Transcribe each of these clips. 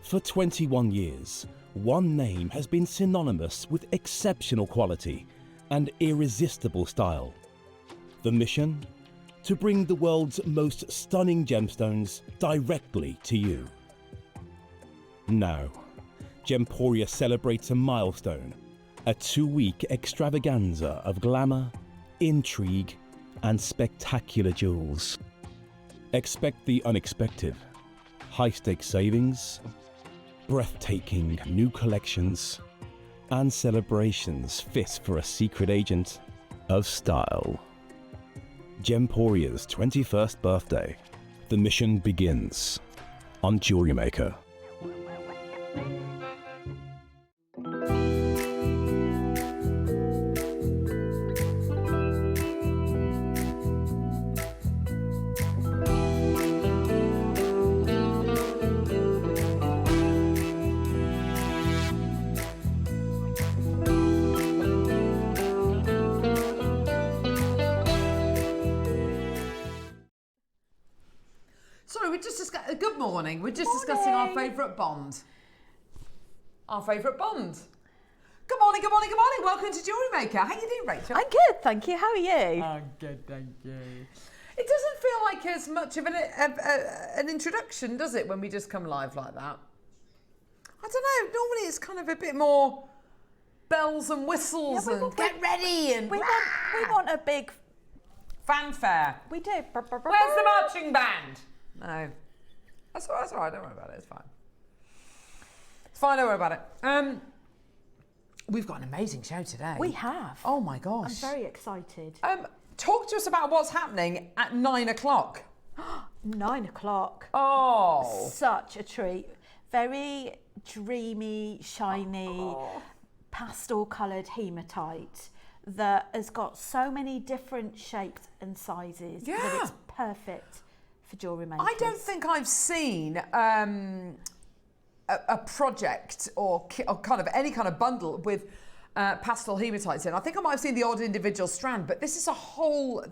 For 21 years, one name has been synonymous with exceptional quality and irresistible style. The mission? To bring the world's most stunning gemstones directly to you. Now, Gemporia celebrates a milestone, a 2-week extravaganza of glamour, intrigue, and spectacular jewels. Expect the unexpected, high-stakes savings, breathtaking new collections, and celebrations fit for a secret agent of style. Gemporia's 21st birthday. The mission begins on Jewellery Maker. Good morning. We're just discussing our favourite bond. Our favourite bond. Good morning, good morning, good morning. Welcome to Jewellery Maker. How you doing, Rachel? I'm good, thank you. How are you? I'm good, thank you. It doesn't feel like as much of an introduction, does it, when we just come live like that? I don't know. Normally it's kind of a bit more bells and whistles and get ready and we want a big fanfare. We do. Where's the marching band? No. That's all right, don't worry about it, it's fine. It's fine, don't worry about it. We've got an amazing show today. We have. Oh my gosh. I'm very excited. Talk to us about what's happening at 9 o'clock. 9 o'clock. Oh. Such a treat. Very dreamy, shiny, pastel-coloured hematite that has got so many different shapes and sizes that it's perfect for jewellery makers. I don't think I've seen a project or kind of any kind of bundle with pastel hematites in. I think I might have seen the odd individual strand, but this is a whole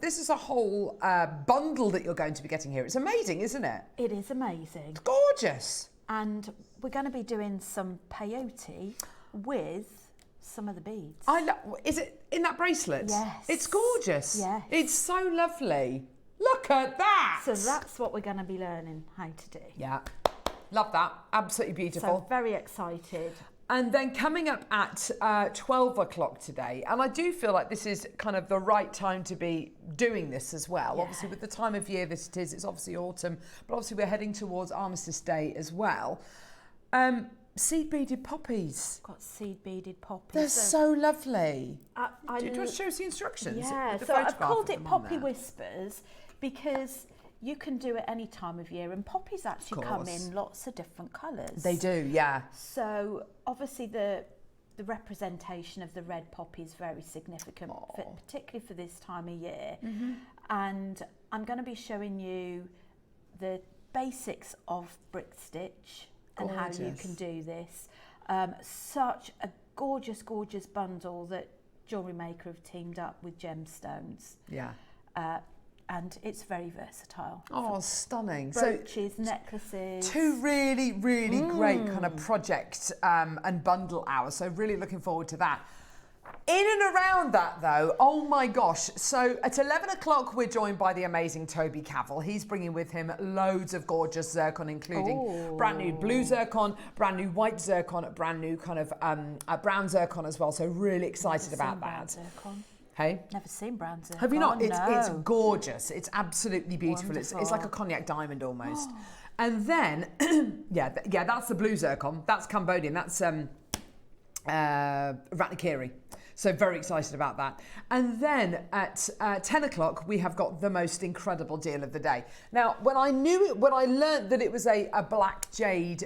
bundle that you're going to be getting here. It's amazing, isn't it? It is amazing. It's gorgeous. And we're going to be doing some peyote with some of the beads. Is it in that bracelet? Yes. It's gorgeous. Yes. It's so lovely. Look at that! So that's what we're going to be learning how to do. Yeah, love that. Absolutely beautiful. So very excited. And then coming up at 12 o'clock today, and I do feel like this is kind of the right time to be doing this as well. Yeah. Obviously, with the time of year this it is, it's obviously autumn, but obviously we're heading towards Armistice Day as well. Seed beaded poppies. Got seed beaded poppies. They're so lovely. Do you want to show us the instructions? Yeah, so I've called it Poppy Whispers because you can do it any time of year, and poppies actually come in lots of different colours. They do, yeah. So obviously the representation of the red poppy is very significant, particularly for this time of year. Mm-hmm. And I'm going to be showing you the basics of brick stitch and how you can do this. Such a gorgeous, gorgeous bundle that Jewellery Maker have teamed up with Gemstones. Yeah. And it's very versatile. Oh, stunning. Brooches, necklaces. Two really, really great kind of project and bundle hours. So really looking forward to that. In and around that though, oh my gosh. So at 11 o'clock, we're joined by the amazing Toby Cavill. He's bringing with him loads of gorgeous zircon, including brand new blue zircon, brand new white zircon, brand new kind of brown zircon as well. So really excited about that. Zircon. Hey? Never seen brown zircon. Have you not? No. It's gorgeous. It's absolutely beautiful. It's like a cognac diamond almost. And then, yeah, that's the blue zircon. That's Cambodian. That's Ratnakiri. So very excited about that. And then at 10 o'clock, we have got the most incredible deal of the day. Now, when I learned that it was a black jade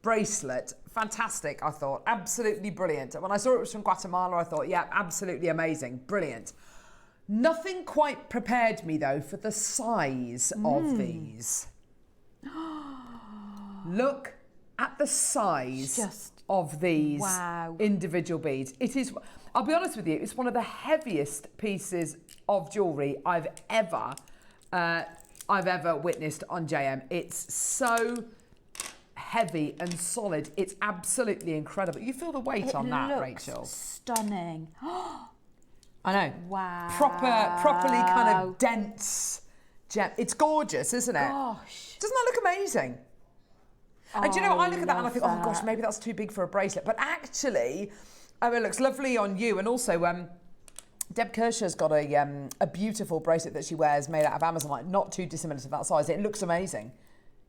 bracelet, fantastic, I thought, absolutely brilliant. When I saw it was from Guatemala, I thought, yeah, absolutely amazing, brilliant. Nothing quite prepared me though for the size of these. Look at the size of these individual beads. It is, I'll be honest with you, it's one of the heaviest pieces of jewellery I've ever witnessed on JM. It's so heavy and solid. It's absolutely incredible. You feel the weight on that, Rachel? Stunning. I know. Wow. Properly kind of dense gem. It's gorgeous, isn't it? Gosh. Doesn't that look amazing? And do you know what? I look at that and I think, oh gosh, maybe that's too big for a bracelet. But actually, it looks lovely on you. And also, Deb Kirsch's got a beautiful bracelet that she wears made out of Amazonite, not too dissimilar to that size. It looks amazing.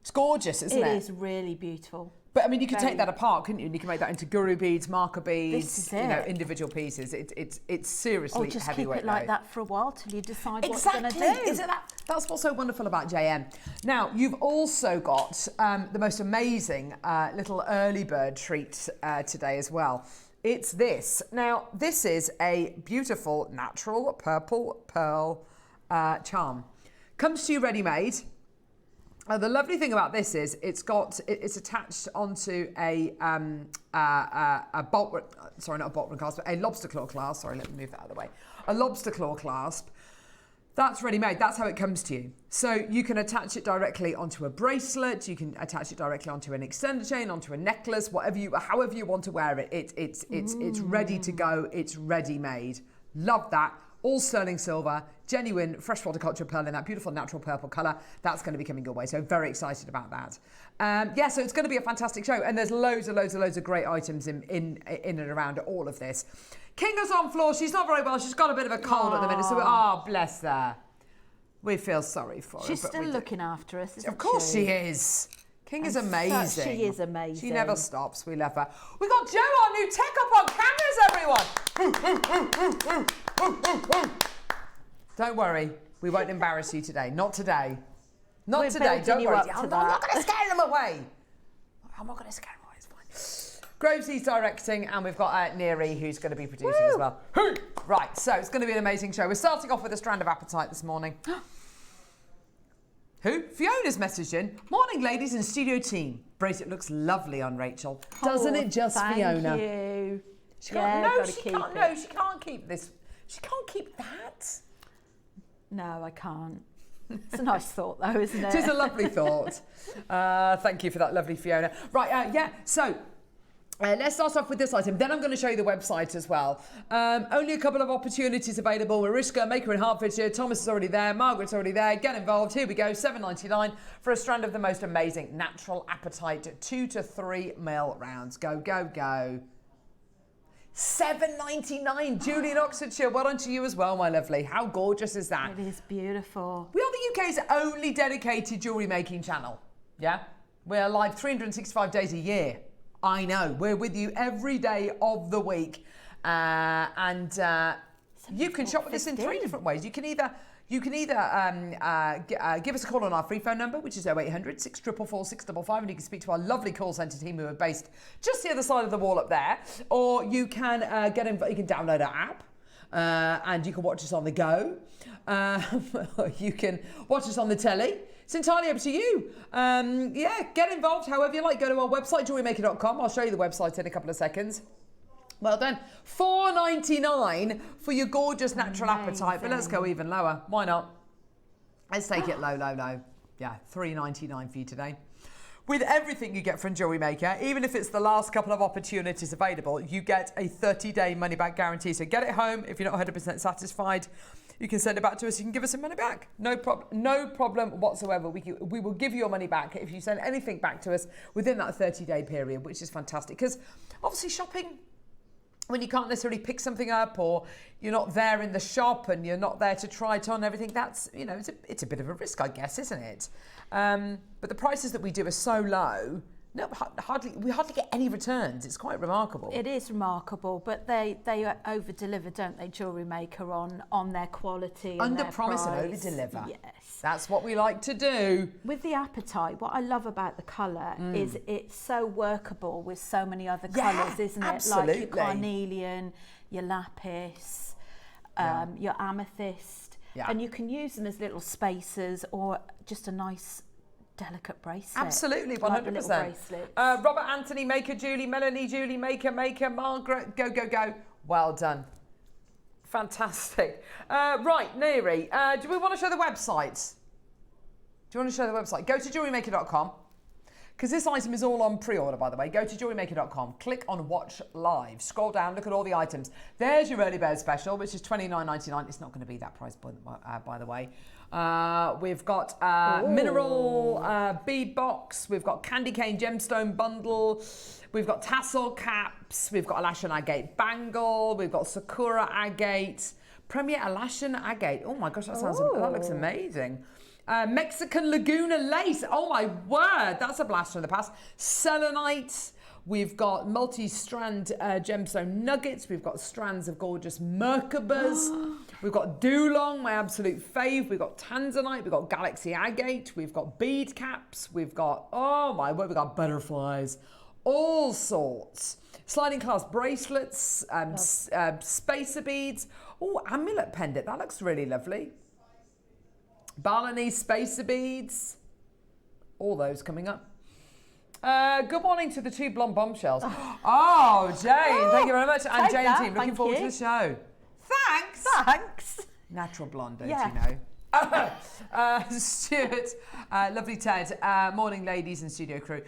It's gorgeous, isn't it? It is really beautiful. But I mean, you could take that apart, couldn't you? And you can make that into guru beads, marker beads, This is you know, it. individual pieces. It's seriously Or just heavyweight. keep it like that for a while till you decide what Exactly. you're going to do. Isn't that? That's what's so wonderful about JM. Now, you've also got the most amazing little early bird treat today as well. It's this. Now, this is a beautiful natural purple pearl charm. Comes to you ready-made. The lovely thing about this is it's attached onto a bolt, sorry, not a bolt clasp, but a lobster claw clasp. Sorry, let me move that out of the way. A lobster claw clasp. That's ready-made. That's how it comes to you. So you can attach it directly onto a bracelet. You can attach it directly onto an extender chain, onto a necklace, however you want to wear it. It's ready to go. It's ready-made. Love that. All sterling silver, genuine freshwater culture pearl in that beautiful natural purple colour. That's going to be coming your way. So very excited about that. So it's going to be a fantastic show. And there's loads of great items in and around all of this. Kinga's on floor. She's not very well. She's got a bit of a cold at the minute. So, bless her. We feel sorry for her. She's still looking after us, isn't she? Of course she is. King is amazing. She is amazing. She never stops. We love her. We got Joe, our new tech, up on cameras, everyone. Don't worry. We won't embarrass you today. Not today. Not today. Don't worry. I'm not going to scare them away. I'm not going to scare them away. It's fine. Grovesy's directing, and we've got Neri, who's going to be producing as well. Right, so it's going to be an amazing show. We're starting off with a strand of apatite this morning. Who? Fiona's messaged in. Morning, ladies and studio team. Bracelet looks lovely on Rachel. Doesn't it just, Fiona? Thank you. She can't, she can't keep this. She can't keep that. No, I can't. It's a nice thought, though, isn't it? It is a lovely thought. Thank you for that, lovely Fiona. Right, so let's start off with this item. Then I'm going to show you the website as well. Only a couple of opportunities available. Mariska, Maker in Hertfordshire. Thomas is already there. Margaret's already there. Get involved. Here we go. $7.99 for a strand of the most amazing natural apatite 2 to 3 mil rounds. Go, go, go. $7.99. Julie in Oxfordshire. Well done to you as well, my lovely. How gorgeous is that? It is beautiful. We are the UK's only dedicated jewellery making channel. Yeah? We're live 365 days a year. I know. We're with you every day of the week. And you can shop with us in 3 different ways. You can either give us a call on our free phone number, which is 0800 644 655, and you can speak to our lovely call centre team who are based just the other side of the wall up there. Or you can you can download our app. And you can watch us on the go. You can watch us on the telly. It's entirely up to you. Get involved however you like. Go to our website, JewelleryMaker.com. I'll show you the website in a couple of seconds. Well done. $4.99 for your gorgeous natural apatite. But let's go even lower. Why not? Let's take it low, low, low. Yeah, $3.99 for you today. With everything you get from Jewellery Maker, even if it's the last couple of opportunities available, you get a 30-day money-back guarantee. So get it home. If you're not 100% satisfied, you can send it back to us. You can give us some money back. No problem whatsoever. We will give you your money back if you send anything back to us within that 30-day period, which is fantastic. Because obviously shopping, when you can't necessarily pick something up, or you're not there in the shop and you're not there to try it on, everything, that's, it's a bit of a risk, I guess, isn't it? But the prices that we do are so low. No, we hardly get any returns. It's quite remarkable. It is remarkable, but they over deliver, don't they, Jewellery Maker, on their quality and under their promise price. and over deliver. Yes, that's what we like to do. With the apatite, what I love about the colour is it's so workable with so many other colours, isn't it? Absolutely. Like your carnelian, your lapis, your amethyst, and you can use them as little spacers or just a nice delicate bracelet. Absolutely, 100%. Robert Anthony Maker, Julie, Melanie, Julie Maker, Margaret, go, go, go. Well done. Fantastic. Right, Neri, do we want to show the website? Do you want to show the website? Go to jewellerymaker.com. because this item is all on pre-order, by the way. Go to jewellerymaker.com, click on Watch Live, scroll down, look at all the items. There's your early bird special, which is $29.99. It's not going to be that price point, by the way. We've got mineral bead box. We've got candy cane gemstone bundle. We've got tassel caps. We've got Alashan agate bangle. We've got Sakura agate. Premier Alashan agate. Oh my gosh, that looks amazing. Mexican Laguna lace. Oh my word, that's a blast from the past. Selenite. We've got multi-strand gemstone nuggets. We've got strands of gorgeous Merkabas. We've got Dulong, my absolute fave. We've got Tanzanite. We've got Galaxy agate. We've got bead caps. We've got, oh my word, we've got butterflies. All sorts. Sliding clasp bracelets, spacer beads. Oh, amulet pendant. That looks really lovely. Balinese spacer beads. All those coming up. Good morning to the two blonde bombshells. Oh, Jane, thank you very much. And Jane team, looking forward to the show. Thanks. Thanks. Natural blonde, don't you know? Stuart, lovely Ted. Morning, ladies and studio crew.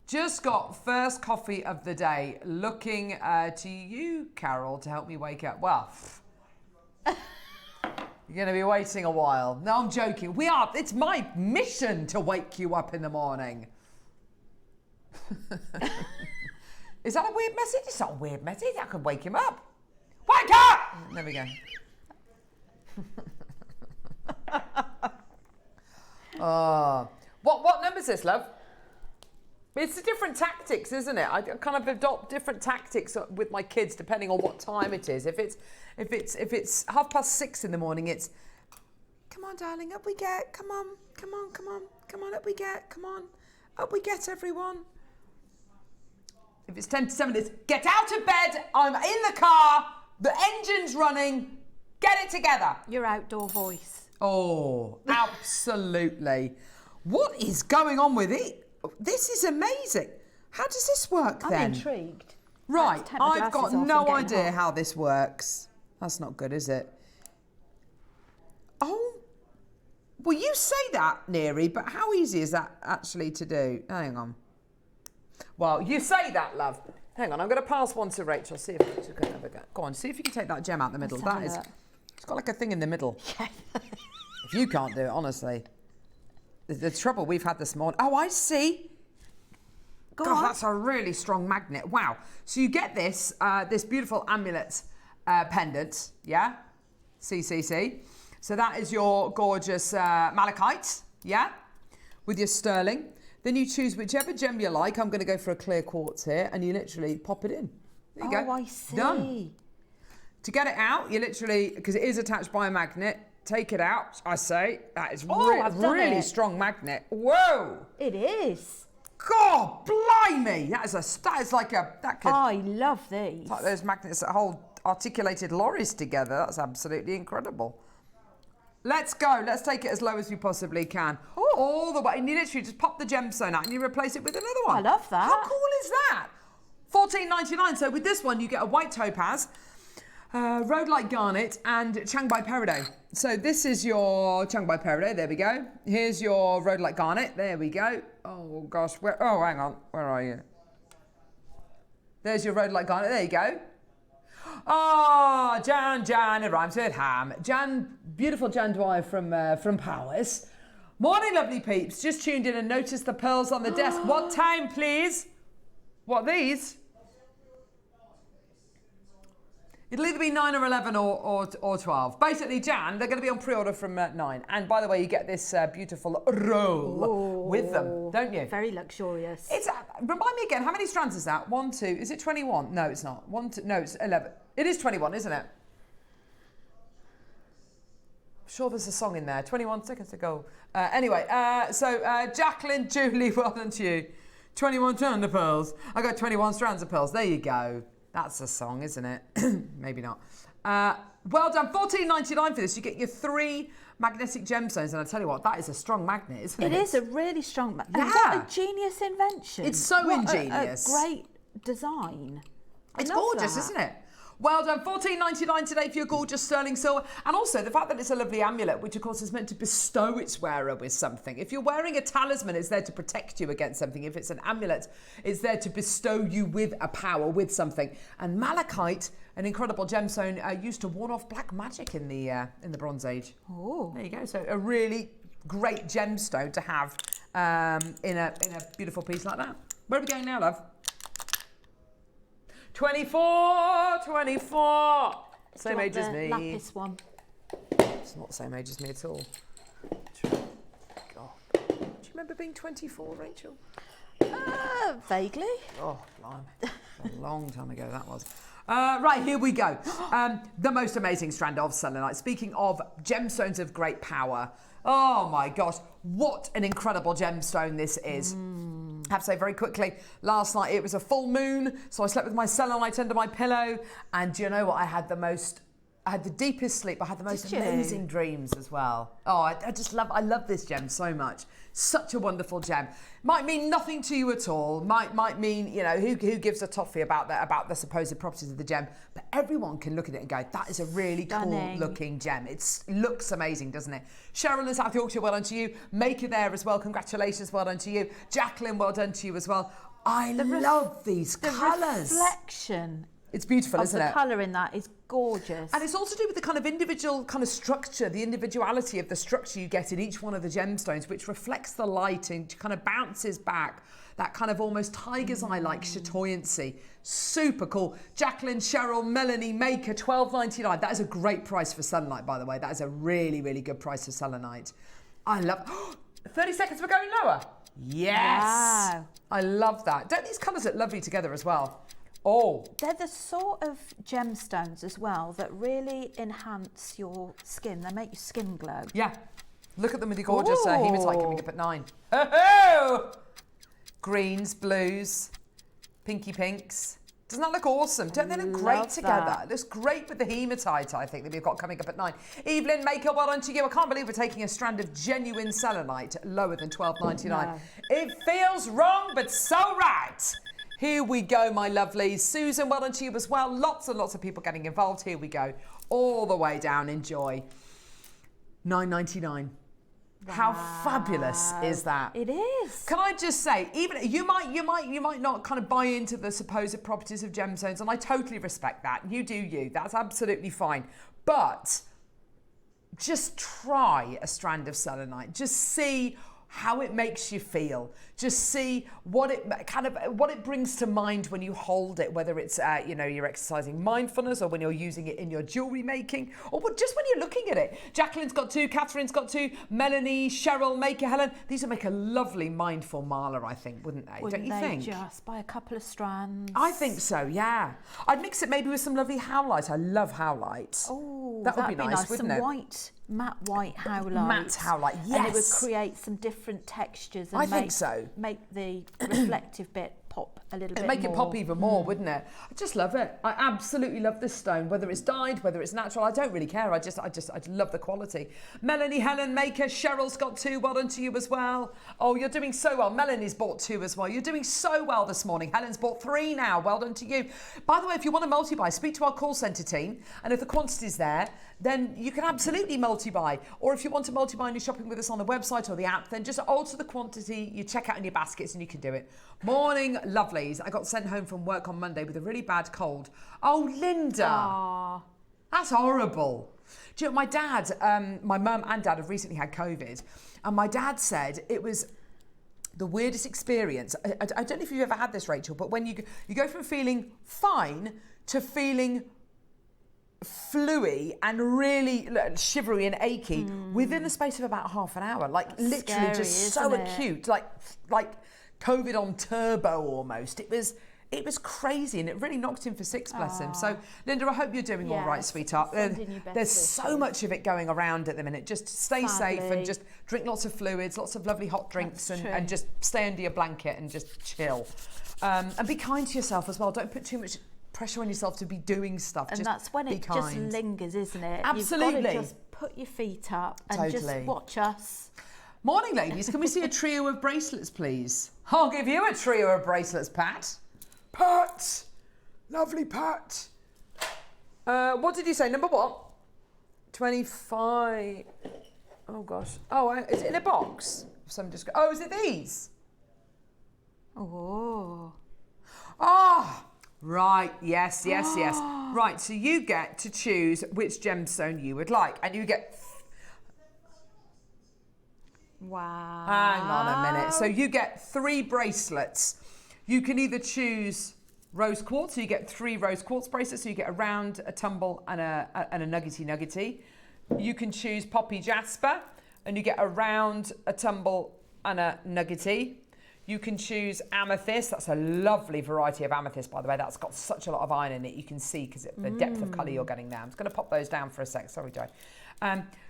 Just got first coffee of the day. Looking to you, Carol, to help me wake up. Well, you're going to be waiting a while. No, I'm joking. It's my mission to wake you up in the morning. Is that a weird message? It's not a weird message. I could wake him up. Wake up! There we go. What number is this, love? It's the different tactics, isn't it? I kind of adopt different tactics with my kids depending on what time it is. If it's 6:30 in the morning, it's come on, darling, up we get. Come on, up we get. Come on, up we get, everyone. If it's 10 to 7, it's get out of bed. I'm in the car. The engine's running. Get it together. Your outdoor voice. Oh, absolutely. What is going on with it? This is amazing. How does this work then? I'm intrigued. Right, I've got no idea how this works. That's not good, is it? Oh, well, you say that, Neary, but how easy is that actually to do? Hang on. Well, you say that, love. Hang on, I'm going to pass one to Rachel. See if you can have a go. Go on, see if you can take that gem out the middle. That is, it's got like a thing in the middle. Yeah. If you can't do it, honestly. The trouble we've had this morning. Oh, I see. God, that's a really strong magnet. Wow. So you get this beautiful amulet pendant, yeah? CCC. So that is your gorgeous malachite, yeah? With your sterling. Then you choose whichever gem you like. I'm going to go for a clear quartz here, and you literally pop it in. There you go. Oh, I see. Done. To get it out, you literally, because it is attached by a magnet, take it out, I say. That is really strong magnet. Whoa! It is. God, blimey! That is like a... I love these. It's like those magnets that hold articulated lorries together. That's absolutely incredible. Let's go. Let's take it as low as we possibly can. Oh. All the way. And you literally just pop the gemstone out and you replace it with another one. I love that. How cool is that? $14.99. So with this one, you get a white topaz, rhodolite garnet, and Changbai peridot. So this is your Changbai peridot. There we go. Here's your rhodolite garnet. There we go. Oh, gosh. Oh, hang on. Where are you? There's your rhodolite garnet. There you go. Oh, Jan, it rhymes with ham. Jan, beautiful Jan Dwyer from Powers. Morning, lovely peeps. Just tuned in and noticed the pearls on the desk. What time, please? What, these? It'll either be 9 or 11 or 12. Basically, Jan, they're going to be on pre-order from 9. And by the way, you get this beautiful roll with them, don't you? Very luxurious. It's remind me again, how many strands is that? 1, 2, is it 21? No, it's not. 1, 2, no, it's 11. It is 21, isn't it? I'm sure there's a song in there. 21 seconds to go. Anyway, so Jacqueline, Julie, well done to you. 21 strands of pearls. I got 21 strands of pearls. There you go. That's a song, isn't it? Maybe not. Well done. $14.99 for this. You get your 3 magnetic gemstones. And I tell you what, that is a strong magnet, isn't it? It is a really strong magnet. Yeah. Is that a genius invention? It's so ingenious. A great design. It's gorgeous, isn't it? Well done. $14.99 today for your gorgeous sterling silver. And also the fact that it's a lovely amulet, which of course is meant to bestow its wearer with something. If you're wearing a talisman, it's there to protect you against something. If it's an amulet, it's there to bestow you with a power, with something. And malachite, an incredible gemstone used to ward off black magic in the Bronze Age. Oh, there you go. So a really great gemstone to have in a beautiful piece like that. Where are we going now, love? 24. Same age as me. Lapis one. It's not the same age as me at all. God. Do you remember being 24, Rachel? Vaguely. Oh, blimey. A long time ago that was. Right, here we go. The most amazing strand of selenite. Speaking of gemstones of great power. Oh my gosh, what an incredible gemstone this is. I have to say very quickly, last night it was a full moon, so I slept with my selenite under my pillow, and do you know what? I had the deepest sleep. I had the most amazing dreams as well. Oh, I love this gem so much. Such a wonderful gem. Might mean nothing to you at all. Might mean, you know, who gives a toffee about the supposed properties of the gem. But everyone can look at it and go, that is a really cool looking gem. It looks amazing, doesn't it? Cheryl in South Yorkshire, well done to you. Maker there as well. Congratulations, well done to you. Jacqueline, well done to you as well. I love these colours. The reflection. It's beautiful, isn't it? The colour in that is gorgeous. And it's also to do with the kind of individual kind of structure, the individuality of the structure you get in each one of the gemstones, which reflects the light and kind of bounces back that kind of almost tiger's eye-like chatoyancy. Super cool. Jacqueline, Cheryl, Melanie, Maker, $12.99. That is a great price for selenite, by the way. That is a really, really good price for selenite. I love... 30 seconds, we're going lower. Yes. Wow. I love that. Don't these colours look lovely together as well? Oh. They're the sort of gemstones as well that really enhance your skin. They make your skin glow. Yeah. Look at them with your gorgeous hematite coming up at 9. Oh! Greens, blues, pinky pinks. Doesn't that look awesome? Don't they look great together? It looks great with the hematite, I think, that we've got coming up at 9. Evelyn, Maker, well done to you. I can't believe we're taking a strand of genuine selenite lower than $12.99. No. It feels wrong, but so right. Here we go, my lovelies. Susan, well done to you as well. Lots and lots of people getting involved. Here we go. All the way down. Enjoy. $9.99. Wow. How fabulous is that? It is. Can I just say, even you might not kind of buy into the supposed properties of gemstones, and I totally respect that. You do you. That's absolutely fine. But just try a strand of selenite. Just see how it makes you feel. Just see what it brings to mind when you hold it, whether it's you're exercising mindfulness, or when you're using it in your jewellery making, or just when you're looking at it. Jacqueline's got 2, Catherine's got 2, Melanie, Cheryl, Maker, Helen. These would make a lovely mindful mala, I think, wouldn't they? Don't you think? Just buy a couple of strands. I think so, yeah. I'd mix it maybe with some lovely howlite. I love howlite. Oh, that would be nice, wouldn't it? Some matte white howlite. Matte howlite, yes. And it would create some different textures. And I think so. Make the reflective bit pop a little bit more. Make it pop even more, wouldn't it? I just love it. I absolutely love this stone, whether it's dyed, whether it's natural. I don't really care. I just love the quality. Melanie, Helen, Maker, Cheryl's got 2. Well done to you as well. Oh, you're doing so well. Melanie's bought 2 as well. You're doing so well this morning. Helen's bought 3 now. Well done to you. By the way, if you want to multi-buy, speak to our call centre team, and if the quantity's there, then you can absolutely multi-buy. Or if you want to multi-buy and you're shopping with us on the website or the app, then just alter the quantity, you check out in your baskets and you can do it. Morning, lovelies. I got sent home from work on Monday with a really bad cold. Oh, Linda. Aww. That's horrible. Do you know, my dad, my mum and dad have recently had COVID, and my dad said it was the weirdest experience. I don't know if you've ever had this, Rachel, but when you go from feeling fine to feeling fluey and really shivery and achy within the space of about half an hour. Like that's literally scary, just so acute, like COVID on turbo almost. It was crazy, and it really knocked him for 6, bless him. So, Linda, I hope you're doing all right, sweetheart. There's so much of it going around at the minute. Just stay safe and just drink lots of fluids, lots of lovely hot drinks, and just stay under your blanket and just chill. And be kind to yourself as well. Don't put too much pressure on yourself to be doing stuff. And just that's when it just lingers, isn't it? Absolutely. You've got to just put your feet up and just watch us. Morning, ladies. Can we see a trio of bracelets, please? I'll give you a trio of bracelets, Pat. Pat! Lovely Pat. What did you say? Number what? 25. Oh gosh. Oh, is it in a box? Oh, is it these? Oh. Ah, right. Yes. Right. So you get to choose which gemstone you would like, and you get. Wow. Hang on a minute. So you get 3 bracelets. You can either choose rose quartz, so you get 3 rose quartz bracelets, so you get a round, a tumble, and a nuggety. You can choose poppy jasper, and you get a round, a tumble, and a nuggety. You can choose amethyst. That's a lovely variety of amethyst, by the way. That's got such a lot of iron in it. You can see because the depth of colour you're getting there. I'm just going to pop those down for a sec. Sorry, Joe.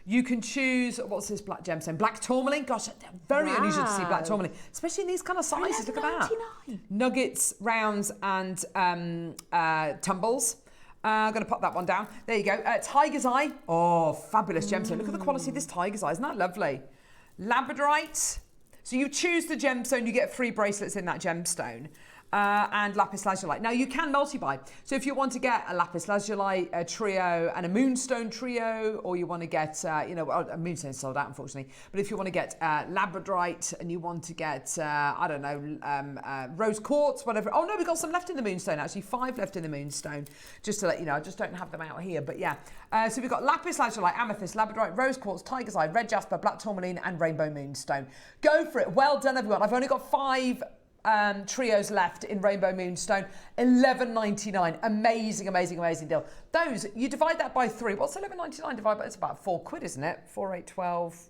You can choose, what's this black gemstone? Black tourmaline. Gosh, very unusual to see black tourmaline, especially in these kind of sizes. Look at that. Nuggets, rounds, and tumbles. I'm going to pop that one down. There you go. Tiger's eye. Oh, fabulous gemstone. Look at the quality of this tiger's eye. Isn't that lovely? Labradorite. So you choose the gemstone, you get 3 bracelets in that gemstone. And lapis lazuli. Now you can multi-buy. So if you want to get a lapis lazuli trio and a moonstone trio, or you want to get, a moonstone sold out unfortunately. But if you want to get labradorite and you want to get, rose quartz, whatever. Oh no, we've got some left in the moonstone actually. 5 left in the moonstone. Just to let you know, I just don't have them out here. But yeah, so we've got lapis lazuli, amethyst, labradorite, rose quartz, tiger's eye, red jasper, black tourmaline, and rainbow moonstone. Go for it. Well done, everyone. I've only got 5 trios left in rainbow moonstone. $11.99. Amazing deal. Those, you divide that by 3. What's $11.99 divided by? It's about £4, isn't it? 4, 8, 12.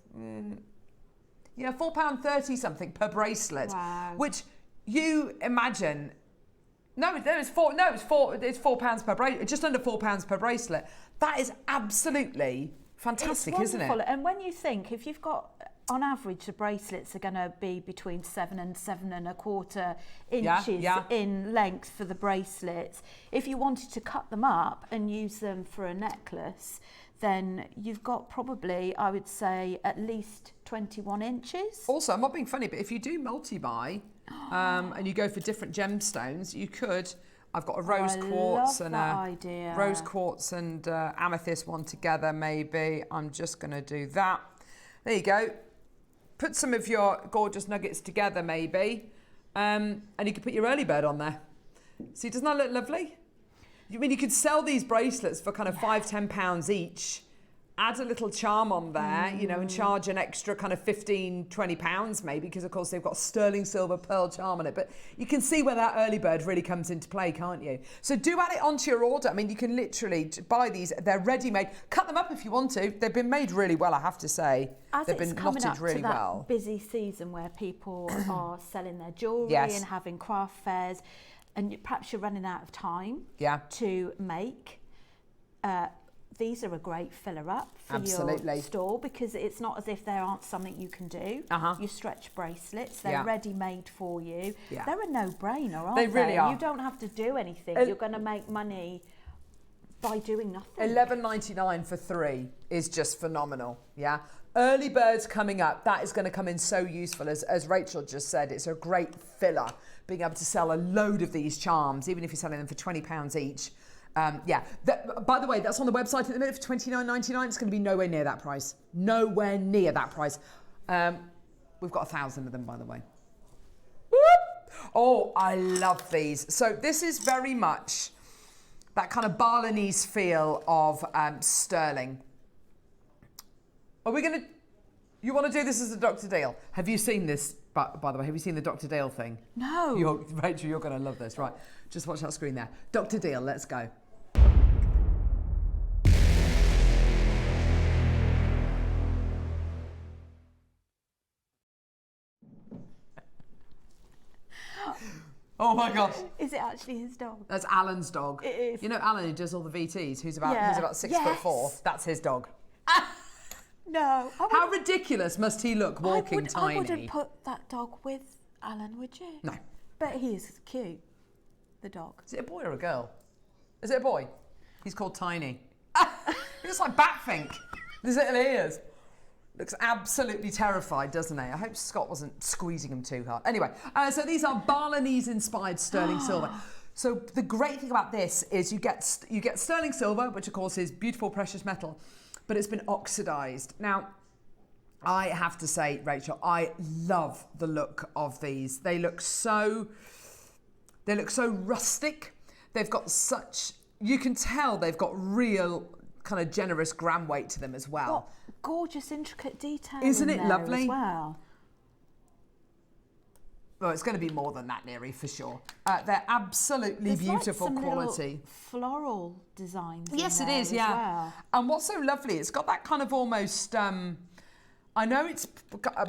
Yeah, £4.30 something per bracelet. Wow. Which you imagine. It's £4 per bracelet. Just under £4 per bracelet. That is absolutely fantastic, isn't it? And when you think, if you've got, on average, the bracelets are going to be between 7 and 7.25 inches in length for the bracelets. If you wanted to cut them up and use them for a necklace, then you've got probably, I would say, at least 21 inches. Also, I'm not being funny, but if you do multi-buy and you go for different gemstones, you could. I've got a rose quartz and rose quartz and amethyst one together. Maybe I'm just going to do that. There you go. Put some of your gorgeous nuggets together, maybe, and you could put your early bird on there. See, doesn't that look lovely? I mean, you could sell these bracelets for kind of £5-10 each. Add a little charm on there, and charge an extra kind of £15-20 maybe, because of course they've got sterling silver pearl charm on it. But you can see where that early bird really comes into play, can't you? So do add it onto your order. I mean, you can literally buy these. They're ready-made. Cut them up if you want to. They've been made really well, I have to say. They've been knotted really well. Busy season where people are selling their jewellery and having craft fairs, and perhaps you're running out of time to make. These are a great filler up for your store, because it's not as if there aren't something you can do. Your stretch bracelets, they're ready made for you. They're a no-brainer, aren't they? They really are. You don't have to do anything. You're going to make money by doing nothing. $11.99 for 3 is just phenomenal. Yeah. Early birds coming up. That is going to come in so useful. As Rachel just said, it's a great filler, being able to sell a load of these charms, even if you're selling them for £20 each. By the way, that's on the website at the minute for $29.99. It's going to be nowhere near that price. Nowhere near that price. We've got 1,000 of them, by the way. Whoop! Oh, I love these. So this is very much that kind of Balinese feel of sterling. Are we going to... You want to do this as a Dr. Dale? Have you seen this, by the way? Have you seen the Dr. Dale thing? No. Rachel, you're going to love this. Right, just watch that screen there. Dr. Dale, let's go. Oh my gosh. Is it actually his dog? That's Alan's dog. It is. You know Alan, who does all the VTs, who's about 6'4". That's his dog. No. How ridiculous must he look walking tiny? I wouldn't put that dog with Alan, would you? No. But he is cute, the dog. Is it a boy or a girl? Is it a boy? He's called Tiny. He looks like Batfink. His little ears. Looks absolutely terrified, doesn't he? I hope Scott wasn't squeezing him too hard. Anyway, so these are Balinese-inspired sterling silver. So the great thing about this is you get sterling silver, which of course is beautiful precious metal, but it's been oxidized. Now, I have to say, Rachel, I love the look of these. They look so rustic. They've got such, you can tell they've got real kind of generous gram weight to them as well. What gorgeous, intricate detail. Isn't in it there lovely? As well. Well, it's going to be more than that, Neri, for sure. They're absolutely There's beautiful like some quality. Floral designs. Yes, in it there is, as yeah. well. And what's so lovely, it's got that kind of almost, I know it's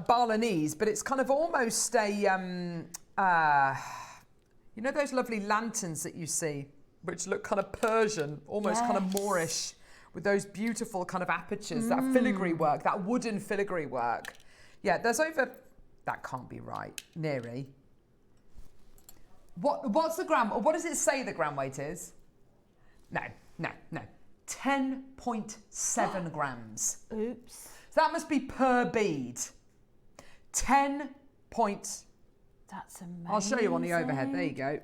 Balinese, but it's kind of almost a, you know those lovely lanterns that you see, which look kind of Persian, almost kind of Moorish, with those beautiful kind of apertures, that filigree work, that wooden filigree work. Yeah, there's over... That can't be right. Neri. What's the gram? What does it say the gram weight is? No. 10.7 grams. Oops. So that must be per bead. 10 points. That's amazing. I'll show you on the overhead. There you go.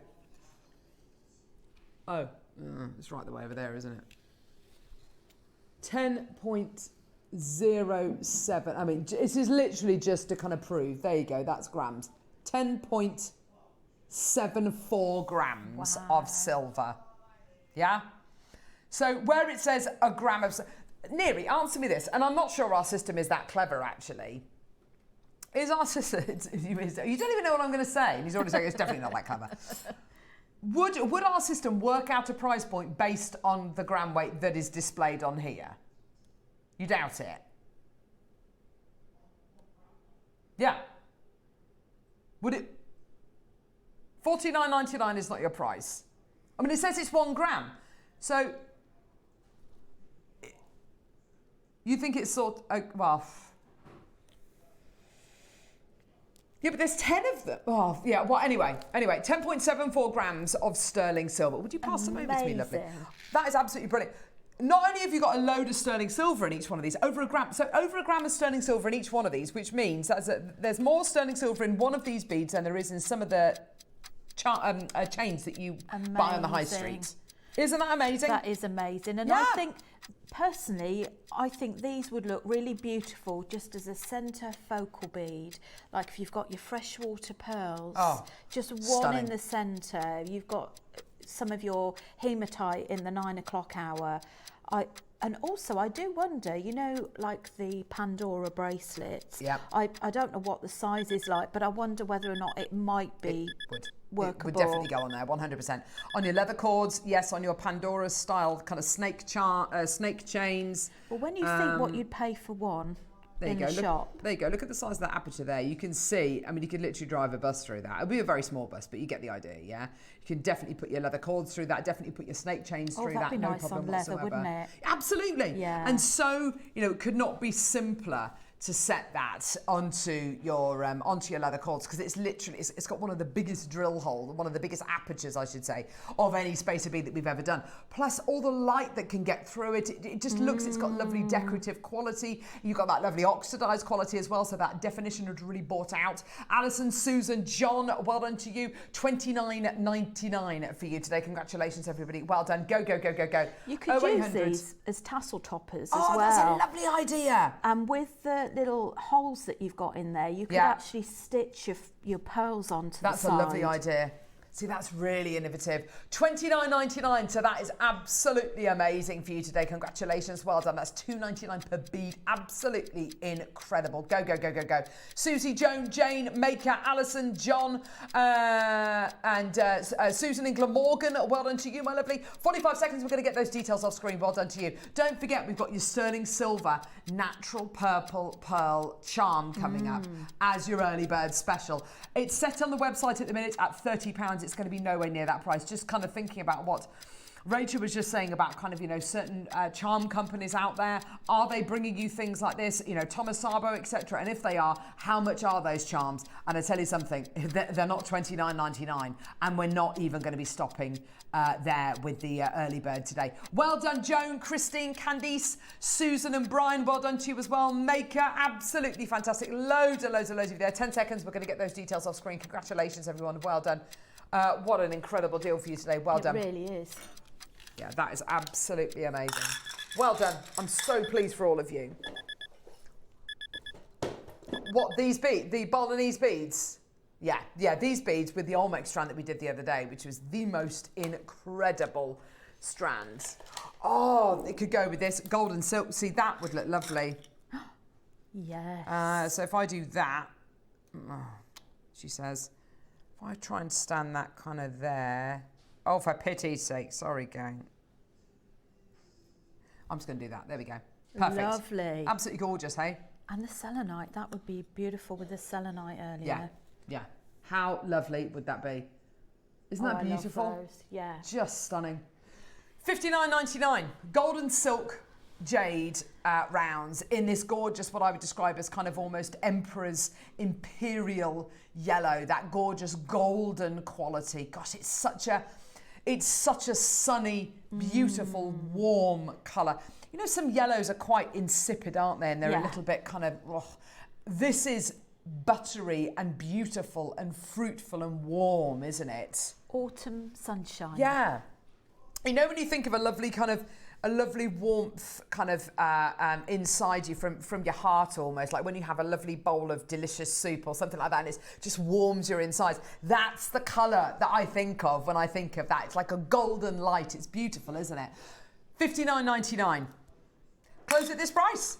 Oh, it's right the way over there, isn't it? 10.07. I mean, this is literally just to kind of prove. There you go. That's grams. 10.74 grams of silver. Yeah? So where it says a gram of... Neri, answer me this, and I'm not sure our system is that clever, actually. Is our system... You don't even know what I'm going to say, and he's already saying it's definitely not that clever. Would our system work out a price point based on the gram weight that is displayed on here? You doubt it? Yeah. Would it... $49.99 is not your price. I mean, it says it's 1 gram. So... You think it's sort of... well... Yeah, but there's 10 of them. Oh, yeah, well, anyway, 10.74 grams of sterling silver. Would you pass them over to me, lovely? That is absolutely brilliant. Not only have you got a load of sterling silver in each one of these, over a gram. So over a gram of sterling silver in each one of these, which means that there's more sterling silver in one of these beads than there is in some of the chains that you buy on the high street. Isn't that amazing? That is amazing. And yeah. I think, personally, I think these would look really beautiful just as a centre focal bead. Like if you've got your freshwater pearls, just one stunning. in the centre. You've got some of your hematite in the 9 o'clock hour. And also, I do wonder, you know, like the Pandora bracelets. Yep. I don't know what the size is like, but I wonder whether or not it might be workable. It would definitely go on there, 100%. On your leather cords, yes. On your Pandora style kind of snake chains. Well, when you think what you'd pay for one in the shop. There you go. Look at the size of that aperture there. You can see, I mean, you could literally drive a bus through that. It'll be a very small bus, but you get the idea, yeah? You can definitely put your leather cords through that, definitely put your snake chains through that. That'd be no nice problem on leather, whatsoever. wouldn't it? Absolutely. Yeah. And so, you know, it could not be simpler to set that onto your leather cords, because it's literally, it's got one of the biggest drill holes, one of the biggest apertures, I should say, of any spacer bead that we've ever done. Plus all the light that can get through it. It just looks, it's got lovely decorative quality. You've got that lovely oxidized quality as well, so that definition would really brought out. Alison, Susan, John, well done to you. $29.99 for you today. Congratulations, everybody. Well done. Go, go, go, go, go. You could use these as tassel toppers as well. Oh, that's a lovely idea. And with the little holes that you've got in there, you could actually stitch your pearls onto the side. That's a lovely idea. See, that's really innovative. $29.99, so that is absolutely amazing for you today. Congratulations, well done. That's $2.99 per bead. Absolutely incredible. Go, go, go, go, go. Susie, Joan, Jane, Maker, Alison, John, and Susan in Glamorgan. Well done to you, my lovely. 45 seconds, we're going to get those details off screen. Well done to you. Don't forget, we've got your sterling silver natural purple pearl charm coming up as your early bird special. It's set on the website at the minute at £30. It's going to be nowhere near that price. Just kind of thinking about what Rachel was just saying about kind of, you know, certain charm companies out there. Are they bringing you things like this? You know, Thomas Sabo, etc. And if they are, how much are those charms? And I tell you something, they're not $29.99, and we're not even going to be stopping there with the early bird today. Well done, Joan, Christine, Candice, Susan and Brian. Well done to you as well. Maker, absolutely fantastic. Loads of you there. 10 seconds, we're going to get those details off screen. Congratulations, everyone. Well done. What an incredible deal for you today. Well done. It really is. Yeah, that is absolutely amazing. Well done. I'm so pleased for all of you. What, these beads? The Balinese beads? Yeah, these beads with the Olmec strand that we did the other day, which was the most incredible strand. Oh, it could go with this golden silk. See, that would look lovely. Yes. So if I do that, she says, if I try and stand that kind of there. Oh, for pity's sake. Sorry, gang. I'm just going to do that. There we go. Perfect. Lovely. Absolutely gorgeous, hey? And the selenite, that would be beautiful with the selenite earlier. Yeah. How lovely would that be? Isn't that beautiful? I love those. Yeah. Just stunning. $59.99. Golden silk jade rounds in this gorgeous, what I would describe as kind of almost emperor's imperial yellow, that gorgeous golden quality. Gosh, it's such a sunny, beautiful, warm colour. You know, some yellows are quite insipid, aren't they? And they're a little bit kind of, this is buttery and beautiful and fruitful and warm, isn't it? Autumn sunshine. Yeah. You know, when you think of a lovely kind of, a lovely warmth kind of inside you from your heart almost, like when you have a lovely bowl of delicious soup or something like that and it just warms your insides. That's the colour that I think of when I think of that. It's like a golden light. It's beautiful, isn't it? $59.99. Close at this price.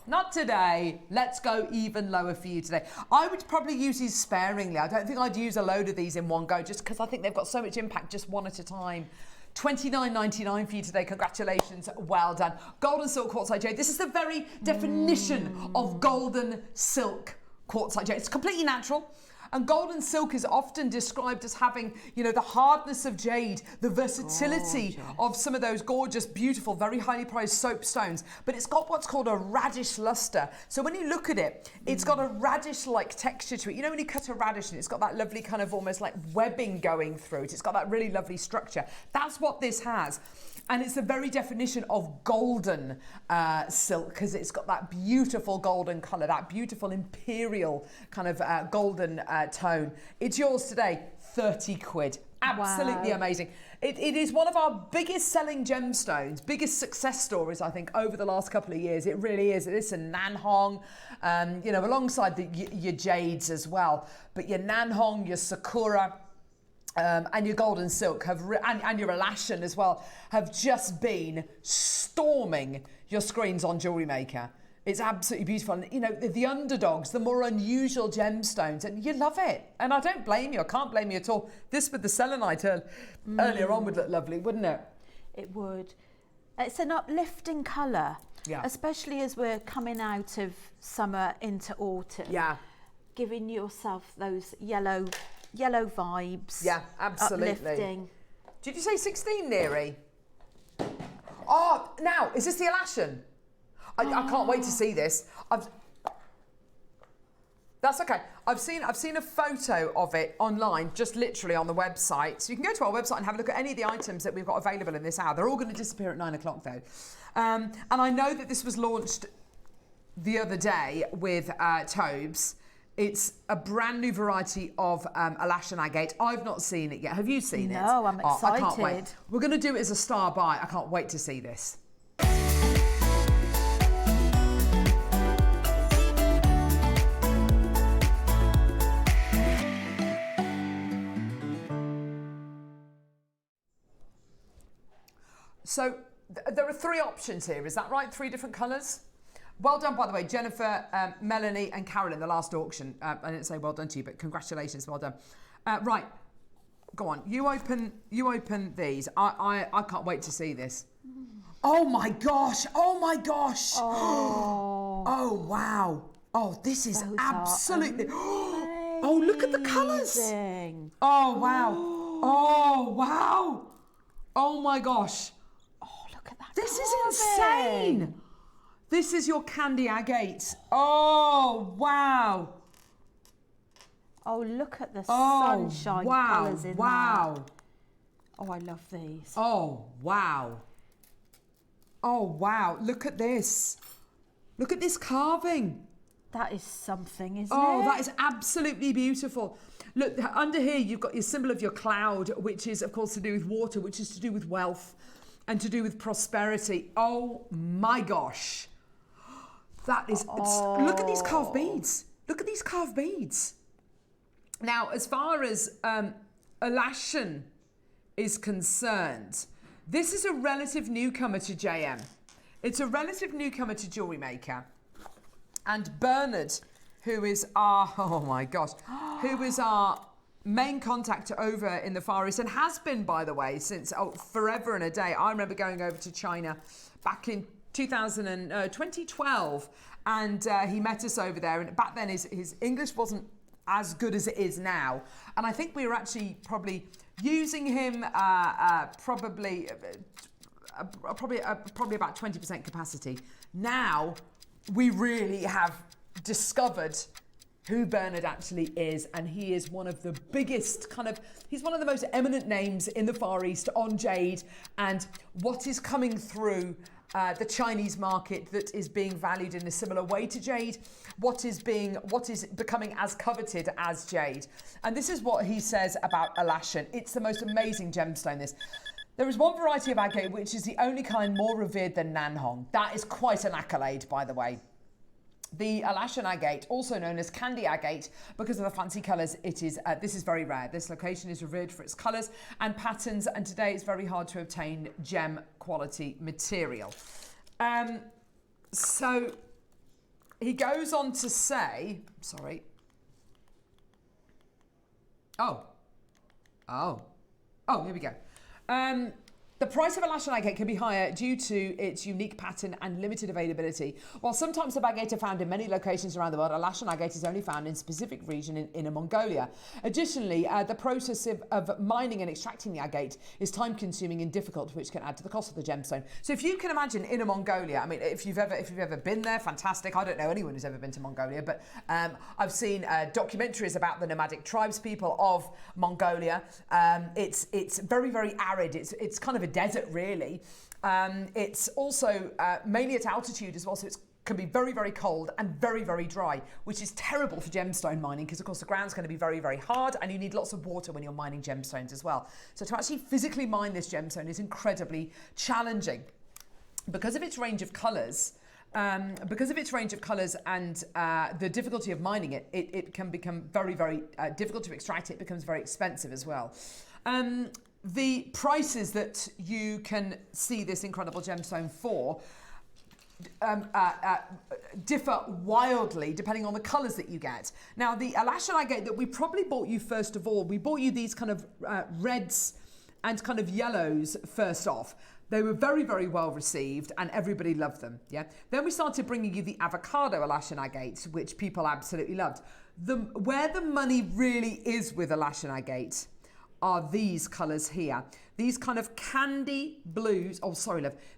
Not today. Let's go even lower for you today. I would probably use these sparingly. I don't think I'd use a load of these in one go just because I think they've got so much impact just one at a time. $29.99 for you today. Congratulations. Well done. Golden silk quartzite jade. This is the very definition of golden silk quartzite jade. It's completely natural. And golden silk is often described as having, you know, the hardness of jade, the versatility of some of those gorgeous, beautiful, very highly prized soapstones. But it's got what's called a radish luster. So when you look at it, it's got a radish-like texture to it. You know, when you cut a radish and it's got that lovely kind of almost like webbing going through it. It's got that really lovely structure. That's what this has. And it's the very definition of golden silk because it's got that beautiful golden colour, that beautiful imperial kind of golden tone. It's yours today, 30 quid. Absolutely amazing. It is one of our biggest selling gemstones, biggest success stories, I think, over the last couple of years. It really is. It's a Nanhong, you know, alongside your jades as well. But your Nanhong, your Sakura, and your golden silk and your Alashan as well have just been storming your screens on Jewellery Maker. It's absolutely beautiful. And, you know, the underdogs, the more unusual gemstones, and you love it. And I don't blame you. I can't blame you at all. This with the selenite earlier on would look lovely, wouldn't it? It would. It's an uplifting colour, especially as we're coming out of summer into autumn. Yeah. Giving yourself those yellow vibes. Yeah, absolutely. Uplifting. Did you say 16, Neary? Oh, now, is this the Alashan? I can't wait to see this. That's okay. I've seen a photo of it online, just literally on the website. So you can go to our website and have a look at any of the items that we've got available in this hour. They're all going to disappear at 9 o'clock though. And I know that this was launched the other day with Tobes. It's a brand new variety of Alashan agate. I've not seen it yet. Have you seen it? No, I'm excited. I can't wait. We're going to do it as a star buy. I can't wait to see this. So there are three options here, is that right? 3 different colours? Well done, by the way, Jennifer, Melanie and Carolyn, the last auction. I didn't say well done to you, but congratulations, well done. Right, go on, you open these. I can't wait to see this. Oh my gosh, oh my gosh. Oh, oh wow. Oh, this is those absolutely, oh, look at the colours. Oh, wow. Oh, wow. Oh my gosh. This is insane. This is your candy agate. Oh, wow. Oh, look at the sunshine colours in that. Oh, I love these. Oh, wow. Oh, wow. Look at this. Look at this carving. That is something, isn't it? Oh, that is absolutely beautiful. Look, under here you've got your symbol of your cloud, which is of course to do with water, which is to do with wealth and to do with prosperity. Oh my gosh. That is, look at these carved beads. Look at these carved beads. Now, as far as Alashan is concerned, this is a relative newcomer to JM. It's a relative newcomer to Jewellery Maker. And Bernard, who is our, oh my gosh, who is our main contact over in the Far East and has been, by the way, since forever and a day. I remember going over to China back in 2012 and he met us over there, and back then his English wasn't as good as it is now, and I think we were actually probably using him probably about 20% capacity. Now we really have discovered who Bernard actually is, and he is one of the biggest he's one of the most eminent names in the Far East on jade, and what is coming through the Chinese market that is being valued in a similar way to jade, what is becoming as coveted as jade. And this is what he says about Alashan. It's the most amazing gemstone, this. There is one variety of agate which is the only kind more revered than Nanhong. That is quite an accolade, by the way. The Alashan agate, also known as candy agate, because of the fancy colours, this is very rare. This location is revered for its colours and patterns, and today it's very hard to obtain gem quality material. So he goes on to say, sorry. Oh, here we go. The price of Alashan agate can be higher due to its unique pattern and limited availability. While some types of agate are found in many locations around the world, Alashan agate is only found in a specific region in Inner Mongolia. Additionally, the process of mining and extracting the agate is time-consuming and difficult, which can add to the cost of the gemstone. So if you can imagine Inner Mongolia, I mean, if you've ever been there, fantastic. I don't know anyone who's ever been to Mongolia, but I've seen documentaries about the nomadic tribes people of Mongolia. It's very, very arid. It's kind of a desert, really. It's also mainly at altitude as well, so it can be very, very cold and very, very dry, which is terrible for gemstone mining because, of course, the ground's going to be very, very hard and you need lots of water when you're mining gemstones as well. So to actually physically mine this gemstone is incredibly challenging. Because of its range of colours, and the difficulty of mining it, it can become very, very difficult to extract. It becomes very expensive as well. The prices that you can see this incredible gemstone for differ wildly depending on the colours that you get. Now, the Alashan agate that we probably bought you first of all, we bought you these kind of reds and kind of yellows first off. They were very, very well received and everybody loved them. Yeah. Then we started bringing you the avocado Alashan agate, which people absolutely loved. Where the money really is with Alashan agate are these colours here. These kind of candy blues,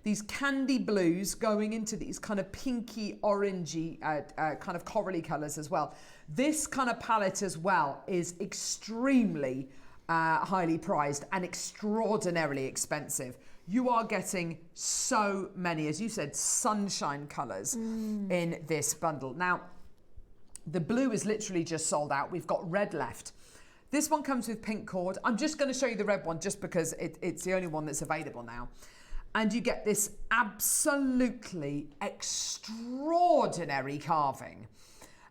these candy blues going into these kind of pinky, orangey, kind of corally colours as well. This kind of palette as well is extremely highly prized and extraordinarily expensive. You are getting so many, as you said, sunshine colours in this bundle. Now, the blue is literally just sold out. We've got red left. This one comes with pink cord. I'm just going to show you the red one just because it's the only one that's available now. And you get this absolutely extraordinary carving.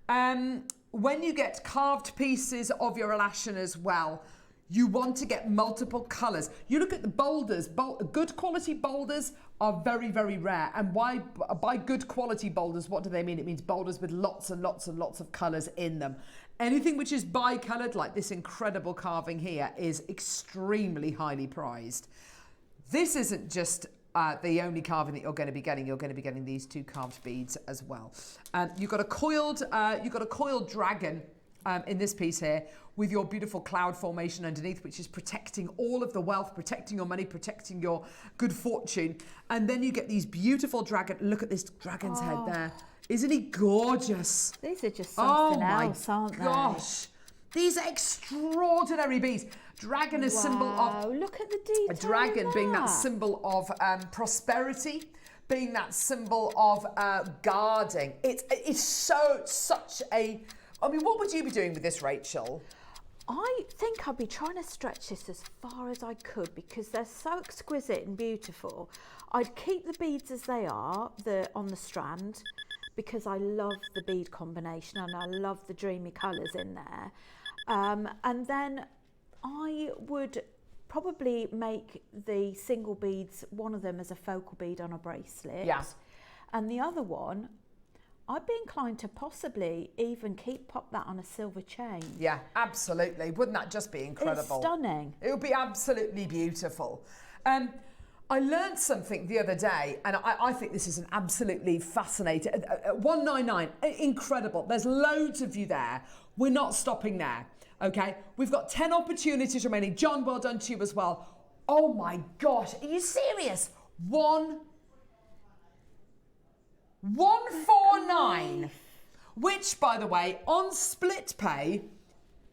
When you get carved pieces of your Alashan as well, you want to get multiple colours. You look at the boulders. Good quality boulders are very, very rare. And by good quality boulders, what do they mean? It means boulders with lots and lots and lots of colours in them. Anything which is bicoloured, like this incredible carving here, is extremely highly prized. This isn't just the only carving that you're going to be getting. You're going to be getting these two carved beads as well. You've got a coiled dragon in this piece here, with your beautiful cloud formation underneath, which is protecting all of the wealth, protecting your money, protecting your good fortune. And then you get these beautiful look at this dragon's head there. Isn't he gorgeous? These are just something else, aren't they? Oh my gosh. These are extraordinary beads. Dragon is symbol of... Look at the detail. A dragon being that symbol of prosperity, being that symbol of guarding. It's such a... I mean, what would you be doing with this, Rachel? I think I'd be trying to stretch this as far as I could because they're so exquisite and beautiful. I'd keep the beads as they are on the strand because I love the bead combination and I love the dreamy colours in there. And then I would probably make the single beads, one of them as a focal bead on a bracelet. Yeah. And the other one, I'd be inclined to possibly even pop that on a silver chain. Yeah, absolutely. Wouldn't that just be incredible? It's stunning. It would be absolutely beautiful. I learned something the other day, and I think this is an absolutely fascinating. 199, incredible. There's loads of you there. We're not stopping there. Okay, we've got 10 opportunities remaining. John, well done to you as well. Oh my gosh, are you serious? 149, which, by the way, on split pay,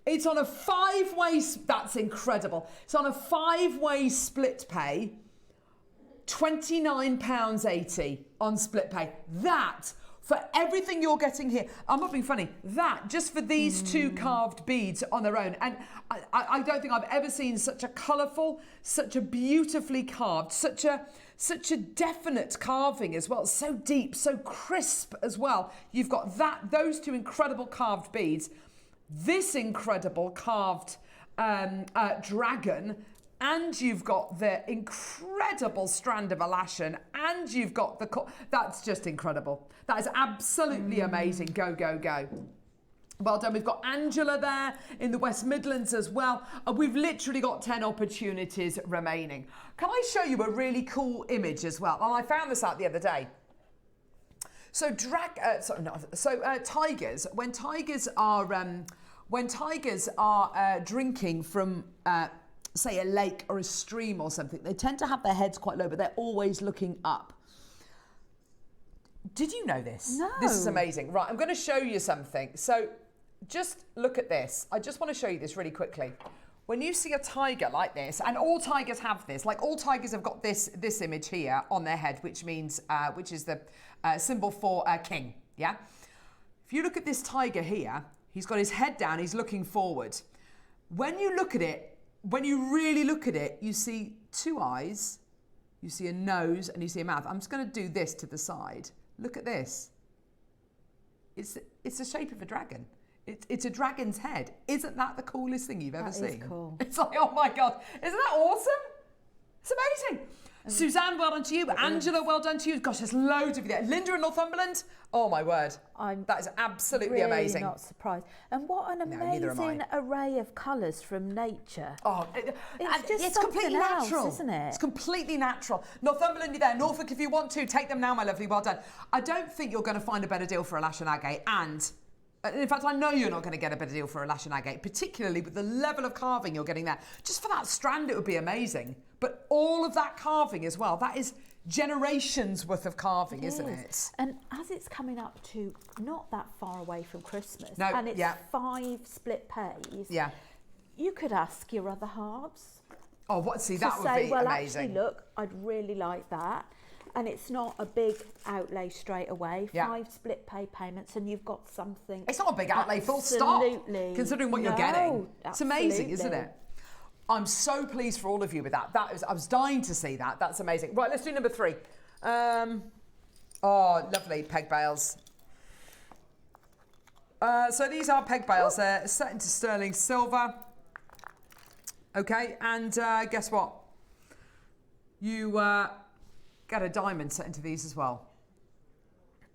it's on a 5-way, that's incredible. It's on a 5-way split pay, £29.80 on split pay. That, for everything you're getting here, I'm not being funny, that, just for these 2 carved beads on their own. And I don't think I've ever seen such a colourful, such a beautifully carved, such a definite carving as well, so deep, so crisp as well. You've got those 2 incredible carved beads, this incredible carved dragon, and you've got the incredible strand of elashin, and you've got that's just incredible. That is absolutely amazing. Go, go, go. Well done. We've got Angela there in the West Midlands as well. And we've literally got 10 opportunities remaining. Can I show you a really cool image as well? And I found this out the other day. So tigers, when tigers are drinking from say a lake or a stream or something, they tend to have their heads quite low, but they're always looking up. Did you know this? No. This is amazing. Right, I'm going to show you something. So just look at this. I just want to show you this really quickly. When you see a tiger like this, and all tigers have this, like all tigers have got this image here on their head, which means, which is the symbol for king, yeah? If you look at this tiger here, he's got his head down, he's looking forward. When you look at it, when you really look at it, you see 2 eyes, you see a nose, and you see a mouth. I'm just going to do this to the side. Look at this. It's the shape of a dragon. It's a dragon's head. Isn't that the coolest thing you've ever seen? That is cool. It's like, oh my God, isn't that awesome? It's amazing. Suzanne, well done to you. Angela, well done to you. Gosh, there's loads of you there. Linda in Northumberland, oh my word. That is absolutely really amazing. Not surprised. And what an amazing array of colours from nature. Oh, it's completely natural, isn't it? It's completely natural. Northumberland, you're there. Norfolk, if you want to, take them now, my lovely. Well done. I don't think you're going to find a better deal for a lash and agate, and in fact, I know you're not going to get a better deal for a lash and agate, particularly with the level of carving you're getting there. Just for that strand, it would be amazing. But all of that carving as well, that is generations worth of carving, isn't it? And as it's coming up to not that far away from Christmas, no, and it's 5 split pays, you could ask your other halves. Oh, what? See, that would be well, amazing. Actually, look, I'd really like that. And it's not a big outlay straight away. 5 split pay payments, and you've got something. It's not a big outlay, full stop. Absolutely. Considering what you're getting. It's Absolutely. amazing, isn't it? I'm so pleased for all of you with that. I was dying to see that. That's amazing. Right, let's do number 3. Oh, lovely peg bales. So these are peg bales. They're set into sterling silver. Okay, and guess what? You get a diamond set into these as well.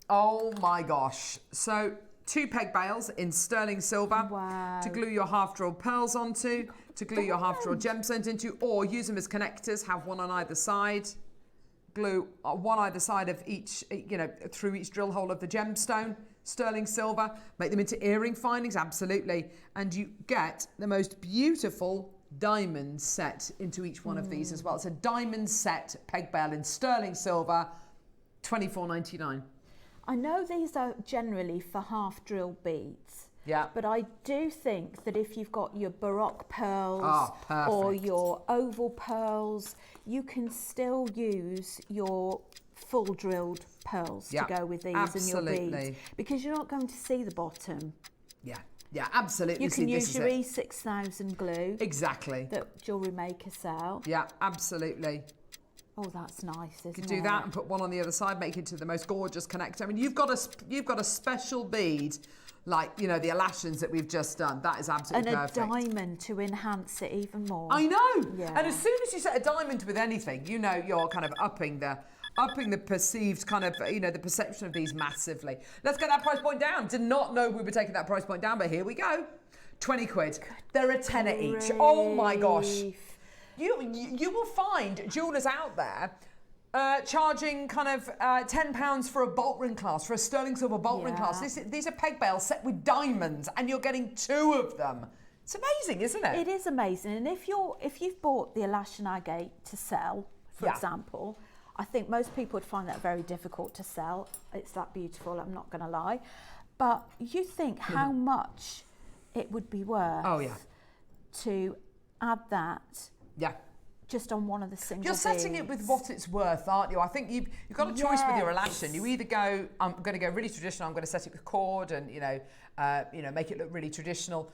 Oh my gosh. So 2 peg bales in sterling silver to glue your half-drilled pearls onto, to glue your half-drilled gemstones into, or use them as connectors, have one on either side, glue one either side of each, through each drill hole of the gemstone, sterling silver, make them into earring findings, absolutely, and you get the most beautiful diamond set into each one of these as well. It's a diamond set peg bale in sterling silver, £24.99. I know these are generally for half drill beads. Yeah. But I do think that if you've got your Baroque pearls or your oval pearls, you can still use your full drilled pearls to go with these and your beads. Because you're not going to see the bottom. Yeah. Yeah, absolutely. You can See, use this your is it. E6000 glue Exactly. that Jewellery Maker sell. Yeah, absolutely. Oh, that's nice, isn't it? You could do that and put one on the other side, make it to the most gorgeous connector. I mean, you've got a special bead, like, you know, the elashes that we've just done. That is absolutely perfect. And a diamond to enhance it even more. I know. Yeah. And as soon as you set a diamond with anything, you know you're kind of upping the perceived kind of, you know, the perception of these massively. Let's get that price point down. Did not know we were taking that price point down, but here we go. 20 quid. They're a tenner each. Oh my gosh. You will find jewellers out there charging kind of £10 for a bolt ring clasp, for a sterling silver bolt ring clasp. These are peg bales set with diamonds, and you're getting 2 of them. It's amazing, isn't it? It is amazing. And if you've bought the A Black Jadeite to sell, for example, I think most people would find that very difficult to sell. It's that beautiful, I'm not going to lie. But you think how much it would be worth to add that just on one of the single You're setting beads. it with what it's worth, aren't you? I think you've got a choice with your elashin. You either go, I'm going to go really traditional, I'm going to set it with cord and, you know, make it look really traditional,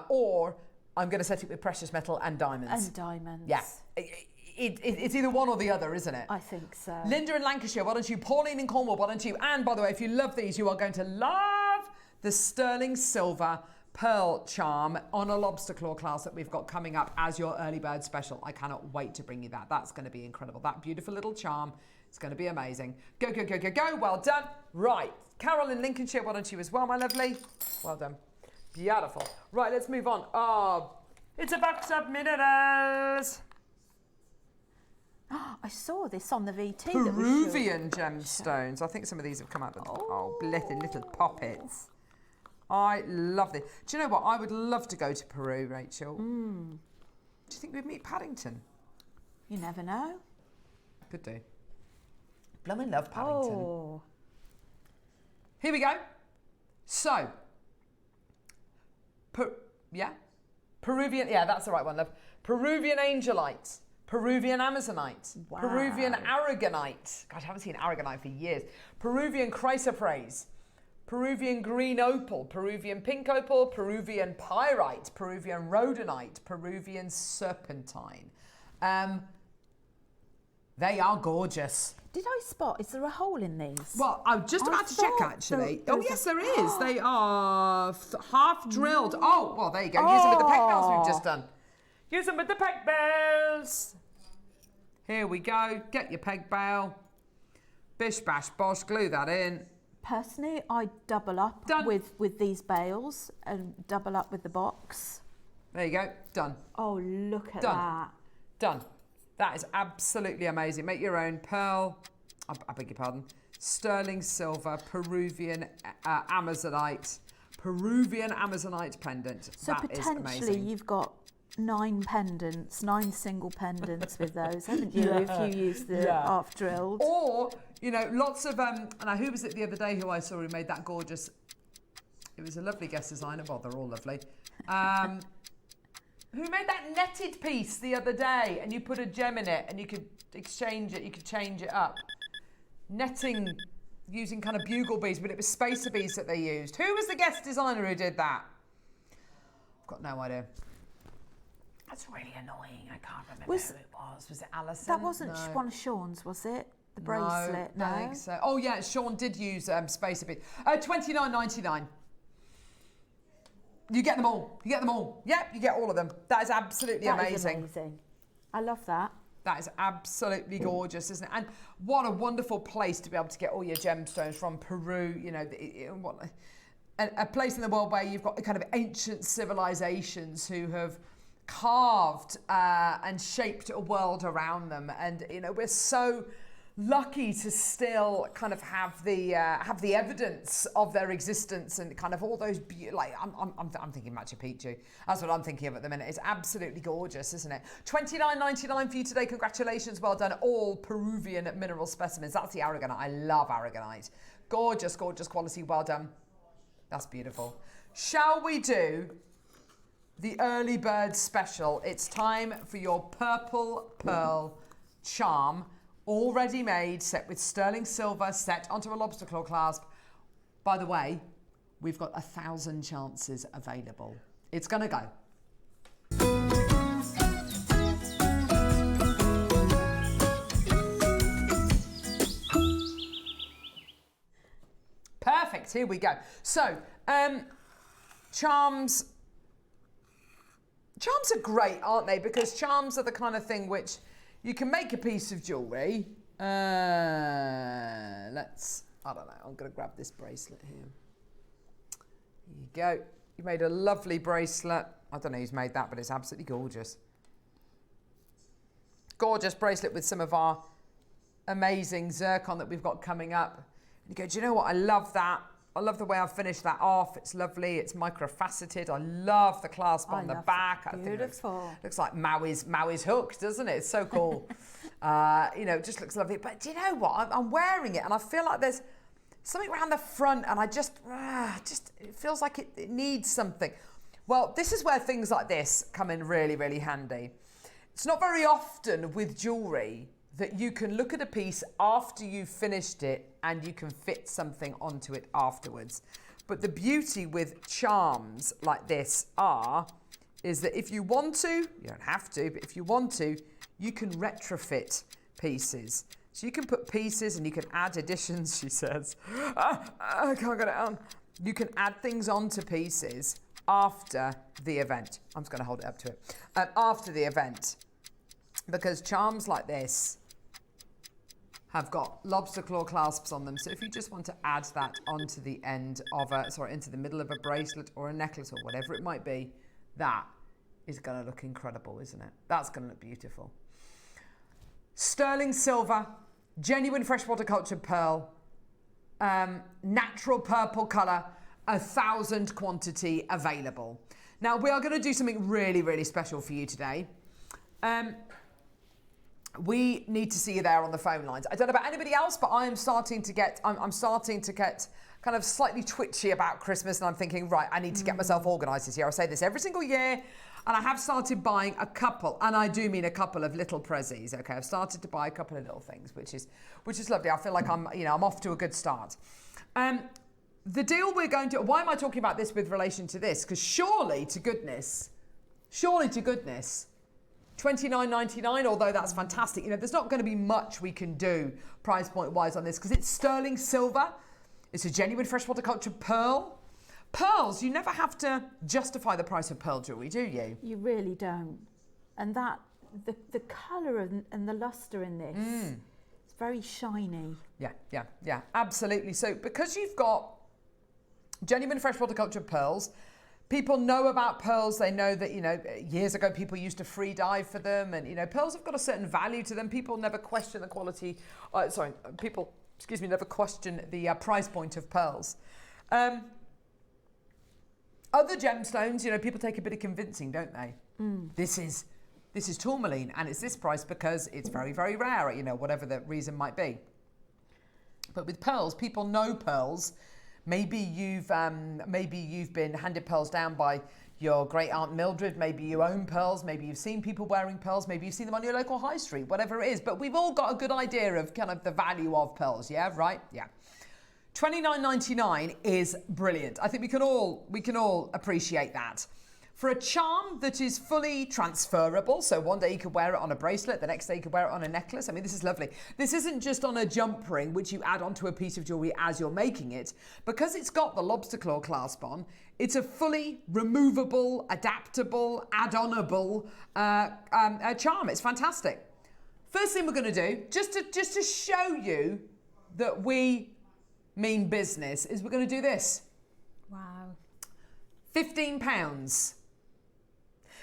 or I'm going to set it with precious metal and diamonds. And diamonds. Yeah. It's either one or the other, isn't it? I think so. Linda in Lancashire, why don't you? Pauline in Cornwall, why don't you? And by the way, if you love these, you are going to love the sterling silver pearl charm on a lobster claw class that we've got coming up as your early bird special. I cannot wait to bring you that. That's going to be incredible. That beautiful little charm. It's going to be amazing. Go, go, go, go, go. Well done. Right. Carol in Lincolnshire, why don't you as well, my lovely? Well done. Beautiful. Right, let's move on. Oh, it's a box of minerals. I saw this on the VT. Peruvian gemstones. I think some of these have come out. Little poppets. I love this. Do you know what? I would love to go to Peru, Rachel. Do you think we'd meet Paddington? You never know. Could do. Blooming love Paddington. Oh. Here we go. So, Peruvian, that's the right one, love. Peruvian angelite. Peruvian amazonite, Peruvian aragonite. Gosh, I haven't seen aragonite for years. Peruvian chrysoprase, Peruvian green opal, Peruvian pink opal, Peruvian pyrite, Peruvian rhodonite, Peruvian serpentine. They are gorgeous. Did I spot, is there a hole in these? Well, I'm just about to check, actually. Oh, yes, there is. They are half drilled. Oh, well, there you go. Use them with the peg bells we've just done. Use them with the peg bells. Here we go. Get your peg bale. Bish, bash, bosh. Glue that in. Personally, I double up with these bales and double up with the box. There you go. Done. Oh, look at that. Done. That is absolutely amazing. Make your own pearl. I beg your pardon. Sterling silver, Peruvian amazonite. Peruvian amazonite pendant. So that is potentially amazing. You've got 9 pendants, 9 single pendants with those, haven't you? If you use the half drilled. Or, you know, lots of now who was it the other day who I saw who made that gorgeous? It was a lovely guest designer. Well, they're all lovely. Who made that netted piece the other day, and you put a gem in it, and you could exchange it. You could change it up. Netting using kind of bugle beads, but it was spacer beads that they used. Who was the guest designer who did that? I've got no idea. That's really annoying. I can't remember who it was. Was it Alison? That wasn't one of Sean's, was it? The bracelet? No, I think so. Oh yeah, Sean did use spacer beads. $29.99. You get them all. You get them all. Yep, you get all of them. That is absolutely amazing. Is amazing. I love that. That is absolutely gorgeous, isn't it? And what a wonderful place to be able to get all your gemstones from. Peru, you know, a place in the world where you've got kind of ancient civilizations who have carved and shaped a world around them. And, you know, we're so lucky to still kind of have the evidence of their existence and kind of all those I'm thinking Machu Picchu. That's what I'm thinking of at the minute. It's absolutely gorgeous, isn't it? $29.99 for you today. Congratulations, well done. All Peruvian mineral specimens. That's the aragonite. I love aragonite. Gorgeous, gorgeous quality. Well done. That's beautiful. Shall we do the early bird special? It's time for your purple pearl charm. Already made, set with sterling silver, set onto a lobster claw clasp. By the way, we've got 1,000 chances available. It's going to go. Perfect, here we go. So, charms are great, aren't they? Because charms are the kind of thing which you can make a piece of jewellery. I don't know, I'm going to grab this bracelet here. Here you go. You made a lovely bracelet. I don't know who's made that, but it's absolutely gorgeous. Gorgeous bracelet with some of our amazing zircon that we've got coming up. And you go, do you know what? I love that. I love the way I've finished that off. It's lovely. It's microfaceted. I love the clasp on the back. I think it looks like Maui's hook, doesn't it? It's so cool. You know, it just looks lovely. But do you know what? I'm wearing it and I feel like there's something around the front and I just it feels like it needs something. Well, this is where things like this come in really, really handy. It's not very often with jewellery that you can look at a piece after you've finished it and you can fit something onto it afterwards. But the beauty with charms like this is that if you want to, you don't have to, but if you want to, you can retrofit pieces. So you can put pieces and you can add additions, she says. I can't get it on. You can add things onto pieces after the event. I'm just going to hold it up to it. After the event. Because charms like this have got lobster claw clasps on them. So if you just want to add that onto the end of into the middle of a bracelet or a necklace or whatever it might be, that is going to look incredible, isn't it? That's going to look beautiful. Sterling silver, genuine freshwater cultured pearl, natural purple colour, 1,000 quantity available. Now we are going to do something really, really special for you today. We need to see you there on the phone lines. I don't know about anybody else, but I'm starting to get kind of slightly twitchy about Christmas, and I'm thinking, right, I need to get myself organised this year. I say this every single year, and I have started buying a couple, and I do mean a couple of little prezzies. Okay, I've started to buy a couple of little things, which is lovely. I feel like I'm off to a good start. The deal we're going to. Why am I talking about this with relation to this? Because surely to goodness. $29.99, although that's fantastic. You know, there's not going to be much we can do price point wise on this because it's sterling silver. It's a genuine freshwater cultured pearl. Pearls, you never have to justify the price of pearl jewellery, do you? You really don't. And that, the colour and the lustre in this, it's very shiny. Yeah, absolutely. So because you've got genuine freshwater cultured pearls, people know about pearls. They know that, you know, years ago people used to free dive for them, and, you know, pearls have got a certain value to them. People never question the quality. People never question the price point of pearls. Other gemstones, you know, people take a bit of convincing, don't they? This is tourmaline, and it's this price because it's very, very rare. You know, whatever the reason might be. But with pearls, people know pearls. Maybe you've been handed pearls down by your great aunt Mildred. Maybe you own pearls. Maybe you've seen people wearing pearls. Maybe you've seen them on your local high street. Whatever it is, but we've all got a good idea of kind of the value of pearls. Yeah, right. Yeah. $29.99 is brilliant. I think we can all appreciate that. For a charm that is fully transferable, so one day you could wear it on a bracelet, the next day you could wear it on a necklace. I mean, this is lovely. This isn't just on a jump ring, which you add onto a piece of jewellery as you're making it. Because it's got the lobster claw clasp on, it's a fully removable, adaptable, add-onable charm. It's fantastic. First thing we're going to do, just to show you that we mean business, is we're going to do this. Wow. £15.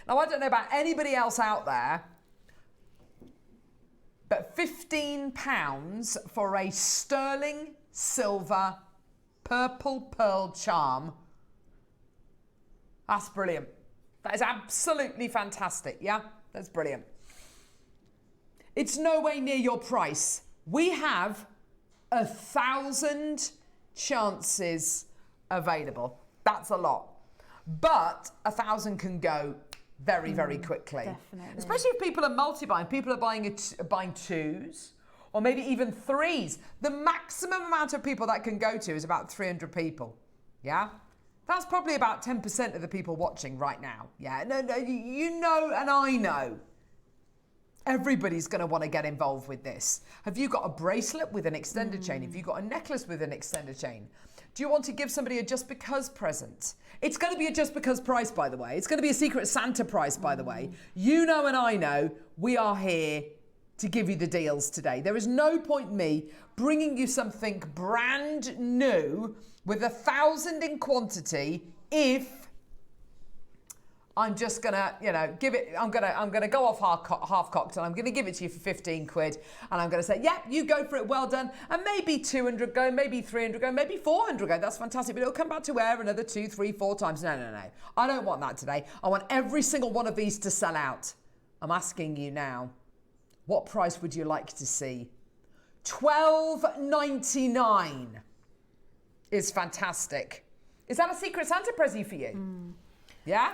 Now, I don't know about anybody else out there, but £15 for a sterling silver purple pearl charm, that's brilliant. That is absolutely fantastic, yeah? That's brilliant. It's no way near your price. We have 1,000 chances available. That's a lot. But 1,000 can go very, very quickly. Definitely. Especially if people are multi-buying. People are buying twos or maybe even threes. The maximum amount of people that can go to is about 300 people. Yeah? That's probably about 10% of the people watching right now. Yeah, no, you know, and I know. Everybody's going to want to get involved with this. Have you got a bracelet with an extended chain? Have you got a necklace with an extended chain? Do you want to give somebody a just because present? It's going to be a just because price, by the way. It's going to be a Secret Santa price, by the way. You know and I know we are here to give you the deals today. There is no point me bringing you something brand new with 1,000 in quantity if I'm just gonna, you know, give it. I'm gonna go off half cocked, and I'm gonna give it to you for 15 quid, and I'm gonna say, yeah, you go for it, well done, and maybe 200 go, maybe 300 go, maybe 400 go. That's fantastic, but it'll come back to air another 2, 3, 4 times. No. I don't want that today. I want every single one of these to sell out. I'm asking you now, what price would you like to see? $12.99 is fantastic. Is that a Secret Santa present for you? Yeah.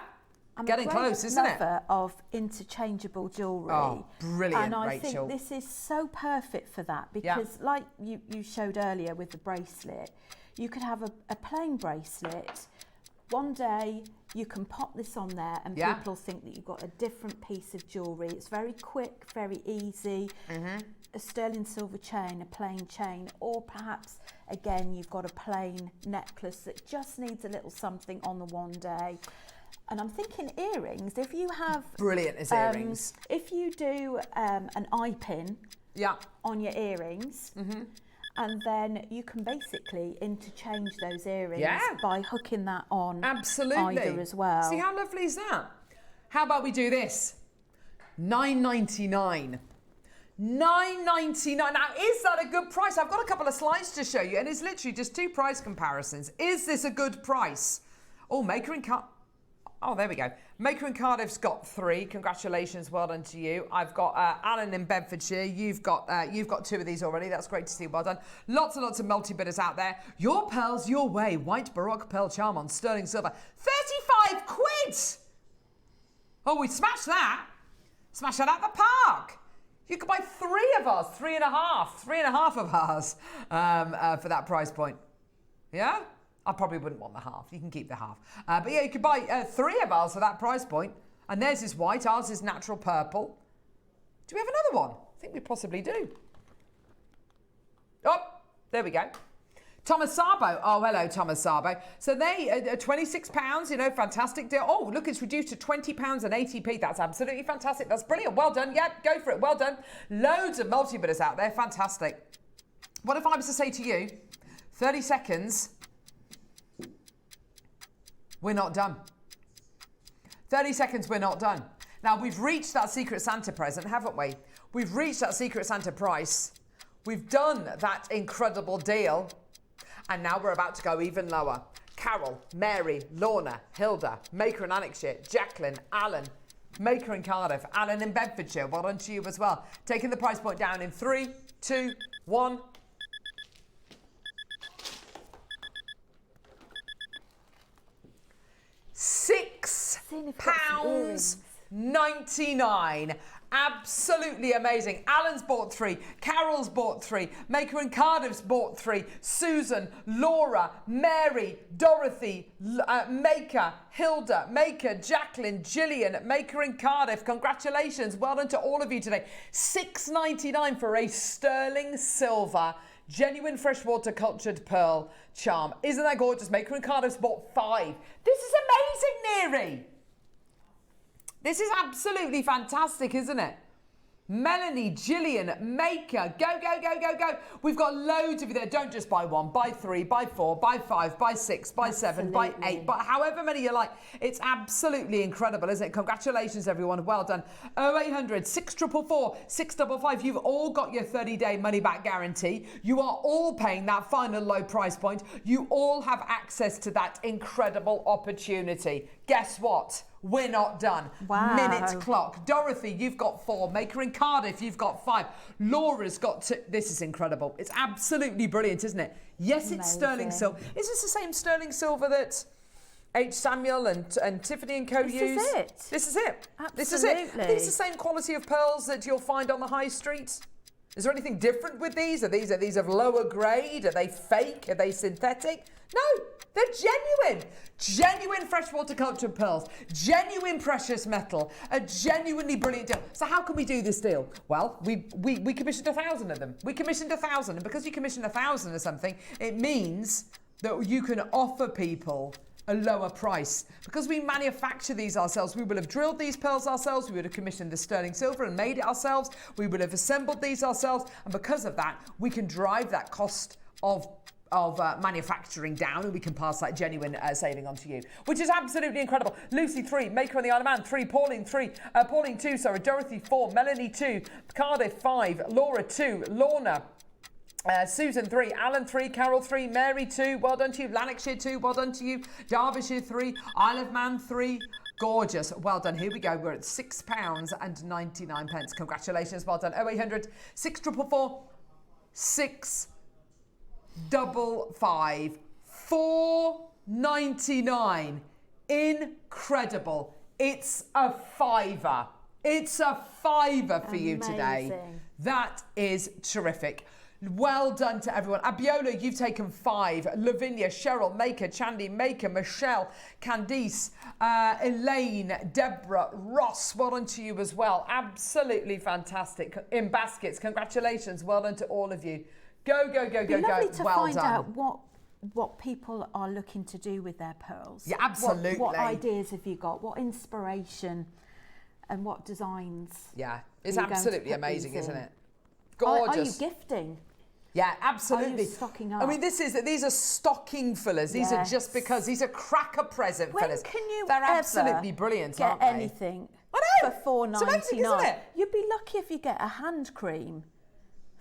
I'm getting close, isn't it? Of interchangeable jewellery. Oh, brilliant, and I Rachel. think this is so perfect for that because, like you showed earlier with the bracelet, you could have a plain bracelet. One day you can pop this on there, and people think that you've got a different piece of jewellery. It's very quick, very easy. A sterling silver chain, a plain chain, or perhaps again you've got a plain necklace that just needs a little something on the one day. And I'm thinking earrings. If you have brilliant as earrings, if you do an eye pin, on your earrings, and then you can basically interchange those earrings by hooking that on either as well. See how lovely is that? How about we do this? $9.99. $9.99. Now, is that a good price? I've got a couple of slides to show you, and it's literally just 2 price comparisons. Is this a good price? Oh, Maker and Oh, there we go. Maker in Cardiff's got 3. Congratulations, well done to you. I've got Alan in Bedfordshire. You've got 2 of these already. That's great to see. Well done. Lots and lots of multi-bidders out there. Your pearls, your way. White Baroque pearl charm on sterling silver. 35 quid. Oh, we smashed that. Smashed that at the park. You could buy 3 of ours, 3.5 of ours for that price point. Yeah? I probably wouldn't want the half. You can keep the half. But yeah, you could buy 3 of ours for that price point. And theirs is white. Ours is natural purple. Do we have another one? I think we possibly do. Oh, there we go. Thomas Sabo. Oh, hello, Thomas Sabo. So they are £26, you know, fantastic deal. Oh, look, it's reduced to £20 and 80p. That's absolutely fantastic. That's brilliant. Well done. Yep, go for it. Well done. Loads of multi-bidders out there. Fantastic. What if I was to say to you, 30 seconds... We're not done. 30 seconds, we're not done. Now, we've reached that Secret Santa present, haven't we? We've reached that Secret Santa price. We've done that incredible deal. And now we're about to go even lower. Carol, Mary, Lorna, Hilda, Maker in Lanarkshire, Jacqueline, Alan, Maker in Cardiff, Alan in Bedfordshire. Well done to you as well. Taking the price point down in 3, 2, 1... £6.99. Absolutely amazing. Alan's bought 3. Carol's bought 3. Maker and Cardiff's bought 3. Susan, Laura, Mary, Dorothy, Maker, Hilda, Maker, Jacqueline, Gillian, Maker in Cardiff. Congratulations. Well done to all of you today. $6.99 for a sterling silver genuine freshwater cultured pearl charm. Isn't that gorgeous? Maker and Cardiff's bought 5. This is amazing, Neri. This is absolutely fantastic, isn't it? Melanie, Gillian, Maker, go, go, go, go, go. We've got loads of you there. Don't just buy 1, buy 3, buy 4, buy 5, buy 6, buy 7, buy 8, but however many you like. It's absolutely incredible, isn't it? Congratulations, everyone. Well done. 0800 644 655. You've all got your 30-day money-back guarantee. You are all paying that final low price point. You all have access to that incredible opportunity. Guess what? We're not done. Wow. Minute clock. Dorothy, you've got 4. Maker in Cardiff, you've got 5. Laura's got 2. This is incredible. It's absolutely brilliant, isn't it? Yes, it's sterling silver. Is this the same sterling silver that H. Samuel and Tiffany and Co. use? This is it. This is it. Absolutely. This is it. Are these the same quality of pearls that you'll find on the high street? Is there anything different with these? Are these of lower grade? Are they fake? Are they synthetic? No, they're genuine. Genuine freshwater cultured pearls, genuine precious metal, a genuinely brilliant deal. So how can we do this deal? Well, we commissioned 1,000 of them. We commissioned 1,000, and because you commissioned 1,000 or something, it means that you can offer people a lower price. Because we manufacture these ourselves, we will have drilled these pearls ourselves, we would have commissioned the sterling silver and made it ourselves, we would have assembled these ourselves, and because of that, we can drive that cost of manufacturing down, and we can pass that genuine saving on to you, which is absolutely incredible. Lucy 3, Maker on the Isle of Man 3, Pauline 2, sorry, Dorothy 4, Melanie 2, Cardiff 5, Laura 2, Lorna, Susan 3, Alan 3, Carol 3, Mary 2, well done to you, Lanarkshire 2, well done to you, Derbyshire 3, Isle of Man 3, gorgeous, well done. Here we go, we're at £6.99. Congratulations, well done. 0800 644 655 499. Incredible. It's a fiver. It's a fiver for you today. That is terrific. Well done to everyone. Abiola, you've taken 5. Lavinia, Cheryl, Maker, Chandy, Maker, Michelle, Candice, Elaine, Deborah, Ross, well done to you as well. Absolutely fantastic. In baskets, congratulations. Well done to all of you. Go, go, go, go, go. Lovely to well find done. out what people are looking to do with their pearls. Yeah, absolutely. What ideas have you got? What inspiration and what designs? Yeah, it's absolutely amazing, isn't it? Gorgeous. Gorgeous. Are you gifting? Yeah, absolutely. Are you stocking up? I mean, these are stocking fillers. These are just because these are cracker present fillers. When can you They're ever absolutely brilliant, get aren't they? anything I know. for It's amazing, isn't $4.99? it? You'd be lucky if you get a hand cream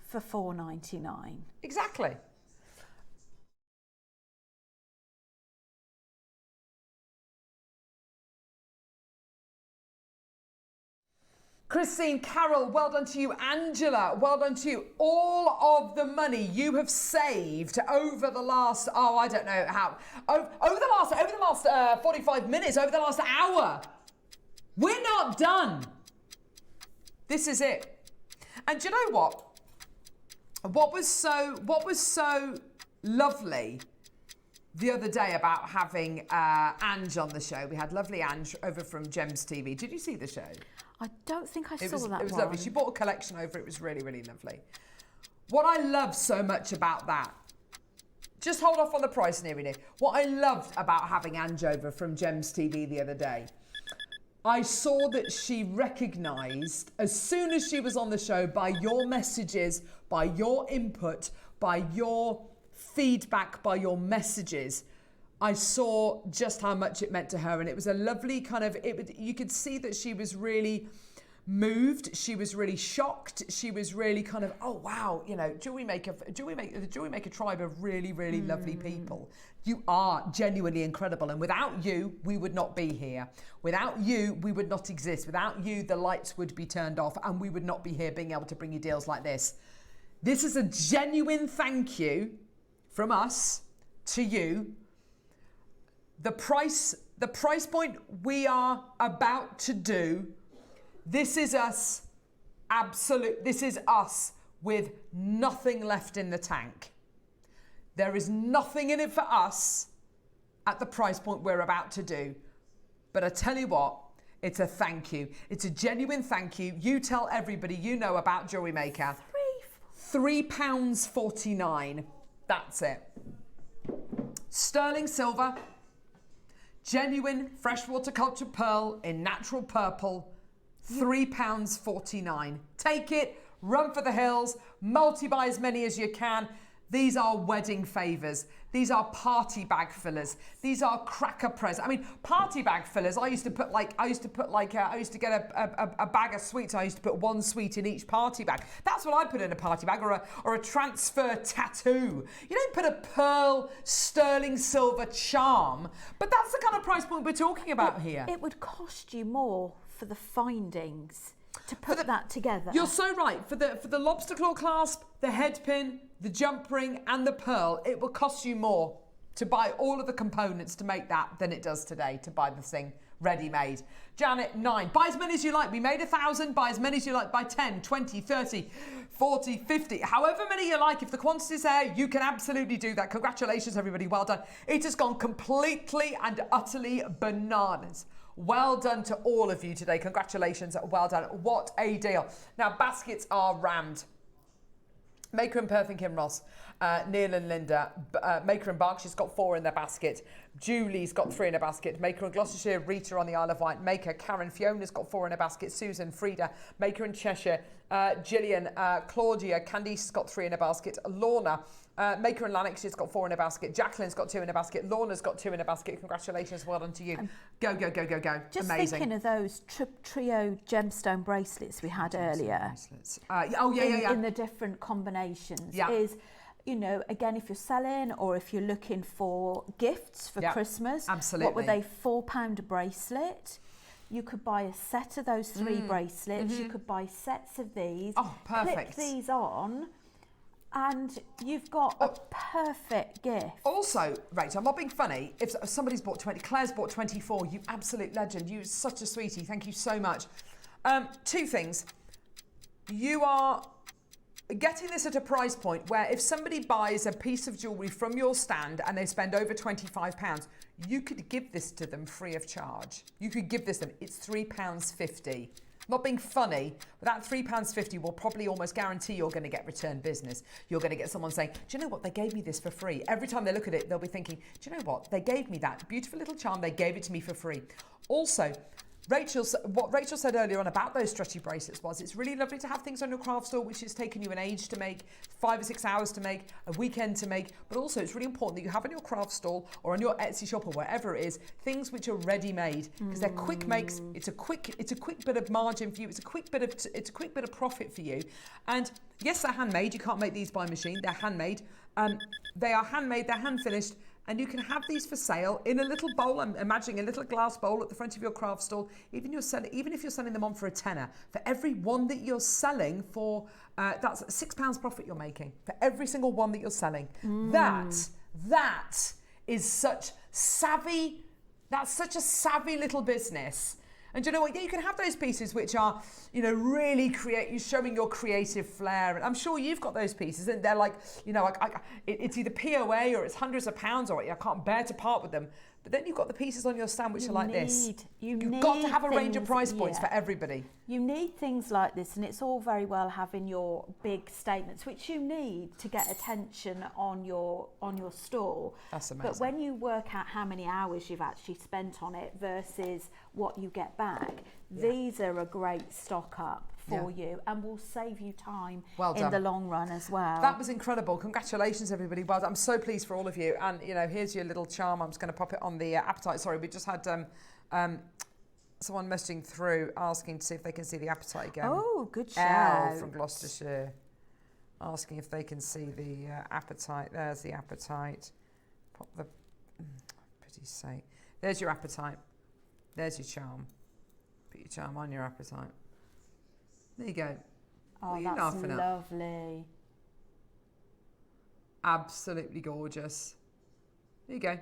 for $4.99. Exactly. Christine, Carol, well done to you. Angela, well done to you. All of the money you have saved over the last, I don't know how, over the last 45 minutes, over the last hour. We're not done. This is it. And do you know what? What was so lovely the other day about having Ange on the show? We had lovely Ange over from Gems TV. Did you see the show? I don't think I saw that one. It was lovely. She bought a collection over. It was really, really lovely. What I love so much about that, just hold off on the price, Neri. What I loved about having Ange over from Gems TV the other day, I saw that she recognised, as soon as she was on the show, by your messages, by your input, by your feedback, by your messages, I saw just how much it meant to her. And it was a lovely kind of, you could see that she was really moved. She was really shocked. She was really kind of, oh, wow, you know, the Jewellery Maker tribe of really, really lovely people. You are genuinely incredible. And without you, we would not be here. Without you, we would not exist. Without you, the lights would be turned off and we would not be here being able to bring you deals like this. This is a genuine thank you from us to you. The price point we are about to do, this is us, this is us with nothing left in the tank. There is nothing in it for us at the price point we're about to do. But I tell you what, it's a thank you. It's a genuine thank you. You tell everybody you know about Jewellery Maker. £3.49. That's it. Sterling silver. Genuine freshwater cultured pearl in natural purple, £3.49. Take it, run for the hills, multi-buy as many as you can. These are wedding favours. These are party bag fillers. These are cracker presents. I mean, party bag fillers, I used to get a bag of sweets. I used to put one sweet in each party bag. That's what I put in a party bag, or a transfer tattoo. You don't put a pearl, sterling silver charm, but that's the kind of price point we're talking about here. It would cost you more for the findings to put that together. You're so right. For the lobster claw clasp, the head pin, the jump ring and the pearl, it will cost you more to buy all of the components to make that than it does today to buy the thing ready-made. Janet, 9. Buy as many as you like. We made 1,000. Buy as many as you like. Buy 10, 20, 30, 40, 50. However many you like. If the quantity's there, you can absolutely do that. Congratulations, everybody. Well done. It has gone completely and utterly bananas. Well done to all of you today. Congratulations. Well done. What a deal. Now, baskets are rammed. Maker and Perth and Kinross, Neil and Linda, Maker and Berkshire's got 4 in their basket. Julie's got 3 in her basket. Maker and Gloucestershire, Rita on the Isle of Wight. Maker, Karen, Fiona's got 4 in her basket. Susan, Frida, Maker and Cheshire, Gillian, Claudia, Candice's got 3 in her basket. Lorna, Maker and Lanark, she's got 4 in her basket. Jacqueline's got 2 in her basket. Lorna's got 2 in her basket. Congratulations, well done to you. Go, go, go, go, go. Just amazing. Thinking of those trio gemstone bracelets we had earlier. Yeah. In the different combinations Yeah. is, you know, again, if you're selling or if you're looking for gifts for Christmas, absolutely. what were they, £4 a bracelet? You could buy a set of those 3 bracelets. You could buy sets of these. Oh, perfect. Clip these on, and you've got a perfect gift. Also, Rachel, I'm not being funny. If somebody's bought 20, Claire's bought 24, you absolute legend. You're such a sweetie. Thank you so much. 2 things. You are getting this at a price point where if somebody buys a piece of jewellery from your stand and they spend over £25, you could give this to them free of charge. You could give this to them. It's £3.50. Not being funny, but that £3.50 will probably almost guarantee you're going to get return business. You're going to get someone saying, do you know what, they gave me this for free. Every time they look at it, they'll be thinking, do you know what, they gave me that beautiful little charm, they gave it to me for free. Also, what Rachel said earlier on about those stretchy bracelets was it's really lovely to have things on your craft store which has taken you an age to make, 5 or 6 hours to make, a weekend to make, but also it's really important that you have on your craft stall or on your Etsy shop or wherever it is things which are ready made because they're quick makes. It's a quick bit of margin for you. It's a quick bit of profit for you. And yes, they're handmade. You can't make these by machine. They're handmade. They are handmade. They're hand finished. And you can have these for sale in a little bowl. I'm imagining a little glass bowl at the front of your craft stall. Even if you're selling them on for a tenner, for every one that you're selling for, that's £6 profit you're making for every single one that you're selling. That is such savvy. That's such a savvy little business. And do you know what? Yeah, you can have those pieces which are, you know, really you're showing your creative flair. And I'm sure you've got those pieces and they're like, you know, it's either POA or it's hundreds of pounds or I can't bear to part with them. But then you've got the pieces on your stand which are like this. You've got to have a range of price points for everybody. You need things like this, and it's all very well having your big statements, which you need to get attention on your stall. That's amazing. But when you work out how many hours you've actually spent on it versus what you get back, these are a great stock up for you and will save you time in the long run as well. That was incredible. Congratulations, everybody. Well done. I'm so pleased for all of you. And, you know, here's your little charm. I'm just going to pop it on the Apatite. Sorry, we just had someone messaging through asking to see if they can see the Apatite again. Oh, good shout. Elle from Gloucestershire asking if they can see the Apatite. There's the Apatite. Pop the... Pretty sake. There's your Apatite. There's your charm. Put your charm on your Apatite. There you go. Oh, that's lovely. Absolutely gorgeous. There you go.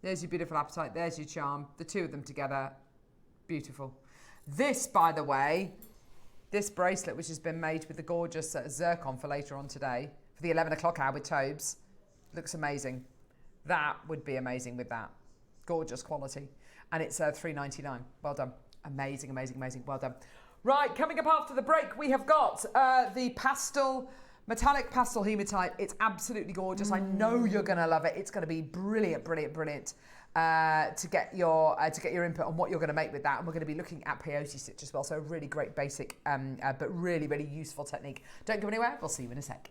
There's your beautiful Apatite. There's your charm. The 2 of them together. Beautiful. This, by the way, this bracelet, which has been made with the gorgeous zircon for later on today, for the 11 o'clock hour with Tobes, looks amazing. That would be amazing with that. Gorgeous quality. And it's $3.99. Well done. Amazing, amazing, amazing. Well done. Right, coming up after the break, we have got the pastel, metallic pastel hematite. It's absolutely gorgeous. I know you're going to love it. It's going to be brilliant, brilliant, brilliant to get your input on what you're going to make with that. And we're going to be looking at peyote stitch as well. So a really great basic, but really, really useful technique. Don't go anywhere. We'll see you in a sec.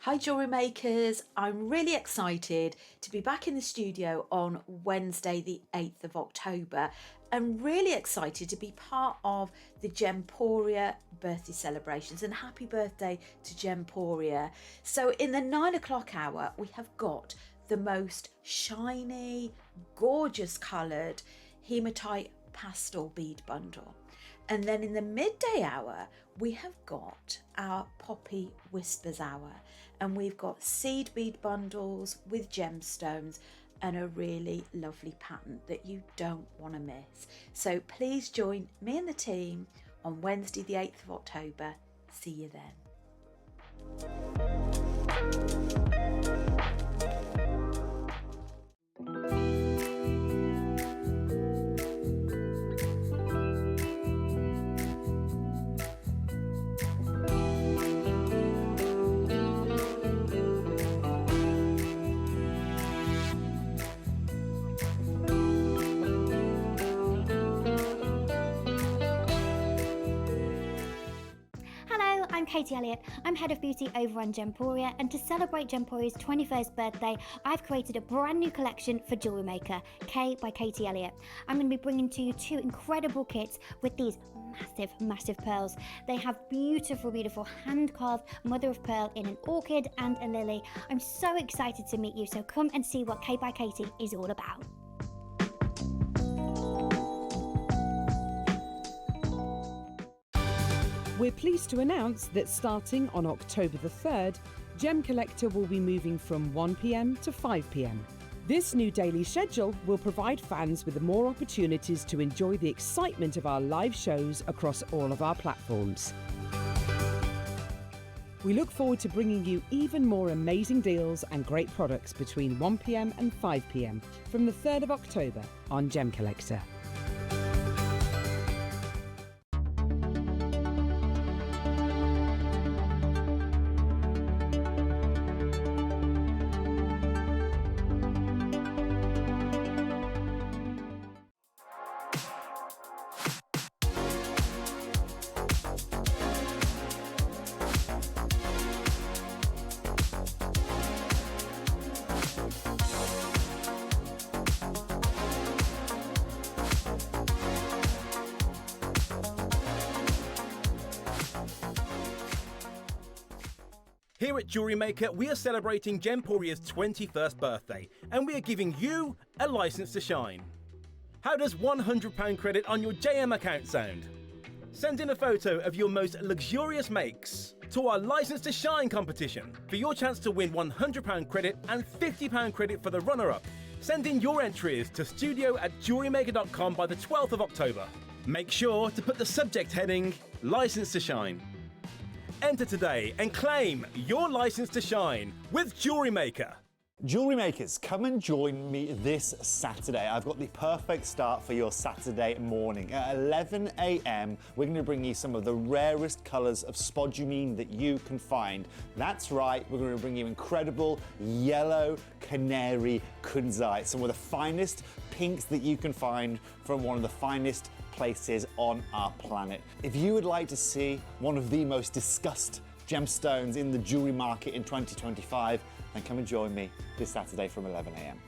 Hi Jewellery Makers, I'm really excited to be back in the studio on Wednesday the 8th of October and really excited to be part of the Gemporia birthday celebrations, and happy birthday to Gemporia. So in the 9 o'clock hour we have got the most shiny, gorgeous coloured hematite pastel bead bundle. And then in the midday hour, we have got our Poppy Whispers hour. And we've got seed bead bundles with gemstones and a really lovely pattern that you don't want to miss. So please join me and the team on Wednesday the 8th of October. See you then. I'm Katie Elliott. I'm head of beauty over on Gemporia, and to celebrate Gemporia's 21st birthday, I've created a brand new collection for Jewellery Maker, K by Katie Elliott. I'm going to be bringing to you 2 incredible kits with these massive pearls. They have beautiful hand-carved mother of pearl in an orchid and a lily. I'm so excited to meet you, so come and see what K by Katie is all about. We're pleased to announce that starting on October the 3rd, Gem Collector will be moving from 1 p.m. to 5 p.m. This new daily schedule will provide fans with more opportunities to enjoy the excitement of our live shows across all of our platforms. We look forward to bringing you even more amazing deals and great products between 1 p.m. and 5 p.m. from the 3rd of October on Gem Collector. Here at Jewellery Maker, we are celebrating Gemporia's 21st birthday, and we are giving you a license to shine. How does £100 credit on your JM account sound? Send in a photo of your most luxurious makes to our License to Shine competition for your chance to win £100 credit and £50 credit for the runner-up. Send in your entries to studio@jewellerymaker.com by the 12th of October. Make sure to put the subject heading License to Shine. Enter today and claim your license to shine with Jewellery Maker. Jewellery Makers, come and join me this Saturday. I've got the perfect start for your Saturday morning. At 11 a.m, we're going to bring you some of the rarest colours of spodumene that you can find. That's right, we're going to bring you incredible yellow canary kunzite, some of the finest pinks that you can find from one of the finest places on our planet. If you would like to see one of the most discussed gemstones in the jewellery market in 2025, then come and join me this Saturday from 11 a.m.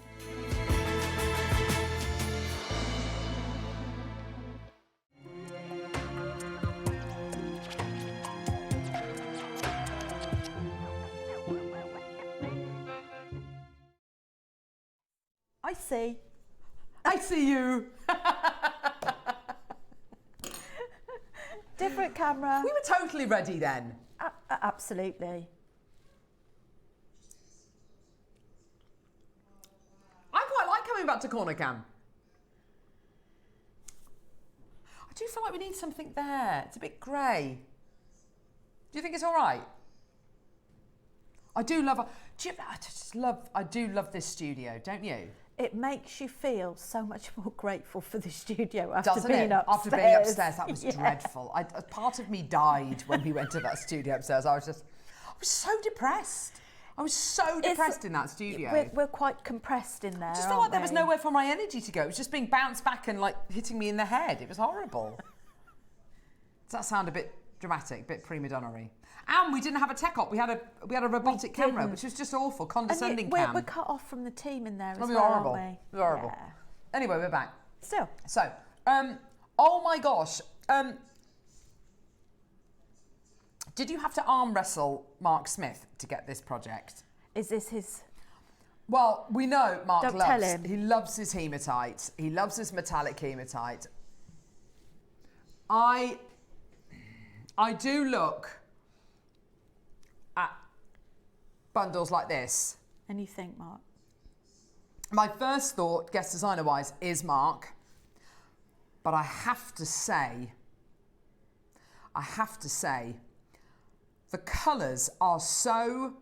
I see you. Different camera. We were totally ready then. Absolutely. I quite like coming back to corner cam. I do feel like we need something there. It's a bit grey. Do you think it's all right? I do love. I do love this studio, don't you? It makes you feel so much more grateful for the studio after Doesn't being it? upstairs. After being upstairs, that was dreadful. Part of me died when we went to that studio upstairs. I was so depressed. I was so depressed in that studio. We're quite compressed in there. I just felt like there was nowhere for my energy to go. It was just being bounced back and like hitting me in the head. It was horrible. Does that sound a bit dramatic, a bit prima donna-y? And we didn't have a tech op. We had a robotic camera, which was just awful, condescending cam. We're cut off from the team in there as well, horrible. aren't we? It was horrible. Yeah. Anyway, we're back. So, oh my gosh. Did you have to arm wrestle Mark Smith to get this project? is this his... Well, we know Mark Don't tell loves. him. He loves his hematite. He loves his metallic hematite. I do look at bundles like this. And you think, Mark? My first thought, guest designer wise, is Mark. But I have to say, the colours are so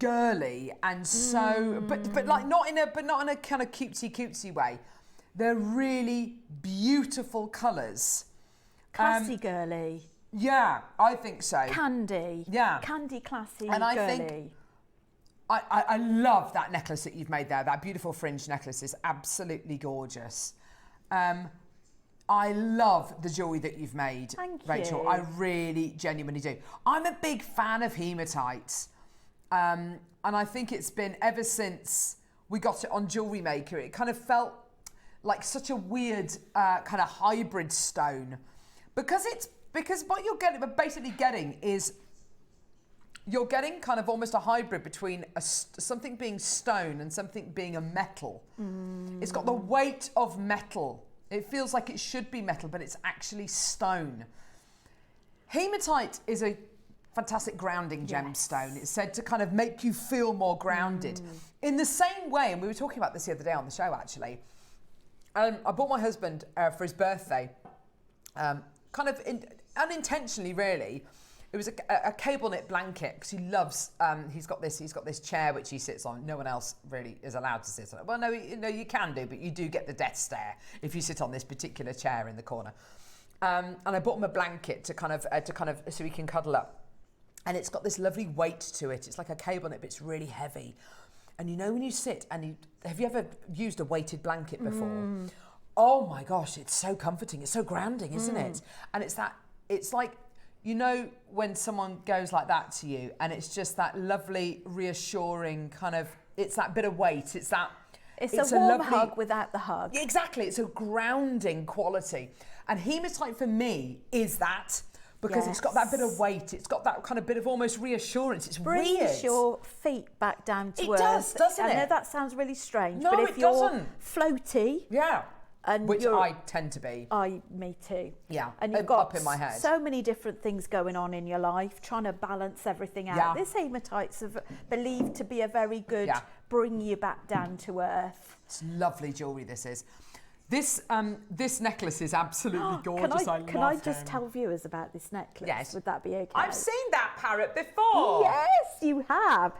girly and so, but like not in a kind of cutesy way. They're really beautiful colours. Classy girly. Yeah, I think so. Candy. Yeah. Candy, classy, And I girly. think I love that necklace that you've made there. That beautiful fringe necklace is absolutely gorgeous. I love the jewellery that you've made, Thank Rachel. you. I really genuinely do. I'm a big fan of Hematite. And I think it's been ever since we got it on Jewellery Maker, it kind of felt like such a weird kind of hybrid stone. Because what you're basically getting is you're getting kind of almost a hybrid between something being stone and something being a metal. It's got the weight of metal. It feels like it should be metal, but it's actually stone. Hematite is a fantastic grounding gemstone. It's said to kind of make you feel more grounded. In the same way, and we were talking about this the other day on the show actually, I bought my husband for his birthday, kind of unintentionally really. It was a cable knit blanket because he loves. He's got this chair which he sits on. No one else really is allowed to sit on it. Well, no, you can do, but you do get the death stare if you sit on this particular chair in the corner. And I bought him a blanket to kind of so he can cuddle up. And it's got this lovely weight to it. It's like a cable knit, but it's really heavy. And you know when you sit and have you ever used a weighted blanket before? Oh my gosh, it's so comforting. It's so grounding, isn't it? And it's like. You know when someone goes like that to you and it's just that lovely, reassuring kind of, it's that bit of weight, it's a warm lovely hug without the hug. Exactly, it's a grounding quality. And Hematite for me is that, because it's got that bit of weight, it's got that kind of bit of almost reassurance, it's weird. Brings your feet back down to earth. It does, doesn't it? I know that sounds really strange, No, but if it you're doesn't. floaty... Yeah. And which I tend to be. Me too. Yeah, and you've got up in my head. So many different things going on in your life, trying to balance everything out. Yeah. This hematite's believed to be a very good bring you back down to earth. It's lovely jewellery. This is. This necklace is absolutely gorgeous. Can I just tell viewers about this necklace? Yes. Would that be okay? I've seen that parrot before. Yes, you have.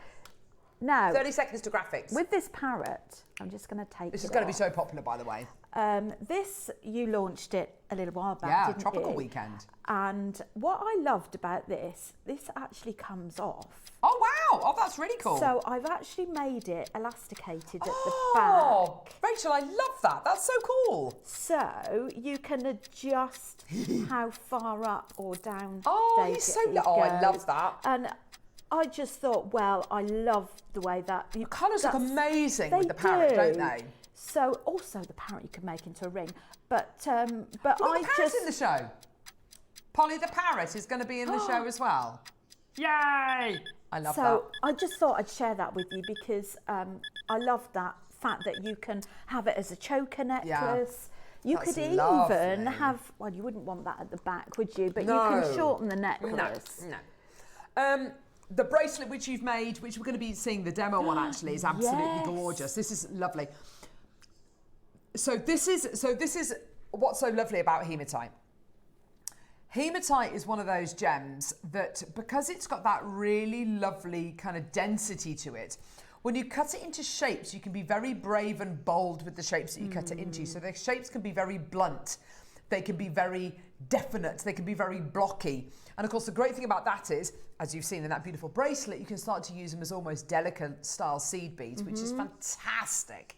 Now, 30 seconds to graphics. With this parrot, I'm just going to take This it is going to be off. so popular, by the way. This, you launched it a little while back, Yeah, didn't tropical you? weekend. And what I loved about this actually comes off. Oh, wow. Oh, that's really cool. So I've actually made it elasticated at the Oh, back. Rachel, I love that. That's so cool. So you can adjust how far up or down Oh, he's so I love that. And I just thought, well, I love the way that... The colours look amazing with the They parrot, do. don't they? So also the parrot you can make into a ring. But We've got the parrot in the show. Polly the parrot is going to be in the show as well. Yay! I love that. So I just thought I'd share that with you because I love that fact that you can have it as a choker necklace. You That's could even lovely. have, well, you wouldn't want that at the back, would you? But you No. can shorten the necklace. No. The bracelet which you've made, which we're going to be seeing the demo on actually, is absolutely gorgeous. This is lovely. So this is what's so lovely about hematite. Hematite is one of those gems that, because it's got that really lovely kind of density to it, when you cut it into shapes, you can be very brave and bold with the shapes that you cut it into. So the shapes can be very blunt. They can be very definite. They can be very blocky. And of course, the great thing about that is, as you've seen in that beautiful bracelet, you can start to use them as almost delicate style seed beads, which is fantastic.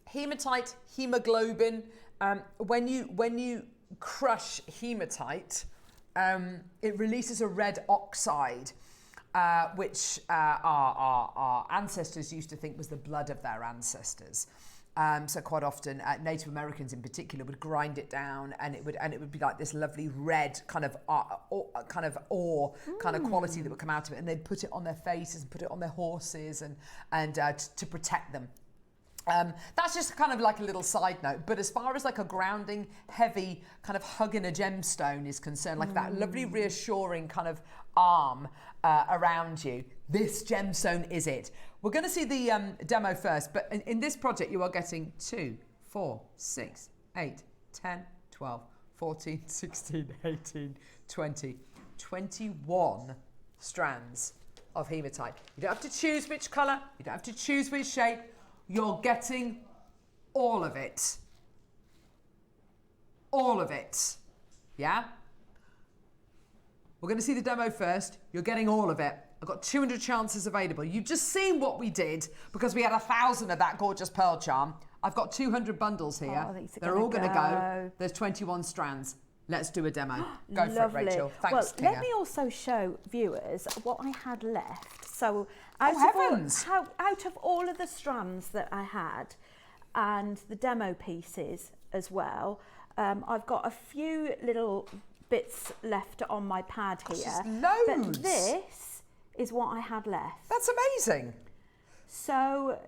Hematite, hemoglobin. When you crush hematite, it releases a red oxide, which our ancestors used to think was the blood of their ancestors. So quite often, Native Americans in particular would grind it down, and it would be like this lovely red kind of ore kind of quality that would come out of it, and they'd put it on their faces and put it on their horses and to protect them. That's just kind of like a little side note, but as far as like a grounding, heavy kind of hugging a gemstone is concerned, like that lovely reassuring kind of arm around you, this gemstone is it. We're going to see the demo first, but in this project you are getting 2, 4, 6, 8, 10, 12, 14, 16, 18, 20, 21 strands of hematite. You don't have to choose which colour, you don't have to choose which shape, you're getting all of it. All of it. Yeah? We're going to see the demo first. You're getting all of it. I've got 200 chances available. You've just seen what we did because we had 1,000 of that gorgeous pearl charm. I've got 200 bundles here. Oh, they're all going to go. There's 21 strands. Let's do a demo. Go for it, Rachel. Thanks, well, Kinga. let me also show viewers what I had left. So out of all of the strands that I had and the demo pieces as well, I've got a few little bits left on my pad here. Just loads. But this is what I had left. That's amazing. So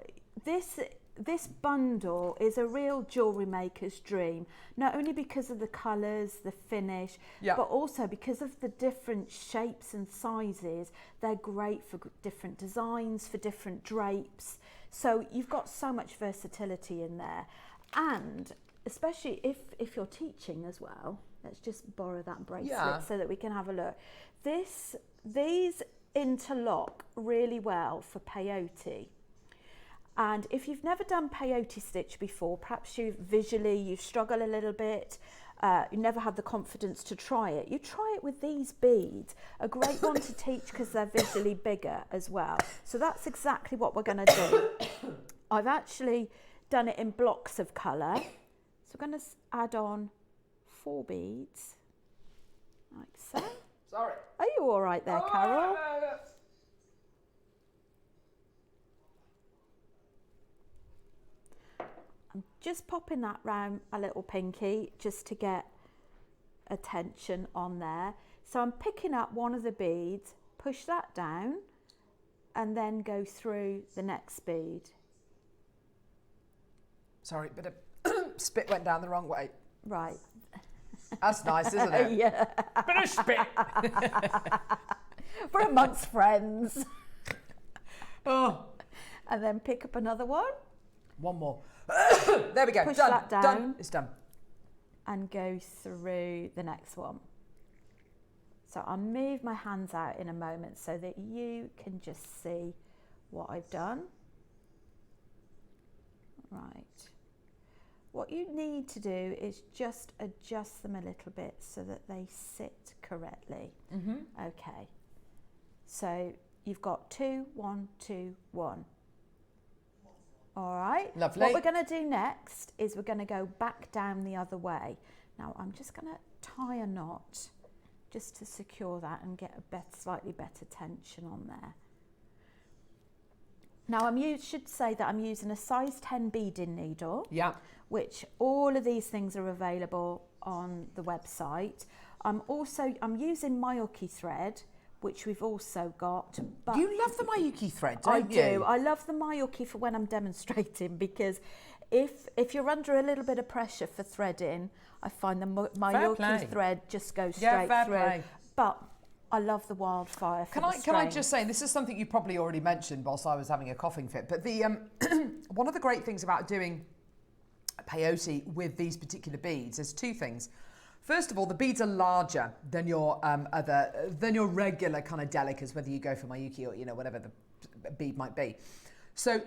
this bundle is a real jewellery maker's dream, not only because of the colours, the finish, but also because of the different shapes and sizes. They're great for different designs, for different drapes. So you've got so much versatility in there. And especially if you're teaching as well, let's just borrow that bracelet so that we can have a look. These interlock really well for peyote. And if you've never done peyote stitch before, perhaps you struggle a little bit, you never had the confidence to try it, you try it with these beads. A great one to teach because they're visually bigger as well. So that's exactly what we're going to do. I've actually done it in blocks of colour. So we're going to add on 4 beads, like so. Sorry. Are you all right there, Carol? I'm just popping that round a little pinky just to get attention on there. So I'm picking up one of the beads, push that down, and then go through the next bead. Sorry, but a spit went down the wrong way. Right. That's nice, isn't it? Yeah. Bit of spit. We're amongst friends. Oh. And then pick up another one. One more. There we go. Push done. that down. Done. It's done. And go through the next one. So I'll move my hands out in a moment so that you can just see what I've done. Right. What you need to do is just adjust them a little bit so that they sit correctly. Okay. So you've got 2, 1, 2, 1. All right. Lovely. What we're going to do next is we're going to go back down the other way. Now I'm just going to tie a knot just to secure that and get a slightly better tension on there. Now should say that I'm using a size 10 beading needle. Yeah. Which all of these things are available on the website. I'm using Mayuki thread, which we've also got. But you love the Mayuki thread, don't you? I you? do. I love the Mayuki for when I'm demonstrating because if you're under a little bit of pressure for threading, I find the Mayuki thread just goes straight through. Play. But I love the wildfire. Can I just say, this is something you probably already mentioned whilst I was having a coughing fit, but the one of the great things about doing peyote with these particular beads is 2 things. First of all, the beads are larger than your regular kind of delicas, whether you go for Mayuki or whatever the bead might be. So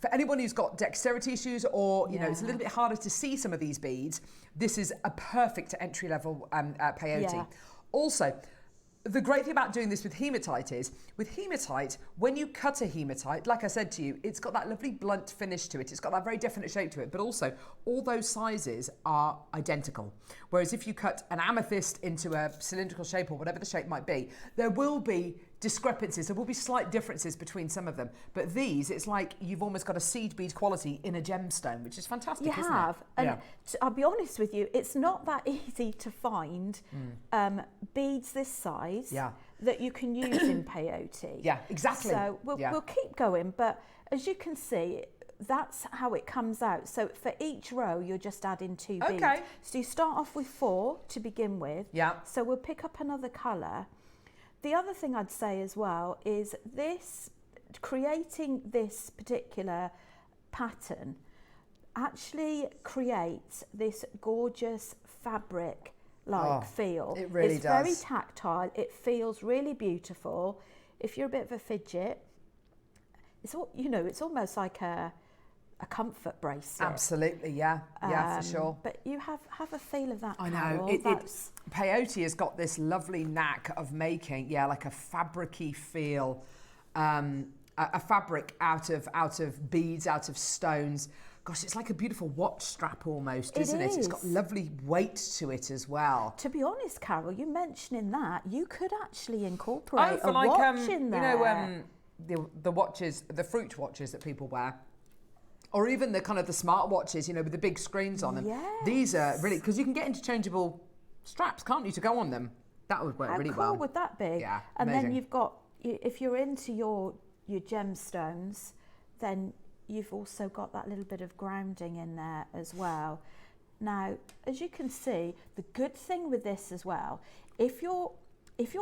for anyone who's got dexterity issues or it's a little bit harder to see some of these beads, this is a perfect entry level peyote. Yeah. Also, the great thing about doing this with hematite is, with hematite, when you cut a hematite, like I said to you, it's got that lovely blunt finish to it. It's got that very definite shape to it, but also all those sizes are identical. Whereas if you cut an amethyst into a cylindrical shape or whatever the shape might be, there will be discrepancies. There will be slight differences between some of them. But these, it's like you've almost got a seed bead quality in a gemstone, which is fantastic, isn't it? You have. And I'll be honest with you, it's not that easy to find beads this size that you can use in peyote. Yeah, exactly. So we'll keep going. But as you can see, that's how it comes out. So for each row, you're just adding 2 beads. Okay. So you start off with 4 to begin with. Yeah. So we'll pick up another colour. The other thing I'd say as well is this, creating this particular pattern actually creates this gorgeous fabric feel. It really it's does. very tactile. It feels really beautiful. If you're a bit of a fidget, it's all, you know, it's almost like a comfort bracelet. Absolutely, yeah, for sure. But you have a feel of that. I know. Carol. Peyote has got this lovely knack of making, like a fabricy feel, a fabric out of beads, out of stones. Gosh, it's like a beautiful watch strap almost, isn't it? It's got lovely weight to it as well. To be honest, Carol, you mentioning that, you could actually incorporate for a watch in there. You know, the watches, the fruit watches that people wear. Or even the kind of the smart watches, you know, with the big screens on them. Yes. These are really, because you can get interchangeable straps, can't you, to go on them? That would work really well. How cool would that be? Yeah, and amazing. then you've got, if you're into your gemstones, then you've also got that little bit of grounding in there as well. Now, as you can see, the good thing with this as well, if you're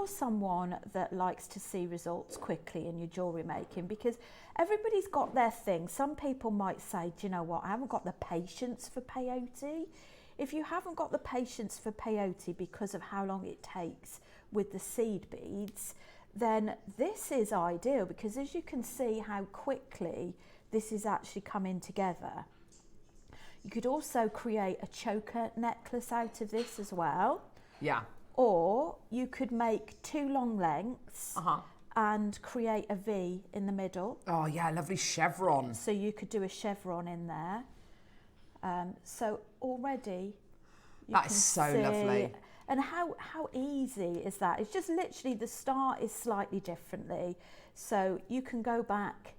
someone that likes to see results quickly in your jewellery making, because everybody's got their thing. Some people might say, do you know what, I haven't got the patience for peyote. If you haven't got the patience for peyote because of how long it takes with the seed beads, then this is ideal, because as you can see how quickly this is actually coming together. You could also create a choker necklace out of this as well. Yeah. Or you could make 2 long lengths and create a V in the middle. Oh yeah, lovely chevron. So you could do a chevron in there. So already you That can is so see, lovely. And how easy is that? It's just literally the start is slightly differently. So you can go back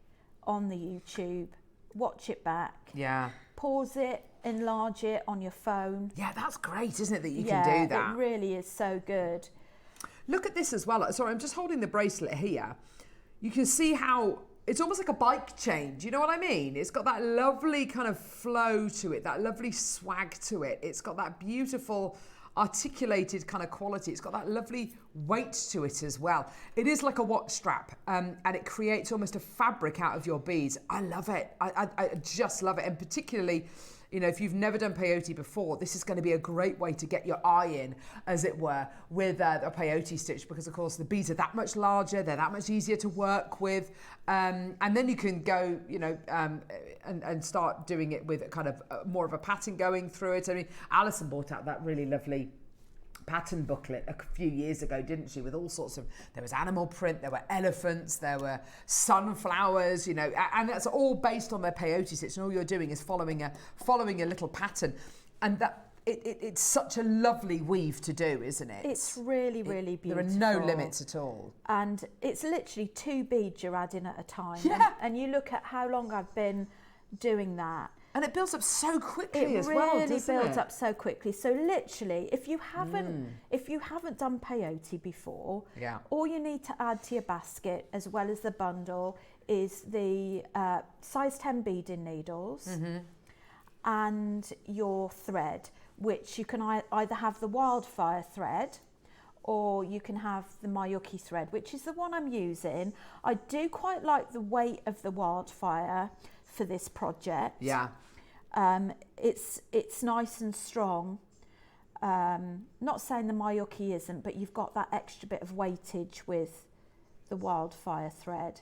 on the YouTube, watch it back. Yeah. Pause it, enlarge it on your phone. Yeah, that's great, isn't it, that you can do that? It really is so good. Look at this as well. Sorry, I'm just holding the bracelet here. You can see how it's almost like a bike chain. Do you know what I mean? It's got that lovely kind of flow to it, that lovely swag to it. It's got that beautiful articulated kind of quality. It's got that lovely weight to it as well. It is like a watch strap, and it creates almost a fabric out of your beads. I love it. I just love it. And particularly, you know, if you've never done peyote before, this is going to be a great way to get your eye in, as it were, with a peyote stitch, because of course the beads are that much larger, they're that much easier to work with, and then you can go, you know, and start doing it with kind of more of a pattern going through it. I mean, Alison brought out that really lovely pattern booklet a few years ago, didn't she, with all sorts of, there was animal print, there were elephants, there were sunflowers, you know, and that's all based on their peyote stitch, and all you're doing is following a little pattern, and that it's such a lovely weave to do, isn't it? It's really, really beautiful. There are no limits at all. And it's literally 2 beads you're adding at a time. Yeah. And you look at how long I've been doing that. And it builds up so quickly as well, doesn't it? It really builds up so quickly. So literally, if you haven't done peyote before, all you need to add to your basket, as well as the bundle, is the size 10 beading needles and your thread, which you can either have the wildfire thread, or you can have the Mayuki thread, which is the one I'm using. I do quite like the weight of the wildfire for this project. Yeah. It's nice and strong. Not saying the Mayuki isn't, but you've got that extra bit of weightage with the wildfire thread.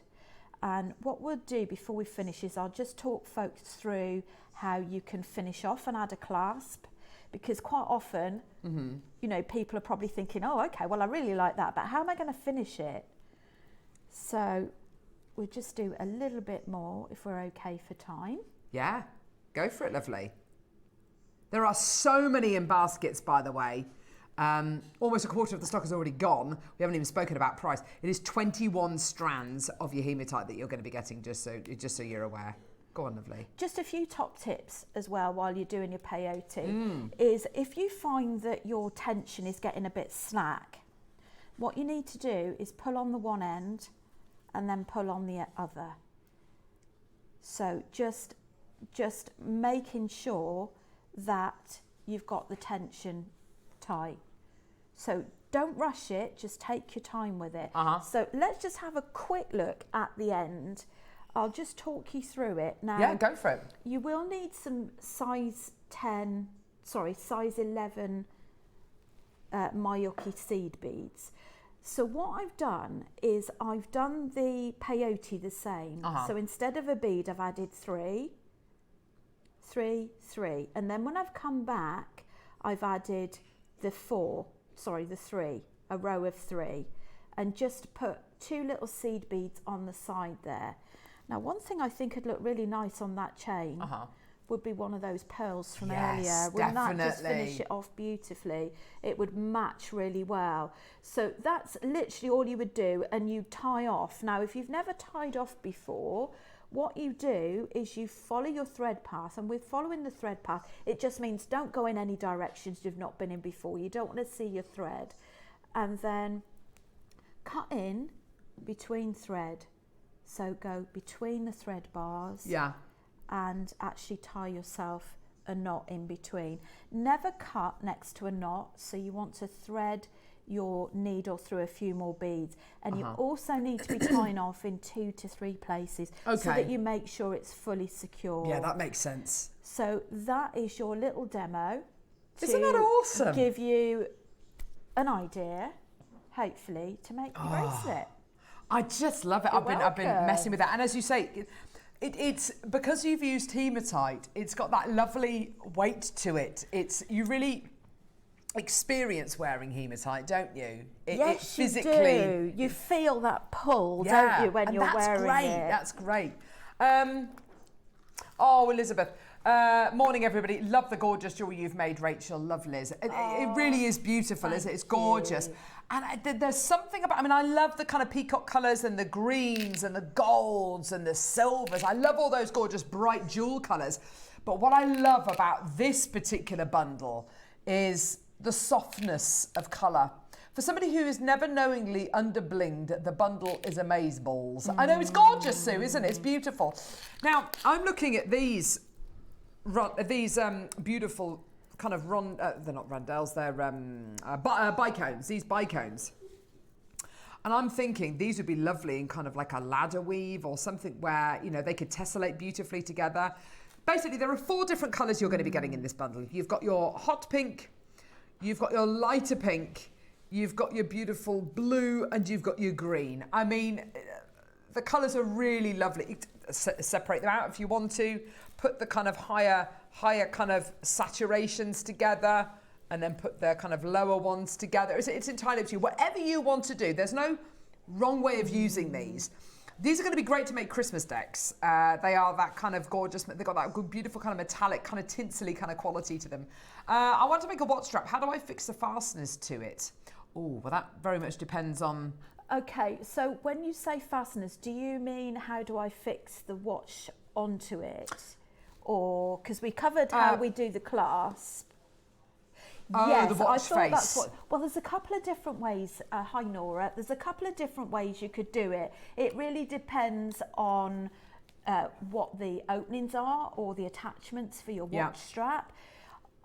And what we'll do before we finish is I'll just talk folks through how you can finish off and add a clasp, because quite often, you know, people are probably thinking, oh, okay, well, I really like that, but how am I going to finish it? So we'll just do a little bit more if we're okay for time. Yeah, go for it, lovely. There are so many in baskets, by the way. Almost a quarter of the stock is already gone. We haven't even spoken about price. It is 21 strands of your hematite that you're going to be getting, just so you're aware. Go on, lovely. Just a few top tips as well while you're doing your peyote is if you find that your tension is getting a bit slack, what you need to do is pull on the one end and then pull on the other. So just just making sure that you've got the tension tight. So don't rush it, just take your time with it. So let's just have a quick look at the end. I'll just talk you through it. Now, Yeah, go for it. you will need some size 11 Mayuki seed beads. So what I've done is I've done the peyote the same. So instead of a bead, I've added 3, 3, 3. And then when I've come back, I've added the 3, a row of 3. And just put 2 little seed beads on the side there. Now, one thing I think would look really nice on that chain would be one of those pearls from earlier. Wouldn't that just finish it off beautifully? It would match really well. So that's literally all you would do, and you tie off. Now, if you've never tied off before, what you do is you follow your thread path, and with following the thread path, it just means don't go in any directions you've not been in before. You don't want to see your thread. And then cut in between thread. So go between the thread bars. Yeah. And actually tie yourself a knot in between. Never cut next to a knot, so you want to thread your needle through a few more beads. And you also need to be tying off in 2 to 3 places so that you make sure it's fully secure. Yeah, that makes sense. So that is your little demo. Isn't that awesome? Give you an idea, hopefully, to make your bracelet. I just love it. I've been messing with that, and as you say, it's because you've used hematite. It's got that lovely weight to it. You really experience wearing hematite, don't you? Yes, physically, you do. You feel that pull, don't you, when you're wearing it? That's great. Oh, Elizabeth. Morning, everybody. Love the gorgeous jewelry you've made, Rachel. Love, Liz. It really is beautiful, isn't it? It's gorgeous. And there's something about, I love the kind of peacock colours and the greens and the golds and the silvers. I love all those gorgeous bright jewel colours. But what I love about this particular bundle is the softness of colour. For somebody who is never knowingly under-blinged, the bundle is amazeballs. I know, it's gorgeous, Sue, isn't it? It's beautiful. Now, I'm looking at these beautiful kind of they're not rondelles, they're bicones, these bicones. And I'm thinking these would be lovely in kind of like a ladder weave or something where, they could tessellate beautifully together. Basically, there are 4 different colours you're going to be getting in this bundle. You've got your hot pink, you've got your lighter pink, you've got your beautiful blue, and you've got your green. The colours are really lovely. Separate them out if you want to. Put the kind of higher kind of saturations together, and then put the kind of lower ones together. It's entirely up to you. Whatever you want to do. There's no wrong way of using these. These are going to be great to make Christmas decks. They are that kind of gorgeous. They've got that good, beautiful kind of metallic, kind of tinsely kind of quality to them. I want to make a watch strap. How do I fix the fasteners to it? Oh, well, that very much depends on... Okay, so when you say fasteners, do you mean how do I fix the watch onto it? Or, because we covered how we do the clasp. Yes, the watch face. That's what, well, there's a couple of different ways. Hi, Nora. There's a couple of different ways you could do it. It really depends on what the openings are or the attachments for your watch strap.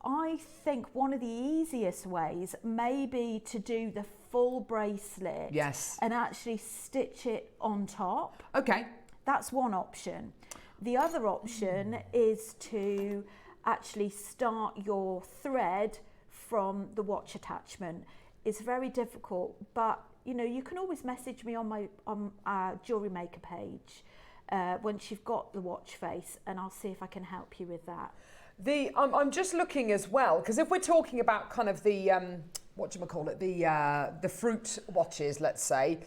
I think one of the easiest ways may be to do the full bracelet. Yes. And actually stitch it on top. Okay. That's one option. The other option is to actually start your thread from the watch attachment. It's very difficult, but you can always message me on our Jewellery Maker page once you've got the watch face, and I'll see if I can help you with that. I'm just looking as well, because if we're talking about kind of the the fruit watches, let's say,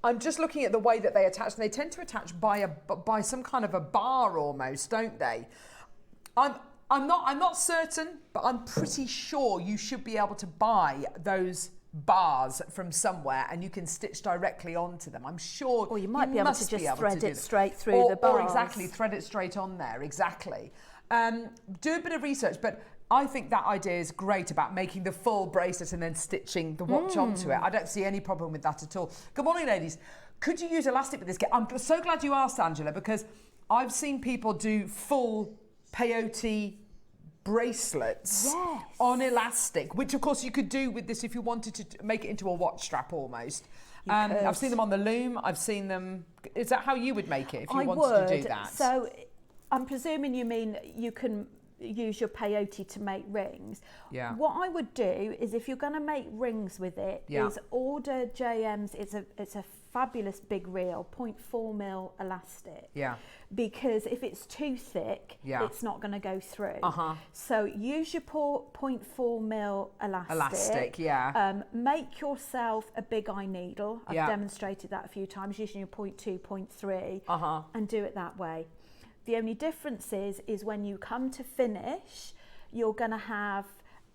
I'm just looking at the way that they attach, and they tend to attach by some kind of a bar almost, don't they? I'm not certain, but I'm pretty sure you should be able to buy those bars from somewhere and you can stitch directly onto them. I'm sure. Or you might be able to just thread it straight through the bars. Or exactly, thread it straight on there, exactly. Do a bit of research, but I think that idea is great about making the full bracelet and then stitching the watch onto it. I don't see any problem with that at all. Good morning, ladies. Could you use elastic with this kit? I'm so glad you asked, Angela, because I've seen people do full peyote bracelets on elastic, which of course you could do with this if you wanted to make it into a watch strap almost. I've seen them on the loom. I've seen them. Is that how you would make it if you wanted to do that? So I'm presuming you mean you can use your peyote to make rings. Yeah. What I would do is, if you're going to make rings with it, is order JM's. It's a fabulous big reel, 0.4 mil elastic. Yeah. Because if it's too thick, it's not going to go through. So use your 0.4 mil elastic. Make yourself a big eye needle. I've demonstrated that a few times using your 0.2, 0.3, and do it that way. The only difference is when you come to finish, you're going to have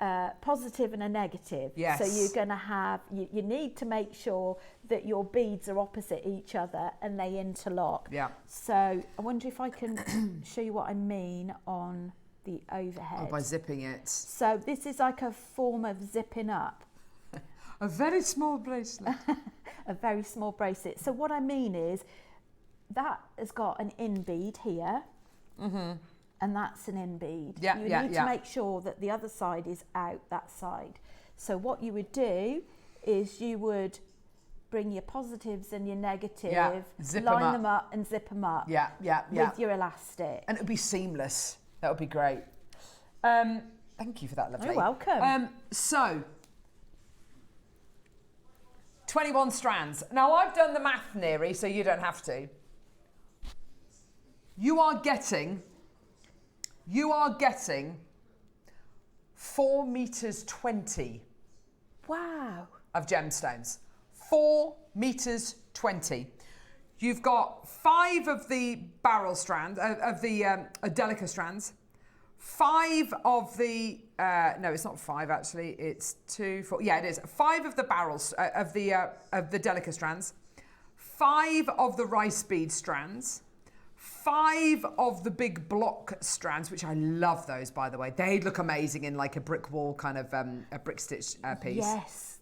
a positive and a negative. Yes. So you're going to have, you need to make sure that your beads are opposite each other and they interlock. Yeah. So I wonder if I can show you what I mean on the overhead. Oh, by zipping it. So this is like a form of zipping up. A very small bracelet. A very small bracelet. So what I mean is, that has got an in bead here, and that's an in bead. You need to make sure that the other side is out that side. So what you would do is you would bring your positives and your negatives, line them up and zip them up with your elastic. And it would be seamless. That would be great. Thank you for that, lovely. You're welcome. So, 21 strands. Now, I've done the math, Neri, so you don't have to. You are getting 4 meters 20. Wow. Of gemstones. 4 meters 20. You've got 5 of the barrel strands, of the Adelica strands. 5 of the, no, it's not 5 actually, it's 2, 4, yeah, it is. 5 of the barrels, of the Delica strands. 5 of the rice bead strands. 5 of the big block strands, which I love those, by the way. They look amazing in like a brick wall kind of a brick stitch piece. Yes.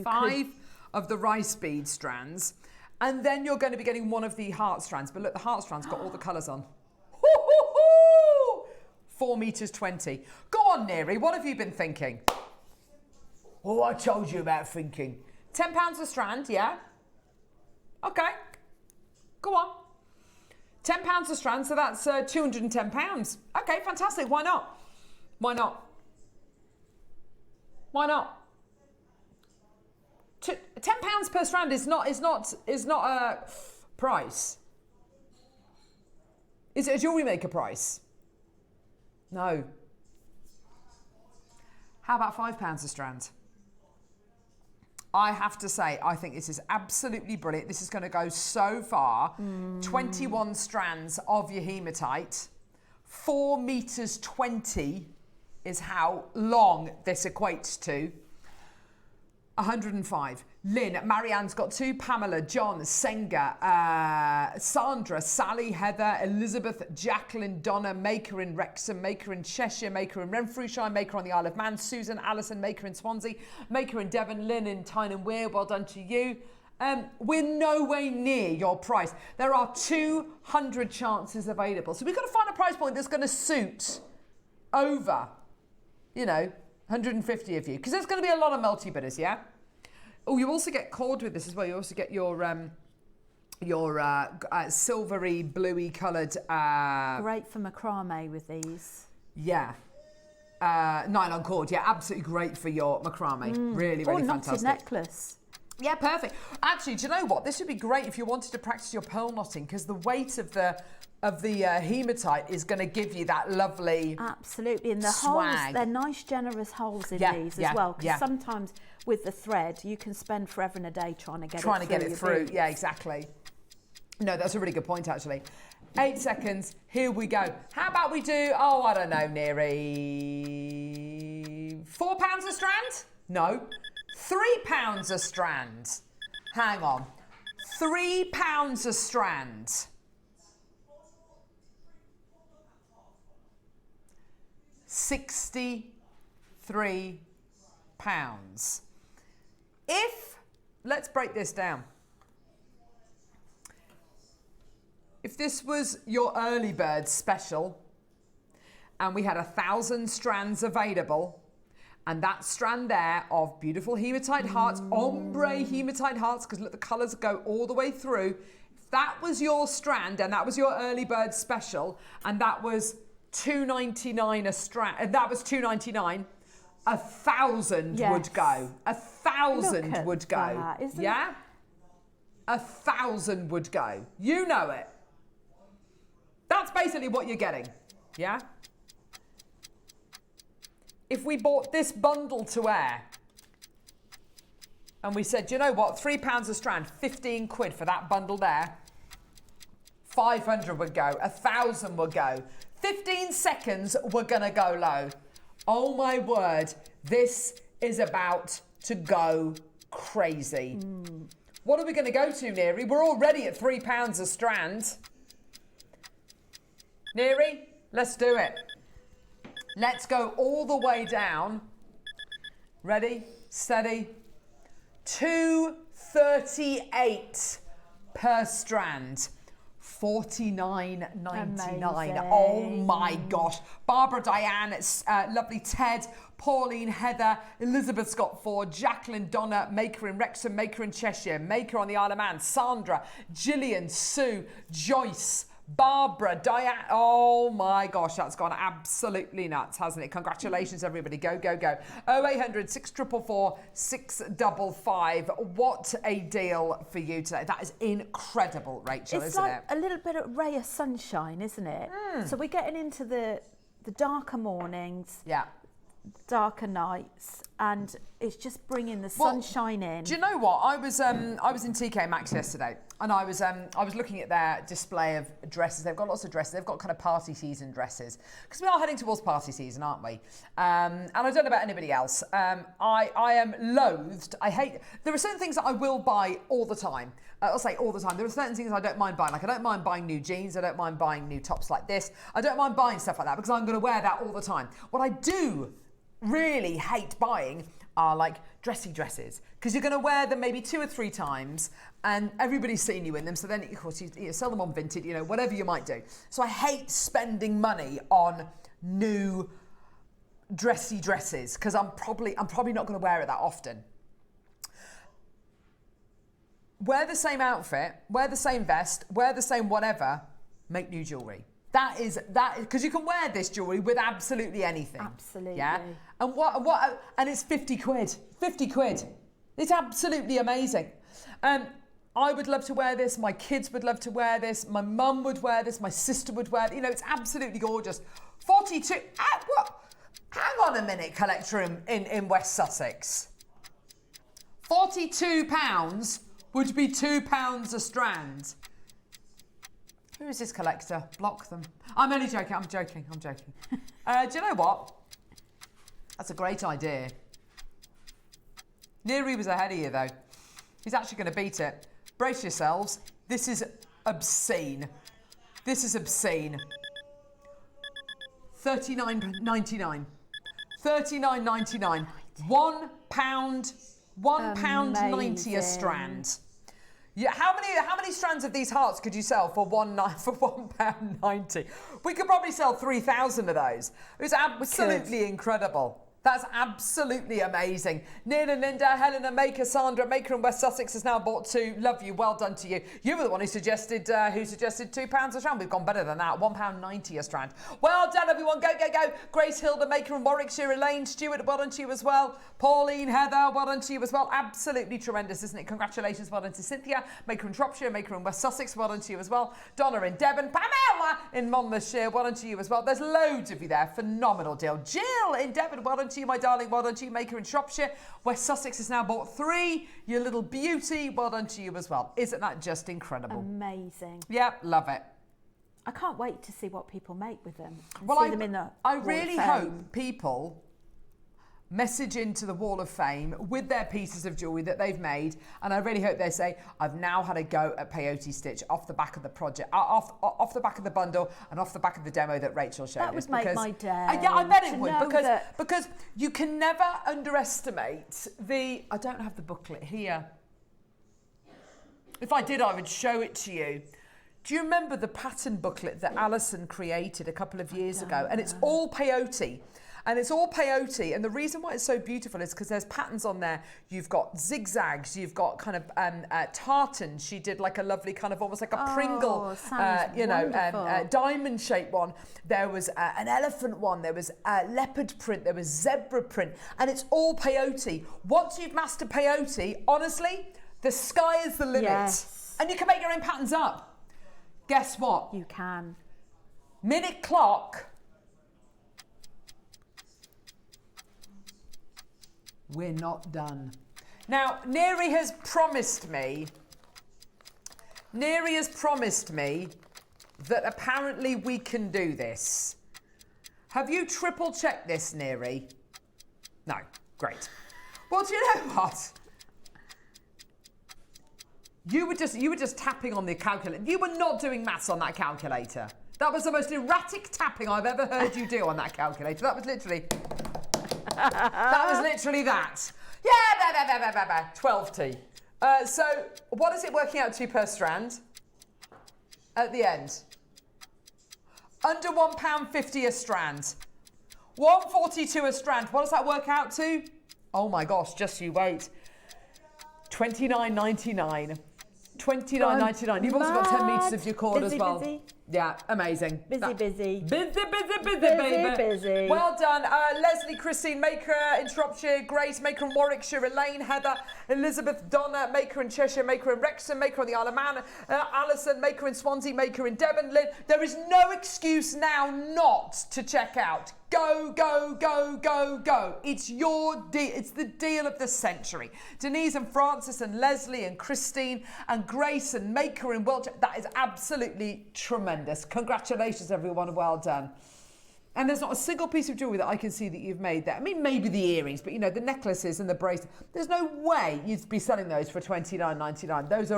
5 of the rice bead strands. And then you're going to be getting 1 of the heart strands. But look, the heart strands got all the colours on. 4 meters 20. Go on, Neri, what have you been thinking? Oh, I told you about thinking. £10 a strand, yeah? Okay. Go on. £10 a strand, so that's £210. Okay, fantastic. Why not? Why not? Why not? £10 per strand is not a price. Is it a Jewellery Maker price? No. How about £5 a strand? I have to say, I think this is absolutely brilliant. This is going to go so far. 21 strands of your hematite. 4 meters 20 is how long this equates to. 105. Lynn, Marianne's got 2. Pamela, John, Senga, Sandra, Sally, Heather, Elizabeth, Jacqueline, Donna, Maker in Wrexham, Maker in Cheshire, Maker in Renfrewshire, Maker on the Isle of Man, Susan, Alison, Maker in Swansea, Maker in Devon, Lynn in Tyne and Wear. Well done to you. We're no way near your price. There are 200 chances available. So we've got to find a price point that's going to suit over, 150 of you. Because there's going to be a lot of multi-bidders, yeah? Oh, you also get cord with this as well. You also get your silvery, bluey coloured... Great for macrame with these. Yeah. Nylon cord. Yeah, absolutely great for your macrame. Really, really fantastic. Or knotted necklace. Yeah, perfect. Actually, do you know what? This would be great if you wanted to practice your pearl knotting, because the weight of the hematite is going to give you that lovely absolutely, and the swag. holes, they're nice generous holes in these as well, because sometimes with the thread you can spend forever and a day trying to get it through. Yeah, exactly. No, that's a really good point actually. 8 seconds, here we go. How about we do, I don't know, nearly £4 a strand? No, £3 a strand. Hang on, £3 a strand. £63. Let's break this down. If this was your early bird special, and we had 1,000 strands available. And that strand there of beautiful hematite hearts, ombre hematite hearts, because look, the colours go all the way through. If that was your strand and that was your early bird special, and that was $2.99 a strand, and that was $2.99, 1,000 would go. 1,000 would go. Yeah? 1,000 would go. You know it. That's basically what you're getting. Yeah? If we bought this bundle to wear and we said, you know what, £3 a strand, 15 quid for that bundle there, 500 would go, 1,000 would go, 15 seconds we're gonna go low. Oh my word, this is about to go crazy. What are we gonna go to, Neri? We're already at £3 a strand. Neri, let's do it. Let's go all the way down. Ready, steady. $2.38 per strand. $49.99. Oh my gosh. Barbara, Diane, lovely Ted, Pauline, Heather, Elizabeth Scott Ford, Jacqueline, Donna, Maker in Wrexham, Maker in Cheshire, Maker on the Isle of Man, Sandra, Gillian, Sue, Joyce, Barbara, Diane, oh my gosh, that's gone absolutely nuts, hasn't it? Congratulations, everybody. Go, go, go. 0800 644 655. What a deal for you today. That is incredible, Rachel, isn't it? It's like a little bit of ray of sunshine, isn't it? So we're getting into the darker mornings. Yeah. Darker nights, and it's just bringing the sunshine in. Do you know what? I was in TK Maxx yesterday, and I was looking at their display of dresses. They've got lots of dresses. They've got kind of party season dresses, because we are heading towards party season, aren't we? And I don't know about anybody else. I am loathed. I hate. There are certain things that I will buy all the time. I'll say all the time. There are certain things I don't mind buying. Like, I don't mind buying new jeans. I don't mind buying new tops like this. I don't mind buying stuff like that because I'm going to wear that all the time. What I do really hate buying are like dressy dresses, because you're going to wear them maybe 2 or 3 times and everybody's seen you in them, so then of course you sell them on Vinted, you know, whatever you might do. So I hate spending money on new dressy dresses because I'm probably not going to wear it that often. Wear the same outfit, wear the same vest, wear the same whatever, make new jewellery. That is because you can wear this jewellery with absolutely anything. Absolutely. Yeah. And and it's 50 quid. 50 quid. It's absolutely amazing. I would love to wear this. My kids would love to wear this. My mum would wear this. My sister would wear it. You know, it's absolutely gorgeous. 42. What? Hang on a minute, collector in West Sussex. £42 would be £2 a strand. Who is this collector? Block them. I'm only joking. I'm joking. Do you know what? That's a great idea. Neri was ahead of you, though. He's actually going to beat it. Brace yourselves. This is obscene. This is obscene. £39.99. £39.99. £1.90 a strand. Yeah, how many strands of these hearts could you sell for £1.90? We could probably sell 3,000 of those. It's absolutely incredible. That's absolutely amazing. Neil and Linda, Helena, Maker, Sandra, Maker in West Sussex has now bought 2. Love you. Well done to you. You were the one who suggested £2 a strand. We've gone better than that. £1.90 a strand. Well done, everyone. Go, go, go. Grace Hill, the Maker in Warwickshire, Elaine, Stuart, well done to you as well. Pauline, Heather, well done to you as well. Absolutely tremendous, isn't it? Congratulations. Well done to Cynthia, Maker in Shropshire, Maker in West Sussex. Well done to you as well. Donna in Devon, Pamela in Monmouthshire. Well done to you as well. There's loads of you there. Phenomenal deal. Jill in Devon. Well done to you, my darling. Well done to you, Maker in Shropshire. West Sussex has now bought 3. You little beauty. Well done to you as well. Isn't that just incredible? Amazing. Yep, love it. I can't wait to see what people make with them. Well, see them in the I Wall of really Fame. hope people message into the Wall of Fame with their pieces of jewellery that they've made, and I really hope they say, I've now had a go at peyote stitch off the back of the project, off the back of the bundle and off the back of the demo that Rachel showed us. That would make my day. Yeah, I bet it would, That... because you can never underestimate I don't have the booklet here. If I did, I would show it to you. Do you remember the pattern booklet that Alison created a couple of years ago? And it's all peyote. And it's all peyote, and the reason why it's so beautiful is because there's patterns on there. You've got zigzags, you've got kind of tartan. She did like a lovely kind of almost like a Pringle, diamond shaped one. There was an elephant one, there was leopard print, there was zebra print, and it's all peyote. Once you've mastered peyote, honestly, the sky is the limit. Yes. And you can make your own patterns up. Guess what? You can. Minute clock. We're not done. Now, Neri has promised me that apparently we can do this. Have you triple checked this, Neri? No, great. Well, do you know what? You were just tapping on the calculator. You were not doing maths on that calculator. That was the most erratic tapping I've ever heard you do on that calculator. That was literally... that was literally that. Yeah, 12T. So what is it working out to per strand at the end? Under £1.50 a strand. £1.42 a strand. What does that work out to? Oh my gosh, just you wait. £29.99. £29.99. You've also got 10 metres of your cord as well. Busy. Yeah, amazing. Busy. Busy, baby. Well done. Leslie, Christine, Maker in Shropshire, Grace, Maker in Warwickshire, Elaine, Heather, Elizabeth, Donna, Maker in Cheshire, Maker in Wrexham, Maker on the Isle of Man, Alison, Maker in Swansea, Maker in Devon, Lynn. There is no excuse now not to check out. Go, go, go, go, go. It's your deal. It's the deal of the century. Denise and Francis and Leslie and Christine and Grace and Maker in Wiltshire. That is absolutely tremendous. Congratulations, everyone. Well done. And there's not a single piece of jewellery that I can see that you've made there. I mean, maybe the earrings, but you know, the necklaces and the bracelets. There's no way you'd be selling those for $29.99. Those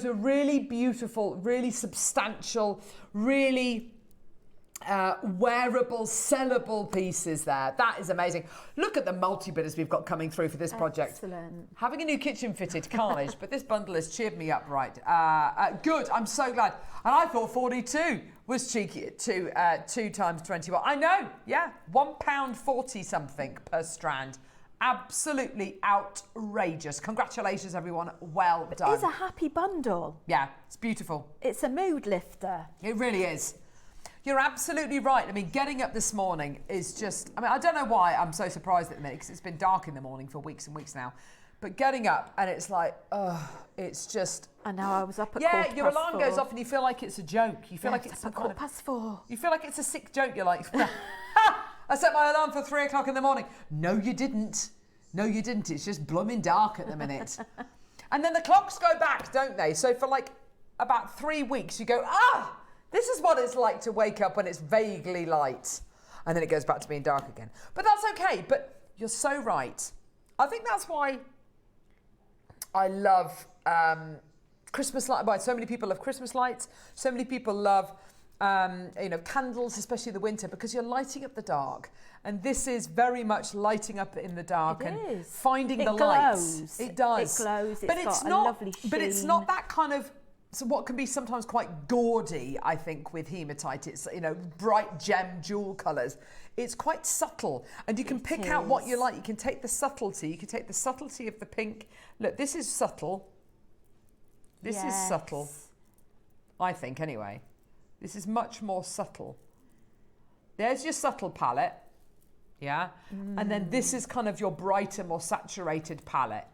are really beautiful, really substantial, really wearable, sellable pieces there. That is amazing. Look at the multi-bidders we've got coming through for this project. Excellent. Having a new kitchen fitted, carnage, but this bundle has cheered me up right. Good, I'm so glad. And I thought 42 was cheeky at 2 times 21. I know, yeah, £1.40 something per strand. Absolutely outrageous. Congratulations, everyone. Well done. It's a happy bundle. Yeah, it's beautiful. It's a mood lifter. It really is. You're absolutely right. I mean, getting up this morning is just... I mean, I don't know why I'm so surprised at the minute, because it's been dark in the morning for weeks and weeks now. But getting up and it's like, it's just... I know, I was up at Yeah, your alarm goes off and you feel like it's a joke. You feel like it's a quarter past 4. You feel like it's a sick joke. You're like, I set my alarm for 3 o'clock in the morning. No, you didn't. No, you didn't. It's just blooming dark at the minute. And then the clocks go back, don't they? So for like about 3 weeks, you go, this is what it's like to wake up when it's vaguely light. And then it goes back to being dark again. But that's okay. But you're so right. I think that's why I love Christmas lights. So many people love Christmas lights. So many people love, candles, especially in the winter, because you're lighting up the dark. And this is very much lighting up in the dark and finding the lights. It does. It glows. But it's not. But it's not that kind of. So what can be sometimes quite gaudy, I think, with hematite, it's, bright gem jewel colours. It's quite subtle, and you can pick out what you like. You can take the subtlety. You can take the subtlety of the pink. Look, this is subtle. This is subtle. I think, anyway. This is much more subtle. There's your subtle palette, yeah? And then this is kind of your brighter, more saturated palette.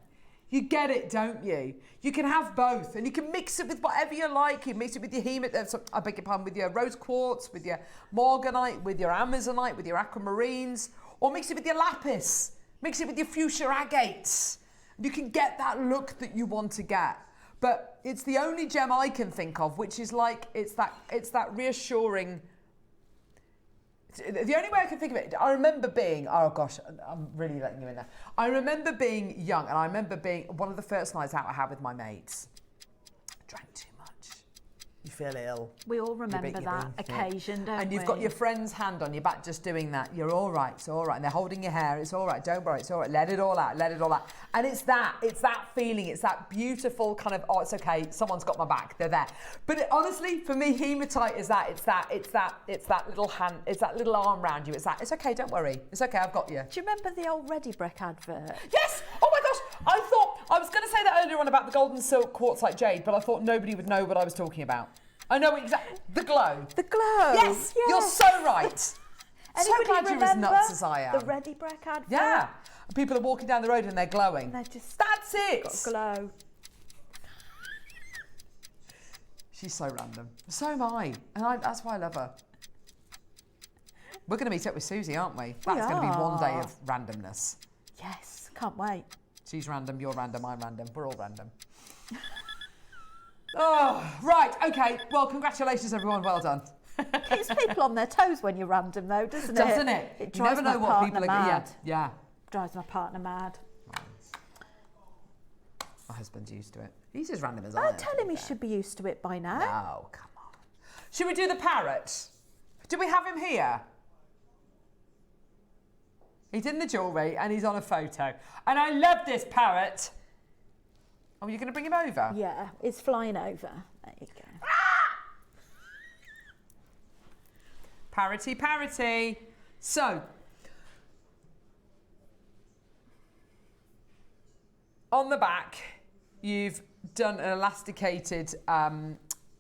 You get it, don't you? You can have both, and you can mix it with whatever you like. You mix it with your with your rose quartz, with your morganite, with your amazonite, with your aquamarines, or mix it with your lapis. Mix it with your fuchsia agates. You can get that look that you want to get. But it's the only gem I can think of, which is like it's that reassuring. The only way I can think of it, I remember being, oh gosh, I'm really letting you in there. I remember being young, and I remember being one of the first nights out I had with my mates. I drank too much. You feel ill. We all remember your that bean, occasion, don't we? And you've got your friend's hand on your back just doing that. You're all right, it's all right. And they're holding your hair, it's all right, don't worry, it's all right. Let it all out, let it all out. And it's that feeling, it's that beautiful kind of, oh, it's okay, someone's got my back, they're there. But honestly, for me, Hematite is that, it's that little hand, it's that little arm around you, it's okay, don't worry, it's okay, I've got you. Do you remember the old Ready Brick advert? Yes! Oh my gosh! I was going to say that earlier on about the golden silk quartzite jade, but I thought nobody would know what I was talking about. I know exactly. The glow. The glow. Yes, you're so right. So glad you're as nuts as I am. The Ready Brick advert? Yeah. People are walking down the road and they're glowing. They're just. That's it. Got glow. She's so random. So am I. And that's why I love her. We're going to meet up with Susie, aren't we? That's going to be one day of randomness. Yes, can't wait. She's random, you're random, I'm random. We're all random. Oh, right, okay. Well, congratulations, everyone. Well done. Keeps people on their toes when you're random, though, doesn't it? Doesn't it? It You drives never know my what partner people are going mad. to. Yeah. Drives my partner mad. My husband's used to it. He's as random as I am. I tell him he should be used to it by now. No, come on. Should we do the parrot? Do we have him here? He's in the jewellery and he's on a photo. And I love this parrot. Oh, you're going to bring him over? Yeah, it's flying over. There you go. Parroty, parroty. So, on the back, you've done an elasticated kind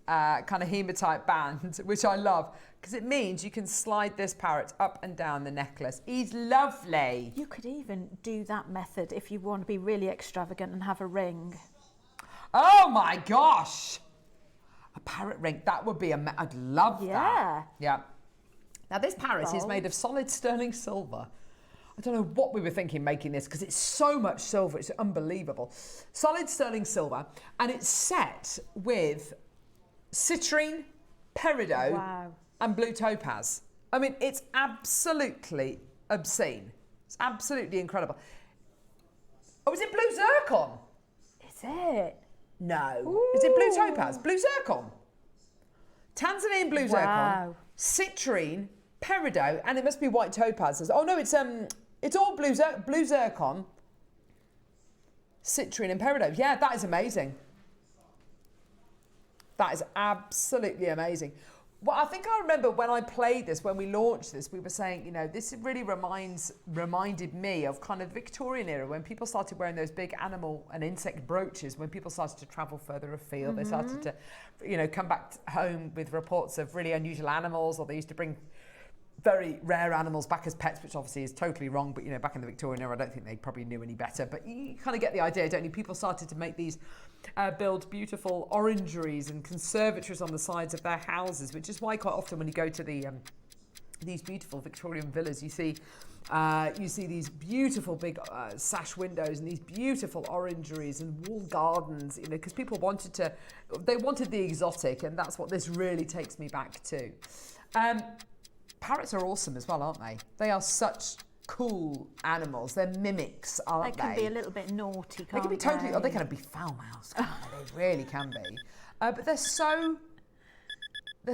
of hematite band, which I love, because it means you can slide this parrot up and down the necklace. He's lovely. You could even do that method if you want to be really extravagant and have a ring. Oh my gosh. A parrot ring, that would be I'd love that. Yeah. Now this parrot is made of solid sterling silver. I don't know what we were thinking making this because it's so much silver, it's unbelievable. Solid sterling silver, and it's set with citrine, peridot, and blue topaz. I mean, it's absolutely obscene. It's absolutely incredible. Oh, is it blue zircon? Is it? No. Ooh. Is it blue topaz? Blue zircon. Tanzanian blue zircon, citrine, peridot, and it must be white topaz. Oh no, it's all blue zircon, citrine, and peridot. Yeah, that is amazing. That is absolutely amazing. Well, I think I remember when I played this, when we launched this, we were saying, you know, this really reminded me of kind of Victorian era when people started wearing those big animal and insect brooches, when people started to travel further afield, they started to, you know, come back home with reports of really unusual animals, or they used to bring very rare animals back as pets, which obviously is totally wrong, but you know, back in the Victorian era, I don't think they probably knew any better, but you kind of get the idea, don't you? People started to make these, build beautiful orangeries and conservatories on the sides of their houses, which is why quite often when you go to the these beautiful Victorian villas, you see these beautiful big sash windows and these beautiful orangeries and wall gardens, you know, because people wanted the exotic, and that's what this really takes me back to. Parrots are awesome as well, aren't they? They are such cool animals. They're mimics, aren't they? They can be a little bit naughty, can't they? They can be totally, or they can be foul-mouthed, can't they? They really can be. But they're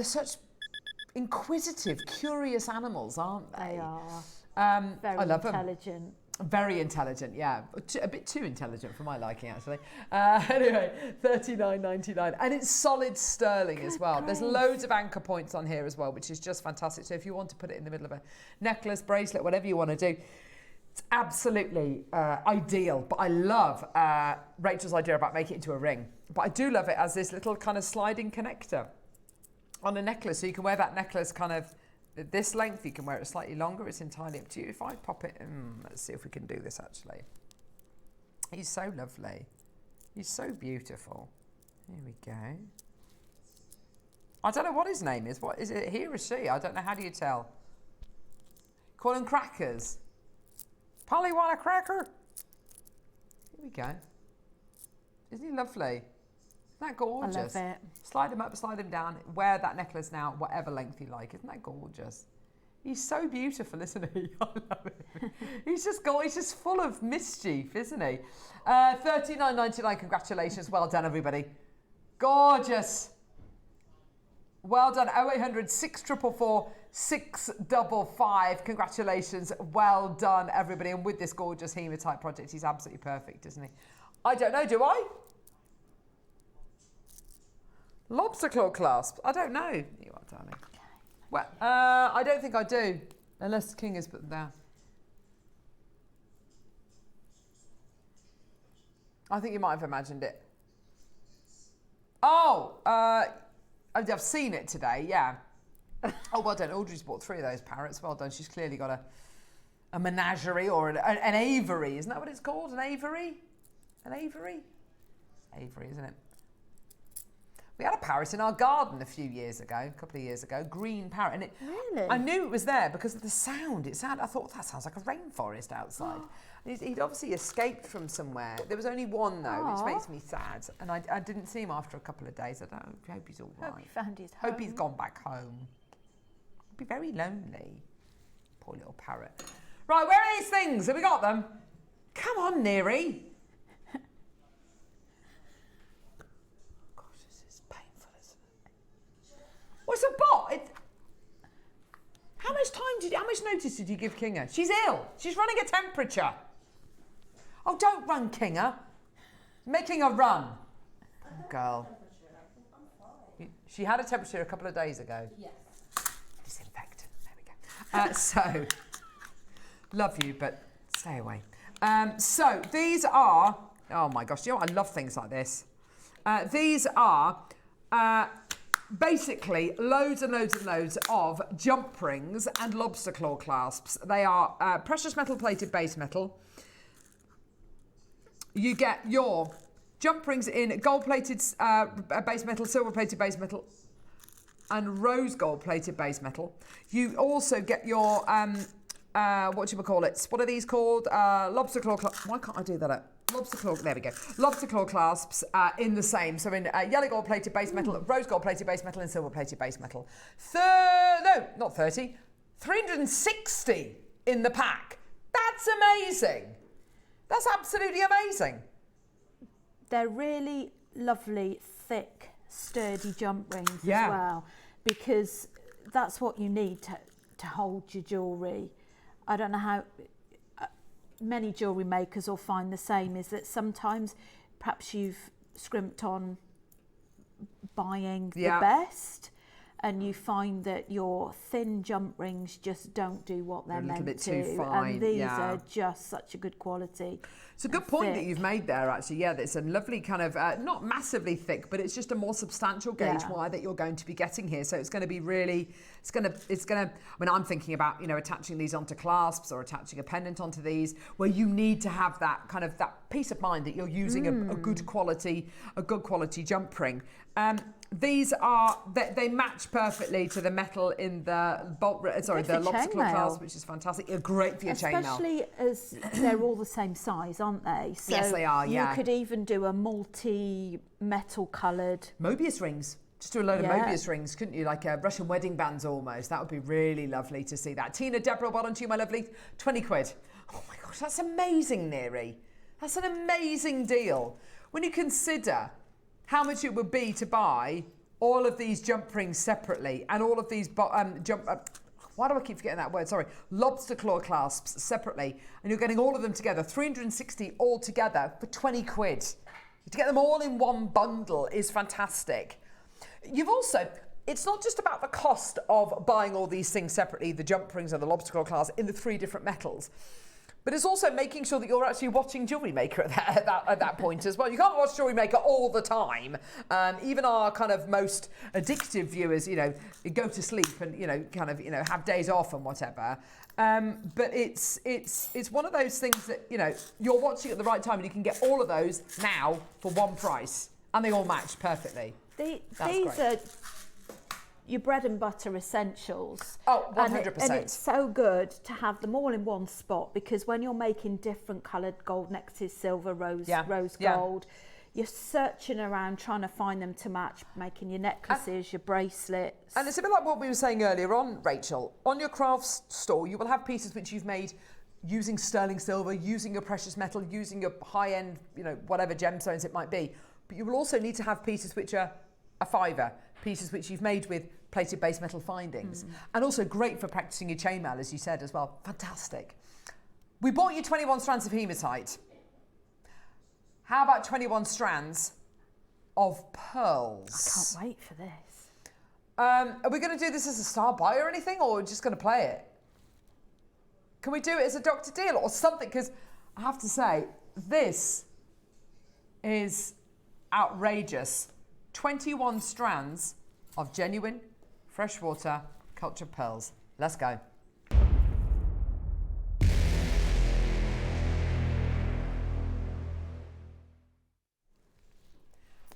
such inquisitive, curious animals, aren't they? They are. I love intelligent. them. Very intelligent, yeah. A bit too intelligent for my liking, actually. Anyway, $39.99. And it's solid sterling as well. There's loads of anchor points on here as well, which is just fantastic. So if you want to put it in the middle of a necklace, bracelet, whatever you want to do, it's absolutely ideal. But I love Rachel's idea about making it into a ring. But I do love it as this little kind of sliding connector on a necklace. So you can wear that necklace kind of this length, you can wear it slightly longer. It's entirely up to you. If I pop it, let's see if we can do this actually. He's so lovely. He's so beautiful. Here we go. I don't know what his name is. What is it, he or she? I don't know. How do you tell? Call him Crackers. Polly want a cracker? Here we go. Isn't he lovely? Isn't that gorgeous? I love it. Slide him up, slide him down. Wear that necklace now, whatever length you like. Isn't that gorgeous? He's so beautiful, isn't he? I love him. He's just full of mischief, isn't he? $39.99. Congratulations. Well done, everybody. Gorgeous. Well done. 0800 644 655. Congratulations. Well done, everybody. And with this gorgeous hematite project, he's absolutely perfect, isn't he? I don't know, do I? Lobster claw clasp. I don't know. You are, darling. Well, I don't think I do, unless King has put them down. I think you might have imagined it. Oh, I've seen it today, yeah. Oh, well done. Audrey's bought 3 of those parrots. Well done. She's clearly got a menagerie or an aviary. Isn't that what it's called? An aviary? An aviary? Aviary, isn't it? We had a parrot in our garden a couple of years ago, green parrot. And Really? I knew it was there because of the sound. I thought, that sounds like a rainforest outside. He'd obviously escaped from somewhere. There was only one, though, which makes me sad. And I didn't see him after a couple of days. I hope he's all right. Hope he found his home. Hope he's gone back home. He'd be very lonely. Poor little parrot. Right, where are these things? Have we got them? Come on, Neri. What's a bot? How much notice did you give Kinga? She's ill. She's running a temperature. Oh, don't run, Kinga. Making a run. Poor girl. She had a temperature a couple of days ago. Yes. Disinfectant. There we go. So, love you, but stay away. So, these are... Oh, my gosh. Do you know what? I love things like this. These are... basically, loads and loads and loads of jump rings and lobster claw clasps. They are precious metal plated base metal. You get your jump rings in gold plated base metal, silver plated base metal, and rose gold plated base metal. You also get your, what are these called? Lobster claw clasps. Why can't I do that up? Lobster claw, there we go. Lobster claw clasps in the same. So in yellow gold plated base metal, rose gold plated base metal, and silver plated base metal. No, not 30. 360 in the pack. That's amazing. That's absolutely amazing. They're really lovely, thick, sturdy jump rings as well, because that's what you need to hold your jewellery. I don't know how... Many jewellery makers will find the same, is that sometimes perhaps you've scrimped on buying the best, and you find that your thin jump rings just don't do what they're meant to. A little bit too fine, and these are just such a good quality. It's a good point that you've made there, actually. Yeah, it's a lovely kind of, not massively thick, but it's just a more substantial gauge wire that you're going to be getting here. So it's going to be really, it's going to, I mean, I'm thinking about, attaching these onto clasps or attaching a pendant onto these, where you need to have that kind of, that peace of mind that you're using a good quality jump ring. These are, they match perfectly to the metal in the the lobster claw clasp, which is fantastic. They're great for your chainmail. Especially as they're all the same size, aren't they? So yes, they are, you could even do a multi-metal coloured... Mobius rings. Just do a load of Mobius rings, couldn't you? Like Russian wedding bands almost. That would be really lovely to see that. Tina, Deborah, well done to you, my lovely. 20 quid. Oh my gosh, that's amazing, Neri. That's an amazing deal. When you consider how much it would be to buy all of these jump rings separately and all of these why do I keep forgetting that word? Sorry. Lobster claw clasps separately, and you're getting all of them together, 360 all together for 20 quid. To get them all in one bundle is fantastic. You've also, it's not just about the cost of buying all these things separately, the jump rings and the lobster claw clasps in the 3 different metals. But it's also making sure that you're actually watching Jewellery Maker at that point as well. You can't watch Jewellery Maker all the time. Even our kind of most addictive viewers, go to sleep and, have days off and whatever. But it's one of those things that, you're watching at the right time and you can get all of those now for one price. And they all match perfectly. These are your bread and butter essentials. Oh, 100%. And it's so good to have them all in one spot, because when you're making different coloured gold necklaces, silver, rose gold, you're searching around trying to find them to match, making your necklaces, your bracelets. And it's a bit like what we were saying earlier on, Rachel. On your crafts store, you will have pieces which you've made using sterling silver, using your precious metal, using your high-end, whatever gemstones it might be. But you will also need to have pieces which are a £5, pieces which you've made with plated base metal findings. And also great for practicing your chainmail, as you said as well. Fantastic. We bought you 21 strands of hematite. How about 21 strands of pearls? I can't wait for this. Are we going to do this as a star buy or anything, or are we just going to play it? Can we do it as a Dr. Deal or something? Because I have to say, this is outrageous. 21 strands of genuine freshwater cultured pearls. Let's go.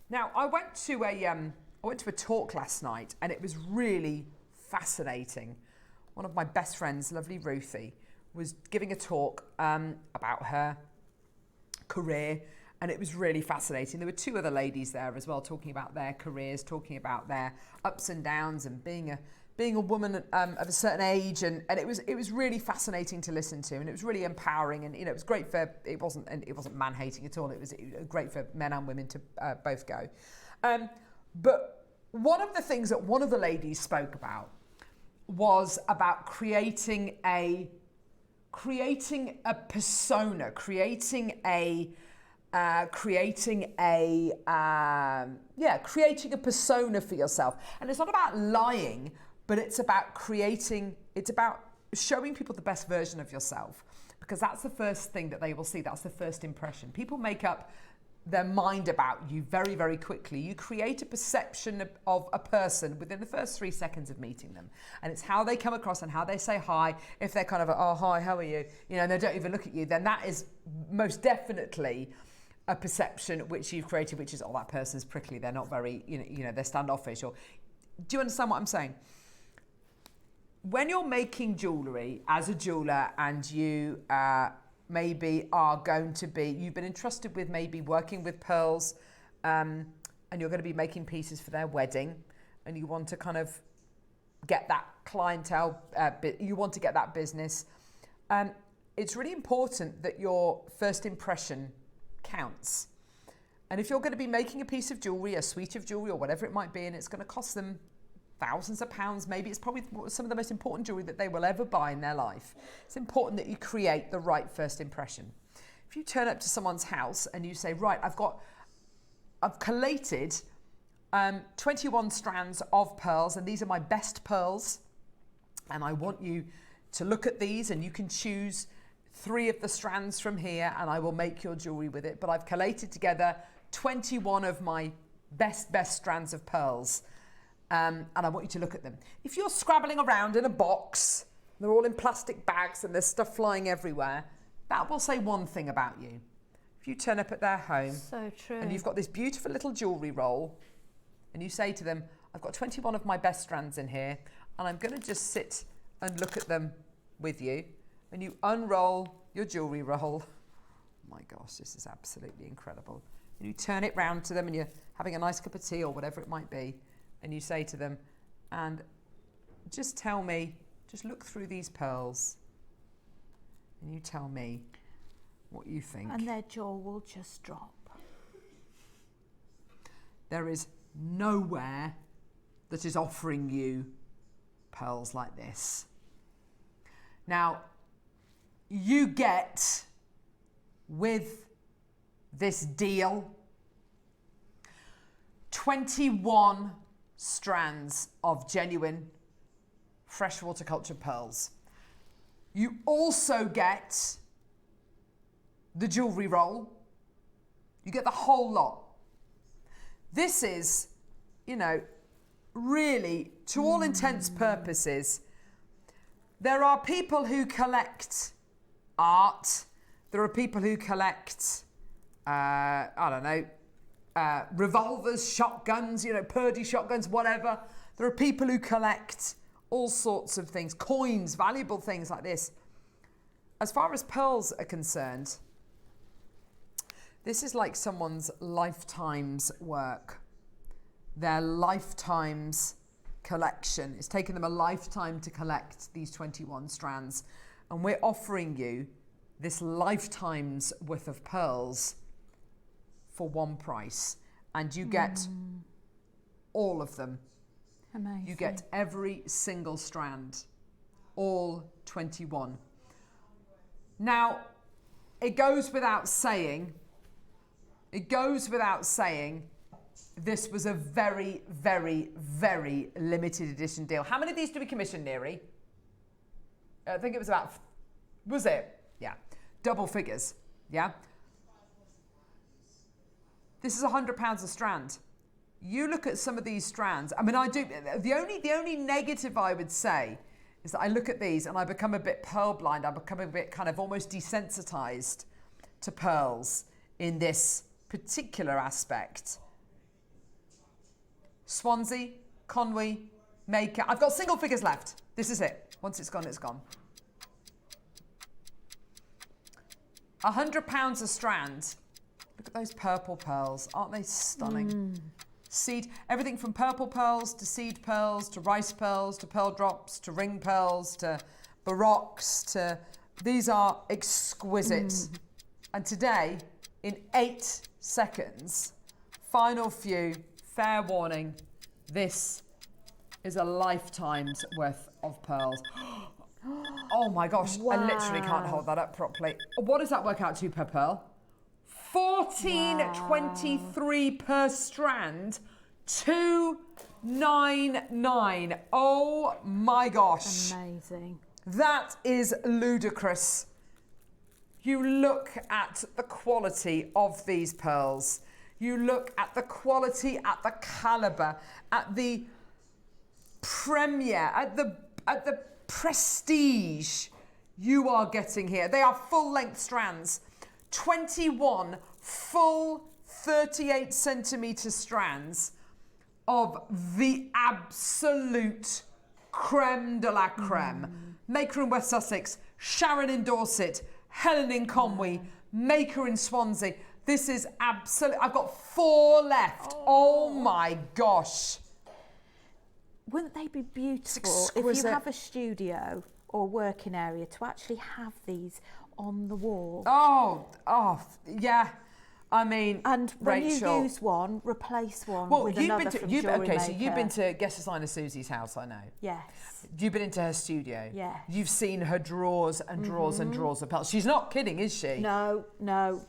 Now, I went to a talk last night, and it was really fascinating. One of my best friends, lovely Ruthie, was giving a talk about her career, and it was really fascinating. There were two other ladies there as well, talking about their careers, talking about their ups and downs, and being a woman of a certain age, and it was really fascinating to listen to, and it was really empowering, and it was great for it wasn't man hating at all. It was great for men and women to both go. But one of the things that one of the ladies spoke about was about creating a persona, creating a persona for yourself. And it's not about lying, but it's about showing people the best version of yourself, because that's the first thing that they will see. That's the first impression. People make up their mind about you very, very quickly. You create a perception of a person within the first 3 seconds of meeting them. And it's how they come across and how they say hi. If they're kind of, oh, hi, how are you? And they don't even look at you, then that is most definitely a perception which you've created, which is, oh, that person's prickly. They're not very, they're standoffish. Or, do you understand what I'm saying? When you're making jewellery as a jeweller, and you maybe are going to be, you've been entrusted with maybe working with pearls, and you're going to be making pieces for their wedding, and you want to kind of get that clientele, you want to get that business. It's really important that your first impression counts. And if you're going to be making a piece of jewellery, a suite of jewellery, or whatever it might be, and it's going to cost them thousands of pounds, maybe it's probably some of the most important jewellery that they will ever buy in their life, it's important that you create the right first impression. If you turn up to someone's house and you say, right, I've collated 21 strands of pearls, and these are my best pearls, and I want you to look at these, and you can choose 3 of the strands from here, and I will make your jewellery with it, but I've collated together 21 of my best strands of pearls. And I want you to look at them. If you're scrabbling around in a box, they're all in plastic bags and there's stuff flying everywhere, that will say one thing about you. If you turn up at their home, so true, and you've got this beautiful little jewellery roll, and you say to them, I've got 21 of my best strands in here, and I'm going to just sit and look at them with you, and you unroll your jewellery roll. Oh my gosh, this is absolutely incredible. And you turn it round to them, and you're having a nice cup of tea or whatever it might be, and you say to them, and just tell me, just look through these pearls, and you tell me what you think. And their jaw will just drop. There is nowhere that is offering you pearls like this. Now, you get, with this deal, 21 strands of genuine freshwater cultured pearls. You also get the jewellery roll. You get the whole lot. This is, really, to all intents purposes, there are people who collect art. There are people who collect, revolvers, shotguns, Purdy shotguns, whatever. There are people who collect all sorts of things, coins, valuable things like this. As far as pearls are concerned, this is like someone's lifetime's work, their lifetime's collection. It's taken them a lifetime to collect these 21 strands, and we're offering you this lifetime's worth of pearls for one price, and you get all of them Amazing. You get every single strand, all 21. Now, it goes without saying, this was a very, very, very limited edition deal. How many of these do we commission, Neri? I think it was about, was it? Yeah, double figures, yeah? This is £100 a strand. You look at some of these strands, I mean, the only negative I would say is that I look at these and I become a bit pearl blind. I become a bit kind of almost desensitized to pearls in this particular aspect. Swansea, Conwy, Maker. I've got single figures left. This is it. Once it's gone, it's gone. £100 a strand. Look at those purple pearls. Aren't they stunning? Seed, everything from purple pearls to seed pearls to rice pearls to pearl drops to ring pearls to baroques to, these are exquisite. And today, in 8 seconds, final few, fair warning, this is a lifetime's worth of pearls. Oh my gosh, Wow. I literally can't hold that up properly. What does that work out to per pearl? 14.23 per strand, 299. Oh my gosh. Amazing. That is ludicrous. You look at the quality of these pearls. You look at the quality, at the caliber, at the premiere, at the prestige you are getting here. They are full length strands. 21 full 38 centimetre strands of the absolute creme de la creme. Maker in West Sussex, Sharon in Dorset, Helen in Conwy, Maker in Swansea. This is absolute. I've got 4 left. Oh my gosh. Wouldn't they be beautiful if exquisite. you have a studio or working area to actually have these on the wall? Oh, yeah. I mean, And when Rachel, you use one, replace one well, with you've another been to, from you've, Jewellery okay, so you've been Maker. to guest designer Susie's house, I know. Yes. You've been into her studio. Yes. You've seen her drawers and drawers and drawers of pearls. She's not kidding, is she? No, not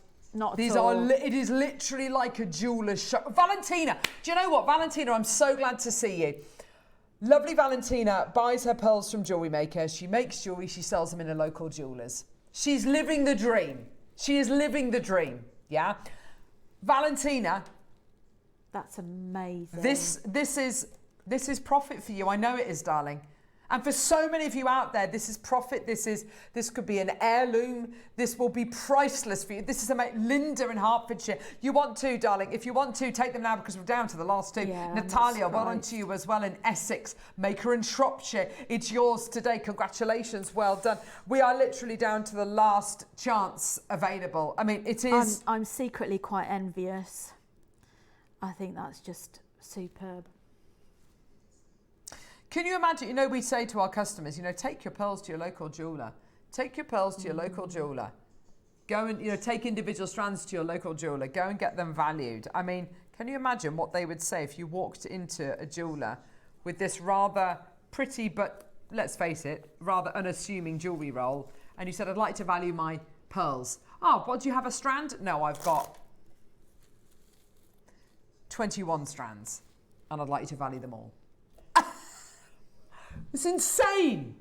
These at all. are, it is literally like a jeweller's shop. Valentina, do you know what? Valentina, I'm so glad to see you. Lovely Valentina buys her pearls from Jewellery Maker. She makes jewellery, she sells them in a local jeweller's. She's living the dream. She is living the dream, yeah? Valentina. That's amazing. This is profit for you. I know it is, darling. And for so many of you out there, this is profit. This could be an heirloom. This will be priceless for you. This is Linda in Hertfordshire. You want to, darling. If you want to, take them now because we're down to the last 2. Yeah, Natalia, that's well done right. to you as well in Essex. Maker in Shropshire. It's yours today. Congratulations. Well done. We are literally down to the last chance available. I mean, it is. I'm secretly quite envious. I think that's just superb. Can you imagine, we say to our customers, take your pearls to your local jeweller. Take your pearls to your local jeweller. Go and, take individual strands to your local jeweller. Go and get them valued. I mean, can you imagine what they would say if you walked into a jeweller with this rather pretty, but let's face it, rather unassuming jewellery roll, and you said, I'd like to value my pearls. Oh, what, do you have a strand? No, I've got 21 strands, and I'd like you to value them all. It's insane.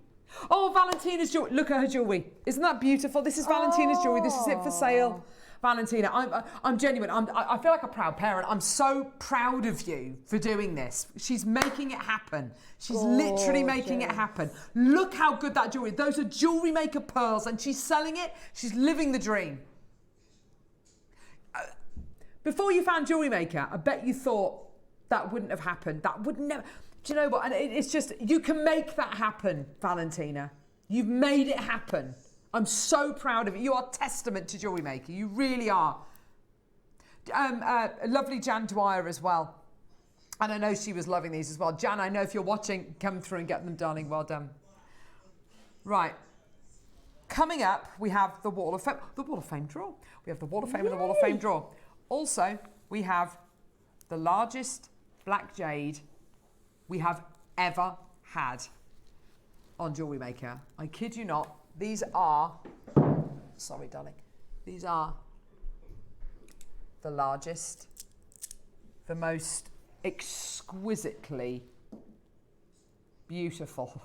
Oh, Valentina's jewelry. Look at her jewelry. Isn't that beautiful? This is Valentina's jewelry. This is it for sale. Valentina, I'm genuine. I feel like a proud parent. I'm so proud of you for doing this. She's making it happen. She's literally making it happen. Look how good that jewelry is. Those are Jewellery Maker pearls, and she's selling it. She's living the dream. Before you found Jewellery Maker, I bet you thought that wouldn't have happened. That would never. Do you know what? And it's just, you can make that happen, Valentina. You've made it happen. I'm so proud of you. You are testament to Jewellery Maker. You really are. Lovely Jan Dwyer as well. And I know she was loving these as well. Jan, I know if you're watching, come through and get them, darling. Well done. Right. Coming up, we have the Wall of Fame. The Wall of Fame drawer. We have the Wall of Fame and the Wall of Fame drawer. Also, we have the largest black jade. We have ever had on Jewellery Maker. I kid you not. These are, sorry darling, these are the largest, the most exquisitely beautiful,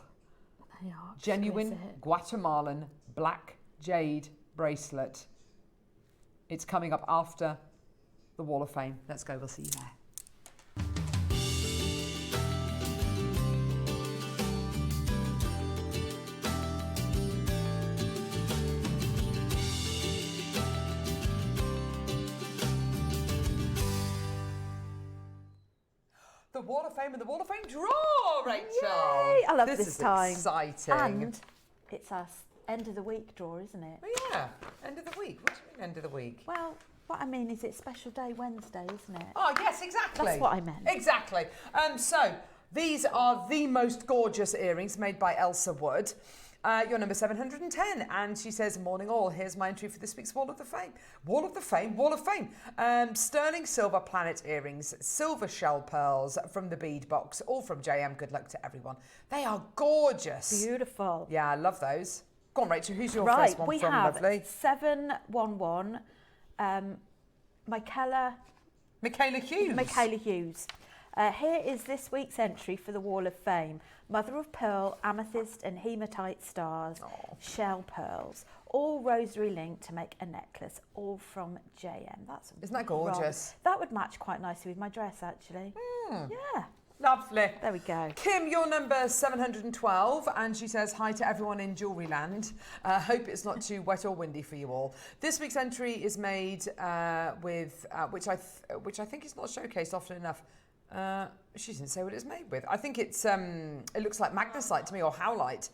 They are genuine exquisite. Guatemalan black jade bracelet. It's coming up after the Wall of Fame. Let's go, we'll see you there. The Wall of Fame and the Wall of Fame draw, Rachel. Yay! I love this is time. Exciting. And it's our end of the week draw, isn't it? Oh, yeah, end of the week. What do you mean end of the week? Well, what I mean is it's special day Wednesday, isn't it? Oh, yes, exactly. That's what I meant. Exactly. So these are the most gorgeous earrings made by Elsa Wood. You're number 710, and she says, morning all, here's my entry for this week's Wall of the Fame. Wall of the Fame, Wall of Fame. Sterling silver planet earrings, silver shell pearls from the bead box, all from JM. Good luck to everyone. They are gorgeous. Beautiful. Yeah, I love those. Go on, Rachel, who's your Right, first one we from, have lovely? 711, Michaela Hughes. Here is this week's entry for the Wall of Fame. Mother of pearl, amethyst and hematite stars, shell pearls, all rosary linked to make a necklace, all from JM. Isn't that gorgeous? That would match quite nicely with my dress, actually. Yeah. Lovely. There we go. Kim, you're number 712, and she says, hi to everyone in Jewellery Land. Hope it's not too wet or windy for you all. This week's entry is made with, which I think is not showcased often enough. She didn't say what it's made with. I think it's, it looks like magnesite to me, or howlite.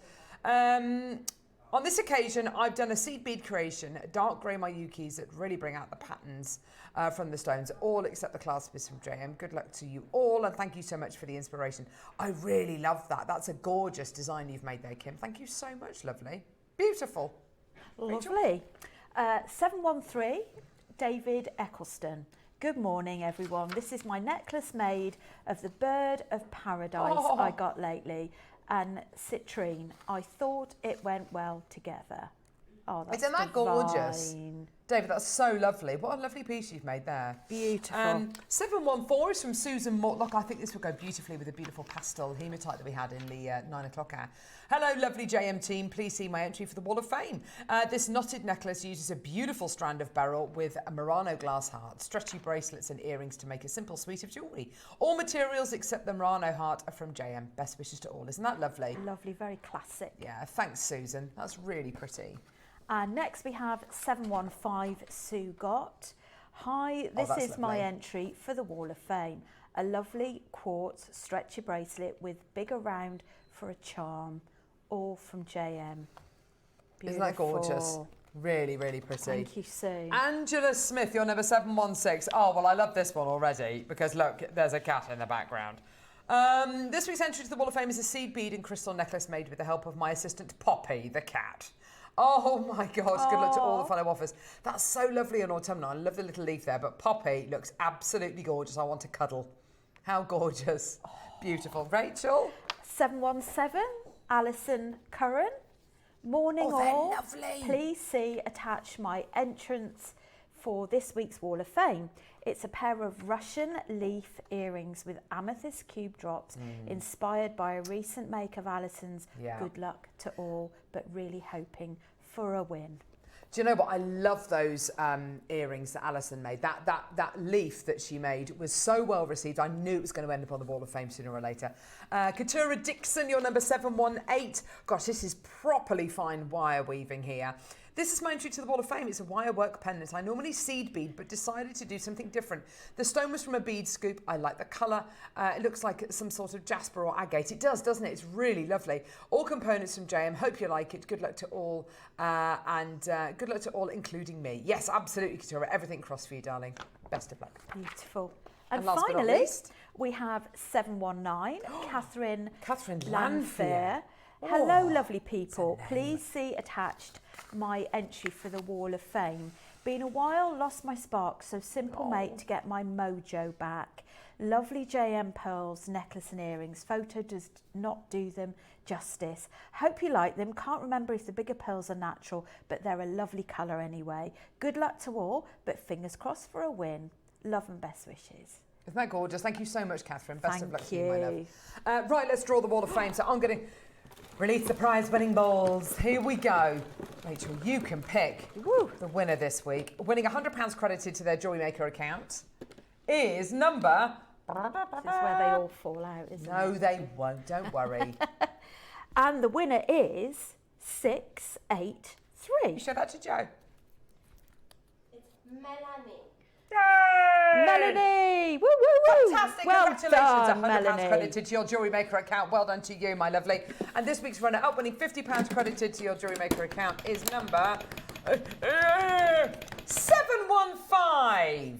On this occasion, I've done a seed bead creation, dark grey Mayukis that really bring out the patterns from the stones, all except the clasp is from JM. Good luck to you all, and thank you so much for the inspiration. I really love that. That's a gorgeous design you've made there, Kim. Thank you so much, lovely. Beautiful. Lovely. 713, David Eccleston. Good morning, everyone. This is my necklace made of the bird of paradise I got lately and citrine. I thought it went well together. Oh, that's Isn't that gorgeous? divine. David, that's so lovely. What a lovely piece you've made there. Beautiful. 714 is from Susan Mortlock. I think this will go beautifully with the beautiful pastel hematite that we had in the 9 o'clock hour. Hello, lovely JM team. Please see my entry for the Wall of Fame. This knotted necklace uses a beautiful strand of beryl with a Murano glass heart, stretchy bracelets and earrings to make a simple suite of jewellery. All materials except the Murano heart are from JM. Best wishes to all. Isn't that lovely? Lovely, very classic. Yeah, thanks, Susan. That's really pretty. And next we have 715 Sue Gott. Hi, this is lovely. my entry for the Wall of Fame. A lovely quartz stretchy bracelet with bigger round for a charm, all from JM. Beautiful. Isn't that gorgeous? Really, really pretty. Thank you, Sue. Angela Smith, you're number 716. Oh, well, I love this one already because look, there's a cat in the background. This week's entry to the Wall of Fame is a seed bead and crystal necklace made with the help of my assistant Poppy, the cat. Oh my gosh, good luck to all the fellow offers. That's so lovely and autumnal. I love the little leaf there, but Poppy looks absolutely gorgeous. I want to cuddle. How gorgeous. Beautiful. Rachel? 717 Alison Curran. Morning all. Lovely. Please see attached my entrance for this week's Wall of Fame. It's a pair of Russian leaf earrings with amethyst cube drops inspired by a recent make of Alison's. Yeah. Good luck to all, but really hoping for a win. Do you know what? I love those earrings that Alison made. That leaf that she made was so well received. I knew it was going to end up on the Wall of Fame sooner or later. Katura Dixon, you're number 718. Gosh, this is properly fine wire weaving here. This is my entry to the Wall of Fame. It's a wire work pendant. I normally seed bead, but decided to do something different. The stone was from a bead scoop. I like the colour. It looks like some sort of jasper or agate. It does, doesn't it? It's really lovely. All components from JM. Hope you like it. Good luck to all, good luck to all, including me. Yes, absolutely, Katura. Everything crossed for you, darling. Best of luck. Beautiful. And last but not finally, least, we have 719 Catherine Lanfear. Hello, lovely people. Please see attached my entry for the Wall of Fame. Been a while, lost my spark, so simple mate to get my mojo back. Lovely JM pearls, necklace and earrings. Photo does not do them justice. Hope you like them. Can't remember if the bigger pearls are natural, but they're a lovely colour anyway. Good luck to all, but fingers crossed for a win. Love and best wishes. Isn't that gorgeous? Thank you so much, Catherine. Best of luck to you, my Thank love. Right, let's draw the Wall of Fame. So I'm going to release the prize-winning balls. Here we go. Rachel, you can pick the winner this week. Winning £100 credited to their Jewellery Maker account is number... This is where they all fall out, isn't it? No, they won't. Don't worry. And the winner is 683. You show that to Joe. It's Melanie. Yay! Melanie! Woo, woo, woo! Fantastic! Well Congratulations! done, £100 Melanie. credited to your Jewellery Maker account. Well done to you, my lovely. And this week's runner-up, winning £50 credited to your Jewellery Maker account, is number 715.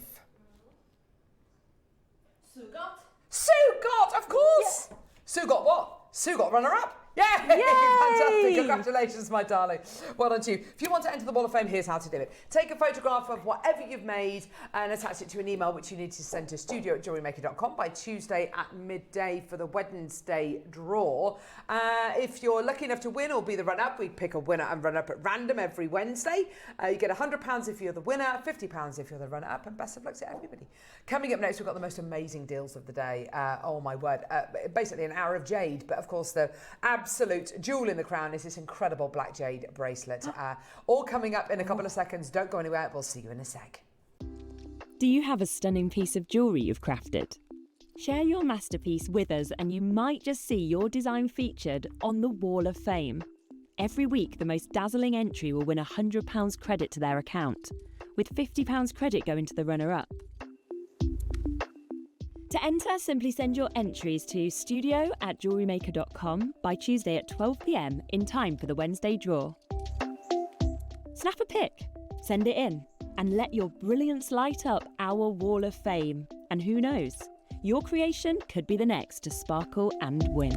Sue got, of course. Yeah. Sue got what? Sue got runner-up. Yay! Fantastic. Congratulations, my darling. Well done to you. If you want to enter the Wall of Fame, here's how to do it. Take a photograph of whatever you've made and attach it to an email which you need to send to studio@jewellerymaker.com by Tuesday at midday for the Wednesday draw. If you're lucky enough to win or be the runner-up, we pick a winner and runner-up at random every Wednesday. You get £100 if you're the winner, £50 if you're the runner-up, and best of luck to everybody. Coming up next, we've got the most amazing deals of the day. Oh my word. Basically an hour of jade, but of course the absolute jewel in the crown is this incredible black jade bracelet. All coming up in a couple of seconds. Don't go anywhere. We'll see you in a sec. Do you have a stunning piece of jewellery you've crafted? Share your masterpiece with us and you might just see your design featured on the Wall of Fame. Every week, the most dazzling entry will win £100 credit to their account, with £50 credit going to the runner-up. To enter, simply send your entries to studio@jewellerymaker.com by Tuesday at 12 p.m. in time for the Wednesday draw. Snap a pic, send it in, and let your brilliance light up our Wall of Fame. And who knows, your creation could be the next to sparkle and win.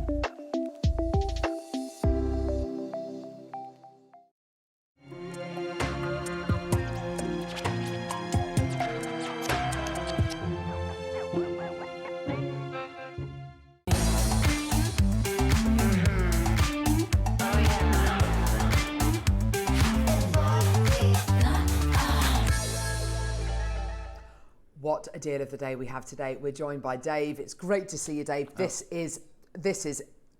What a deal of the day we have today. We're joined by Dave. It's great to see you, Dave. This is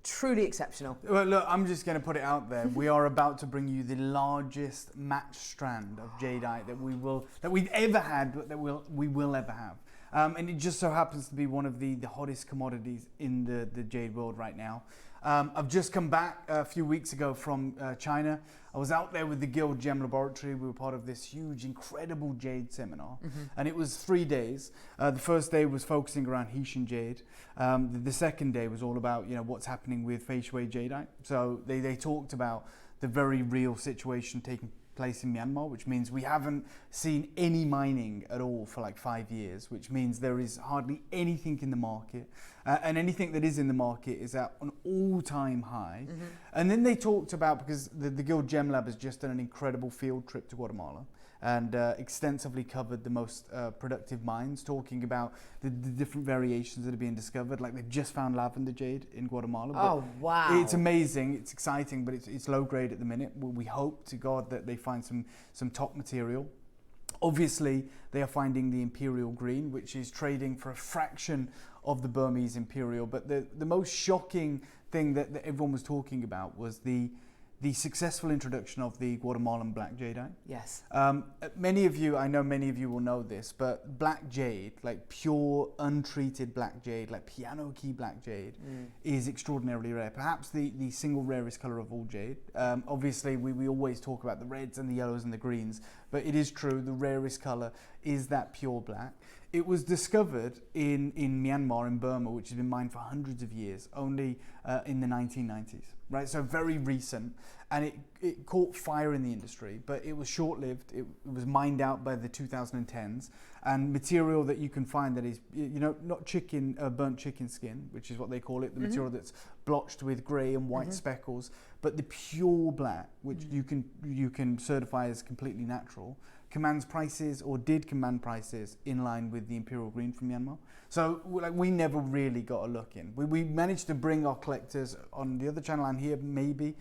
truly exceptional. Well, look, I'm just going to put it out there. We are about to bring you the largest match strand of jadeite that we've ever had, but that we will ever have. And it just so happens to be one of the hottest commodities in the jade world right now. I've just come back a few weeks ago from China. I was out there with the Guild Gem Laboratory. We were part of this huge, incredible jade seminar. And it was 3 days. The first day was focusing around Hessian jade. The second day was all about, what's happening with fei shui jadeite. So they talked about the very real situation taking place in Myanmar, which means we haven't seen any mining at all for like 5 years, which means there is hardly anything in the market, and anything that is in the market is at an all-time high. And then they talked about, because the Guild Gem Lab has just done an incredible field trip to Guatemala and extensively covered the most productive mines, talking about the different variations that are being discovered. Like, they've just found lavender jade in Guatemala. Oh, wow. It's amazing, it's exciting, but it's low grade at the minute. We hope to God that they find some top material. Obviously, they are finding the Imperial Green, which is trading for a fraction of the Burmese Imperial. But the most shocking thing that everyone was talking about was the successful introduction of the Guatemalan black jadeite. Yes. Many of you, I know many of you will know this, but black jade, like pure untreated black jade, like piano key black jade, is extraordinarily rare. Perhaps the single rarest color of all jade. Obviously, we always talk about the reds and the yellows and the greens, but it is true, the rarest color is that pure black. It was discovered in Myanmar, in Burma, which has been mined for hundreds of years, only in the 1990s, right? So very recent, and it caught fire in the industry, but it was short-lived. It was mined out by the 2010s, and material that you can find that is, not chicken, burnt chicken skin, which is what they call it, the material that's blotched with grey and white speckles, but the pure black, which you can certify as completely natural, commands prices, or did command prices, in line with the Imperial Green from Myanmar. So like, we never really got a look in. We managed to bring our collectors on the other channel and here maybe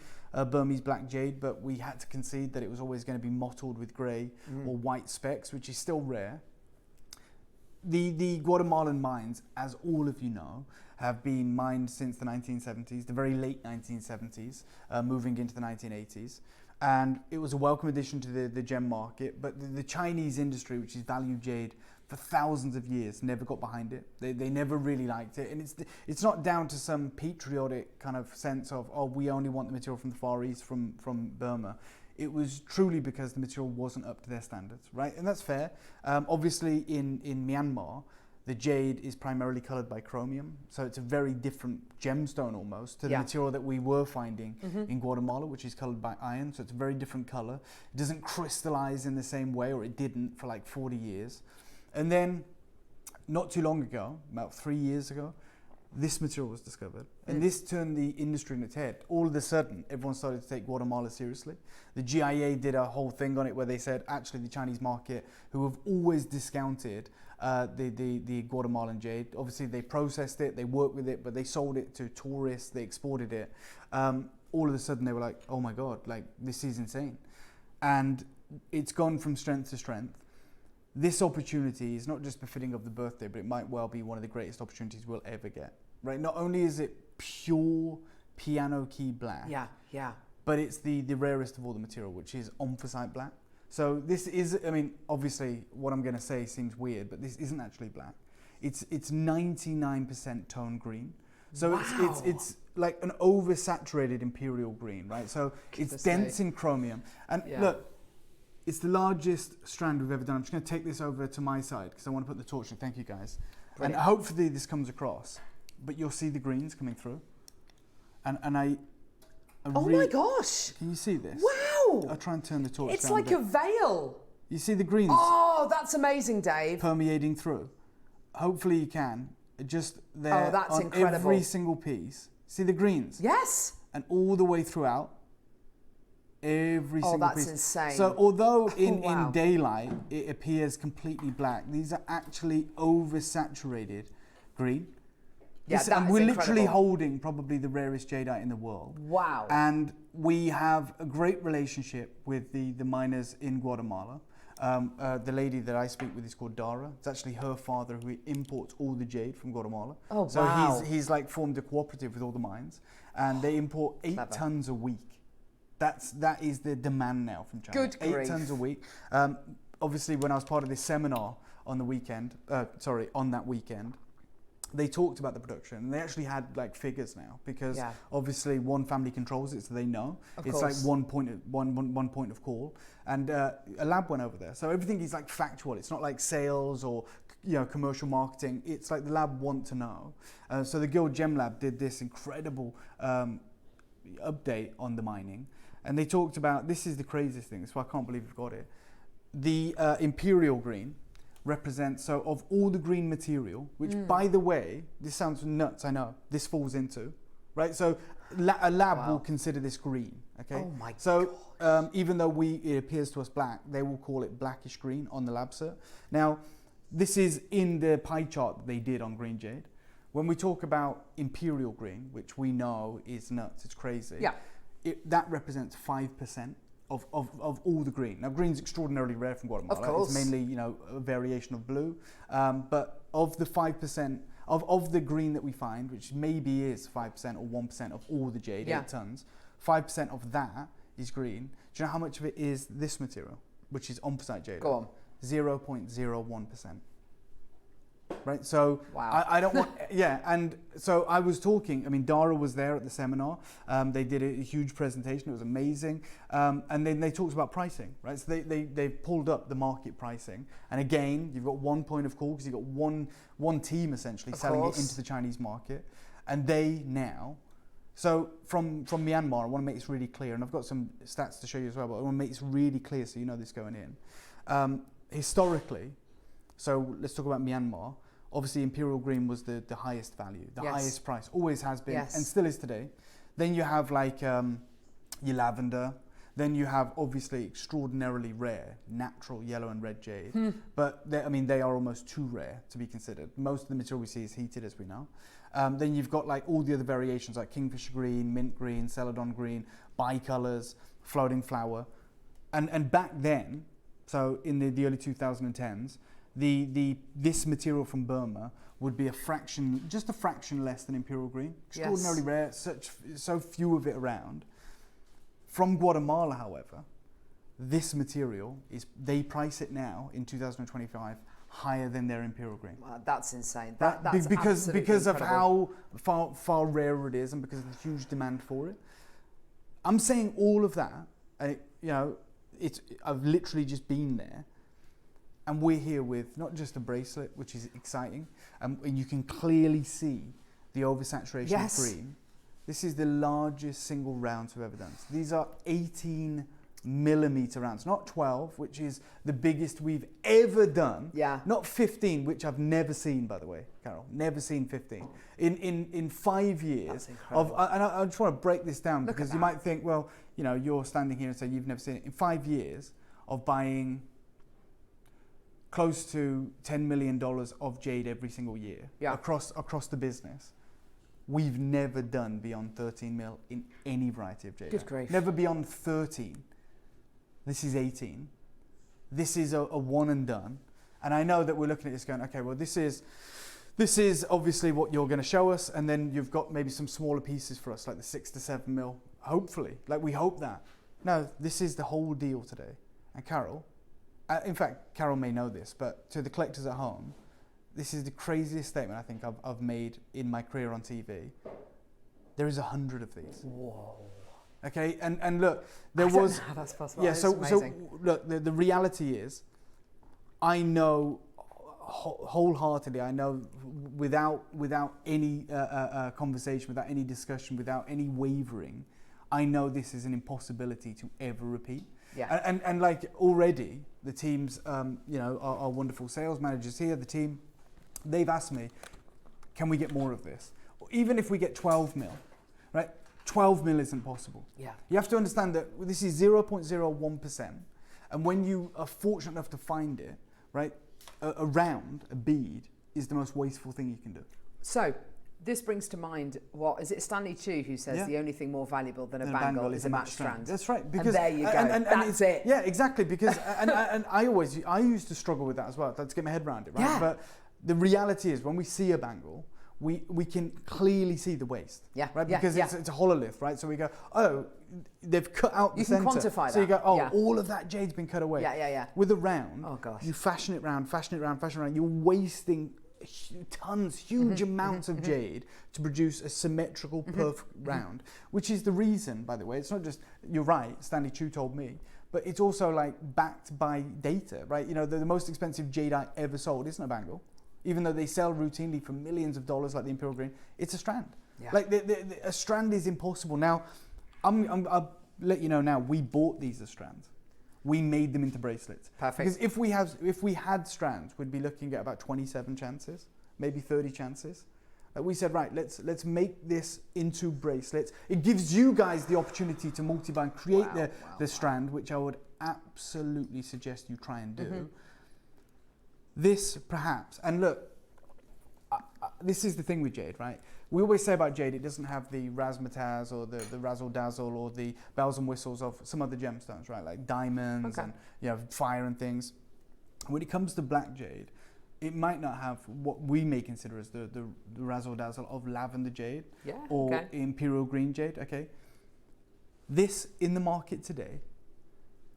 Burmese Black Jade, but we had to concede that it was always going to be mottled with grey or white specks, which is still rare. The Guatemalan mines, as all of you know, have been mined since the 1970s, the very late 1970s, moving into the 1980s. And it was a welcome addition to the gem market, but the Chinese industry, which is valued jade for thousands of years, never got behind it. They never really liked it. And it's not down to some patriotic kind of sense of, oh, we only want the material from the Far East, from Burma. It was truly because the material wasn't up to their standards, right? And that's fair. Obviously, in Myanmar, the jade is primarily coloured by chromium, so it's a very different gemstone almost to the material that we were finding in Guatemala, which is coloured by iron, so it's a very different colour. It doesn't crystallise in the same way, or it didn't for like 40 years. And then, not too long ago, about 3 years ago, this material was discovered, and this turned the industry on its head. All of a sudden, everyone started to take Guatemala seriously. The GIA did a whole thing on it where they said, actually, the Chinese market, who have always discounted the Guatemalan jade, obviously they processed it, they worked with it, but they sold it to tourists, they exported it. All of a sudden, they were like, oh my God, like, this is insane. And it's gone from strength to strength. This opportunity is not just befitting of the birthday, but it might well be one of the greatest opportunities we'll ever get, right? Not only is it pure piano key black, but it's the rarest of all the material, which is anthracite black. So this is, I mean, obviously what I'm going to say seems weird, but this isn't actually black. It's 99% tone green. So it's like an oversaturated imperial green, right? So it's dense in chromium. And look, it's the largest strand we've ever done. I'm just going to take this over to my side because I want to put the torch in. Thank you, guys. Brilliant. And hopefully this comes across. But you'll see the greens coming through. And I oh my gosh! Can you see this? Wow! I'll try and turn the torch It's down like a veil. You see the greens? Oh, that's amazing, Dave. Permeating through. Hopefully you can. Just there that's on incredible. Every single piece. See the greens? Yes. And all the way throughout. Every single that's piece. insane. So although in daylight it appears completely black, these are actually oversaturated green. Yeah, and we're literally holding probably the rarest jadeite in the world. Wow. And we have a great relationship with the miners in Guatemala. The lady that I speak with is called Dara. It's actually her father who imports all the jade from Guatemala. Oh, so wow. he's like formed a cooperative with all the mines, and they import 8 tons a week. That is the demand now from China. Good grief. 8 tons a week. Obviously, when I was part of this seminar on the weekend, on that weekend, they talked about the production, and they actually had like figures now because obviously one family controls it, so they know. It's like one point of call, and a lab went over there, so everything is like factual. It's not like sales or commercial marketing. It's like the lab want to know. So the Guild Gem Lab did this incredible update on the mining, and they talked about, this is the craziest thing, so I can't believe we've got it. The imperial green represents, so of all the green material, which by the way, this sounds nuts, I know, this falls into, right? So a lab will consider this green, okay? Oh my So even though it appears to us black, they will call it blackish green on the lab cert. Now, this is in the pie chart that they did on green jade. When we talk about imperial green, which we know is nuts, it's crazy, that represents 5% of all the green. Now, green's extraordinarily rare from Guatemala. Of course. It's mainly, a variation of blue. But of the 5% of the green that we find, which maybe is 5% or 1% of all the jade, 8 tons, 5% of that is green. Do you know how much of it is this material, which is anthracite jade? Go on. 0.01%. Right, so I don't want, and so I was talking, I mean, Dara was there at the seminar, they did a huge presentation, it was amazing, and then they talked about pricing, right, so they pulled up the market pricing, and again, you've got one point of call, because you've got one team essentially selling it into the Chinese market, and they now, so from Myanmar, I want to make this really clear, and I've got some stats to show you as well, but I want to make this really clear so you know this going in. Historically, so let's talk about Myanmar. Obviously, imperial green was the highest value, the highest price, always has been, and still is today. Then you have like your lavender, Then you have obviously extraordinarily rare natural yellow and red jade, but they are almost too rare to be considered. Most of the material we see is heated, as we know. Then you've got like all the other variations like kingfisher green, mint green, celadon green, bicolors, floating flower, and back then, so in the early 2010s, this material from Burma would be just a fraction less than imperial green. Extraordinarily rare, so few of it around. From Guatemala, however, this material they price it now in 2025 higher than their imperial green. That's insane. Right? That's because of incredible. how far rarer it is and because of the huge demand for it. I'm saying all of that. I've literally just been there, and we're here with not just a bracelet, which is exciting, and you can clearly see the oversaturation of green. This is the largest single rounds we've ever done. So these are 18 millimeter rounds, not 12, which is the biggest we've ever done. Yeah. Not 15, which I've never seen, by the way, Carol. Never seen 15. In 5 years of, and I just want to break this down because you might think, well, you're standing here and say you've never seen it. In 5 years of buying close to $10 million of jade every single year across the business, we've never done beyond 13 mil in any variety of jade. Good grief. Never beyond 13. This is 18. This is a one and done. And I know that we're looking at this going, okay, well, this is obviously what you're going to show us, and then you've got maybe some smaller pieces for us, like the 6 to 7 mil, hopefully. Like, we hope that. No, this is the whole deal today. And Carol, in fact, Carol may know this, but to the collectors at home, this is the craziest statement I think I've made in my career on TV. There is 100 of these. Whoa. Okay, and look, I don't know how that's possible. Yeah, so look, the reality is, I know wholeheartedly, I know without any conversation, without any discussion, without any wavering, I know this is an impossibility to ever repeat. Yeah. And like already, the teams, our wonderful sales managers here, the team, they've asked me, can we get more of this? Even if we get 12 mil, right? 12 mil isn't possible. Yeah. You have to understand that this is 0.01%. And when you are fortunate enough to find it, right, a round, a bead, is the most wasteful thing you can do. So, this brings to mind, what is it, Stanley Chu, who says the only thing more valuable than a bangle is a match strand. That's right. Because, and there you go. That's it. Yeah, exactly. Because and I used to struggle with that as well. Let's get my head around it, right? Yeah. But the reality is, when we see a bangle, we can clearly see the waist. Yeah. Right. Because it's a hololith, right? So we go, oh, they've cut out the center. You can quantify that. So you go, oh, all of that jade's been cut away. Yeah. With a round, you fashion it round. You're wasting huge amounts of jade to produce a symmetrical, perfect round, which is the reason, by the way, it's not just, you're right, Stanley Chu told me, but it's also like backed by data, right? The most expensive jadeite ever sold isn't a bangle, even though they sell routinely for millions of dollars like the Imperial Green. It's a strand. Yeah. Like a strand is impossible. Now, I'll let you know now, we bought these as strands. We made them into bracelets. Perfect. Because if we had strands, we'd be looking at about 27 chances, maybe 30 chances. We said, right, let's make this into bracelets. It gives you guys the opportunity to multi-buy and create the strand, which I would absolutely suggest you try and do. Mm-hmm. This perhaps, and look, this is the thing with jade, right? We always say about jade, it doesn't have the razzmatazz or the razzle dazzle or the bells and whistles of some other gemstones, right? Like diamonds and fire and things. When it comes to black jade, it might not have what we may consider as the razzle dazzle of lavender jade or imperial green jade. Okay, this in the market today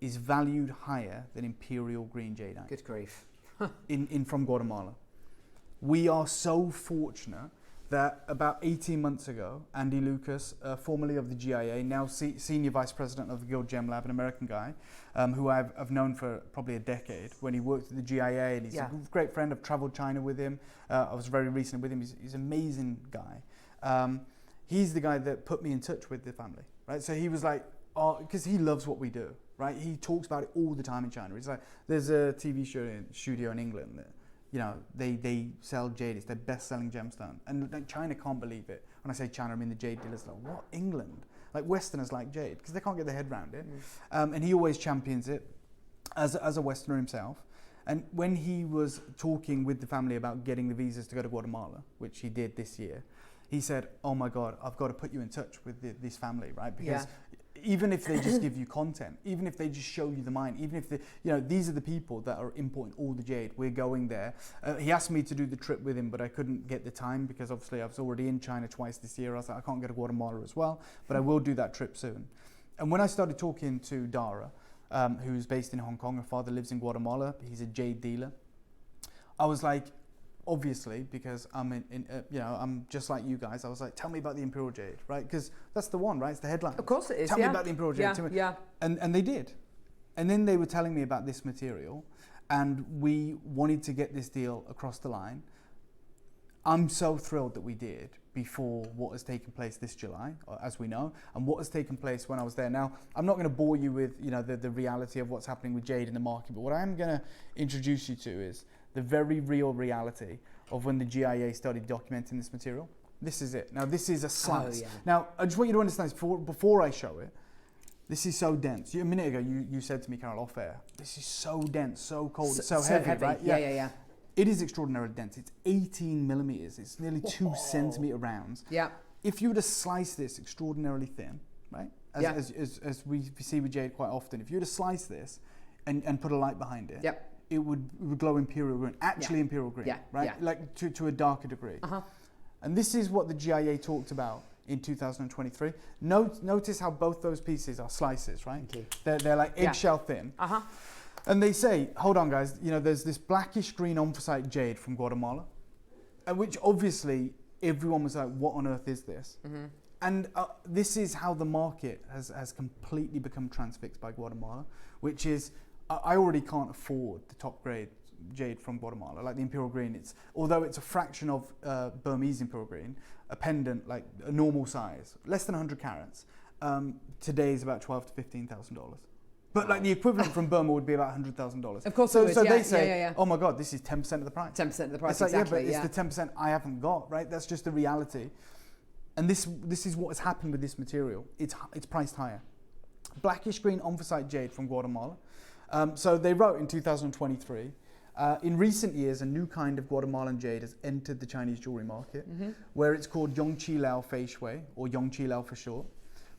is valued higher than imperial green jadeite. Good grief! in from Guatemala. We are so fortunate that about 18 months ago, Andy Lucas, formerly of the GIA, now Senior Vice President of the Guild Gem Lab, an American guy, who I've known for probably a decade, when he worked at the GIA, and he's a great friend. I've traveled China with him. I was very recently with him. He's an amazing guy. He's the guy that put me in touch with the family, right? So he was like, because he loves what we do, right? He talks about it all the time in China. He's like, there's a TV studio in England that, they sell jade. It's their best-selling gemstone. And like, China can't believe it. When I say China, I mean the jade dealers. Like, what? England? like Westerners like jade, because they can't get their head around it. And he always champions it as a Westerner himself. And when he was talking with the family about getting the visas to go to Guatemala, which he did this year, he said, oh my God, I've got to put you in touch with this family, right? Because even if they just give you content, even if they just show you the mine, even if these are the people that are importing all the jade, we're going there. He asked me to do the trip with him, but I couldn't get the time because obviously I was already in China twice this year. I was like, I can't go to Guatemala as well, but I will do that trip soon. And when I started talking to Dara, who's based in Hong Kong, her father lives in Guatemala, he's a jade dealer, I was like, obviously, because I'm I'm just like you guys, I was like, tell me about the Imperial Jade, right? Because that's the one, right? It's the headline. Of course it is. Tell me about the Imperial Jade. Yeah. And they did. And then they were telling me about this material, and we wanted to get this deal across the line. I'm so thrilled that we did before what has taken place this July, as we know, and what has taken place when I was there. Now, I'm not going to bore you with the reality of what's happening with jade in the market, but what I am going to introduce you to is the very real reality of when the GIA started documenting this material. This is it. Now, this is a slice. Oh, yeah. Now, I just want you to understand this before I show it. This is so dense. A minute ago, you said to me, Carol, off air, this is so dense, so cold, so heavy, right? Yeah. It is extraordinarily dense. It's 18 millimeters. It's nearly 2 centimeter rounds. Yeah. If you were to slice this extraordinarily thin, right? As we see with jade quite often, if you were to slice this and put a light behind it, it would glow imperial green, actually imperial green, right? Yeah. Like to a darker degree. And this is what the GIA talked about in 2023. Notice how both those pieces are slices, right? They're like eggshell thin. And they say, hold on guys, there's this blackish green anthracite jade from Guatemala, which obviously everyone was like, what on earth is this? And this is how the market has completely become transfixed by Guatemala, which is, I already can't afford the top grade jade from Guatemala, like the Imperial Green. Although it's a fraction of Burmese Imperial Green, a pendant, like a normal size, less than 100 carats, today is about $12,000 to $15,000. But like the equivalent from Burma would be about $100,000. Of course, so they say, oh my God, this is 10% of the price. 10% of the price, it's like, exactly. Yeah, but it's the 10% I haven't got, right? That's just the reality. And this is what has happened with this material. It's priced higher. Blackish green anthracite jade from Guatemala. So they wrote in 2023, in recent years, a new kind of Guatemalan jade has entered the Chinese jewelry market, where it's called Yongqi Lao Fei Shui, or Yongqi Lao for short.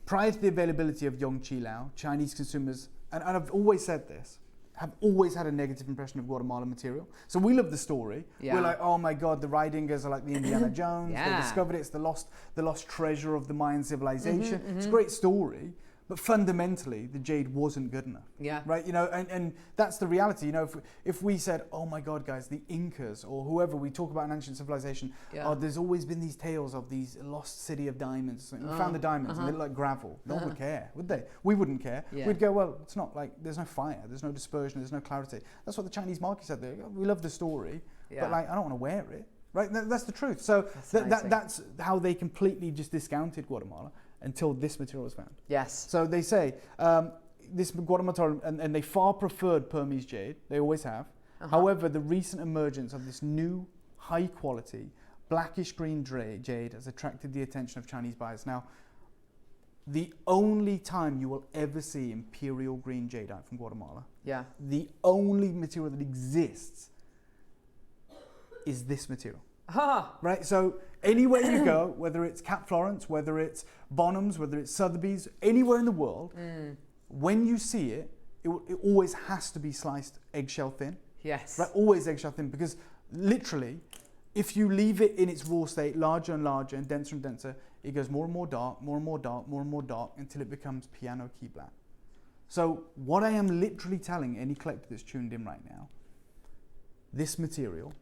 Prior to the availability of Yongqi Lao, Chinese consumers, and I've always said this, have always had a negative impression of Guatemalan material. So we love the story. We're like, oh my God, the Ridingers are like the Indiana Jones. They discovered it. It's the lost treasure of the Mayan civilization. It's a great story. But fundamentally, the jade wasn't good enough. Right? And that's the reality. If we said, oh my God, guys, the Incas or whoever, we talk about an ancient civilization, there's always been these tales of these lost city of diamonds. We found the diamonds and they look like gravel. No one would care, would they? We wouldn't care. We'd go, well, it's not like, there's no fire, there's no dispersion, there's no clarity. That's what the Chinese market said. We love the story, but like, I don't want to wear it. Right? That's the truth. So that's how they completely just discounted Guatemala until this material was found. Yes. So they say this Guatemala, and they far preferred Burmese jade. They always have. However, the recent emergence of this new, high-quality, blackish green jade has attracted the attention of Chinese buyers. Now, the only time you will ever see imperial green jadeite from Guatemala, the only material that exists is this material. Right? So anywhere you go, whether it's Cap Florence, whether it's Bonhams, whether it's Sotheby's, anywhere in the world, when you see it, it always has to be sliced eggshell thin. Yes. Right? Always eggshell thin, because literally, if you leave it in its raw state, larger and larger and denser, it goes more and more dark, more and more dark, more and more dark, until it becomes piano key black. So what I am literally telling any collector that's tuned in right now, this material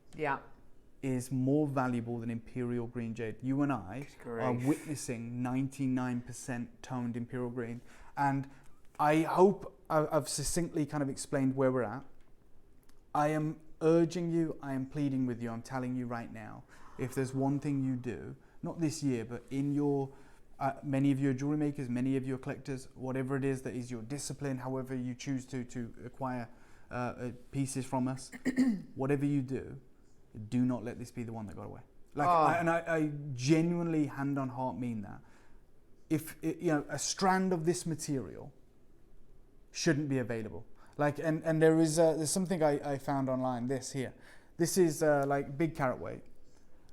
is more valuable than imperial green jade. You and I are witnessing 99% toned imperial green. And I hope I've succinctly kind of explained where we're at. I am urging you, I am pleading with you, I'm telling you right now, if there's one thing you do, not this year, but in your, many of you are jewelry makers, many of you are collectors, whatever it is that is your discipline, however you choose to acquire pieces from us, whatever you do not let this be the one that got away. Like, I genuinely, hand on heart, mean that. a strand of this material shouldn't be available. Like, and there's something I found online. This is like big carat weight,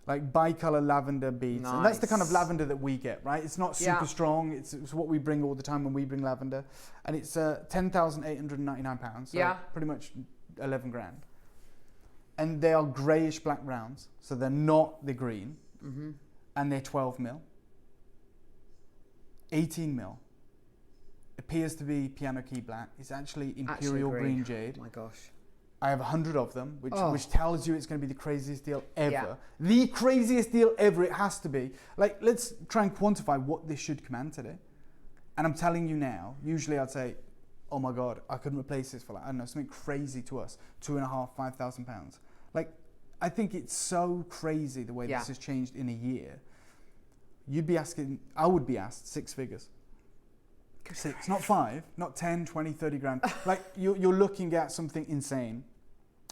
like bicolor lavender beads, and that's the kind of lavender that we get, right? It's not super strong. It's what we bring all the time when we bring lavender, and it's 10,899 pounds. So pretty much 11 grand. And they are greyish black rounds, so they're not the green, and they're 12 mil, 18 mil. Appears to be piano key black. It's actually imperial green jade. Oh my gosh. I have 100 of them, which tells you it's going to be the craziest deal ever. Yeah. The craziest deal ever, it has to be. Like, let's try and quantify what this should command today. And I'm telling you now, usually I'd say, oh my God, I couldn't replace this for like, I don't know, something crazy to us, 2,500, 5,000 pounds. Like, I think it's so crazy the way this has changed in a year. I would be asked 6 figures. 6, not 5, not 10, 20, 30 grand. Like, you're looking at something insane.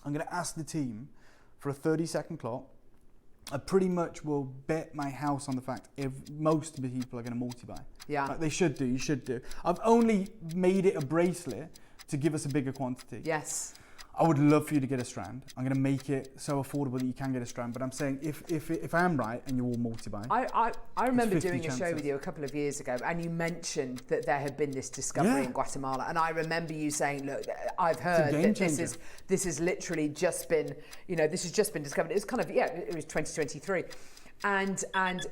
I'm going to ask the team for a 30-second clock. I pretty much will bet my house on the fact most of the people are going to multi-buy. Yeah. Like, they should do, you should do. I've only made it a bracelet to give us a bigger quantity. Yes. I would love for you to get a strand. I'm going to make it so affordable that you can get a strand. But I'm saying if I am right and you all multi-buy. I remember doing a show with you a couple of years ago, and you mentioned that there had been this discovery in Guatemala, and I remember you saying, "Look, I've heard that this is literally just been, this has just been discovered." It was kind of it was 2023. And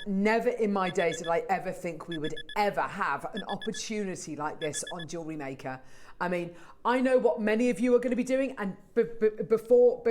never in my days did I ever think we would ever have an opportunity like this on Jewellery Maker. I mean, I know what many of you are going to be doing, and before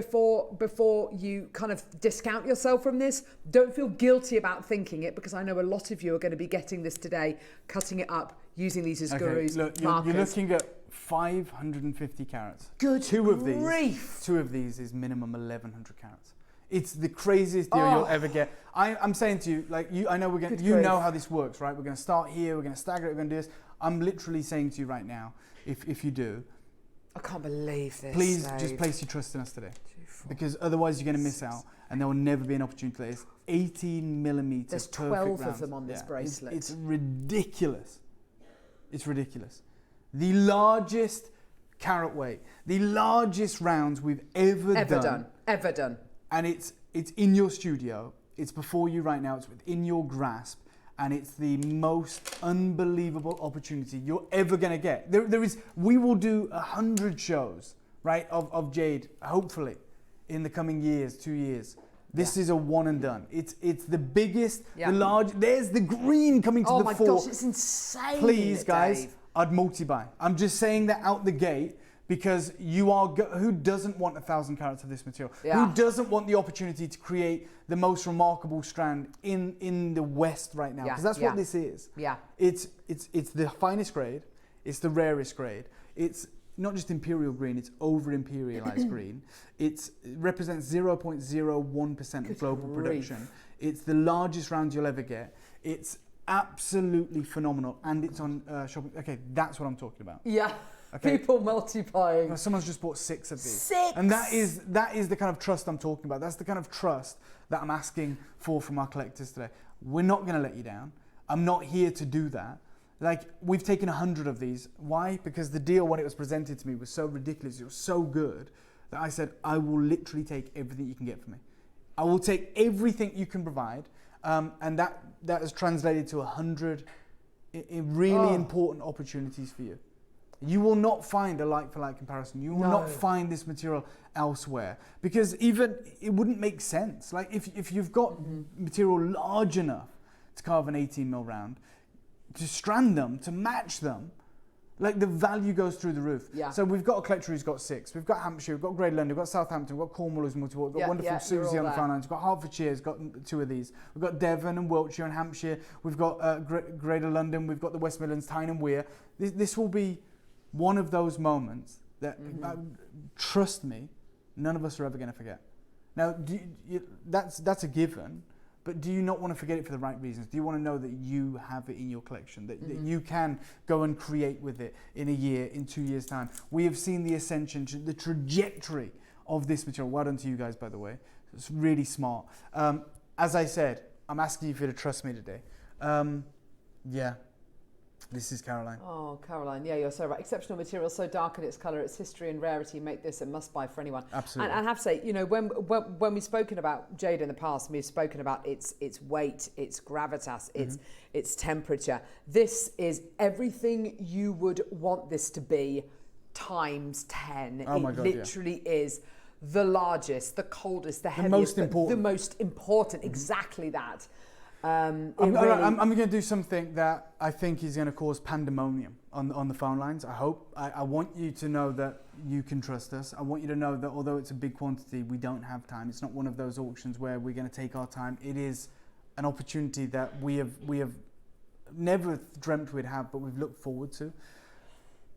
you kind of discount yourself from this, don't feel guilty about thinking it, because I know a lot of you are going to be getting this today, cutting it up, using these as gurus. Look, you're looking at 550 carats. Good Two of these is minimum 1,100 carats. It's the craziest deal you'll ever get. I'm saying to you, like, I know know how this works, right? We're going to start here, we're going to stagger it, we're going to do this. I'm literally saying to you right now, if you do, I can't believe this. Please Dave. just place your trust in us today, because otherwise you're going to miss out, and there will never be an opportunity like this. 18 millimeters. There's 12 of them on this bracelet. It's ridiculous. It's ridiculous. The largest carat weight, the largest rounds we've ever done. And it's in your studio. It's before you right now. It's within your grasp. And it's the most unbelievable opportunity you're ever going to get. We will do 100 shows, right, of jade, hopefully, in the coming years, 2 years. This is a one and done. It's the biggest, the large. There's the green coming to the fore. Oh my gosh, it's insane. Please, guys, Dave. I'd multi-buy. I'm just saying that out the gate, because who doesn't want 1,000 carats of this material? Yeah. Who doesn't want the opportunity to create the most remarkable strand in the West right now? Because that's what this is. Yeah. It's the finest grade. It's the rarest grade. It's not just imperial green, it's over-imperialized green. It represents 0.01% of global production. It's the largest round you'll ever get. It's absolutely phenomenal, and it's on shopping. Okay, that's what I'm talking about. Yeah. Okay. People multiplying. Someone's just bought 6 of these. 6! And that is the kind of trust I'm talking about. That's the kind of trust that I'm asking for from our collectors today. We're not going to let you down. I'm not here to do that. Like, we've taken 100 of these. Why? Because the deal, when it was presented to me, was so ridiculous. It was so good that I said, I will literally take everything you can get from me. I will take everything you can provide. And that has translated to 100 really important opportunities for you. You will not find a like-for-like comparison. You will not find this material elsewhere, because even it wouldn't make sense. Like, if you've got material large enough to carve an 18 mil round, to strand them, to match them, like, the value goes through the roof. Yeah. So we've got a collector who's got 6. We've got Hampshire, we've got Great London, we've got Southampton, we've got Cornwall who's multiple, we've got wonderful Susie on the front lines, we've got Hertfordshire's got 2 of these. We've got Devon and Wiltshire and Hampshire. We've got Greater London, we've got the West Midlands, Tyne and Wear. This will be one of those moments that, trust me, none of us are ever going to forget. Now, that's a given, but do you not want to forget it for the right reasons? Do you want to know that you have it in your collection, that you can go and create with it in a year, in 2 years' time? We have seen the ascension, the trajectory of this material. Well done to you guys, by the way. It's really smart. As I said, I'm asking you to trust me today. This is Caroline. Oh, Caroline, yeah, you're so right. Exceptional material, so dark in its colour, its history and rarity make this a must-buy for anyone. Absolutely. And I have to say, you know, when we've spoken about jade in the past, we've spoken about its weight, its gravitas, its temperature. This is everything you would want this to be times 10. Oh my God, literally is the largest, the coldest, the heaviest, most important. the most important. Exactly that. I'm going to do something that I think is going to cause pandemonium on the phone lines. I hope. I want you to know that you can trust us. I want you to know that although it's a big quantity, we don't have time. It's not one of those auctions where we're going to take our time. It is an opportunity that we have never dreamt we'd have, but we've looked forward to.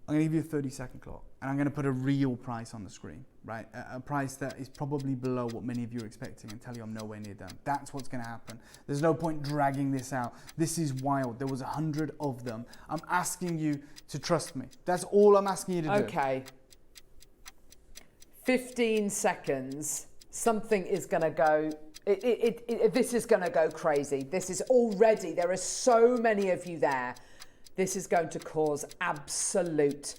I'm going to give you a 30-second clock, and I'm going to put a real price on the screen, right? A price that is probably below what many of you are expecting, and tell you I'm nowhere near done. That's what's going to happen. There's no point dragging this out. This is wild. There was 100 of them. I'm asking you to trust me. That's all I'm asking you to do. Okay. 15 seconds. Something is going to go. This is going to go crazy. This is already. There are so many of you there. This is going to cause absolute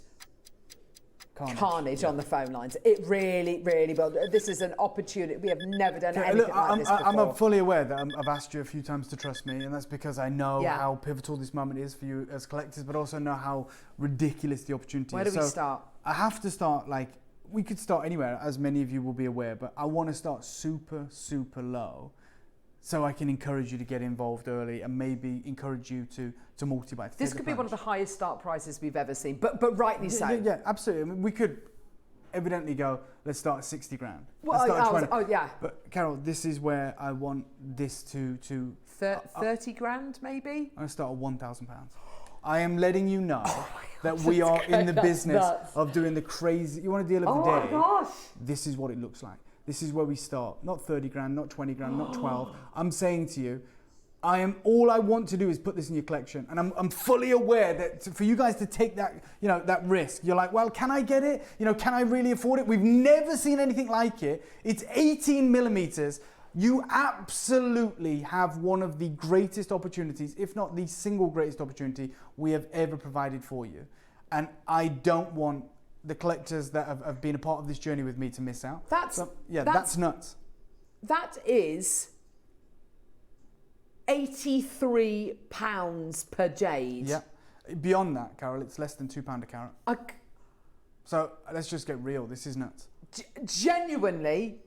carnage on the phone lines. It really, really will. This is an opportunity. We have never done anything like this before. I'm fully aware that I've asked you a few times to trust me, and that's because I know how pivotal this moment is for you as collectors, but also know how ridiculous the opportunity is. Where do we start? I have to start, like, we could start anywhere, as many of you will be aware, but I want to start super, super low, so I can encourage you to get involved early and maybe encourage you to multi-buy. This could be one of the highest start prices we've ever seen, but rightly so. Yeah, absolutely. I mean, we could evidently go, let's start at 60 grand. Well, let's start at 20. yeah. But Carol, this is where I want this to 30 grand maybe? I'm going to start at £1,000. I am letting you know that we are in the business of doing the crazy, you want a deal of the day? Oh my gosh. This is what it looks like. This is where we start. Not 30 grand, not 20 grand, not 12. I'm saying to you, all I want to do is put this in your collection. And I'm fully aware that for you guys to take that, that risk, you're like, well, can I get it? Can I really afford it? We've never seen anything like it. It's 18 millimeters. You absolutely have one of the greatest opportunities, if not the single greatest opportunity we have ever provided for you. And I don't want the collectors that have been a part of this journey with me to miss out. That's nuts. That is £83 per jade. Yeah. Beyond that, Carol, it's less than £2 a carat. So let's just get real. This is nuts. Genuinely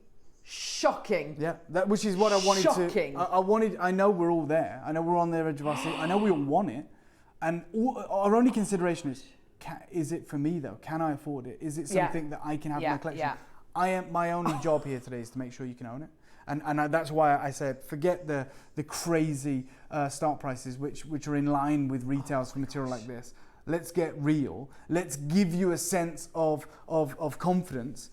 shocking. Yeah, which is what I wanted shocking. I know we're all there. I know we're on the edge of our seat. I know we all want it. And our only consideration is it for me though? Can I afford it? Is it something that I can have in my collection? Yeah. My only job here today is to make sure you can own it. And that's why I said, forget the crazy start prices, which are in line with retails for material like this. Let's get real. Let's give you a sense of confidence.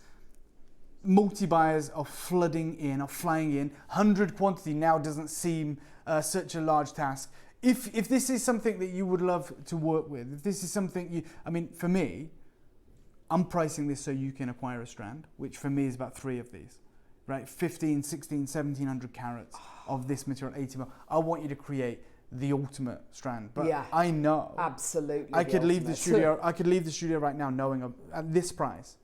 Multi-buyers are flooding in, are flying in. 100 quantity now doesn't seem such a large task. If this is something that you would love to work with, if this is something for me, I'm pricing this so you can acquire a strand, which for me is about 3 of these, right? 15, 16, 1700 carats of this material, 80 mil. I want you to create the ultimate strand, but I know absolutely I could leave the studio. I could leave the studio right now knowing at this price,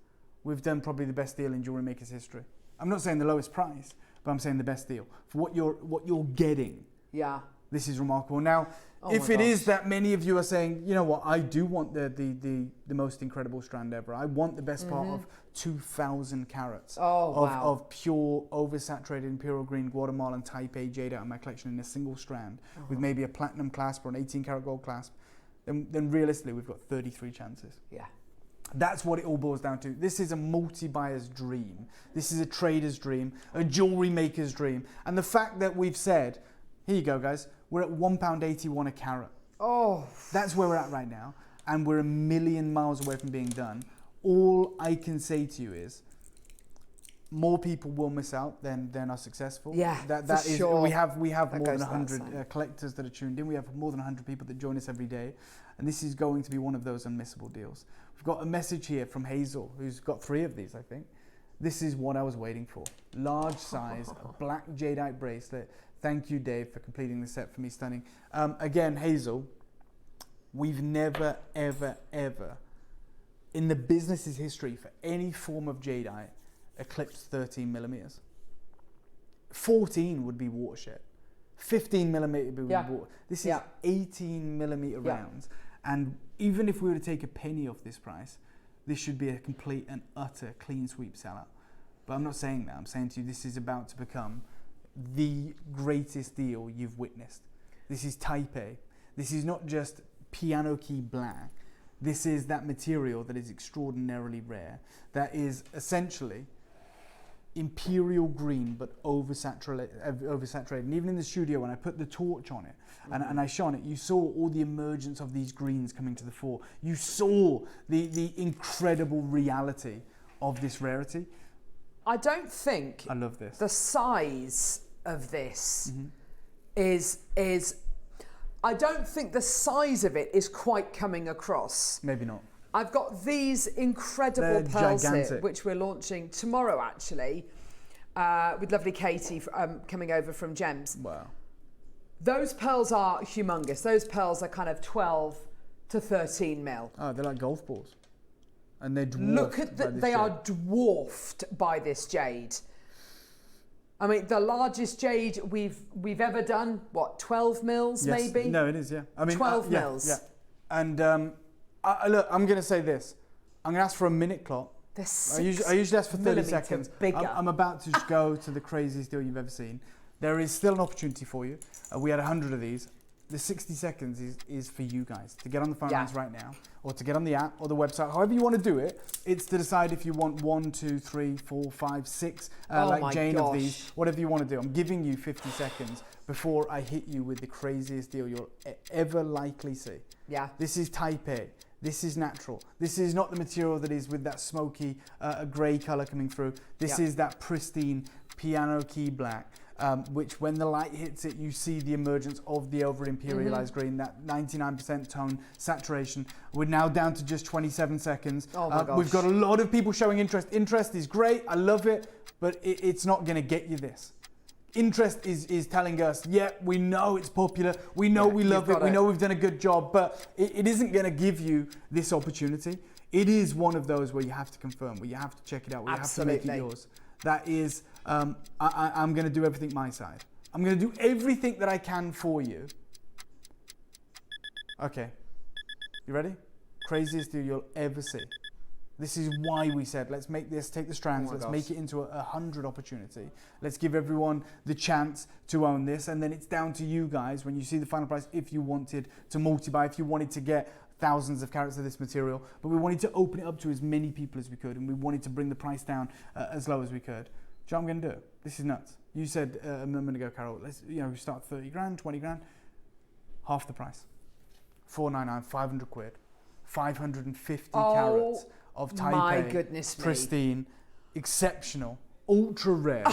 we've done probably the best deal in Jewellery Maker's history. I'm not saying the lowest price, but I'm saying the best deal for what you're getting. Yeah. This is remarkable. Now, if it is that many of you are saying, you know what, I do want the most incredible strand ever. I want the best part of 2,000 carats of pure oversaturated imperial green Guatemalan Type A jadeite in my collection in a single strand with maybe a platinum clasp or an 18 karat gold clasp. Then realistically, we've got 33 chances. Yeah. That's what it all boils down to. This is a multi-buyer's dream. This is a trader's dream, a jewellery maker's dream. And the fact that we've said, here you go, guys, we're at £1.81 a carat. Oh. That's where we're at right now. And we're a million miles away from being done. All I can say to you is, more people will miss out than are successful. Yeah, that is sure. We have more than 100 collectors that are tuned in. We have more than 100 people that join us every day. And this is going to be one of those unmissable deals. We've got a message here from Hazel, who's got 3 of these, I think. This is what I was waiting for. Large size, a black jadeite bracelet. Thank you, Dave, for completing the set for me. Stunning. Again, Hazel, we've never, ever, ever, in the business's history for any form of jadeite, eclipsed 13 millimeters. 14 would be watershed. 15 millimeter would be water. This is 18 millimeter rounds. And even if we were to take a penny off this price, this should be a complete and utter clean sweep sellout. But I'm not saying that. I'm saying to you, this is about to become the greatest deal you've witnessed. This is type A. This is not just piano key black. This is that material that is extraordinarily rare, that is essentially imperial green but oversaturated. And even in the studio, when I put the torch on it and I shone it, you saw all the emergence of these greens coming to the fore. You saw the incredible reality of this rarity. I don't think I love this. The size of this is I don't think the size of it is quite coming across. Maybe not. I've got these incredible They're pearls gigantic. here, which we're launching tomorrow, actually, with lovely Katie coming over from Gems. Wow. Those pearls are humongous. Those pearls are kind of 12 to 13 mil. Oh, they're like golf balls. And they're dwarfed. Look at they are dwarfed by this jade. I mean, the largest jade we've ever done, what, 12 mils maybe? No, it is, I mean, 12 mils. Yeah. And look, I'm going to say this. I'm going to ask for a minute clock. I usually ask for 30 seconds. Bigger. I'm about to just go to the craziest deal you've ever seen. There is still an opportunity for you. We had 100 of these. The 60 seconds is for you guys to get on the phone lines right now, or to get on the app or the website, however you want to do it. It's to decide if you want 1, 2, 3, 4, 5, 6, like Jane of these, whatever you want to do. I'm giving you 50 seconds before I hit you with the craziest deal you'll ever likely see. Yeah. This is type A. This is natural. This is not the material that is with that smoky grey colour coming through. This is that pristine piano key black. Which when the light hits it, you see the emergence of the over-imperialized green, that 99% tone saturation. We're now down to just 27 seconds. Oh my gosh. We've got a lot of people showing interest. Interest is great, I love it, but it's not gonna get you this. Interest is telling us, yeah, we know it's popular, we know we love it, we know we've done a good job, but it isn't gonna give you this opportunity. It is one of those where you have to confirm, where you have to check it out, where you have to make it yours. That is, I'm going to do everything my side. I'm going to do everything that I can for you. Okay. You ready? Craziest deal you'll ever see. This is why we said, let's make this, take the strands, let's make it into a 100 opportunity. Let's give everyone the chance to own this. And then it's down to you guys, when you see the final price, if you wanted to multi-buy, if you wanted to get thousands of carats of this material, but we wanted to open it up to as many people as we could, and we wanted to bring the price down as low as we could. Do you know what I'm going to do? This is nuts. You said a moment ago, Carol, let's we start 30 grand, 20 grand, half the price. 499, 500 quid, 550 carats of type A, pristine, exceptional, ultra rare.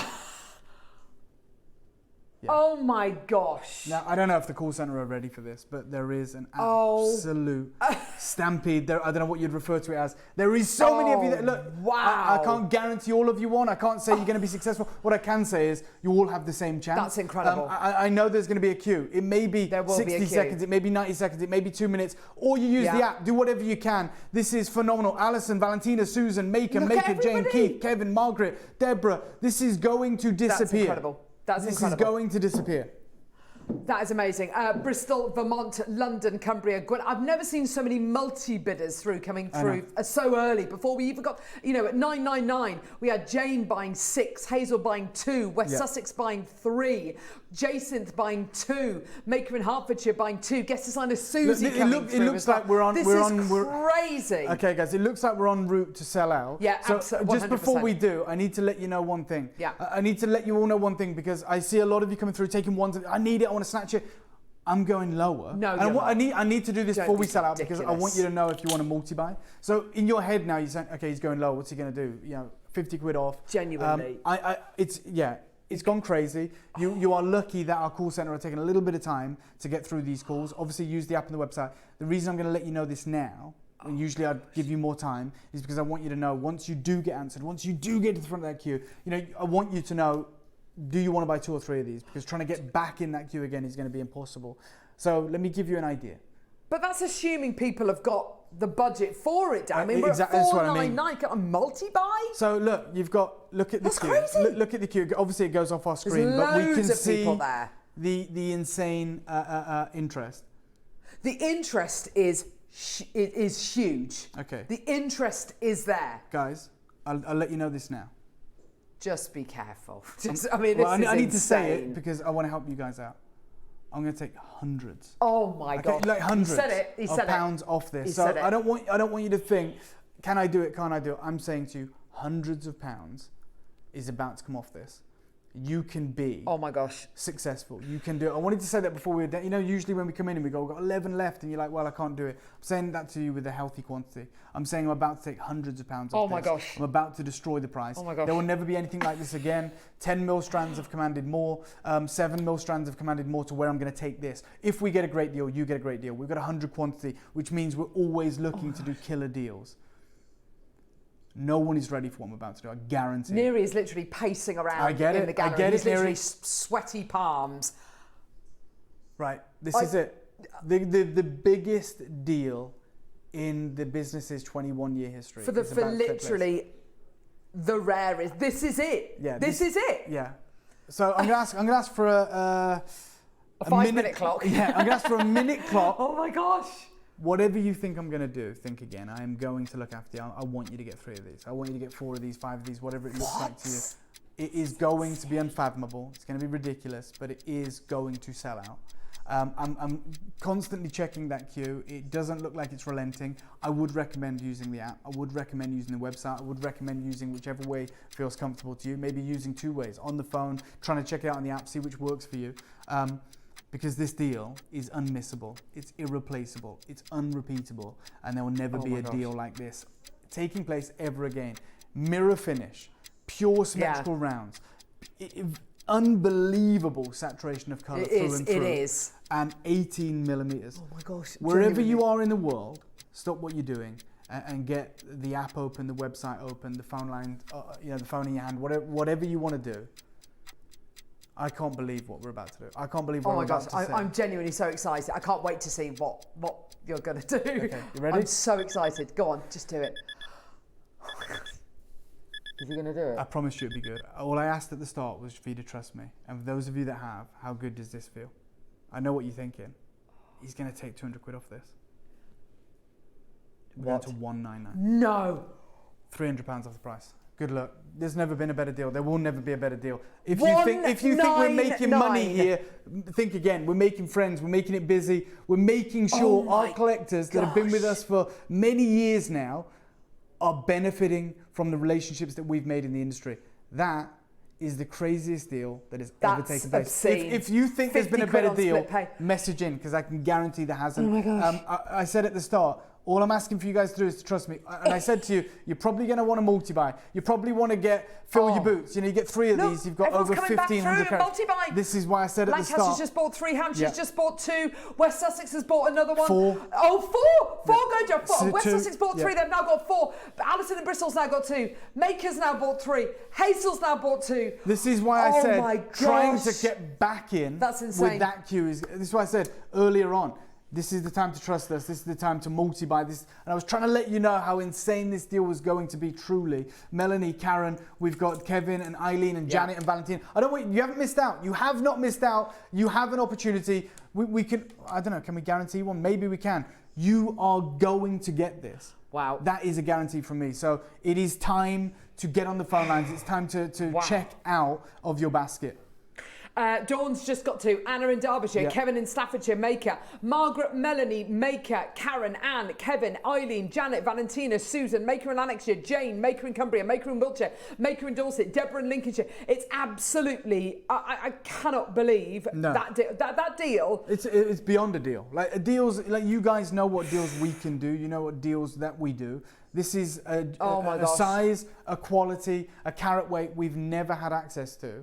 Yeah. Oh my gosh. Now, I don't know if the call centre are ready for this, but there is an absolute stampede. I don't know what you'd refer to it as. There is so many of you that, look, I can't guarantee all of you won. I can't say you're going to be successful. What I can say is you all have the same chance. That's incredible. I know there's going to be a queue. It may be 60 seconds, it may be 90 seconds, it may be 2 minutes, or you use the app. Do whatever you can. This is phenomenal. Alison, Valentina, Susan, Maker, Jane, Keith, Kevin, Margaret, Deborah. This is going to disappear. That's incredible. This is going to disappear. That is amazing. Bristol, Vermont, London, Cumbria, I've never seen so many multi-bidders coming through so early. Before we even got, at 999, we had Jane buying 6, Hazel buying 2, West Sussex buying 3, Jacinth buying 2, Maker in Hertfordshire buying 2. Guest designer Susie coming through. It looks like we're on. This is crazy. Okay, guys, it looks like we're en route to sell out. Yeah, so absolutely. Just before we do, I need to let you know one thing. Yeah. I need to let you all know one thing, because I see a lot of you coming through taking ones. I need it. I want to snatch it. I'm going lower. No, and I need to do this before we sell out, because I want you to know if you want to multi-buy. So in your head now, you're saying, okay, he's going low. What's he going to do? 50 quid off. Genuinely. It's gone crazy. You are lucky that our call centre are taking a little bit of time to get through these calls. Obviously, use the app and the website. The reason I'm going to let you know this now, and usually I'd give you more time, is because I want you to know, once you do get answered, once you do get to the front of that queue, I want you to know, do you want to buy 2 or 3 of these? Because trying to get back in that queue again is going to be impossible. So let me give you an idea. But that's assuming people have got the budget for it. I mean, we're exactly, at that's what I mean. $4.99 a multi-buy. So look, look at the That's queue. crazy. Look at the queue. Obviously, it goes off our screen, There's but we can loads of see people there. the insane interest. The interest is huge. Okay. The interest is there. Guys, I'll let you know this now. Just be careful. I need to say it insane. because I want to help you guys out. I'm going to take hundreds. Oh my God! Like hundreds He said it. He of said pounds it. off this. He So said it. I don't want you to think, can I do it? Can't I do it? I'm saying to you, hundreds of pounds is about to come off this. You can be Oh my gosh! successful. You can do it. I wanted to say that before we were done. You know, usually when we come in and we go, we've got 11 left, and you're like, well, I can't do it. I'm saying that to you with a healthy quantity. I'm saying I'm about to take hundreds of pounds off Oh my this. gosh. I'm about to destroy the price. Oh my gosh. There will never be anything like this again. 10 mil strands have commanded more. 7 mil strands have commanded more to where I'm going to take this. If we get a great deal, you get a great deal. We've got 100 quantity, which means we're always looking to do killer deals. No one is ready for what I'm about to do. I guarantee. Neri is literally pacing around I get in it. the gallery. I get He's it, literally Neri. sweaty palms. Right, this is it. The biggest deal in the business's 21-year history. For is about to take place. literally the rarest. This is it. Yeah, this is it. Yeah. So I'm gonna ask for a 5-minute clock. Yeah, I'm gonna ask for a minute clock. Oh my gosh. Whatever you think I'm going to do, think again. I am going to look after you. I want you to get 3 of these. I want you to get 4 of these, 5 of these, whatever it looks like to you. It is going to be unfathomable. It's going to be ridiculous, but it is going to sell out. I'm constantly checking that queue. It doesn't look like it's relenting. I would recommend using the app. I would recommend using the website. I would recommend using whichever way feels comfortable to you. Maybe using 2 ways. On the phone, trying to check it out on the app, see which works for you. Because this deal is unmissable, it's irreplaceable, it's unrepeatable, and there will never be a deal like this taking place ever again. Mirror finish, pure symmetrical rounds, unbelievable saturation of colour through and through. It is. And 18 millimeters. Oh my gosh. Wherever you are in the world, stop what you're doing and get the app open, the website open, the phone line, the phone in your hand, whatever you want to do. I can't believe what we're about to do. I can't believe what Oh my we're gosh, about to say. I'm genuinely so excited. I can't wait to see what you're going to do. Okay, you ready? I'm so excited. Go on, just do it. Oh my God. Is he going to do it? I promise you it'd be good. All I asked at the start was for you to trust me. And for those of you that have, how good does this feel? I know what you're thinking. He's going to take 200 quid off this. We're going to 199. No. £300 off the price. Good luck. There's never been a better deal. There will never be a better deal. If you think we're making money here, think again. We're making friends. We're making it busy. We're making sure our collectors that have been with us for many years now are benefiting from the relationships that we've made in the industry. That is the craziest deal that has ever taken place. Obscene. If you think there's been a better deal, message in, because I can guarantee there hasn't. Oh my gosh. I said at the start, all I'm asking for you guys to do is to trust me. And I said to you, you're probably going to want to multi-buy. You probably want to fill your boots. You get 3 of these, you've got over 1,500 carats. Multi-buy. This is why I said at the start. Lancaster's just bought 3, Hampshire's just bought 2, West Sussex has bought another one. 4. Oh, 4! 4 go, Joe. 4. So West 2, Sussex bought 3, they've now got 4. But Alison and Bristol's now got 2. Maker's now bought 3. Hazel's now bought 2. This is why I said trying to gosh. get back in That's insane. with that queue. This is why I said earlier on, this is the time to trust us. This is the time to multi-buy this. And I was trying to let you know how insane this deal was going to be, truly. Melanie, Karen, we've got Kevin and Eileen and Janet and Valentina. You haven't missed out. You have not missed out. You have an opportunity. We can, I don't know, can we guarantee one? Maybe we can. You are going to get this. Wow. That is a guarantee from me. So it is time to get on the phone lines. It's time to check out of your basket. Dawn's just got 2. Anna in Derbyshire, Kevin in Staffordshire, Maker, Margaret, Melanie, Maker, Karen, Anne, Kevin, Eileen, Janet, Valentina, Susan, Maker in Lanarkshire, Jane, Maker in Cumbria, Maker in Wiltshire, Maker in Dorset, Deborah in Lincolnshire. It's absolutely, I cannot believe that deal. It's beyond a deal. Like deals, like you guys know what deals we can do. You know what deals that we do. This is a size, a quality, a carat weight we've never had access to.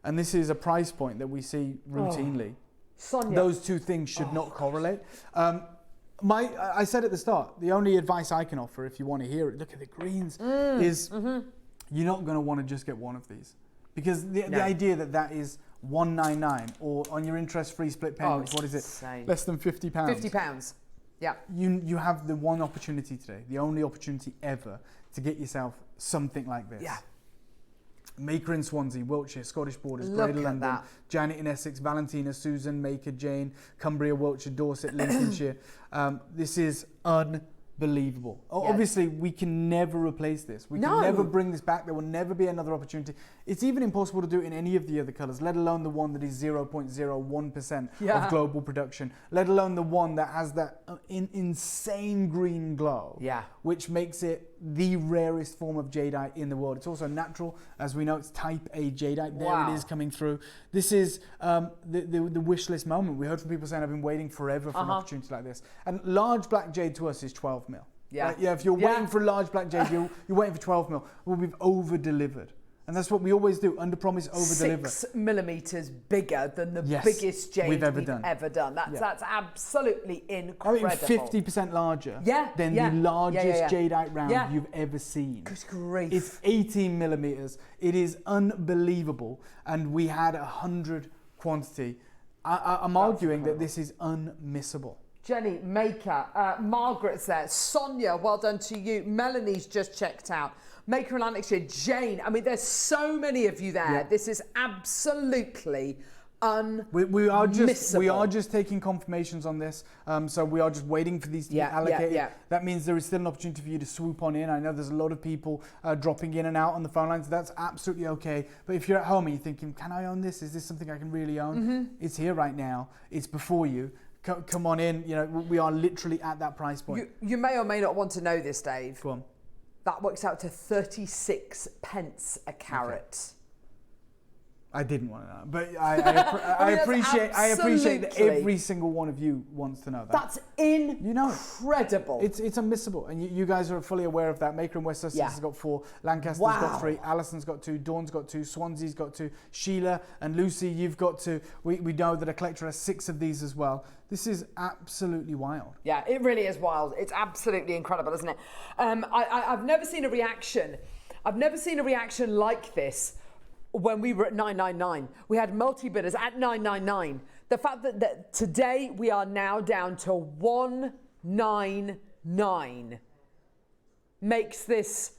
And this is a price point that we see routinely. Sonia. Those 2 things should not correlate. I said at the start, the only advice I can offer, if you want to hear it, look at the greens, is you're not going to want to just get 1 of these. Because the idea that is $199, or on your interest-free split payments, what is it? Insane. Less than £50. £50. Yeah. You have the one opportunity today, the only opportunity ever to get yourself something like this. Yeah. Maker in Swansea, Wiltshire, Scottish Borders, Look Greater at London, that. Janet in Essex, Valentina, Susan, Maker, Jane, Cumbria, Wiltshire, Dorset, Lincolnshire. This is unbelievable. Obviously, we can never replace this. We can never bring this back. There will never be another opportunity. It's even impossible to do it in any of the other colours, let alone the one that is 0.01% of global production, let alone the one that has that insane green glow, which makes it the rarest form of jadeite in the world. It's also natural, as we know, it's type A jadeite. There it is coming through. This is the wish list moment. We heard from people saying, I've been waiting forever for an opportunity like this. And large black jade to us is 12 mil. Yeah. Right? If you're waiting for a large black jade, you're waiting for 12 mil. Well, we've over-delivered. And that's what we always do, under-promise, over-deliver. 6 millimeters bigger than the biggest jade we've ever done. That's absolutely incredible. I mean, 50% larger than the largest jadeite round you've ever seen. Good grief. It's 18 millimeters. It is unbelievable. And we had 100 quantity. I'm arguing that this is unmissable. Jenny, Maker, Margaret's there, Sonia, well done to you. Melanie's just checked out. Maker in Lanarkshire, Jane. I mean, there's so many of you there. Yeah. This is absolutely unmissable. We are just taking confirmations on this. So we are just waiting for these to be allocated. That means there is still an opportunity for you to swoop on in. I know there's a lot of people dropping in and out on the phone lines. That's absolutely okay. But if you're at home and you're thinking, can I own this? Is this something I can really own? It's here right now. It's before you. Come on in. You know, we are literally at that price point. You may or may not want to know this, Dave. Go on. That works out to 36 pence a carat. I didn't want to know, but I appreciate that every single one of you wants to know that. That's incredible. It's unmissable, and you guys are fully aware of that. Maker in West Sussex has got 4, Lancaster's got 3, Alison's got 2, Dawn's got 2, Swansea's got 2, Sheila and Lucy, you've got 2. We know that a collector has 6 of these as well. This is absolutely wild. Yeah, it really is wild. It's absolutely incredible, isn't it? I've never seen a reaction. I've never seen a reaction like this. When we were at 999, we had multi-bidders at 999. The fact that today we are now down to 199 makes this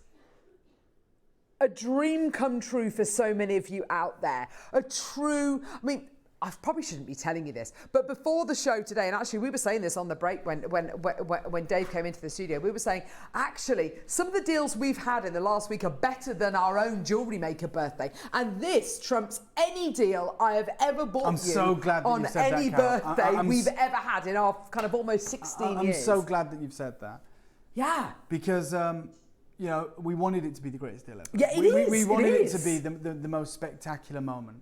a dream come true for so many of you out there. I I probably shouldn't be telling you this, but before the show today, and actually we were saying this on the break when Dave came into the studio, we were saying, actually, some of the deals we've had in the last week are better than our own Jewellery Maker birthday. And this trumps any deal I have ever bought on any birthday we've ever had in our kind of almost 16 years. I'm so glad that you've said that. Yeah. Because, you know, we wanted it to be the greatest deal ever. Yeah, we wanted it to be the most spectacular moment.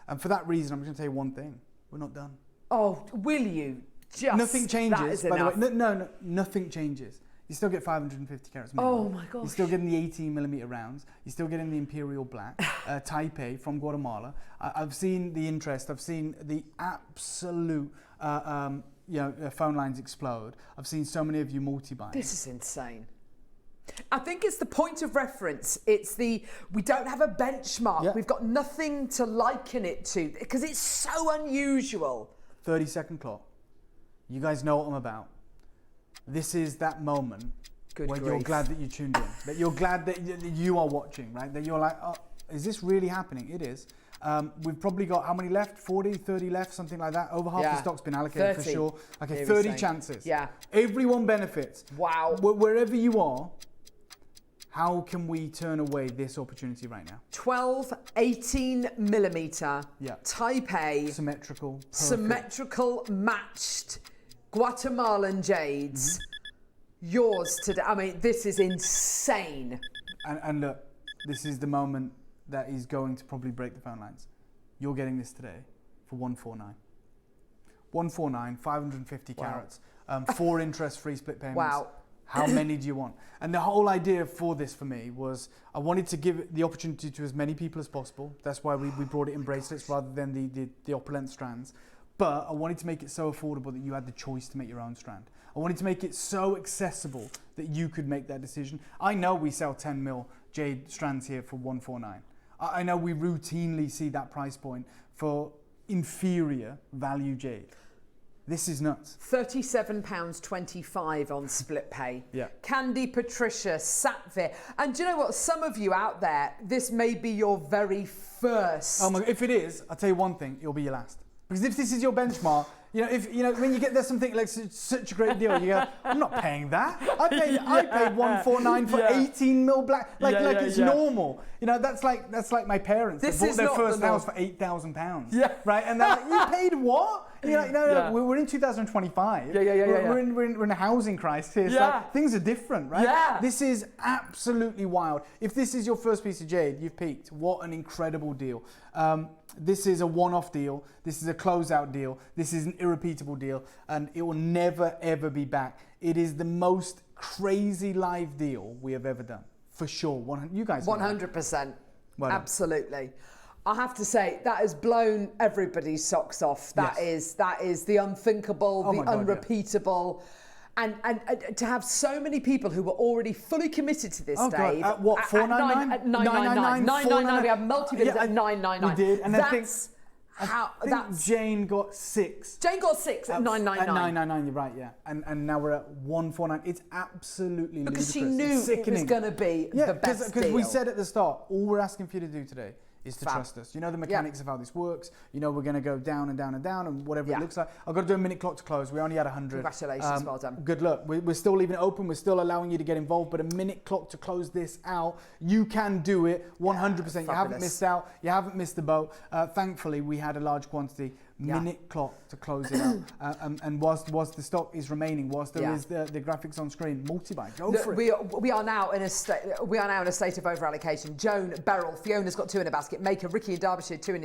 And for that reason, I'm just going to tell you one thing. We're not done. Oh, will you? Just nothing changes, by enough. the way. No, nothing changes. You still get 550 carats minimum. Oh my gosh. You're still getting the 18 millimeter rounds. You're still getting the Imperial Black, Type A from Guatemala. I've seen the interest. I've seen the absolute phone lines explode. I've seen so many of you multi-buying. This is insane. I think it's the point of reference. It's we don't have a benchmark. Yeah. We've got nothing to liken it to because it's so unusual. 30-second clock. You guys know what I'm about. This is that moment where you're glad that you tuned in, that you're glad that you are watching, right? That you're like, oh, is this really happening? It is. We've probably got how many left? 40, 30 left, something like that. Over half the stock's been allocated 30. For sure. Okay, 30 chances. Yeah. Everyone benefits. Wow. Wherever you are, how can we turn away this opportunity right now? 12, 18 millimeter, Type A, symmetrical matched Guatemalan jades. Yours today. I mean, this is insane. And look, this is the moment that is going to probably break the phone lines. You're getting this today for 149. 149, 550 carats, 4 interest-free split payments. Wow. How many do you want? And the whole idea for this for me was I wanted to give the opportunity to as many people as possible. That's why we brought it in bracelets rather than the opulent strands. But I wanted to make it so affordable that you had the choice to make your own strand. I wanted to make it so accessible that you could make that decision. I know we sell 10 mil jade strands here for 149. I know we routinely see that price point for inferior value jade. This is nuts. £37.25 on split pay. Yeah. Candy, Patricia, Satvir. And do you know what? Some of you out there, this may be your very first. Oh my, if it is, I'll tell you one thing, it'll be your last. Because if this is your benchmark, you know, if you know when you get there something like such a great deal, you go, I'm not paying that. I paid 149 for 18 mil black, it's normal. You know, that's like my parents. This they is bought their not first the house for £8,000. Yeah. Right, and they're like, you paid what? And you're like, no, we're in 2025. We're in a housing crisis here. So things are different, right? Yeah. This is absolutely wild. If this is your first piece of jade, you've peaked. What an incredible deal. This is a one-off deal. This is a closeout deal. This is an irrepeatable deal, and it will never, ever be back. It is the most crazy live deal we have ever done, for sure. You guys know 100%. Well Absolutely. I have to say, that has blown everybody's socks off. That is the unthinkable, the unrepeatable. And to have so many people who were already fully committed to this, Dave. God. At what, 499? At 999. 999. We have multi-bids at 999. We did, and I think Jane got 6. Jane got 6 at 999. At 999, you're right, yeah. And now we're at 149. It's absolutely because ludicrous. She knew it was going to be the best deal. Because we said at the start, all we're asking for you to do today is to trust us. You know the mechanics of how this works. You know we're going to go down and down and down and whatever it looks like. I've got to do a minute clock to close. We only had 100. Congratulations, well done. Good luck. We're still leaving it open. We're still allowing you to get involved, but a minute clock to close this out. You can do it 100%. You haven't missed out. You haven't missed the boat. Thankfully, we had a large quantity. Minute clock to close it out. And whilst the stock is remaining, whilst there is the graphics on screen, multi-buy, go for it. We are now in a state of over allocation. Joan, Beryl, Fiona's got 2 in a basket. Maker, Ricky in Derbyshire, 2 in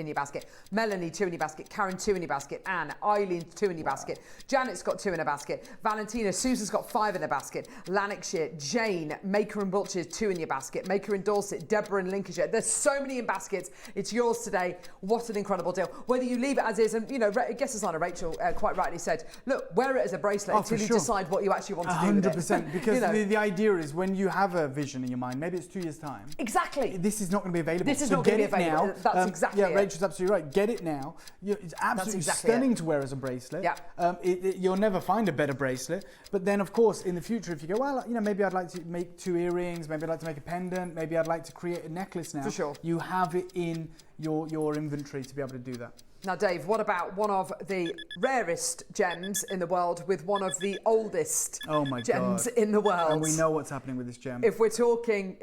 your basket. Melanie, 2 in your basket. Karen, 2 in your basket. Anne, Eileen, 2 in your basket. Janet's got 2 in a basket. Valentina, Susan's got 5 in a basket. Lanarkshire, Jane, Maker in Wiltshire, 2 in your basket. Maker in Dorset, Deborah in Lincolnshire. There's so many in baskets. It's yours today. What an incredible deal. Whether you leave it as is, and you know, guest designer Rachel quite rightly said, look, wear it as a bracelet until you decide what you actually want to do with it. 100%, because you know, the idea is when you have a vision in your mind, maybe it's 2 years' time. Exactly. This is not going to be available. This is not going to be available. Now. That's exactly it. Rachel's absolutely right. Get it now. It's absolutely stunning to wear as a bracelet. Yeah. You'll never find a better bracelet. But then, of course, in the future, if you go, well, you know, maybe I'd like to make 2 earrings, maybe I'd like to make a pendant, maybe I'd like to create a necklace now. For sure. You have it in your inventory to be able to do that. Now, Dave, what about one of the rarest gems in the world with one of the oldest gems in the world? And we know what's happening with this gem. If we're talking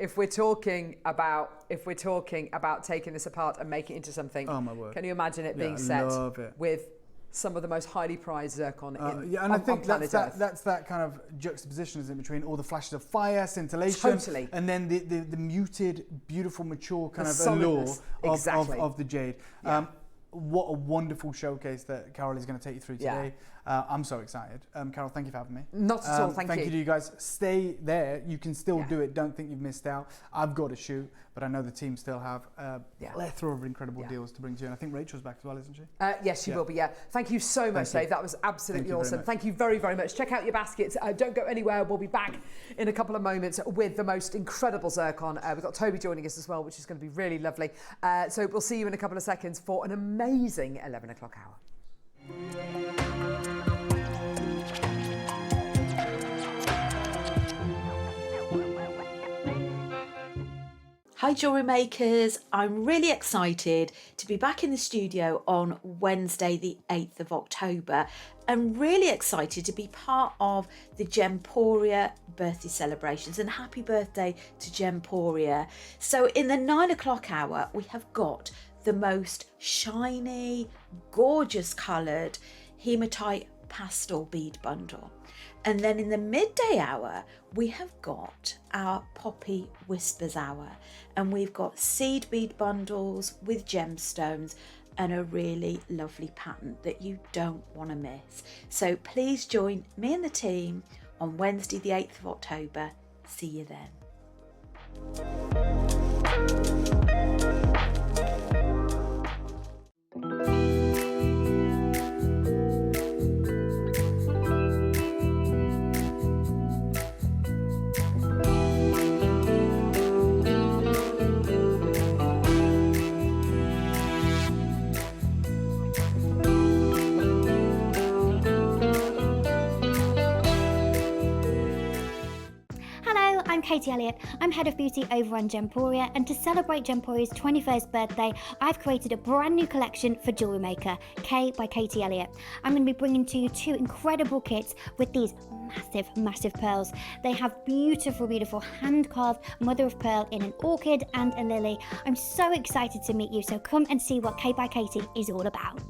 about taking this apart and making it into something, oh my word! Can you imagine it being set with some of the most highly prized zircon on I think planet Earth? That's that kind of juxtaposition, isn't it, between all the flashes of fire, scintillation, and then the muted, beautiful, mature kind of allure of the jade. Yeah. What a wonderful showcase that Carol is going to take you through today. I'm so excited. Carol, thank you for having me. Not at all, thank you. Thank you to you guys. Stay there. You can still do it. Don't think you've missed out. I've got to shoot, but I know the team still have a plethora of incredible deals to bring to you. And I think Rachel's back as well, isn't she? Yes, she will be, Thank you so much, Dave. That was absolutely awesome. Thank you very, very much. Check out your baskets. Don't go anywhere. We'll be back in a couple of moments with the most incredible zircon. We've got Toby joining us as well, which is going to be really lovely. So we'll see you in a couple of seconds for an amazing 11 o'clock hour. Hi Jewellery Makers, I'm really excited to be back in the studio on Wednesday the 8th of October and really excited to be part of the Gemporia birthday celebrations, and happy birthday to Gemporia. So in the 9 o'clock hour we have got the most shiny, gorgeous coloured Hematite pastel bead bundle. And then in the midday hour, we have got our Poppy Whispers hour. And we've got seed bead bundles with gemstones and a really lovely pattern that you don't want to miss. So please join me and the team on Wednesday the 8th of October. See you then. I'm Katie Elliott. I'm Head of Beauty over on Gemporia, and to celebrate Gemporia's 21st birthday, I've created a brand new collection for Jewellery Maker, K by Katie Elliott. I'm going to be bringing to you two incredible kits with these massive pearls. They have beautiful hand-carved mother of pearl in an orchid and a lily. I'm so excited to meet you, so come and see what K by Katie is all about.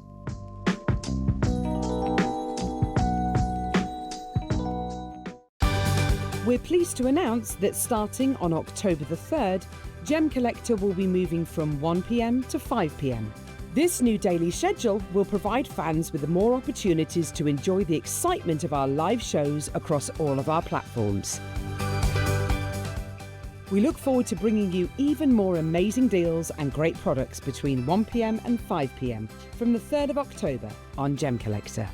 We're pleased to announce that starting on October the 3rd, Gem Collector will be moving from 1 p.m. to 5 p.m. This new daily schedule will provide fans with more opportunities to enjoy the excitement of our live shows across all of our platforms. We look forward to bringing you even more amazing deals and great products between 1 p.m. and 5 p.m. from the 3rd of October on Gem Collector.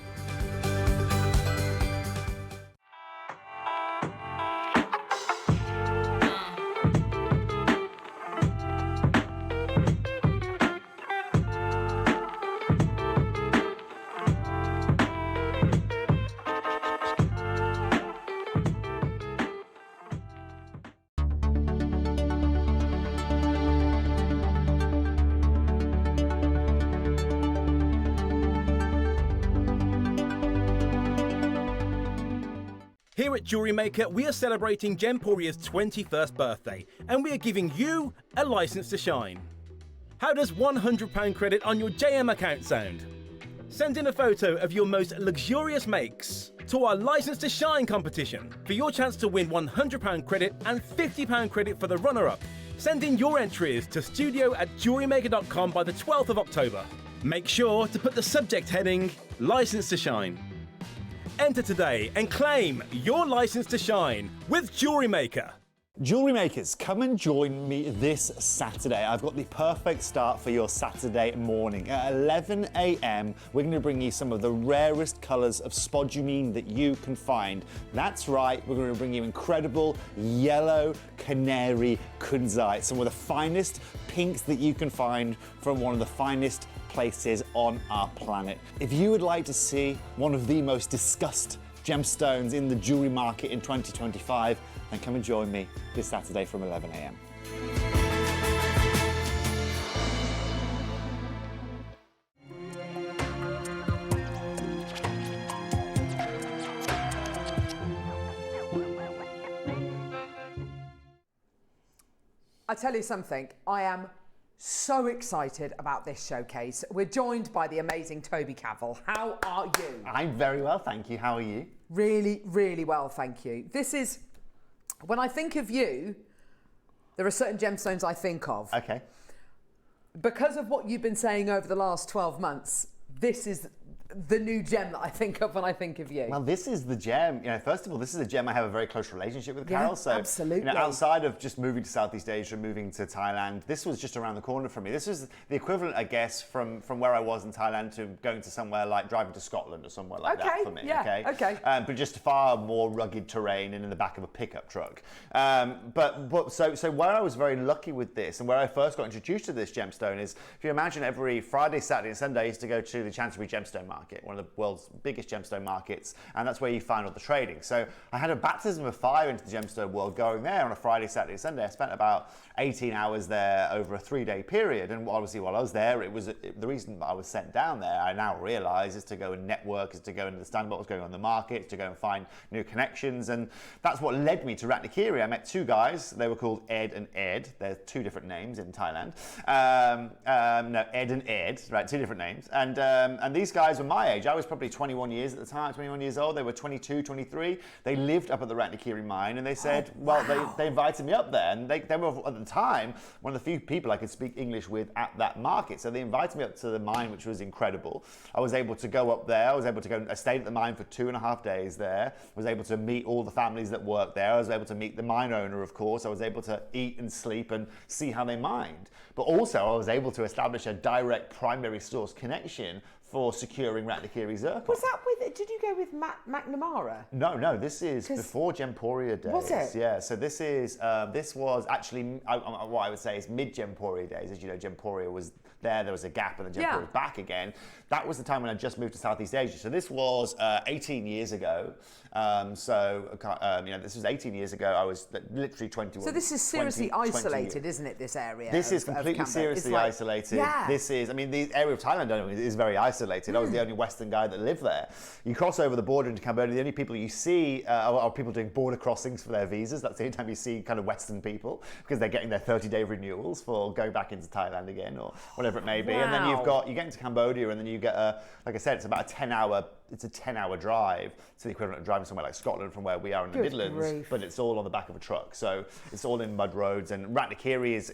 Here at Jewellery Maker, we are celebrating Gemporia's 21st birthday, and we are giving you a license to shine. How does £100 credit on your JM account sound? Send in a photo of your most luxurious makes to our License to Shine competition for your chance to win £100 credit and £50 credit for the runner-up. Send in your entries to studio@jewellerymaker.com by the 12th of October. Make sure to put the subject heading License to Shine. Enter today and claim your license to shine with Jewellery Maker. Jewellery Makers, come and join me this Saturday. I've got the perfect start for your Saturday morning. At 11 a.m, we're going to bring you some of the rarest colours of spodumene that you can find. That's right, we're going to bring you incredible yellow canary kunzite, some of the finest pinks that you can find from one of the finest places on our planet. If you would like to see one of the most discussed gemstones in the jewellery market in 2025, then come and join me this Saturday from 11 a.m. I tell you something, I am so excited about this showcase. We're joined by the amazing Toby Cavill. How are you? I'm very well, thank you. How are you? Really well, thank you. This is, when I think of you, there are certain gemstones I think of. Okay. Because of what you've been saying over the last 12 months, this is the new gem that I think of when I think of you. Well, this is the gem. You know, first of all, this is a gem I have a very close relationship with, Carol. So, absolutely. You know, outside of just moving to Southeast Asia, moving to Thailand, this was just around the corner from me. This was the equivalent, I guess, from where I was in Thailand to going to somewhere like driving to Scotland or somewhere like that for me. Okay. But just far more rugged terrain and in the back of a pickup truck. So where I was very lucky with this, and where I first got introduced to this gemstone is, if you imagine, every Friday, Saturday, and Sunday, I used to go to the Chancery Gemstone Market, one of the world's biggest gemstone markets, and that's where you find all the trading. So I had a baptism of fire into the gemstone world going there on a Friday, Saturday, Sunday. I spent about 18 hours there over a 3-day period, and obviously while I was there, it was the reason I was sent down there, I now realise, is to go and network, is to go and understand what was going on in the market, to go and find new connections, and that's what led me to Ratnakiri. I met two guys. They were called Ed and Ed. They're two different names in Thailand. No, Ed and Ed, right, two different names, and these guys were my age. I was probably 21 years at the time, 21 years old. They were 22, 23. They lived up at the Ratnakiri mine, and they said, they invited me up there, and they were, at the time, one of the few people I could speak English with at that market. So they invited me up to the mine, which was incredible. I was able to go up there. I stayed at the mine for 2.5 days there. I was able to meet all the families that worked there. I was able to meet the mine owner, of course. I was able to eat and sleep and see how they mined. But also, I was able to establish a direct primary source connection for securing Ratnakiri Zircon. Was that with? Did you go with McNamara? No, this is before Gemporia days. Was it? Yeah, so this was actually what I would say is mid-Gemporia days. As you know, Gemporia was there was a gap, and then Gemporia was back again. That was the time when I just moved to Southeast Asia. So this was 18 years ago. This was 18 years ago. I was literally 21. So this is seriously isolated, isn't it, this area? This is completely seriously isolated. Yeah. This is, I mean, the area of Thailand is very isolated. I was the only Western guy that lived there. You cross over the border into Cambodia, the only people you see are people doing border crossings for their visas. That's the only time you see kind of Western people, because they're getting their 30-day renewals for going back into Thailand again, or whatever it may be. Wow. And then you get into Cambodia, and then you get like I said, it's about a 10-hour drive. It's the equivalent of driving somewhere like Scotland from where we are in the Midlands, grief. but it's all on the back of a truck. So it's all in mud roads. And Ratnakiri is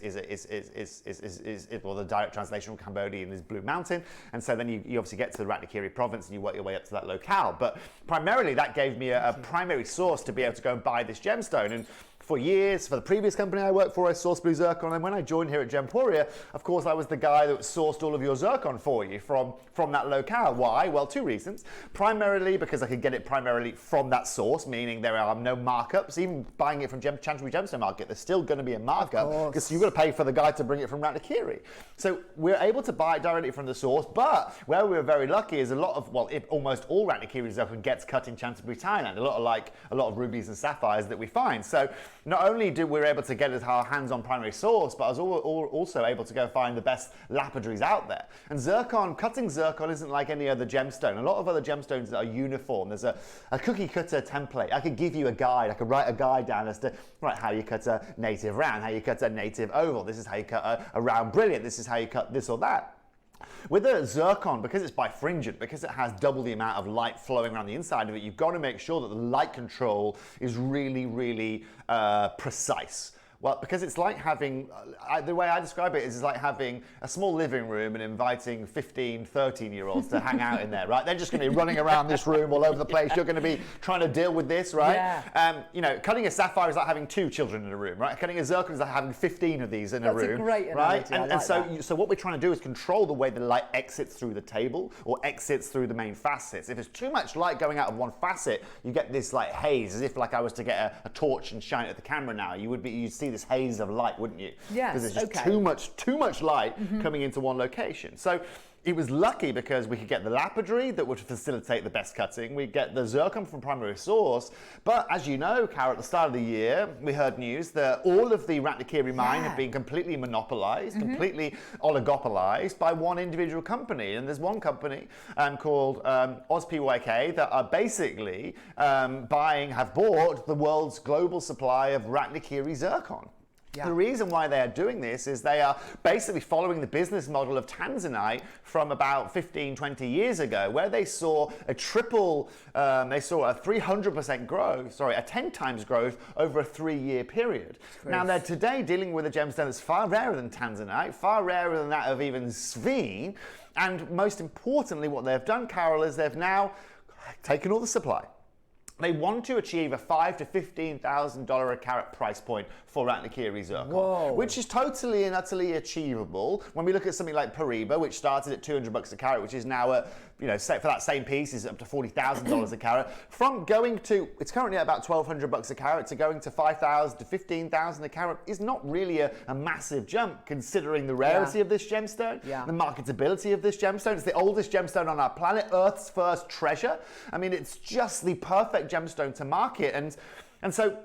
the direct translation from Cambodian is Blue Mountain. And so then you obviously get to the Ratnakiri province and you work your way up to that locale. But primarily that gave me a primary source to be able to go and buy this gemstone. And for years, for the previous company I worked for, I sourced blue zircon, and when I joined here at Gemporia, of course, I was the guy that sourced all of your zircon for you from that locale. Why? Well, two reasons. Primarily because I could get it primarily from that source, meaning there are no markups. Even buying it from Chancery Gemstone Market, there's still going to be a markup because you've got to pay for the guy to bring it from Ratnakiri. So we're able to buy it directly from the source, but where we were very lucky is almost all Ratnakiri zircon gets cut in Chancery, Thailand, a lot of rubies and sapphires that we find. So not only did we were able to get our hands on primary source, but I was also able to go find the best lapidaries out there. And cutting zircon isn't like any other gemstone. A lot of other gemstones are uniform. There's a cookie cutter template. I could give you a guide. I could write a guide down as to how you cut a native round, how you cut a native oval. This is how you cut a round brilliant. This is how you cut this or that. With a zircon, because it's bifringent, because it has double the amount of light flowing around the inside of it, you've got to make sure that the light control is really, really precise. Well, because it's like having, the way I describe it is it's like having a small living room and inviting 15, 13-year-olds to hang out in there, right? They're just going to be running around this room all over the place. You're going to be trying to deal with this, right? Yeah. Cutting a sapphire is like having 2 children in a room, right? Cutting a zircon is like having 15 of these in a room. That's a great right? analogy. So what we're trying to do is control the way the light exits through the table or exits through the main facets. If there's too much light going out of one facet, you get this like haze, as if like I was to get a torch and shine it at the camera now. You'd see this haze of light, wouldn't you? Yes. Because there's just too much light coming into one location. So it was lucky because we could get the lapidary that would facilitate the best cutting. We get the zircon from primary source. But as you know, Cara, at the start of the year, we heard news that all of the Ratnakiri mine had been completely monopolized, completely oligopolized by one individual company. And there's one company called OzPYK that are basically have bought the world's global supply of Ratnakiri zircon. Yeah. The reason why they are doing this is they are basically following the business model of Tanzanite from about 15, 20 years ago, where they saw a 300% growth, a 10 times growth over a 3-year period. Now they're today dealing with a gemstone that's far rarer than Tanzanite, far rarer than that of even Sphene, and most importantly what they've done, Carol, is they've now taken all the supply. They want to achieve a $5,000 to $15,000 a carat price point for Ratnakiri zircon, which is totally and utterly achievable. When we look at something like Pariba, which started at $200 a carat, which is now at, for that same piece is up to $40,000 a carat. From going to, it's currently at about $1,200 a carat, to going to $5,000 to $15,000 a carat is not really a massive jump, considering the rarity of this gemstone, the marketability of this gemstone. It's the oldest gemstone on our planet, Earth's first treasure. I mean, it's just the perfect gemstone to market, and so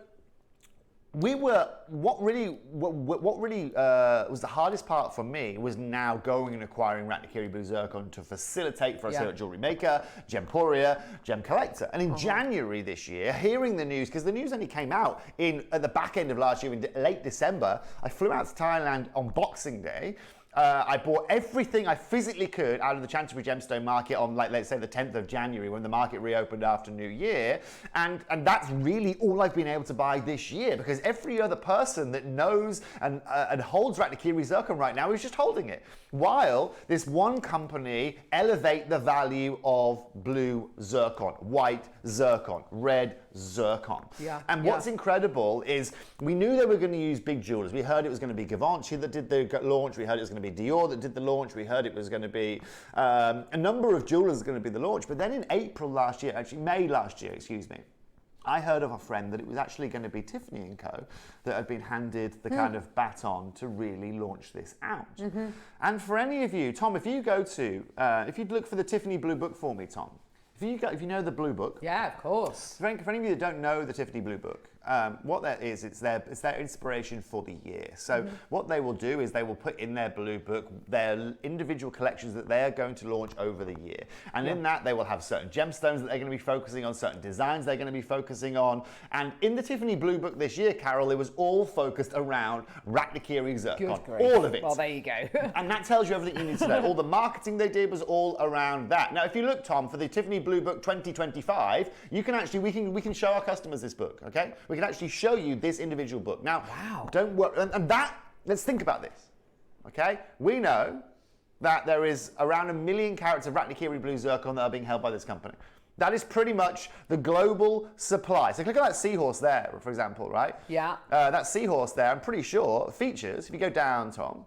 what really was the hardest part for me was now going and acquiring Ratnakiri blue zircon to facilitate for us here at Jewellery Maker, Gemporia, Gem Collector. And in January this year, hearing the news, because the news only came out at the back end of last year in late December, I flew out to Thailand on Boxing Day. I bought everything I physically could out of the Chancery Gemstone Market on, let's say, the 10th of January when the market reopened after New Year. And that's really all I've been able to buy this year, because every other person that knows and holds Ratnakiri zircon right now is just holding it. While this one company elevate the value of blue zircon, white zircon, red zircon. Yeah. And what's incredible is we knew they were going to use big jewelers. We heard it was going to be Givenchy that did the launch. We heard it was going to be Dior that did the launch. We heard it was going to be a number of jewelers going to be the launch. But then in April last year, actually May last year, excuse me, I heard of a friend that it was actually going to be Tiffany & Co. that had been handed the kind of baton to really launch this out. And for any of you, Tom, if you go to, if you'd look for the Tiffany Blue Book for me, Tom, if you know the Blue Book. Yeah, of course. For any of you that don't know the Tiffany Blue Book, what that is, it's their inspiration for the year. So what they will do is they will put in their Blue Book their individual collections that they are going to launch over the year. And in that, they will have certain gemstones that they're going to be focusing on, certain designs they're going to be focusing on. And in the Tiffany Blue Book this year, Carol, it was all focused around Ratnakiri Zircon. All of it. Well, there you go. And that tells you everything you need to know. All the marketing they did was all around that. Now, if you look, Tom, for the Tiffany Blue Book 2025, you can actually, we can show our customers this book, okay? We can actually show you this individual book. Now, don't worry, and that, let's think about this, okay? We know that there is around 1 million carats of Ratnakiri blue zircon that are being held by this company. That is pretty much the global supply. So click on that seahorse there, for example, right? Yeah. That seahorse there, I'm pretty sure, features, if you go down, Tom,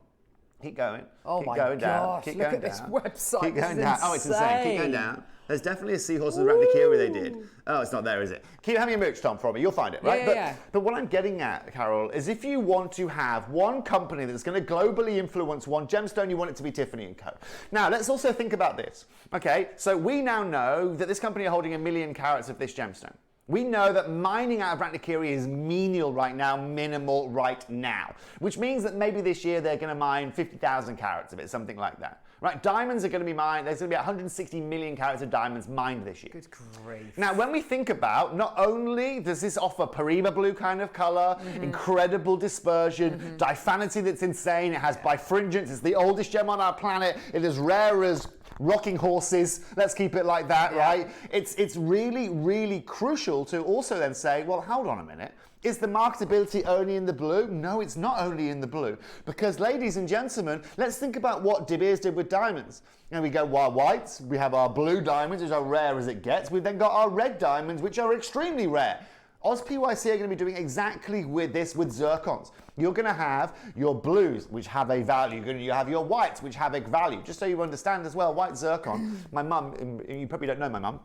keep going. Oh keep my going down, gosh, keep look going at this down, website. Keep going This is down. Oh, it's insane. Keep going down. There's definitely a seahorse with Ratnakiri they did. Oh, it's not there, is it? Keep having a mooch, Tom, from me. You'll find it, right? But what I'm getting at, Carol, is if you want to have one company that's going to globally influence one gemstone, you want it to be Tiffany & Co. Now, let's also think about this. Okay, so we now know that this company are holding 1 million carats of this gemstone. We know that mining out of Ratnakiri is menial right now, minimal right now, which means that maybe this year they're going to mine 50,000 carats of it, something like that. Right, diamonds are going to be mined. There's going to be 160 million carats of diamonds mined this year. Good grief. Now, when we think about, not only does this offer Parima blue kind of color, incredible dispersion, diaphanity that's insane, it has bifringence, it's the oldest gem on our planet, it is rare as rocking horses, let's keep it like that, right? It's really, really crucial to also then say, well, hold on a minute. Is the marketability only in the blue? No, it's not only in the blue. Because, ladies and gentlemen, let's think about what De Beers did with diamonds. And we go, our whites, we have our blue diamonds, which are rare as it gets. We've then got our red diamonds, which are extremely rare. Oz PYC are going to be doing exactly with this with zircons. You're going to have your blues, which have a value. You have your whites, which have a value. Just so you understand as well, white zircon. My mum, you probably don't know my mum.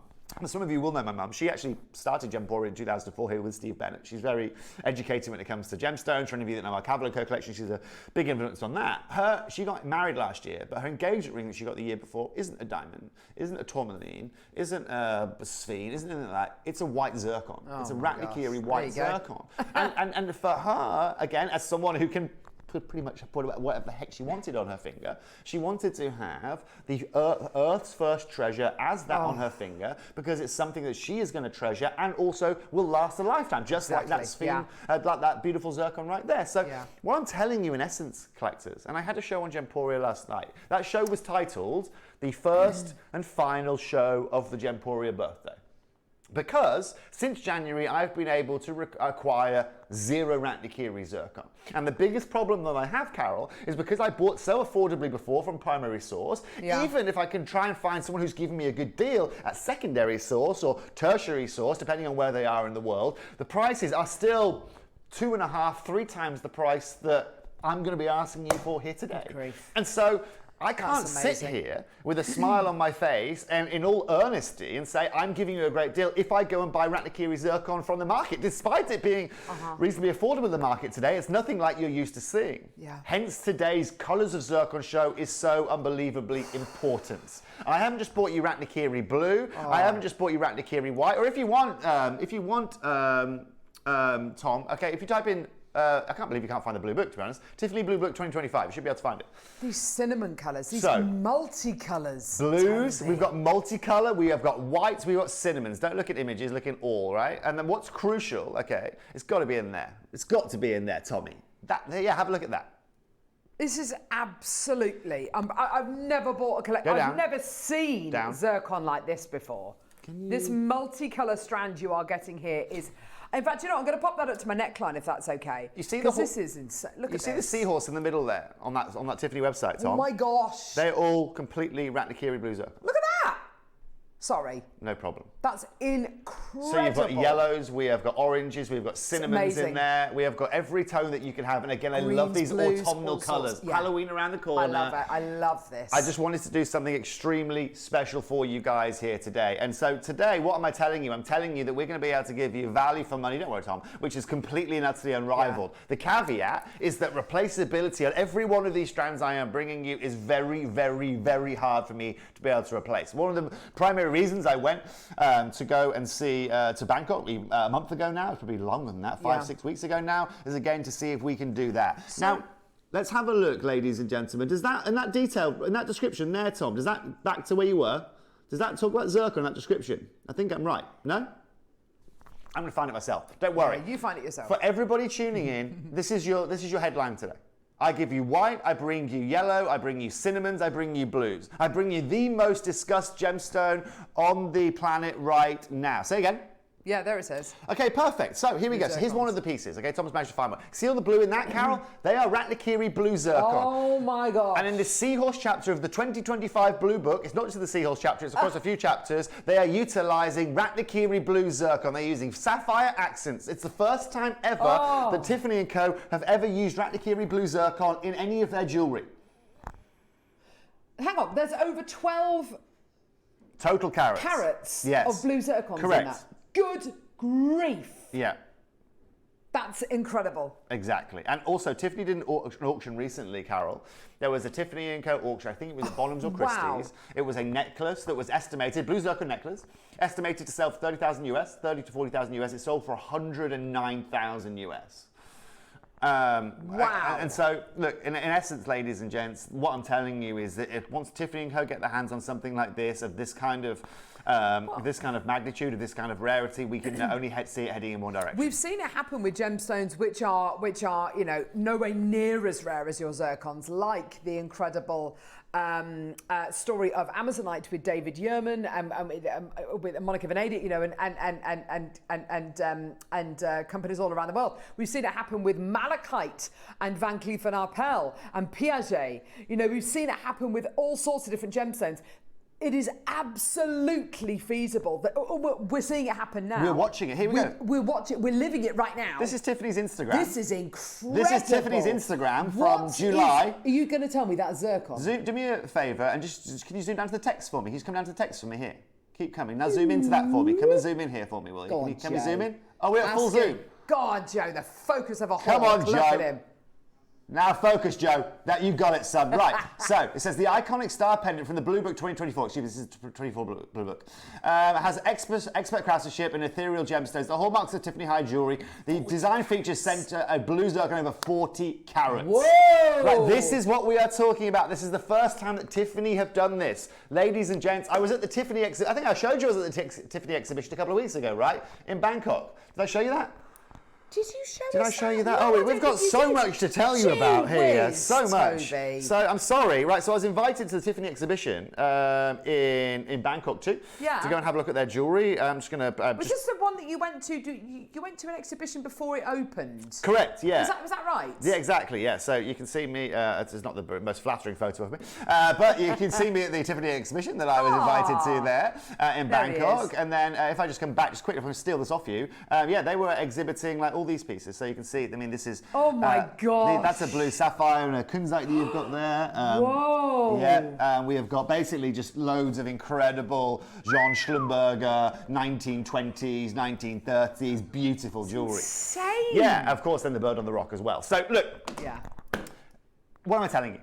Some of you will know my mum. She actually started Gemporia in 2004 here with Steve Bennett. She's very educated when it comes to gemstones. For any of you that know our Cavill & Co collection, she's a big influence on that. She got married last year, but her engagement ring that she got the year before isn't a diamond, isn't a tourmaline, isn't a sphene, isn't anything like that. It's a white zircon. It's a Ratnakiri white zircon. and for her, again, as someone who can pretty much put whatever the heck she wanted on her finger. She wanted to have the Earth's first treasure as that on her finger, because it's something that she is going to treasure and also will last a lifetime, just like that sphene, like that beautiful zircon right there. So what I'm telling you in essence, collectors, and I had a show on Gemporia last night. That show was titled The First and Final Show of the Gemporia Birthday. Because since January, I've been able to acquire 0 Ratnakiri zircon. And the biggest problem that I have, Carol, is because I bought so affordably before from primary source, even if I can try and find someone who's giving me a good deal at secondary source or tertiary source, depending on where they are in the world, the prices are still 2.5, 3 times the price that I'm going to be asking you for here today. And so I can't sit here with a smile on my face and in all earnesty and say, I'm giving you a great deal if I go and buy Ratnakiri zircon from the market, despite it being reasonably affordable in the market today. It's nothing like you're used to seeing. Hence today's Colours of Zircon show is so unbelievably important. I haven't just bought you Ratnakiri blue. I haven't just bought you Ratnakiri white. Or if you want, Tom, okay, if you type in, I can't believe you can't find the blue book, to be honest. Tiffany Blue Book 2025. You should be able to find it. These cinnamon colours, these multicolours. Blues, we've got multicolour, we have got whites, we've got cinnamons. Don't look at images, look in all, right? And then what's crucial, okay, it's got to be in there. It's got to be in there, Tommy. Have a look at that. This is absolutely, I've never bought a collection, I've never seen zircon like this before. This multicolour strand you are getting here is, in fact, you know, I'm going to pop that up to my neckline if that's okay. You see this is insane. Look at this. You see the seahorse in the middle there on that Tiffany website, Tom? Oh my gosh. They're all completely Ratnakiri blue zircon. Look at that. Sorry. No problem. That's incredible. So you've got yellows, we have got oranges, we've got cinnamons in amazing. there. We have got every tone that you can have. And again, I love these Greens, blues, autumnal all sorts. colours. Yeah. Halloween around the corner. I love it. I love this. I just wanted to do something extremely special for you guys here today. And so today, what am I telling you? I'm telling you that we're going to be able to give you value for money, don't worry, Tom, which is completely and utterly unrivaled. The caveat is that replaceability on every one of these strands I am bringing you is very, very, very hard for me to be able to replace. One of the primary reasons I went to go and see to Bangkok a month ago now, it's probably longer than that, 5-6 weeks ago now, is again to see if we can do that. Now, let's have a look, ladies and gentlemen. Does that, in that detail, in that description there, Tom, does that, back to where you were, does that talk about zircon in that description? I think I'm right. No? I'm going to find it myself. Don't worry. Yeah, you find it yourself. For everybody tuning in, this is your headline today. I give you white, I bring you yellow, I bring you cinnamons, I bring you blues. I bring you the most discussed gemstone on the planet right now. Say again. Yeah, there it says. Okay, perfect. So here we go. So here's one of the pieces. Okay, Thomas managed to find one. See all the blue in that, Carol? They are Ratnakiri blue zircon. Oh my God. And in the Seahorse chapter of the 2025 Blue Book, it's not just the Seahorse chapter, it's across a few chapters, they are utilising Ratnakiri blue zircon. They're using sapphire accents. It's the first time ever that Tiffany & Co. have ever used Ratnakiri blue zircon in any of their jewellery. Hang on, there's over 12 total carats. Of blue zircons Correct. in that. Good grief. Yeah. That's incredible. Exactly. And also, Tiffany did an auction recently, Carol. There was a Tiffany & Co. auction, I think it was at Bonhams or Christie's. Wow. It was a necklace that was estimated, blue zircon necklace, estimated to sell for 30,000 US, 30 to 40,000 US. It sold for 109,000 US. Wow. And so, look, in essence, ladies and gents, what I'm telling you is that if once Tiffany & Co. get their hands on something like this, of this kind of magnitude, of this kind of rarity, we can only see it heading in one direction. We've seen it happen with gemstones which are nowhere near as rare as your zircons, like the incredible story of Amazonite with David Yerman with Monica Venedig, and companies all around the world. We've seen it happen with malachite and Van Cleef & Arpels and Piaget. We've seen it happen with all sorts of different gemstones. It is absolutely feasible. We're seeing it happen now. We're watching it. Here we go. We're watching. We're living it right now. This is Tiffany's Instagram. This is incredible. This is Tiffany's Instagram from July. Are you going to tell me that's zircon? Do me a favour and just can you zoom down to the text for me? He's come down to the text for me here. Keep coming. Now zoom into that for me. Come and zoom in here for me, will you? Can we zoom in? Oh, we're at full zoom. God, Joe, the focus of a whole. Come on, Look Joe. at him. Now focus, Joe. That you got it, son. Right. So it says the iconic star pendant from the Blue Book 2024. Excuse me, this is the 24 Blue Book. Has expert craftsmanship and ethereal gemstones. The hallmarks of Tiffany high jewelry. The design features center a blue zircon over 40 carats. Whoa! Right. This is what we are talking about. This is the first time that Tiffany have done this, ladies and gents. I was at the Tiffany I think I showed you I was at the Tiffany exhibition a couple of weeks ago, right, in Bangkok. Did I show you that? Did you show Did I show you that? Oh, we've got so much to tell you about here. So much. Toby. So I'm sorry. Right, so I was invited to the Tiffany exhibition in Bangkok too. Yeah. To go and have a look at their jewellery. I'm just going to... Was this the one that you went to? You went to an exhibition before it opened? Correct, yeah. Was that right? Yeah, exactly, yeah. So you can see me, it's not the most flattering photo of me, but you can see me at the Tiffany exhibition that I was invited to there in Bangkok. And then if I just come back just quickly, if I can steal this off you, yeah, they were exhibiting like all these pieces. So you can see, I mean, this is... Oh my God. That's a blue sapphire and a kunzite that you've got there. Whoa. Yeah, we have got basically just loads of incredible Jean Schlumberger, 1920s, 1930s, beautiful jewellery. Insane. Yeah, of course, then the bird on the rock as well. So look, Yeah. what am I telling you?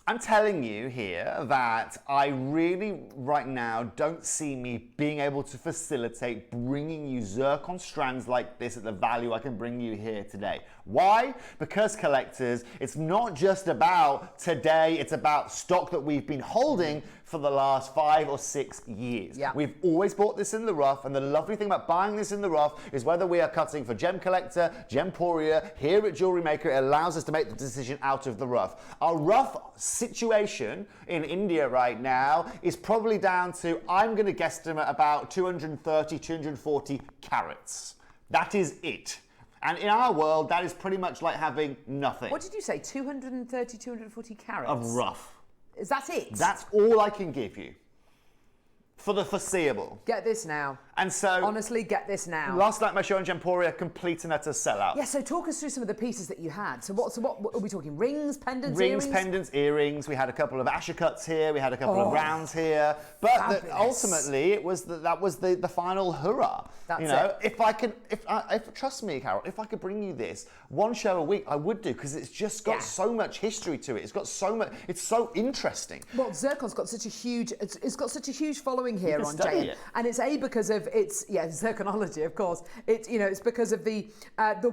I'm telling you here that I really, right now, don't see me being able to facilitate bringing you zircon strands like this at the value I can bring you here today. Why? Because collectors, it's not just about today, it's about stock that we've been holding for the last 5 or 6 years. Yeah. We've always bought this in the rough, and the lovely thing about buying this in the rough is whether we are cutting for Gem Collector, Gemporia, here at Jewellery Maker, it allows us to make the decision out of the rough. Our rough situation in India right now is probably down to, I'm going to guesstimate about 230, 240 carats. That is it. And in our world, that is pretty much like having nothing. What did you say? 230, 240 carats? Of rough. Is that it? That's all I can give you. for the foreseeable. Get this now. And so, honestly, get this now. Last night, my show on Gemporia, complete and utter sellout. Yeah, so talk us through some of the pieces that you had. So what are we talking? Rings, pendants, Rings, earrings? pendants, earrings. We had a couple of ashercuts here. We had a couple of rounds here. But ultimately, it was that was the final hurrah. That's you know, it. if trust me, Carol, if I could bring you this one show a week, I would do, because it's just got so much history to it. It's got so much. It's so interesting. Well, Zircon's got such a huge. It's got such a huge following here on JM, and it's because of its zirconology, of course. It's because of the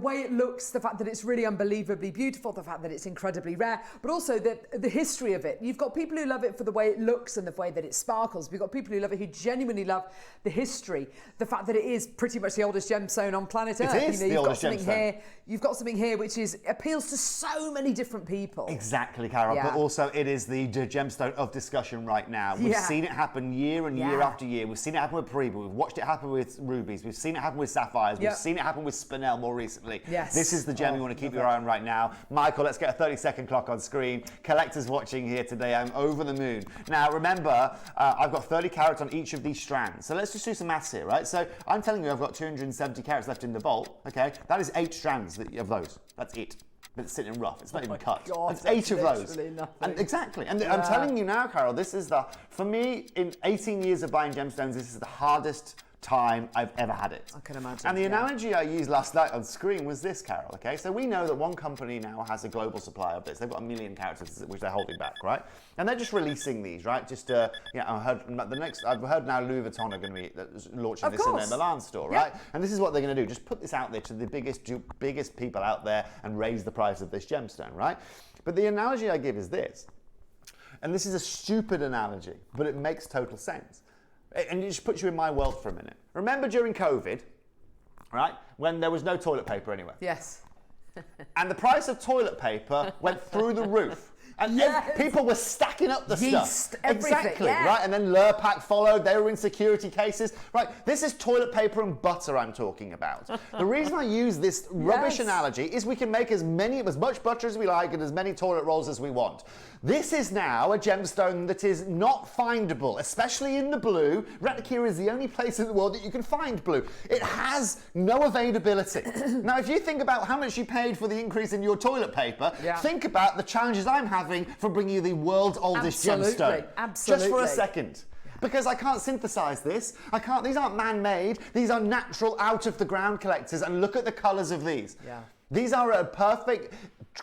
way it looks, the fact that it's really unbelievably beautiful, the fact that it's incredibly rare, but also the history of it. You've got people who love it for the way it looks and the way that it sparkles. We've got people who love it who genuinely love the history, the fact that it is pretty much the oldest gemstone on planet Earth. It is the oldest gemstone. You've got something here which appeals to so many different people. Exactly, Carol. Yeah. But also, it is the gemstone of discussion right now. We've seen it happen year and year after year. We've seen it happen with Pariba. We've watched it happen with rubies. We've seen it happen with sapphires. We've seen it happen with spinel more recently. Yes. This is the gem you want to keep your eye on right now. Michael, let's get a 30-second clock on screen. Collectors watching here today, I'm over the moon. Now, remember, I've got 30 carats on each of these strands. So let's just do some maths here, right? So I'm telling you I've got 270 carats left in the vault, okay? That is 8 strands of those. That's it. But it's sitting rough. It's not even cut. God, that's 8 of those. Nothing. Exactly. And I'm telling you now, Carol, this is for me, in 18 years of buying gemstones, this is the hardest time I've ever had it. I can imagine. And the analogy I used last night on screen was this, Carol, okay? So we know that one company now has a global supply of this. They've got 1 million carats, which they're holding back, right? And they're just releasing these, right? Just, I've heard now Louis Vuitton are going to be launching this in their Milan store, right? And this is what they're going to do. Just put this out there to the biggest people out there and raise the price of this gemstone, right? But the analogy I give is this. And this is a stupid analogy, but it makes total sense. And it just puts you in my world for a minute. Remember during COVID, right, when there was no toilet paper anywhere? Yes. And the price of toilet paper went through the roof. And people were stacking up the yeast, stuff. Everything, exactly, right? And then Lurpak followed. They were in security cases. Right, this is toilet paper and butter I'm talking about. The reason I use this rubbish analogy is we can make as much butter as we like and as many toilet rolls as we want. This is now a gemstone that is not findable, especially in the blue. Ratnakiri is the only place in the world that you can find blue. It has no availability. Now, if you think about how much you paid for the increase in your toilet paper, think about the challenges I'm having for bringing you the world's oldest gemstone. Absolutely. Just for a second. Because I can't synthesize this. These aren't man-made. These are natural, out-of-the-ground collectors. And look at the colors of these. These are a perfect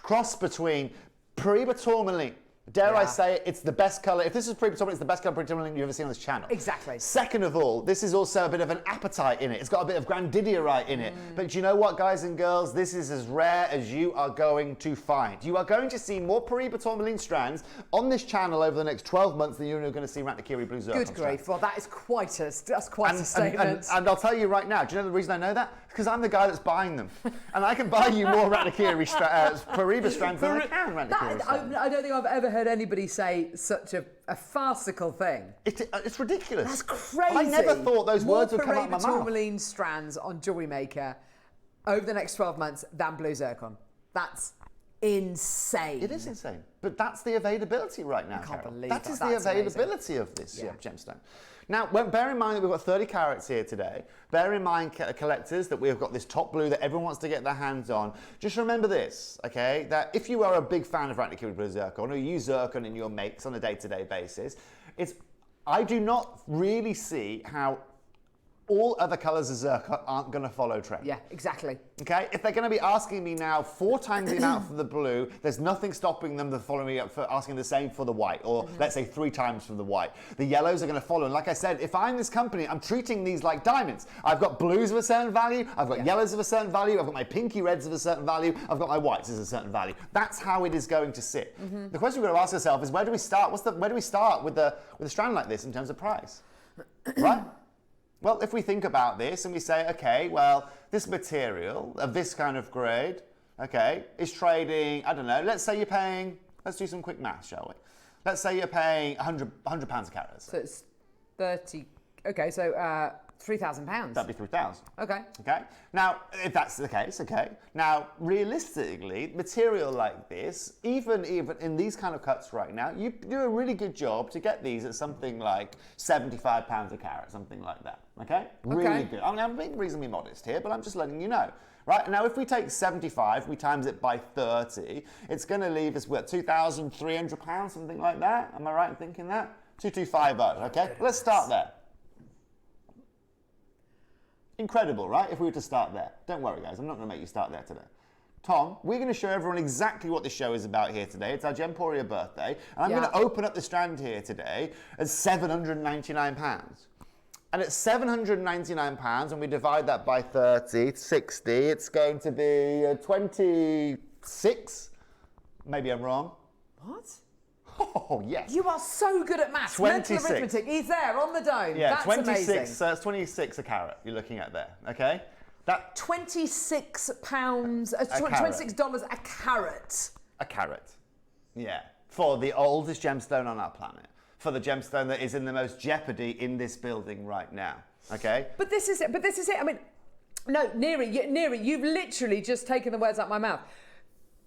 cross between Pariba tourmaline. Dare I say it, it's the best colour. If this is Pariba tourmaline, it's the best colour Pariba tourmaline you've ever seen on this channel. Exactly. Second of all, this is also a bit of an apatite in it. It's got a bit of grandidiorite in it. But you know what, guys and girls? This is as rare as you are going to find. You are going to see more Pariba tourmaline strands on this channel over the next 12 months than you're going to see Ratnakiri blue zircon. Good grief. Well, that is quite a statement. And I'll tell you right now, do you know the reason I know that? Because I'm the guy that's buying them. And I can buy you more Ratnakiri Pariba strands than I can Ratnakiri strands. I don't think I've ever heard anybody say such a farcical thing. It's ridiculous. That's crazy. I never thought those words would come out of my mouth. More tourmaline strands on Jewellery Maker over the next 12 months than blue zircon. That's insane. It is insane. But that's the availability right now, I can't believe that is the availability of this gemstone. Now, bear in mind that we've got 30 carats here today. Bear in mind, collectors, that we've got this top blue that everyone wants to get their hands on. Just remember this, okay, that if you are a big fan of Ratnakiri blue zircon or you use zircon in your makes on a day-to-day basis, I do not really see how all other colours of zircon aren't going to follow trend. Yeah, exactly. Okay, if they're going to be asking me now 4 times the amount for the blue, there's nothing stopping them from following me up for asking the same for the white, or let's say 3 times for the white. The yellows are going to follow. And like I said, if I'm this company, I'm treating these like diamonds. I've got blues of a certain value, I've got yellows of a certain value, I've got my pinky reds of a certain value, I've got my whites of a certain value. That's how it is going to sit. The question we've got to ask ourselves is, where do we start? Where do we start with a strand like this in terms of price? Right? Well, if we think about this and we say, okay, well, this material of this kind of grade, okay, is trading, I don't know, let's say you're paying, let's do some quick maths, shall we? Let's say you're paying £100 a carat. So it's 30, okay, so £3,000. That'd be 3,000. Okay. Okay. Now, if that's the case, okay. Now, realistically, material like this, even in these kind of cuts right now, you do a really good job to get these at something like £75 a carat, something like that. Okay. Really good. I mean, I'm being reasonably modest here, but I'm just letting you know. Right, now if we take 75, we times it by 30, it's going to leave us, what, £2,300, something like that? Am I right in thinking that? 2250, okay? Let's start there. Incredible, right? If we were to start there. Don't worry, guys, I'm not going to make you start there today. Tom, we're going to show everyone exactly what the show is about here today. It's our Gemporia birthday, and I'm going to open up the strand here today at £799. And at £799, and we divide that by 30, 60, it's going to be 26. Maybe I'm wrong. What? Oh, yes. You are so good at maths. 26. Mental arithmetic. He's there on the dome. Yeah, That's 26. amazing. It's 26 a carat you're looking at there, okay? That £26, $26 a carat. A carat. Yeah. For the oldest gemstone on our planet. For the gemstone that is in the most jeopardy in this building right now. Okay? But this is it. I mean, no, Neri, you've literally just taken the words out of my mouth.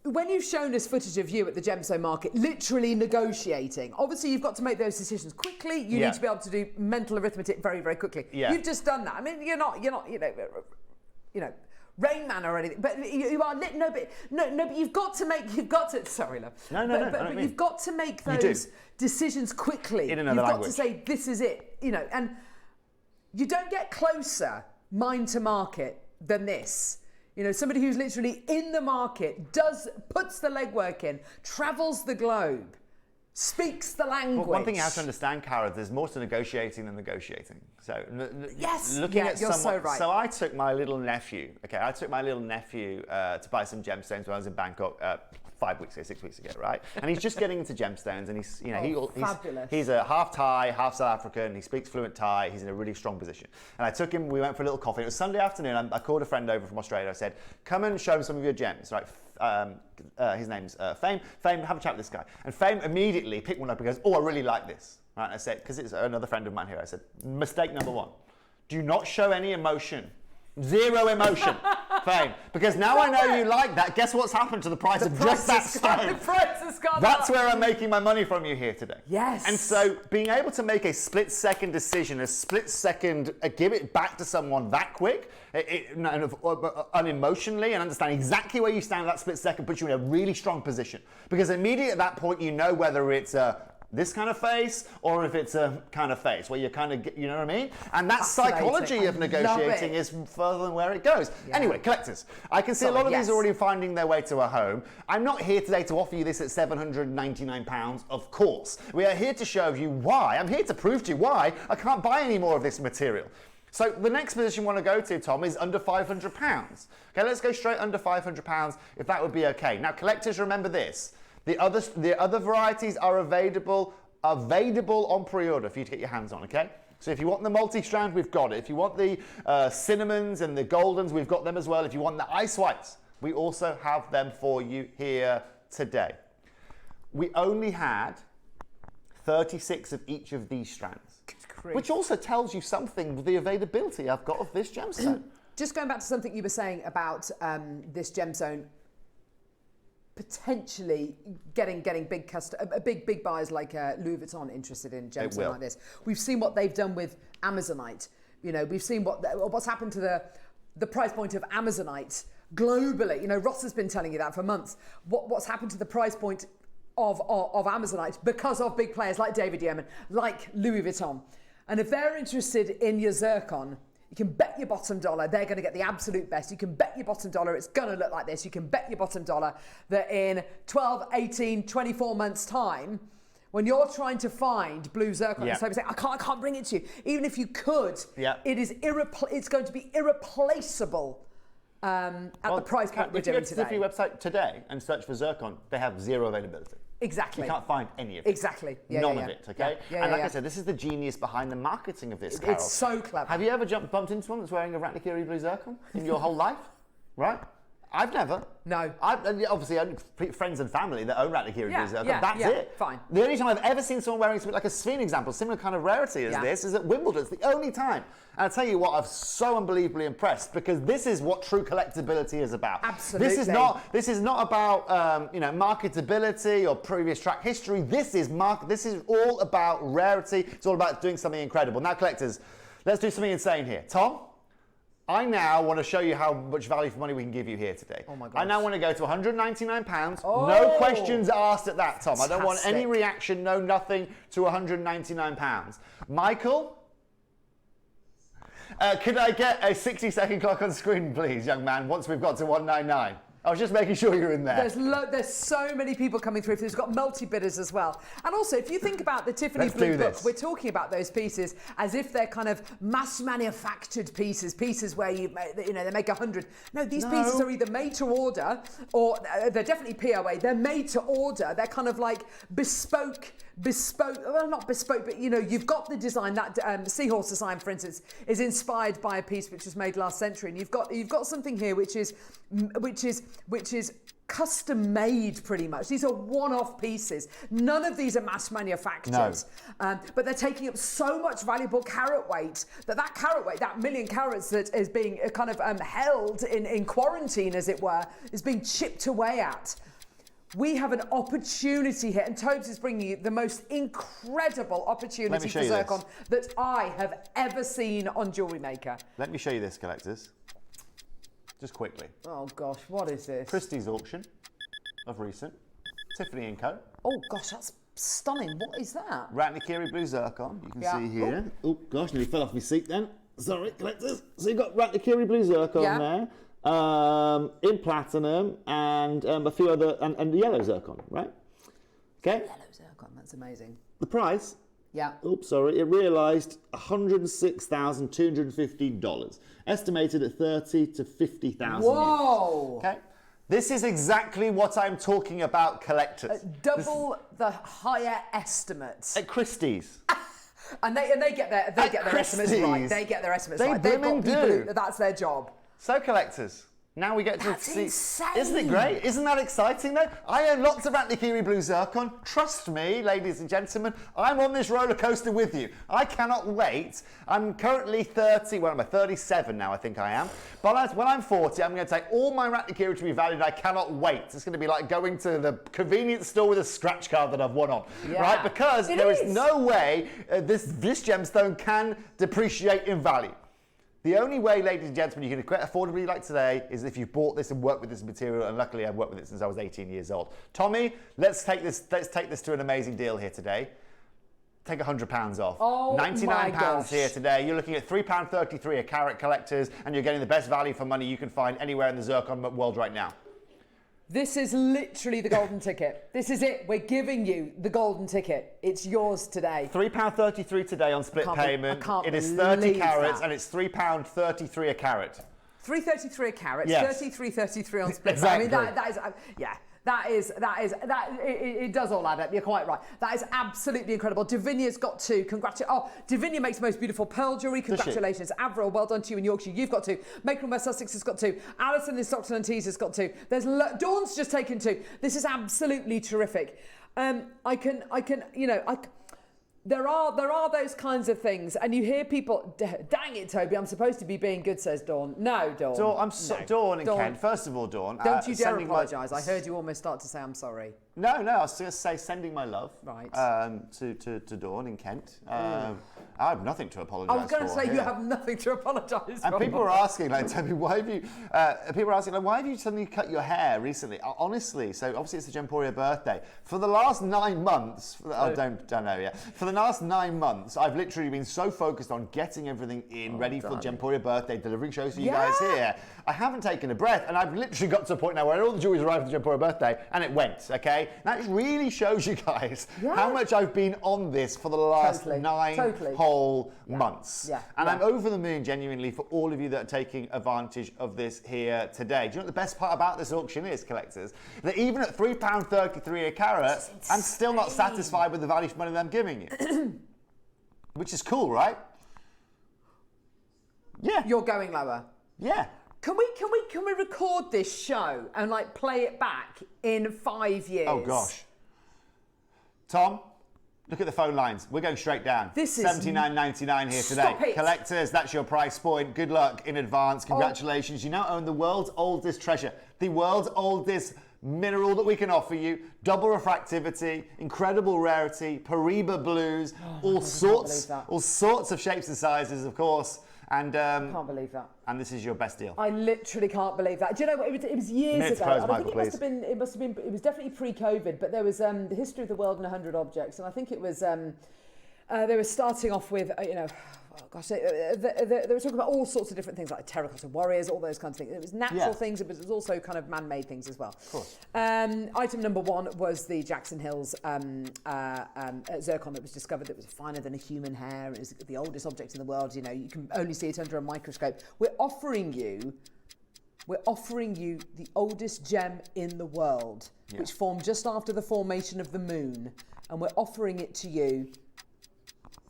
When you've shown us footage of you at the gemstone market, literally negotiating, obviously you've got to make those decisions quickly. You need to be able to do mental arithmetic very, very quickly. Yeah. You've just done that. I mean, you're not, you know, Rain Man or anything, but you are but you've got to. Sorry, love. No. But you've got to make those decisions quickly. In another language. You've got to say this is it, you know, and you don't get closer mind to market than this. You know, somebody who's literally in the market, puts the legwork in, travels the globe, speaks the language. But one thing you have to understand, Cara, there's more to negotiating than negotiating. So, looking at you're someone. So right. So I took my little nephew. Okay, to buy some gemstones when I was in Bangkok 6 weeks ago, right? And he's just getting into gemstones, and he's, you know, he's a half Thai, half South African. He speaks fluent Thai. He's in a really strong position. And I took him. We went for a little coffee. It was Sunday afternoon. I called a friend over from Australia. I said, "Come and show him some of your gems." Right? His name's Fame. Fame, have a chat with this guy. And Fame immediately picked one up and goes, "Oh, I really like this." Right? And I said, because it's another friend of mine here. I said, "Mistake number one: do not show any emotion. Zero emotion." Fame, because now I know you like that. Guess what's happened to the price of just that stone? The price has gone That's up. where I'm making my money from you here today. Yes. And so being able to make a split-second decision, give it back to someone that quick, unemotionally, and understand exactly where you stand at that split second puts you in a really strong position. Because immediately at that point, you know whether it's this kind of face, or if it's a kind of face where you kind of, you know what I mean? And that psychology of negotiating is further than where it goes. Yeah. Anyway, collectors, I can see a lot of these already finding their way to a home. I'm not here today to offer you this at £799, of course. We are here to show you why. I'm here to prove to you why I can't buy any more of this material. So the next position we want to go to, Tom, is under £500. Okay, let's go straight under £500, if that would be okay. Now, collectors, remember this. The other varieties are available on pre-order for you to get your hands on, okay? So if you want the multi-strand, we've got it. If you want the cinnamons and the goldens, we've got them as well. If you want the ice whites, we also have them for you here today. We only had 36 of each of these strands, which also tells you something with the availability I've got of this gemstone. Just going back to something you were saying about this gemstone, potentially getting big buyers like Louis Vuitton interested in gemstone like this. We've seen what they've done with Amazonite. You know, we've seen what's happened to the price point of Amazonite globally. You know, Ross has been telling you that for months. What's happened to the price point of Amazonite because of big players like David Yeoman, like Louis Vuitton. And if they're interested in your zircon, you can bet your bottom dollar they're going to get the absolute best. You can bet your bottom dollar it's going to look like this. You can bet your bottom dollar that in 12, 18, 24 months' time, when you're trying to find blue zircon, and Toby saying, I can't bring it to you. Even if you could, it's going to be irreplaceable at the price point we're doing today. If you go to the website today and search for zircon, they have zero availability. Exactly. You can't find any of it. Exactly. None of it, okay? And like I said, this is the genius behind the marketing of this, Carol. It's so clever. Have you ever bumped into someone that's wearing a Ratnikiri blue zircon in your whole life? Right? I've never. No. Obviously, only friends and family that own Ratnikiri blue zircon. That's it. Fine. The only time I've ever seen someone wearing something like a Sphene example, similar kind of rarity as this, is at Wimbledon. It's the only time. And I'll tell you what, I'm so unbelievably impressed because this is what true collectability is about. Absolutely. This is not about marketability or previous track history. This is all about rarity. It's all about doing something incredible. Now, collectors, let's do something insane here. Tom? I now want to show you how much value for money we can give you here today. Oh my gosh. I now want to go to £199. Oh, no questions asked at that, Tom. fantastic. I don't want any reaction, no nothing, to £199. Michael? Could I get a 60-second clock on screen, please, young man, once we've got to 199? I was just making sure you're in there. There's so many people coming through. There's got multi-bidders as well. And also, if you think about the Tiffany Let's Blue do book, this. we're talking about those pieces as if they're kind of mass-manufactured pieces where they make 100. No, these pieces are either made to order or they're definitely POA. They're made to order. They're kind of like bespoke, well, not bespoke, but you've got the design. That seahorse design, for instance, is inspired by a piece which was made last century, and you've got something here which is custom made, pretty much. These are one-off pieces. None of these are mass manufactured, but they're taking up so much valuable carat weight that carat weight, that million carats that is being kind of held in quarantine, as it were, is being chipped away at. We have an opportunity here, and Tobes is bringing you the most incredible opportunity for zircon that I have ever seen on Jewellery Maker. Let me show you this, collectors. Just quickly. Oh gosh, what is this? Christie's auction of recent. Tiffany & Co. Oh gosh, that's stunning. What is that? Ratnikiri blue zircon, you can see here. Oh gosh, nearly fell off my seat then. Sorry, collectors. So you've got Ratnikiri blue zircon there. In platinum and a few other, and yellow zircon, right? Okay. Yellow zircon, that's amazing. The price? Yeah. Oops, sorry. It realised $106,250, estimated at $30,000 to $50,000. Whoa! Okay. This is exactly what I'm talking about, collectors. Double the higher estimates. At Christie's. And they get their estimates right. They get their estimates right. They've got people who, that's their job. So, collectors, now we get to see. Insane. Isn't it great? Isn't that exciting, though? I own lots of Ratnikiri blue zircon. Trust me, ladies and gentlemen, I'm on this roller coaster with you. I cannot wait. I'm currently 30. Well, I'm 37 now, I think I am. But when I'm 40, I'm going to take all my Ratnikiri to be valued. I cannot wait. It's going to be like going to the convenience store with a scratch card that I've won on, right? Because there is no way this gemstone can depreciate in value. The only way, ladies and gentlemen, you can get affordably like today is if you've bought this and worked with this material, and luckily I've worked with it since I was 18 years old. Tommy, let's take this to an amazing deal here today. Take £100 off. Oh, £99 here today. You're looking at £3.33 a carat, collectors, and you're getting the best value for money you can find anywhere in the zircon world right now. This is literally the golden ticket. This is it. We're giving you the golden ticket. It's yours today. £3.33 today on split payment. It is 30 carats and it's £3.33 a carat. $3.33 a carat. Yes. $33.33 on split. Exactly. I mean, that is, yeah. It does all add up. You're quite right. That is absolutely incredible. Davinia's got two. Davinia makes the most beautiful pearl jewellery. Congratulations. Avril, well done to you in Yorkshire. You've got two. Maker in West Sussex has got two. Alison in Stockton and Tees has got two. Dawn's just taken two. This is absolutely terrific. There are those kinds of things, and you hear people, dang it, Toby, I'm supposed to be being good, says Dawn. No, Dawn. Dawn and Ken, first of all, Dawn. Don't you dare apologise. I heard you almost start to say I'm sorry. No, I was going to say sending my love to Dawn in Kent. I have nothing to apologise for. I was going to say you have nothing to apologise for. And people are asking, like, Toby, why have you suddenly cut your hair recently? Honestly, so obviously it's the Gemporia birthday. For the last 9 months, don't know yet. For the last 9 months, I've literally been so focused on getting everything in, ready for Gemporia birthday, delivering shows for you guys here. I haven't taken a breath, and I've literally got to a point now where all the jewelry's arrived for the Gemporia birthday, and it went, okay? That really shows you guys how much I've been on this for the last 9 whole months. And I'm over the moon, genuinely, for all of you that are taking advantage of this here today. Do you know what the best part about this auction is, collectors? That even at £3.33 a carat, I'm still not satisfied with the value for money that I'm giving you. Which is cool, right? Yeah. You're going lower. Yeah. Can we record this show and like play it back in 5 years? Oh gosh. Tom, look at the phone lines. We're going straight down. This is $79.99 here today. Stop it. Collectors, that's your price point. Good luck in advance. Congratulations. You now own the world's oldest treasure, the world's oldest mineral that we can offer you. Double refractivity, incredible rarity, Paribas blues, all sorts of shapes and sizes, of course. And I can't believe that. And this is your best deal. I literally can't believe that. Do you know what? It was years ago. Close, I Michael, think it must have been. It was definitely pre-COVID. But there was the history of the world in 100 objects, and I think it was. They were starting off with they were talking about all sorts of different things like terracotta warriors, all those kinds of things. It was natural things, but it was also kind of man-made things as well. Of course. Item number 1 was the Jackson Hills zircon that was discovered that was finer than a human hair. It was the oldest object in the world. You know, you can only see it under a microscope. We're offering you the oldest gem in the world, which formed just after the formation of the moon, and we're offering it to you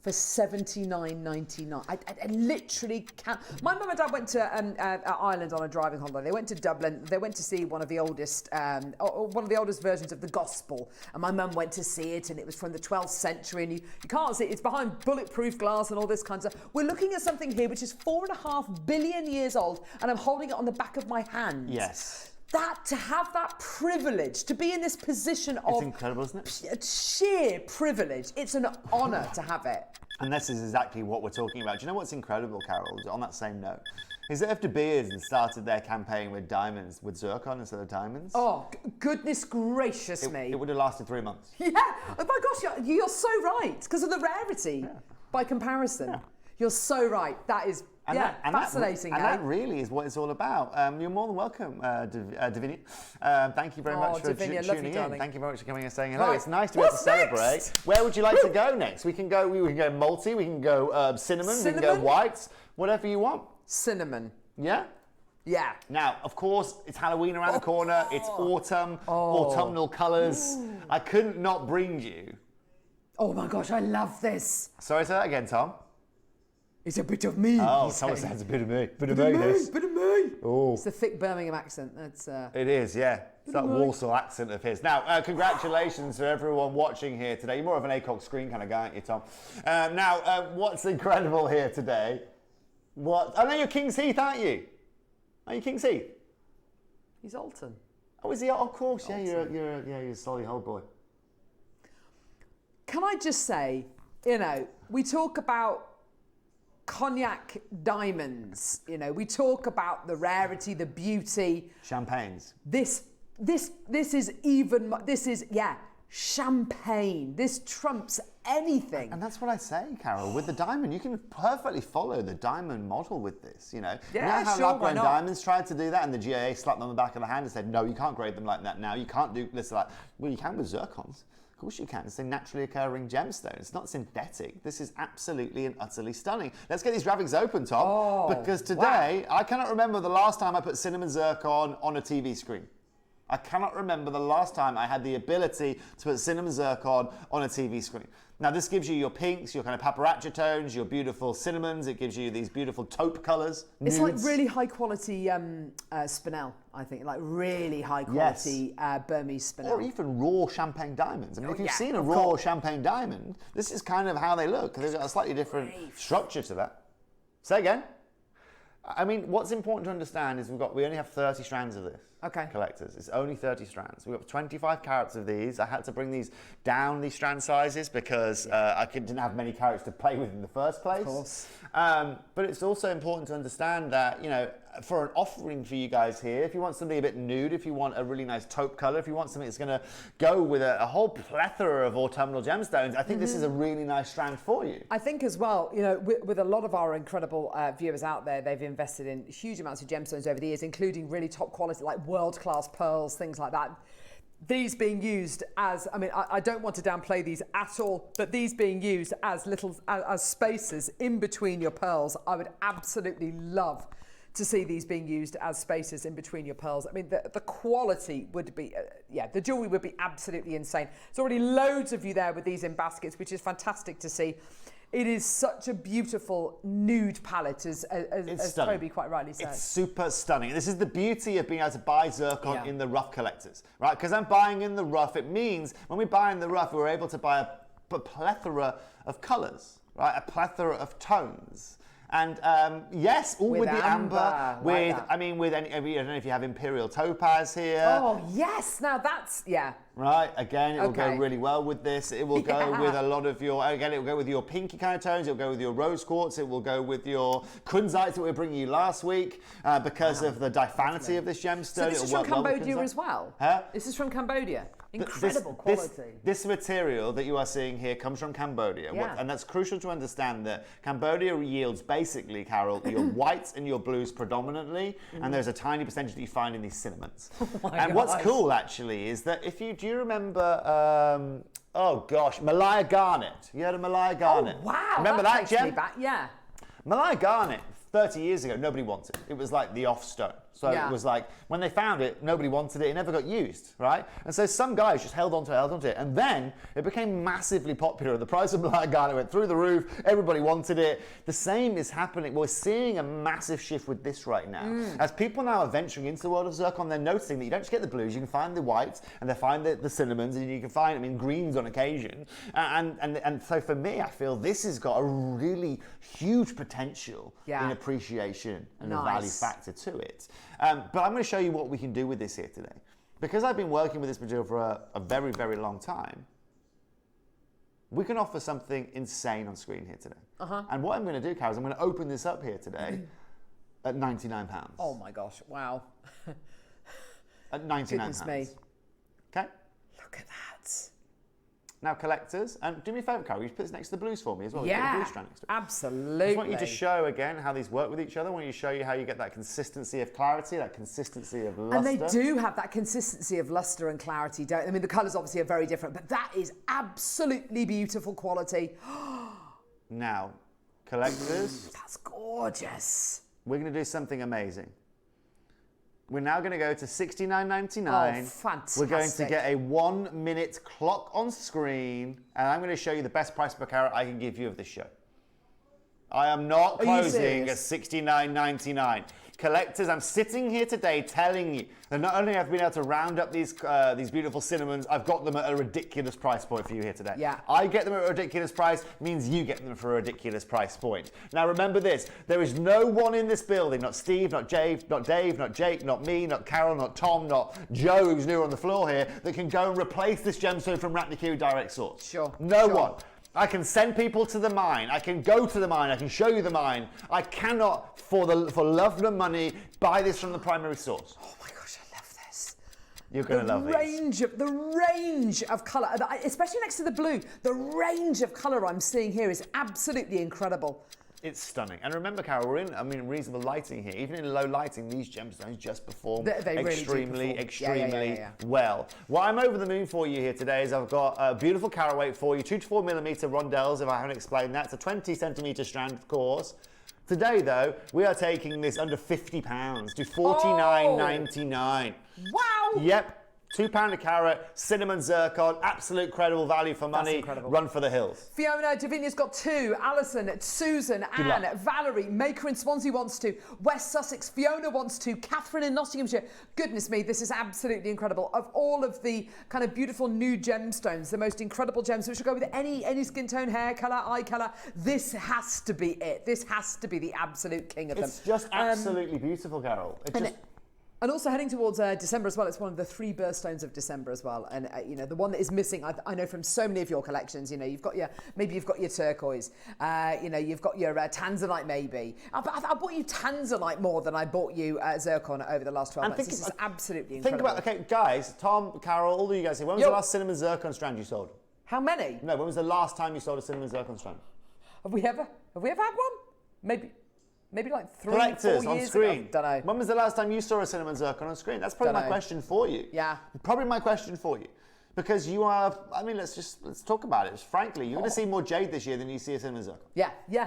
for $79.99. I literally can't. My mum and dad went to Ireland on a driving holiday. They went to Dublin. They went to see one of the oldest versions of the Gospel. And my mum went to see it, and it was from the 12th century. And you can't see it. It's behind bulletproof glass and all this kind of stuff. We're looking at something here which is 4.5 billion years old, and I'm holding it on the back of my hand. Yes. To have that privilege, to be in this position of... It's incredible, isn't it? Sheer privilege. It's an honour to have it. And this is exactly what we're talking about. Do you know what's incredible, Carol, on that same note? Is that if De Beers had started their campaign with diamonds, with zircon instead of diamonds... Oh, goodness gracious me. It would have lasted 3 months. Yeah. Oh my gosh, you're so right. Because of the rarity by comparison. Yeah. You're so right. That is... fascinating. That really is what it's all about. You're more than welcome, Davinia. Thank you very much for tuning in. Darling. Thank you very much for coming and saying hello. Right. It's nice to be able to celebrate. Next? Where would you like to go next? We can go multi, we can go cinnamon, we can go whites, whatever you want. Cinnamon. Yeah? Yeah. Now, of course, it's Halloween around the corner. It's autumn, autumnal colours. I couldn't not bring you. Oh my gosh, I love this. Sorry, say that again, Tom. It's a bit of me. Oh, someone says a bit of me. Bit of me. Oh. It's the thick Birmingham accent. That's. It is, yeah. It's that Warsaw accent of his. Now, congratulations to everyone watching here today. You're more of an ACOG screen kind of guy, aren't you, Tom? What's incredible here today? I know you're King's Heath, aren't you? Are you King's Heath? He's Alton. Oh, is he? Of course, yeah. You're a Solihull boy. Can I just say, we talk about cognac diamonds, we talk about the rarity, the beauty. Champagnes. This is champagne. This trumps anything. And that's what I say, Carol. With the diamond, you can perfectly follow the diamond model with this, you know. Yeah, you know how sure, lab-grown diamonds tried to do that and the GIA slapped them on the back of the hand and said, no, you can't grade them like that now. You can't do this like that. Well, you can with zircons. Of course you can. It's a naturally occurring gemstone. It's not synthetic. This is absolutely and utterly stunning. Let's get these graphics open, Tom, because today, I cannot remember the last time I put cinnamon zircon on a TV screen. I cannot remember the last time I had the ability to put cinnamon zircon on a TV screen. Now, this gives you your pinks, your kind of paparazzi tones, your beautiful cinnamons. It gives you these beautiful taupe colours. It's like really high quality spinel, I think, like really high quality Burmese spinel. Or even raw champagne diamonds. I mean, if you've seen a raw champagne diamond, this is kind of how they look. They've got a slightly different structure to that. Say again. I mean, what's important to understand is we only have 30 strands of this. Okay. Collectors. It's only 30 strands. We've got 25 carats of these. I had to bring these down, these strand sizes, because I didn't have many carats to play with in the first place. Of course. But it's also important to understand that, for an offering for you guys here, if you want something a bit nude, if you want a really nice taupe colour, if you want something that's going to go with a whole plethora of autumnal gemstones, I think this is a really nice strand for you. I think as well, with a lot of our incredible viewers out there, they've invested in huge amounts of gemstones over the years, including really top quality, like world-class pearls, things like that. These being used as, I don't want to downplay these at all, but these being used as as spacers in between your pearls, I would absolutely love to see these being used as spacers in between your pearls. I mean, the quality would be, the jewellery would be absolutely insane. There's already loads of you there with these in baskets, which is fantastic to see. It is such a beautiful nude palette, as stunning. Toby quite rightly said. It's super stunning. This is the beauty of being able to buy zircon in the rough collectors, right? Because I'm buying in the rough. It means when we buy in the rough, we're able to buy a plethora of colours, right? A plethora of tones. And yes, all with the amber, with like I mean, with any, I don't know if you have imperial topaz here. Oh yes, now that's Right, again, it will go Okay. really well with this. It will go with a lot of your, again, it will go with your pinky kind of tones. It will go with your rose quartz. It will go with your kunzite that we were bringing you last week because of the diaphanity of this gemstone. So this is from Cambodia as well? Huh? This is from Cambodia. Incredible quality. This material that you are seeing here comes from Cambodia. Yeah. And that's crucial to understand that Cambodia yields basically, Carol, your whites and your blues predominantly, and there's a tiny percentage that you find in these cinnamons. And what's cool actually is that if you, do you remember, oh gosh, Malaya Garnet? You heard of Malaya Garnet? Oh wow, remember that takes gem? me back. Yeah. Malaya Garnet, 30 years ago, nobody wanted it. It was like the off stone. So Yeah. it was like, when they found it, nobody wanted it. It never got used, right? And so some guys just held onto it. And then it became massively popular. The price of Malaya Garnet went through the roof. Everybody wanted it. The same is happening. We're seeing a massive shift with this right now. As people now are venturing into the world of zircon, they're noticing that you don't just get the blues, you can find the whites, and they find the cinnamons, and you can find, I mean, greens on occasion. And so for me, I feel this has got a really huge potential in appreciation and a value factor to it. But I'm going to show you what we can do with this here today. Because I've been working with this material for a very, very long time, we can offer something insane on screen here today. And what I'm going to do, Carol, is I'm going to open this up here today at £99. Oh my gosh! Wow. At £99. Goodness me. Okay? Look at that. Now, collectors, and do me a favour, Carol, you put this next to the blues for me as well. You put the Yeah, blue strand next to it. absolutely. I just want you to show again how these work with each other. I want you to show you how you get that consistency of clarity, that consistency of luster. And they do have that consistency of luster and clarity, don't they? I mean, the colours obviously are very different, but that is absolutely beautiful quality. Now, collectors, That's gorgeous. we're going to do something amazing. We're now going to go to $69.99. Oh, fantastic. We're going to get a 1 minute clock on screen, and I'm going to show you the best price per carat I can give you of this show. I am not Are you closing at serious? $69.99. Collectors, I'm sitting here today telling you that not only have I been able to round up these beautiful cinnamons, I've got them at a ridiculous price point for you here today. Yeah. I get them at a ridiculous price, means you get them for a ridiculous price point. Now remember this, there is no one in this building, not Steve, not Dave, not Jake, not me, not Carol, not Tom, not Joe, who's new on the floor here, that can go and replace this gemstone from Ratnakiri direct source. Sure. No Sure. one. I can send people to the mine. I can go to the mine. I can show you the mine. I cannot, for love nor money, buy this from the primary source. Oh my gosh, I love this. You're going to love it. The range of colour, especially next to the blue, the range of colour I'm seeing here is absolutely incredible. It's stunning. And remember, Carol, we're in, reasonable lighting here. Even in low lighting, these gemstones just perform They really do extremely perform. well. What I'm over the moon for you here today is I've got a beautiful carat weight for you, 2 to 4 millimeter rondelles, if I haven't explained that. It's a 20 centimeter strand, of course. Today, though, we are taking this under £50 to $49.99. Wow! Yep. £2 a carat, cinnamon zircon, absolute credible value for money. incredible. Run for the hills. Fiona, Davinia's got 2, Alison, Susan, Good luck. Anne, Valerie, Maker in Swansea wants 2, West Sussex, Fiona wants 2, Catherine in Nottinghamshire. Goodness me, this is absolutely incredible. Of all of the kind of beautiful new gemstones, the most incredible gems, which will go with any skin tone, hair colour, eye colour, this has to be it. This has to be the absolute king of them. It's just absolutely beautiful, Carol. And also heading towards December as well, it's one of the 3 birthstones of December as well. And you know, the one that is missing, I know from so many of your collections, you know, you've got your turquoise, you know, you've got your tanzanite maybe. I bought you tanzanite more than I bought you zircon over the last 12 months. This is absolutely incredible. Think about, okay, guys, Tom, Carol, all of you guys here, when was the last cinnamon zircon strand you sold? How many? No, when was the last time you sold a cinnamon zircon strand? Have we ever had one? Maybe like 3 Collectors 4 on years screen. ago. Don't know. When was the last time you saw a cinnamon zircon on screen? That's probably my question for you. Yeah. Probably my question for you. Because you are, I mean, let's talk about it. Frankly, you're going to see more jade this year than you see a cinnamon zircon. Yeah.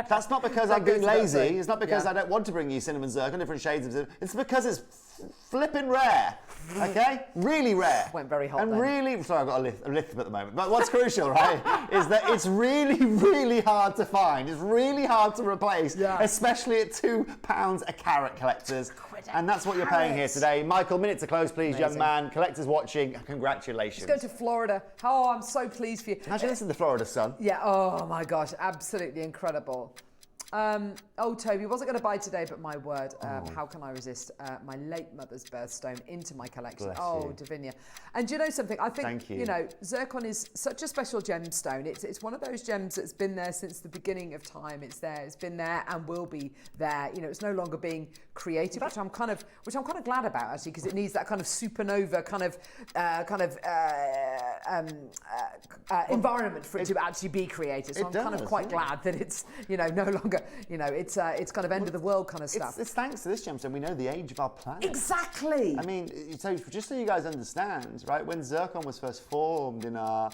That's not because I'm being lazy. It's not because I don't want to bring you cinnamon zircon, different shades of zircon. It's because it's flipping rare, okay? Really rare. Went very hot And then. really, sorry, I've got a lisp at the moment. But what's crucial, right, is that it's really, really hard to find. It's really hard to replace, especially at £2 a carat, collectors. And that's what you're paying here today. Michael, minute to close, please, young man. Collectors watching, congratulations. Let's go to Florida. Oh, I'm so pleased for you. How'd you listen to the Florida sun? Yeah, oh my gosh, absolutely incredible. Oh, Toby, wasn't going to buy today, but my word, how can I resist my late mother's birthstone into my collection? Bless you. Davinia. And do you know something? I think, Thank you. know, zircon is such a special gemstone. It's one of those gems that's been there since the beginning of time. It's there, it's been there and will be there. You know, it's no longer being created, which I'm kind of glad about, actually, because it needs that kind of supernova environment for it to actually be created. So I'm kind of quite glad that it's, you know, no longer, you know, it's kind of end of the world kind of stuff. It's thanks to this gemstone we know the age of our planet. Exactly. I mean, so just so you guys understand, right? When zircon was first formed in our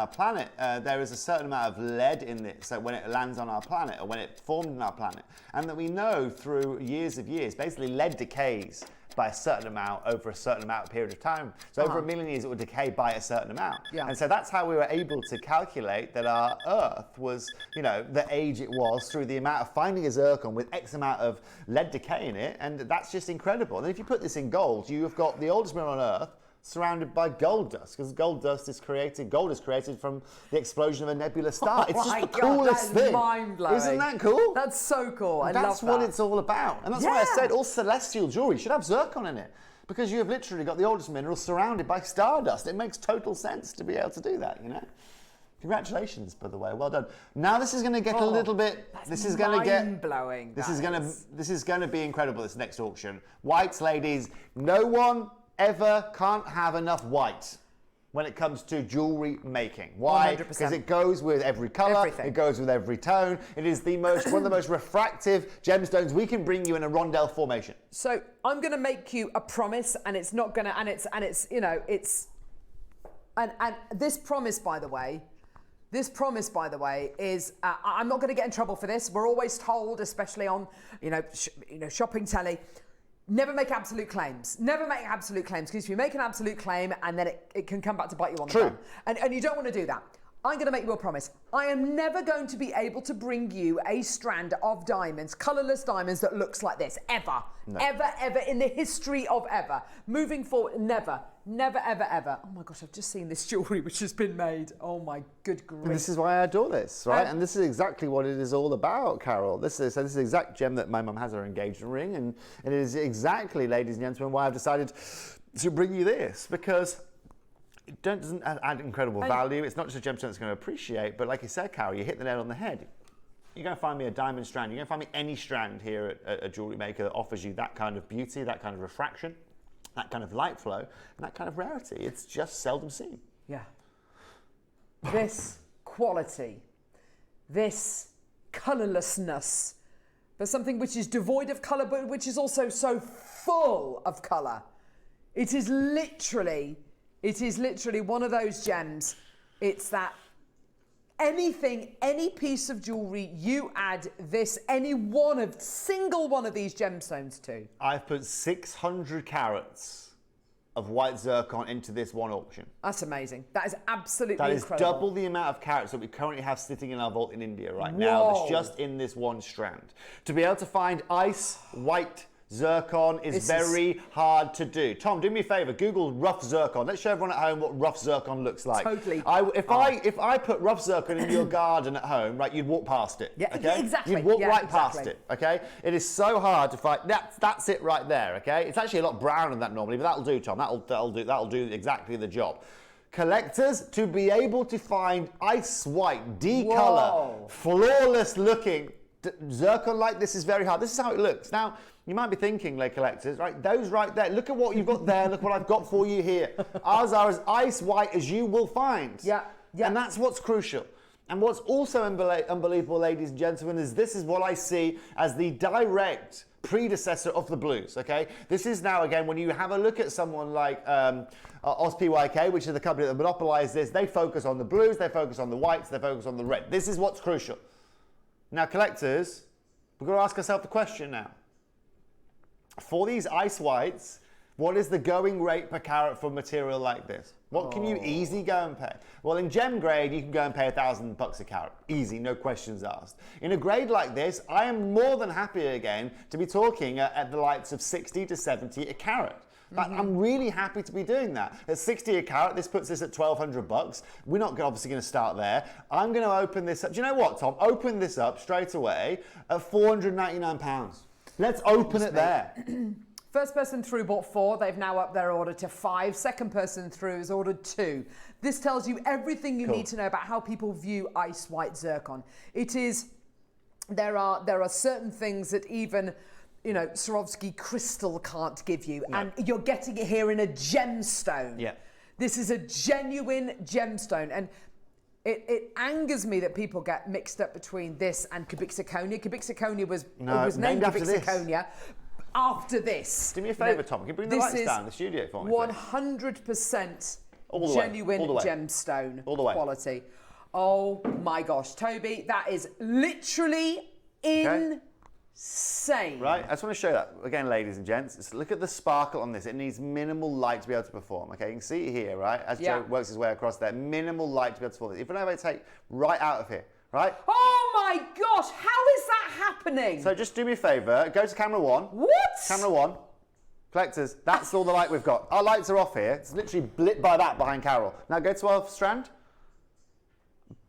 planet, there is a certain amount of lead in it. So when it lands on our planet, or when it formed in our planet, and that we know through years of years, basically lead decays by a certain amount over a certain amount of period of time. So over 1 million years, it would decay by a certain amount. Yeah. And so that's how we were able to calculate that our Earth was, you know, the age it was through the amount of finding a zircon with X amount of lead decay in it. And that's just incredible. And if you put this in gold, you have got the oldest mineral on Earth surrounded by gold dust, because gold is created from the explosion of a nebula star. It's just the coolest thing. Mind-blowing. Isn't that cool? That's so cool. I love that. That's what it's all about. And that's why I said all celestial jewelry should have zircon in it, because you have literally got the oldest mineral surrounded by stardust. It makes total sense to be able to do that, you know? Congratulations, by the way. Well done. Now this is going to get a little bit. This is going to get mind-blowing. This is going to be incredible. This next auction, whites, ladies. No one ever can't have enough white when it comes to jewelry making. Why? 100%. Because it goes with every colour, it goes with every tone. It is the most one of the most refractive gemstones we can bring you in a rondelle formation. So I'm going to make you a promise, and it's not going to, and it's you know, it's, and this promise, by the way. This promise, by the way, is I'm not going to get in trouble for this. We're always told, especially on, shopping telly, never make absolute claims. Never make absolute claims, because if you make an absolute claim, and then it can come back to bite you on the bum. And you don't want to do that. I'm going to make you a promise. I am never going to be able to bring you a strand of diamonds, colourless diamonds, that looks like this, ever. No. Ever in the history of ever. Moving forward, never, ever. Oh my gosh, I've just seen this jewellery which has been made. Oh my good grief. And this is why I adore this, right? And this is exactly what it is all about, Carol. This is the exact gem that my mum has her engagement ring, and it is exactly, ladies and gentlemen, why I've decided to bring you this, because it doesn't add incredible value. It's not just a gemstone that's going to appreciate, but like you said, Carol, you hit the nail on the head. You're going to find me a diamond strand. You're going to find me any strand here at Jewellery Maker that offers you that kind of beauty, that kind of refraction, that kind of light flow, and that kind of rarity. It's just seldom seen. Yeah. This quality, this colourlessness, but something which is devoid of colour, but which is also so full of colour. It is literally one of those gems. It's that anything, any piece of jewellery you add this, single one of these gemstones to. I've put 600 carats of white zircon into this one auction. That's amazing. That is absolutely incredible. That is double the amount of carats that we currently have sitting in our vault in India right now. That's just in this one strand. To be able to find ice white zircon is very hard to do. Tom, do me a favour. Google rough zircon. Let's show everyone at home what rough zircon looks like. Totally. If I put rough zircon in your garden at home, right, you'd walk past it. Yeah, okay? exactly. You'd walk past it. Okay. It is so hard to find. That's it right there. Okay. It's actually a lot browner than that normally, but that'll do, Tom. That'll do exactly the job. Collectors, to be able to find ice white, D-color, flawless looking zircon like this is very hard. This is how it looks. Now, you might be thinking, like collectors, right? Those right there. Look at what you've got there. Look what I've got for you here. Ours are as ice white as you will find. Yeah. And that's what's crucial. And what's also unbelievable, ladies and gentlemen, is this is what I see as the direct predecessor of the blues, okay? This is now, again, when you have a look at someone like OzPYK, which is the company that monopolized this, they focus on the blues, they focus on the whites, they focus on the red. This is what's crucial. Now, collectors, we've got to ask ourselves the question now. For these ice whites, what is the going rate per carat for material like this? What can you easily go and pay? Well, in gem grade, you can go and pay $1,000 a carat. Easy, no questions asked. In a grade like this, I am more than happy again to be talking at the likes of 60 to 70 a carat. I'm really happy to be doing that. At 60 a carat, this puts us at $1,200. We're not obviously going to start there. I'm going to open this up. Do you know what, Tom? Open this up straight away at £499. Let's open it there. First person through bought 4. They've now upped their order to 5. Second person through has ordered 2. This tells you everything you need to know about how people view ice white zircon. It is, there are certain things that even, you know, Swarovski crystal can't give you, and you're getting it here in a gemstone. Yeah. This is a genuine gemstone, and it angers me that people get mixed up between this and cubic zirconia. Cubic zirconia was named cubic zirconia after this. Do me a favour, Tom. Can you bring the lights down in the studio for me? 100% genuine gemstone quality. Oh my gosh, Toby, that is literally insane. Right, I just want to show that again, ladies and gents. Just look at the sparkle on this. It needs minimal light to be able to perform. Okay, you can see it here, right? As Joe works his way across there, minimal light to be able to perform. If I take right out of here, right? Oh my gosh, how is that happening? So just do me a favour, go to camera 1. What? Camera 1. Collectors, that's all the light we've got. Our lights are off here. It's literally lit by that behind Carol. Now go to our strand.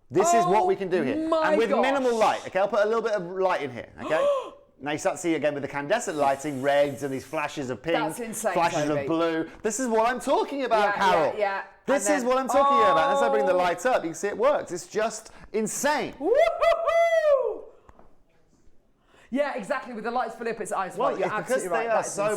This is what we can do here. And with minimal light, okay? I'll put a little bit of light in here, okay? Now you start to see again with the incandescent lighting, reds and these flashes of pink, flashes of blue. This is what I'm talking about, Carol. This is what I'm talking about. As I bring the light up, you can see it works. It's just insane. Woo-hoo-hoo! Yeah, exactly. With the lights fully up, it's ice white. You're absolutely right.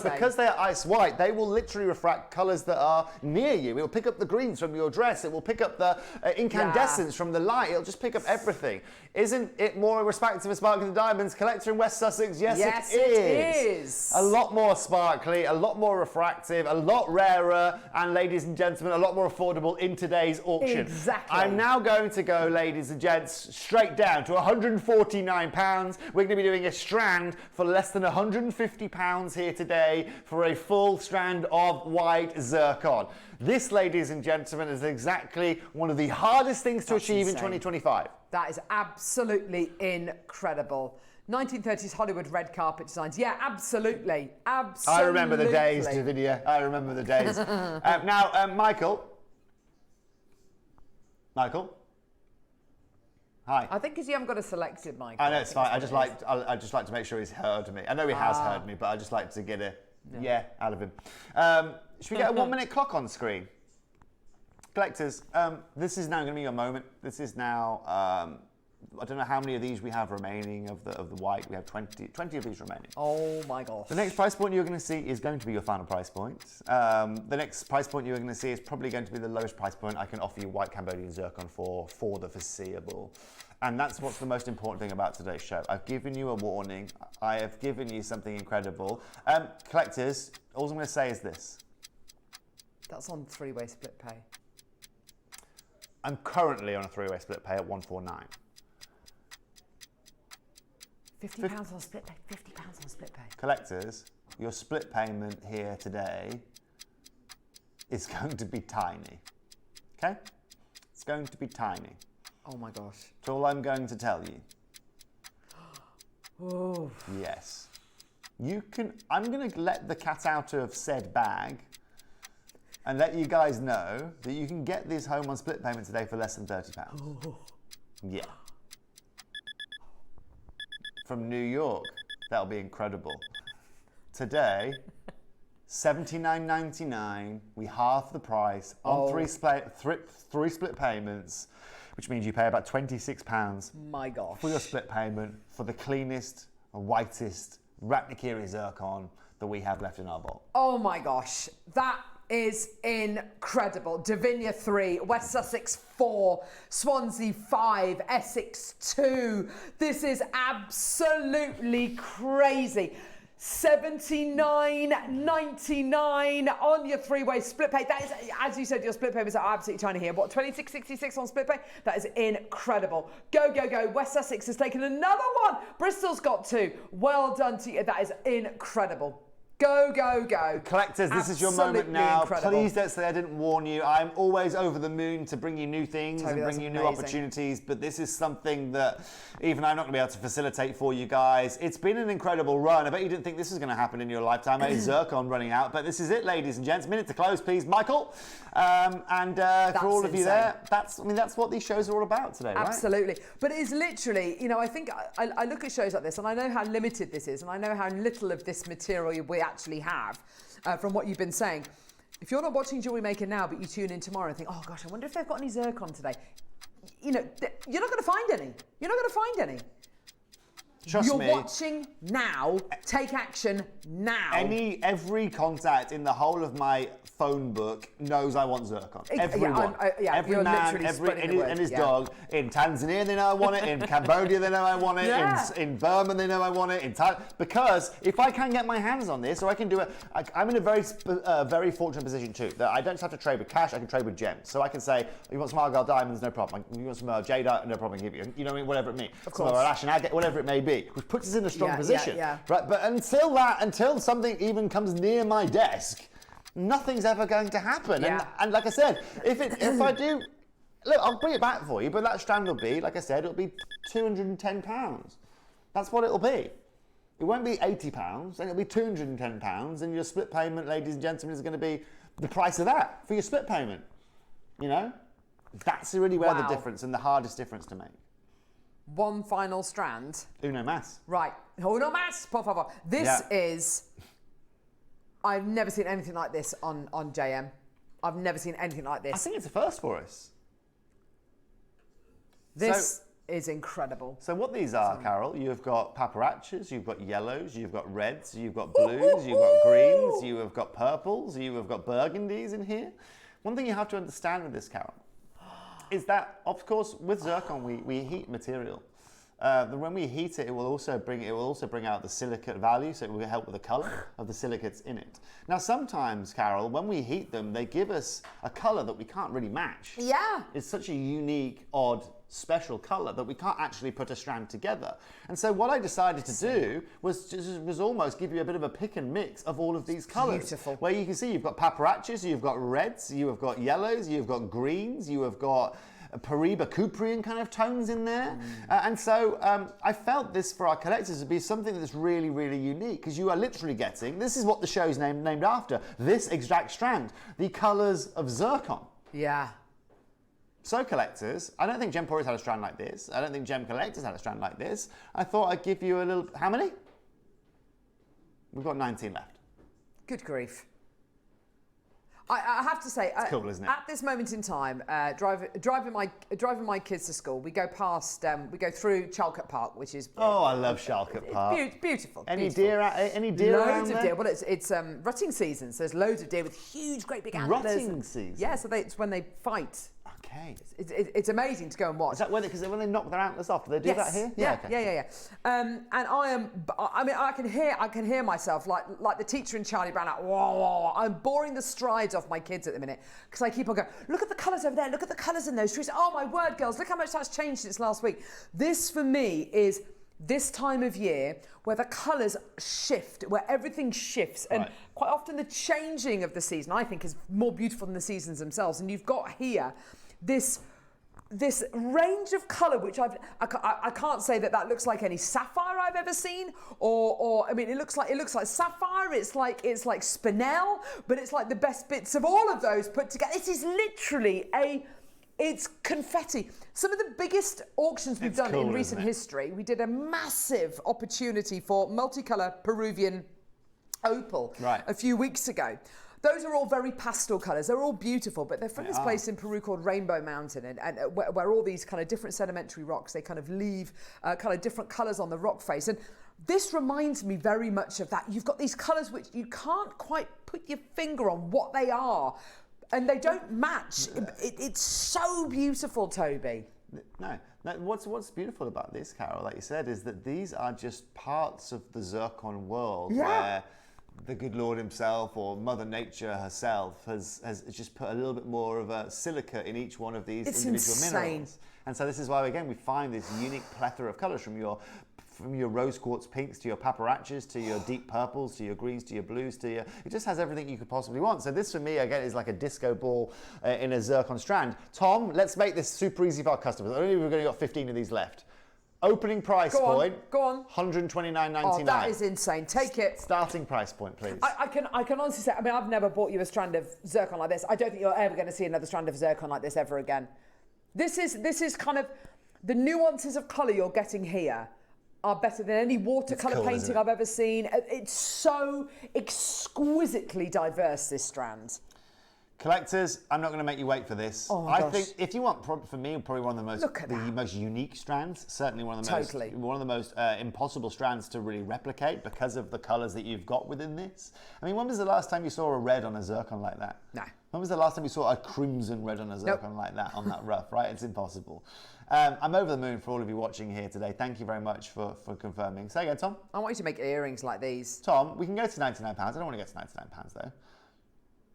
Because they are ice white, they will literally refract colours that are near you. It will pick up the greens from your dress. It will pick up the incandescence from the light. It'll just pick up everything. Isn't it more respective of sparkling diamonds? Collector in West Sussex, yes, it is. A lot more sparkly, a lot more refractive, a lot rarer, and ladies and gentlemen, a lot more affordable in today's auction. Exactly. I'm now going to go, ladies and gents, straight down to £149. We're going to be doing a strand for less than £150 here today for a full strand of white zircon. This, ladies and gentlemen, is exactly one of the hardest things to achieve in 2025. That is absolutely incredible. 1930s Hollywood red carpet designs. Yeah, absolutely. Absolutely. I remember the days, Davidia. I remember the days. Now, Michael. Hi. I think because you haven't got a selected mic. I know, it's fine. I just like to make sure he's heard me. I know he has heard me, but I just like to get a out of him. Should we get a 1 minute clock on screen? Collectors, this is now going to be your moment. This is now, I don't know how many of these we have remaining of the white. We have 20 of these remaining. Oh my gosh. The next price point you're going to see is going to be your final price point. The next price point you're going to see is probably going to be the lowest price point I can offer you white Cambodian zircon for the foreseeable. And that's what's the most important thing about today's show. I've given you a warning. I have given you something incredible. Collectors, all I'm going to say is this. That's on three-way split pay. I'm currently on a three-way split pay at 149. £50 on split pay. £50 on split pay. Collectors, your split payment here today is going to be tiny. Okay? It's going to be tiny. Oh my gosh. That's all I'm going to tell you. Oh. Yes. I'm going to let the cat out of said bag and let you guys know that you can get this home on split payment today for less than £30. Oh. Yeah. From New York. That'll be incredible. Today, $79.99. We halve the price on three split payments, which means you pay about £26 my gosh. for your split payment for the cleanest, whitest Ratnakiri zircon that we have left in our vault. Oh my gosh, that is incredible. Davinia 3, West Sussex 4, Swansea 5, Essex 2. This is absolutely crazy. $79.99 on your three-way split pay. That is, as you said, your split payments are absolutely tiny here. What, $26.66 on split pay? That is incredible. Go, go, go. West Sussex has taken another one. Bristol's got 2. Well done to you. That is incredible. Go, go, go. Collectors, this is your moment Absolutely now. incredible. Please don't say I didn't warn you. I'm always over the moon to bring you new things Toby, and bring that's you new amazing. opportunities, but this is something that even I'm not going to be able to facilitate for you guys. It's been an incredible run. I bet you didn't think this was going to happen in your lifetime. A Zircon running out, but this is it, ladies and gents. Minute to close, please, Michael. For all of you there, that's what these shows are all about today, right? Absolutely. But it is literally, you know, I think I look at shows like this and I know how limited this is and I know how little of this material we actually have from what you've been saying. If you're not watching Jewellery Maker now, but you tune in tomorrow and think, oh gosh, I wonder if they've got any zircon today. You know, you're not going to find any. You're not going to find any. Trust me. You're watching now. Take action now. Every contact in the whole of my phone book knows I want zircon. Everyone. Every you're man, literally and his dog. In Tanzania, they know I want it. In Cambodia, they know I want it. Yeah. In Burma, they know I want it. In Thailand, because if I can get my hands on this, or I can do it, I'm in a very fortunate position too. That I don't just have to trade with cash. I can trade with gems. So I can say, you want some Argyle diamonds, no problem. You want some jadeite, no problem. Give you, you know what I mean, whatever it means. Of course. Some ash and agate, whatever it may be, which puts us in a strong position. Yeah. Right, but until something even comes near my desk, nothing's ever going to happen. Yeah. And like I said, if I do, look, I'll bring it back for you, but that strand will be, like I said, it'll be £210. That's what it'll be. It won't be £80, and it'll be £210, and your split payment, ladies and gentlemen, is going to be the price of that for your split payment. You know? That's really where the difference and the hardest difference to make. One final strand. Uno mas. Right. Uno mas, por favor. This is... I've never seen anything like this on JM. I've never seen anything like this. I think it's a first for us. This is incredible. So what these are, Carol, you've got paparachas, you've got yellows, you've got reds, you've got blues, you've got greens, you have got purples, you have got burgundies in here. One thing you have to understand with this, Carol, is that, of course, with zircon, we heat material. When we heat it, it will also bring out the silicate value, so it will help with the color of the silicates in it. Now, sometimes, Carol, when we heat them, they give us a color that we can't really match. Yeah. It's such a unique, odd, special color that we can't actually put a strand together. And so what I decided to do was almost give you a bit of a pick and mix of all of these colors. Beautiful. Where you can see you've got paparachas, you've got reds, you have got yellows, you've got greens, you have got Pariba Cuprian kind of tones in there. And so I felt this for our collectors would be something that's really, really unique, because you are literally getting, this is what the show's named after, this exact strand, the Colours of Zircon. Yeah. So collectors, I don't think Gemporia's had a strand like this. I don't think Gem Collectors had a strand like this. I thought I'd give you a little, how many? We've got 19 left. Good grief. I have to say, it's cool, isn't it? At this moment in time, driving my kids to school, we go past, we go through Chalcott Park, which is I love Chalcott Park. Beautiful. Any beautiful. deer? Any deer loads around of there? deer. Well, it's rutting season, so there's loads of deer with huge, great big antlers. Rutting season. Yeah, so it's when they fight. Okay. It's amazing to go and watch. Is that when they knock their antlers off? Do they do that here? Yeah. Okay. And I can hear myself like the teacher in Charlie Brown. Like, whoa, whoa. I'm boring the strides off my kids at the minute because I keep on going. Look at the colours over there. Look at the colours in those trees. Oh my word, girls! Look how much that's changed since last week. This for me is this time of year where the colours shift, where everything shifts, and quite often the changing of the season I think is more beautiful than the seasons themselves. And you've got here this range of colour, which I can't say that looks like any sapphire I've ever seen, or I mean it looks like sapphire. It's like spinel, but it's like the best bits of all of those put together. It is literally it's confetti. Some of the biggest auctions we've done in recent history. We did a massive opportunity for multicolour Peruvian opal a few weeks ago. Those are all very pastel colours. They're all beautiful, but they're from this place in Peru called Rainbow Mountain, and where all these kind of different sedimentary rocks, they kind of leave kind of different colours on the rock face. And this reminds me very much of that. You've got these colours which you can't quite put your finger on what they are, and they don't match. It's so beautiful, Toby. No, what's beautiful about this, Carol, like you said, is that these are just parts of the zircon world where the good Lord himself or Mother Nature herself has just put a little bit more of a silica in each one of these individual minerals. And so this is why, again, we find this unique plethora of colours from your rose quartz pinks to your paparazzi to your deep purples to your greens to your blues to your... It just has everything you could possibly want. So this, for me, again, is like a disco ball in a zircon strand. Tom, let's make this super easy for our customers. I only we've only got 15 of these left. Opening price point. Go on. $129.99. Oh, that is insane. Take it. Starting price point, please. I can honestly say, I mean, I've never bought you a strand of zircon like this. I don't think you're ever going to see another strand of zircon like this ever again. This is kind of the nuances of colour you're getting here are better than any watercolour painting I've ever seen. It's so exquisitely diverse, this strand. Collectors, I'm not going to make you wait for this. Oh my gosh. Think if you want, for me, probably one of the most unique strands. Certainly one of the most impossible strands to really replicate because of the colours that you've got within this. I mean, when was the last time you saw a red on a zircon like that? No. When was the last time you saw a crimson red on a zircon like that on that rough? Right, it's impossible. I'm over the moon for all of you watching here today. Thank you very much for confirming. Say again, Tom. I want you to make earrings like these. Tom, we can go to £99. I don't want to get to £99 though.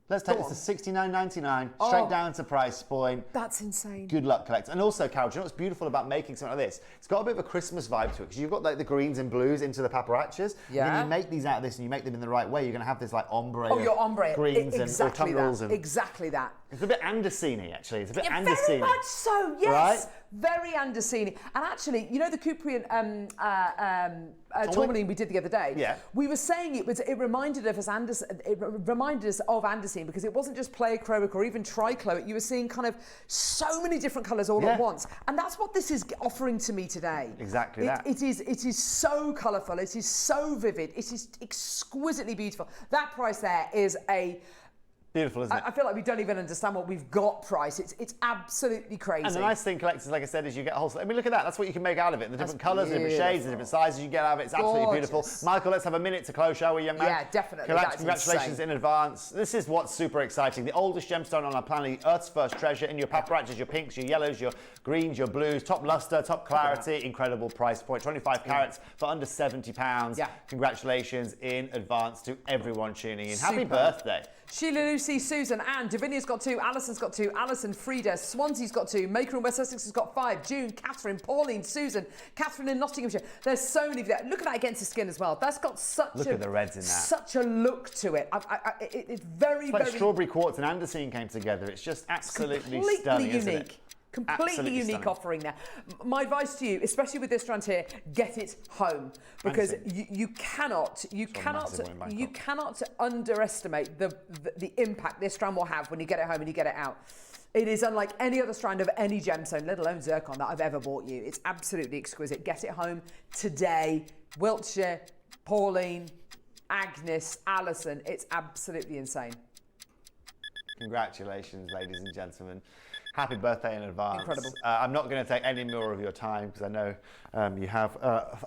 Let's take this to $69.99, straight down to price point. That's insane. Good luck, collector. And also, Carol, do you know what's beautiful about making something like this? It's got a bit of a Christmas vibe to it, because you've got like the greens and blues into the paparazzis. Yeah. And then you make these out of this and you make them in the right way. You're going to have this like ombre. Oh, your ombre. Greens exactly and autumnals. Exactly that. It's a bit Andersini, actually. It's a bit Andersini. Very much so, yes. Right? Very Andersini. And actually, you know the Cuprian tourmaline we did the other day? Yeah. We were saying it reminded us of Andersini because it wasn't just pleochroic or even trichroic. You were seeing kind of so many different colours all at once. And that's what this is offering to me today. Exactly that. It is so colourful. It is so vivid. It is exquisitely beautiful. That price there is a... Beautiful, isn't it? I feel like we don't even understand what we've got price. It's absolutely crazy. And the nice thing, collectors, like I said, is you get a whole... I mean, look at that. That's what you can make out of it. The different colours, the different shades, the different sizes you get out of it. It's absolutely beautiful. Michael, let's have a minute to close, shall we, young man? Yeah, definitely. Congratulations in advance. This is what's super exciting. The oldest gemstone on our planet, the Earth's first treasure, in your paparazzis, your pinks, your yellows, your greens, your blues, top lustre, top clarity, incredible price point. 25 carats for under £70. Yeah. Congratulations in advance to everyone tuning in. Happy birthday. Sheila, Lucy, Susan, Anne, Davinia's got 2, Alison's got 2, Alison, Frida, Swansea's got 2, Maker in West Sussex has got 5, June, Catherine, Pauline, Susan, Catherine in Nottinghamshire. There's so many of that. Look at that against the skin as well. That's got such at the reds in that. Such a look to it. It's very, it's like very... strawberry quartz and andesine came together. It's just absolutely stunning, unique. isn't it? Completely unique offering there. My advice to you, especially with this strand here, get it home because you cannot underestimate the impact this strand will have when you get it home and you get it out. It is unlike any other strand of any gemstone, let alone zircon, that I've ever bought you. It's absolutely exquisite. Get it home today. Wiltshire, Pauline, Agnes, Alison. It's absolutely insane. Congratulations, ladies and gentlemen. Happy birthday in advance. Incredible. I'm not going to take any more of your time because I know you have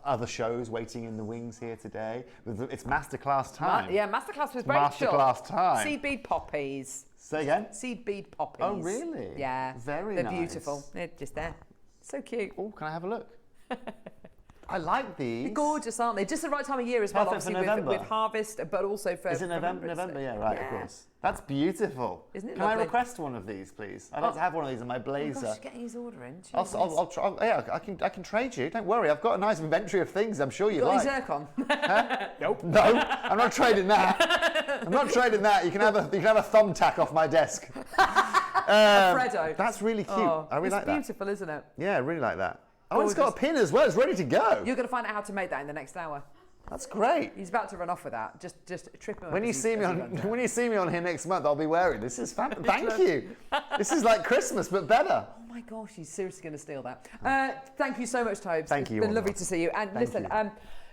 other shows waiting in the wings here today. It's masterclass time. Masterclass with Rachel. Masterclass time. Seed bead poppies. Say again? Seed bead poppies. Oh, really? Yeah. Very They're nice. beautiful. They're just there. So cute. Oh, can I have a look? I like these. They're gorgeous, aren't they? Just the right time of year as well, Perfect obviously, with harvest, but also for... Is it November? November, yeah, right, of course. That's beautiful. Isn't it Can lovely? I request one of these, please? I'd like to have one of these in my blazer. Oh gosh, getting his order in. I'll try. Yeah, I can trade you. Don't worry. I've got a nice inventory of things. I'm sure you'd got like. any zircon? Huh? Nope. No, I'm not trading that. I'm not trading that. You can have a thumbtack off my desk. Fredo. That's really cute. I really like that. It's beautiful, isn't it? Yeah, I really like that. Oh, it's got a pin as well. It's ready to go. You're going to find out how to make that in the next hour. That's great. He's about to run off with that. Just trip him up. When you see me on here next month, I'll be wearing this. Is fun. Thank you. This is like Christmas, but better. Oh my gosh, he's seriously going to steal that. Thank you so much, Tobes. Thank you. It's been lovely to see you. And listen,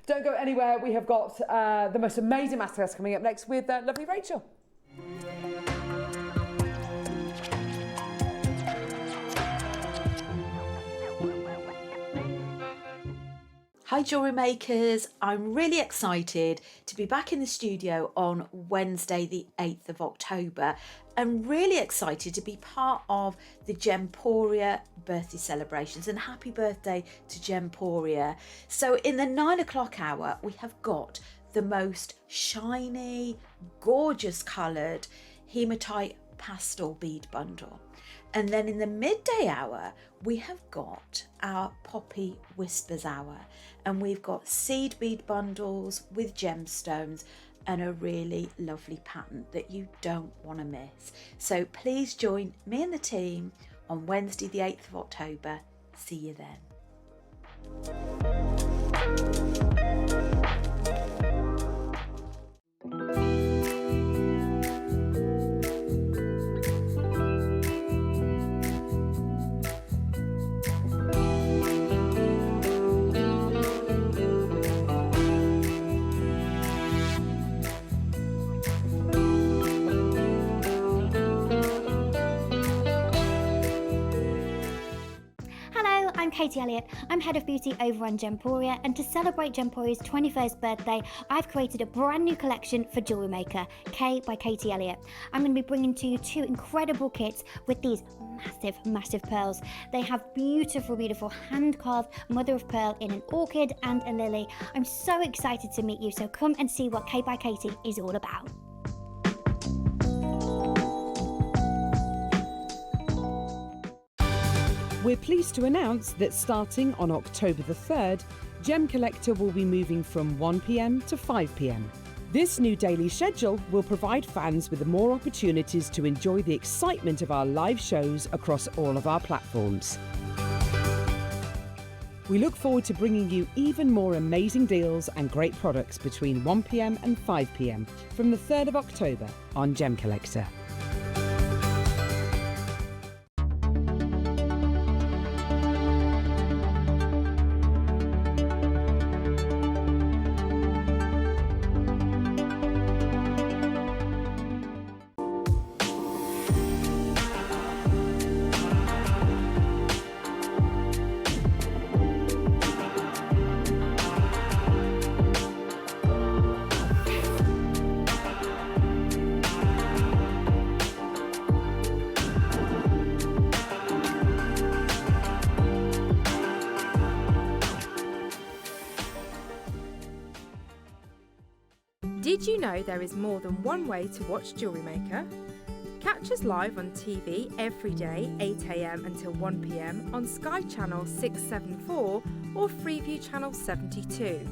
don't go anywhere. We have got the most amazing masterclass coming up next with lovely Rachel. Hi Jewellery Makers, I'm really excited to be back in the studio on Wednesday the 8th of October and really excited to be part of the Gemporia birthday celebrations, and happy birthday to Gemporia. So in the 9 o'clock hour we have got the most shiny, gorgeous coloured Hematite pastel bead bundle. And then in the midday hour, we have got our Poppy Whispers hour, and we've got seed bead bundles with gemstones and a really lovely pattern that you don't want to miss. So please join me and the team on Wednesday the 8th of October. See you then. I'm Katie Elliott. I'm Head of Beauty over on Gemporia, and to celebrate Gemporia's 21st birthday, I've created a brand new collection for Jewellery Maker, K by Katie Elliott. I'm going to be bringing to you 2 incredible kits with these massive pearls. They have beautiful hand-carved mother of pearl in an orchid and a lily. I'm so excited to meet you, so come and see what K by Katie is all about. We're pleased to announce that starting on October the 3rd, Gem Collector will be moving from 1 p.m. to 5 p.m. This new daily schedule will provide fans with more opportunities to enjoy the excitement of our live shows across all of our platforms. We look forward to bringing you even more amazing deals and great products between 1 p.m. and 5 p.m. from the 3rd of October on Gem Collector. Did you know there is more than one way to watch Jewellery Maker? Catch us live on TV every day, 8 a.m. until 1 p.m. on Sky Channel 674 or Freeview Channel 72.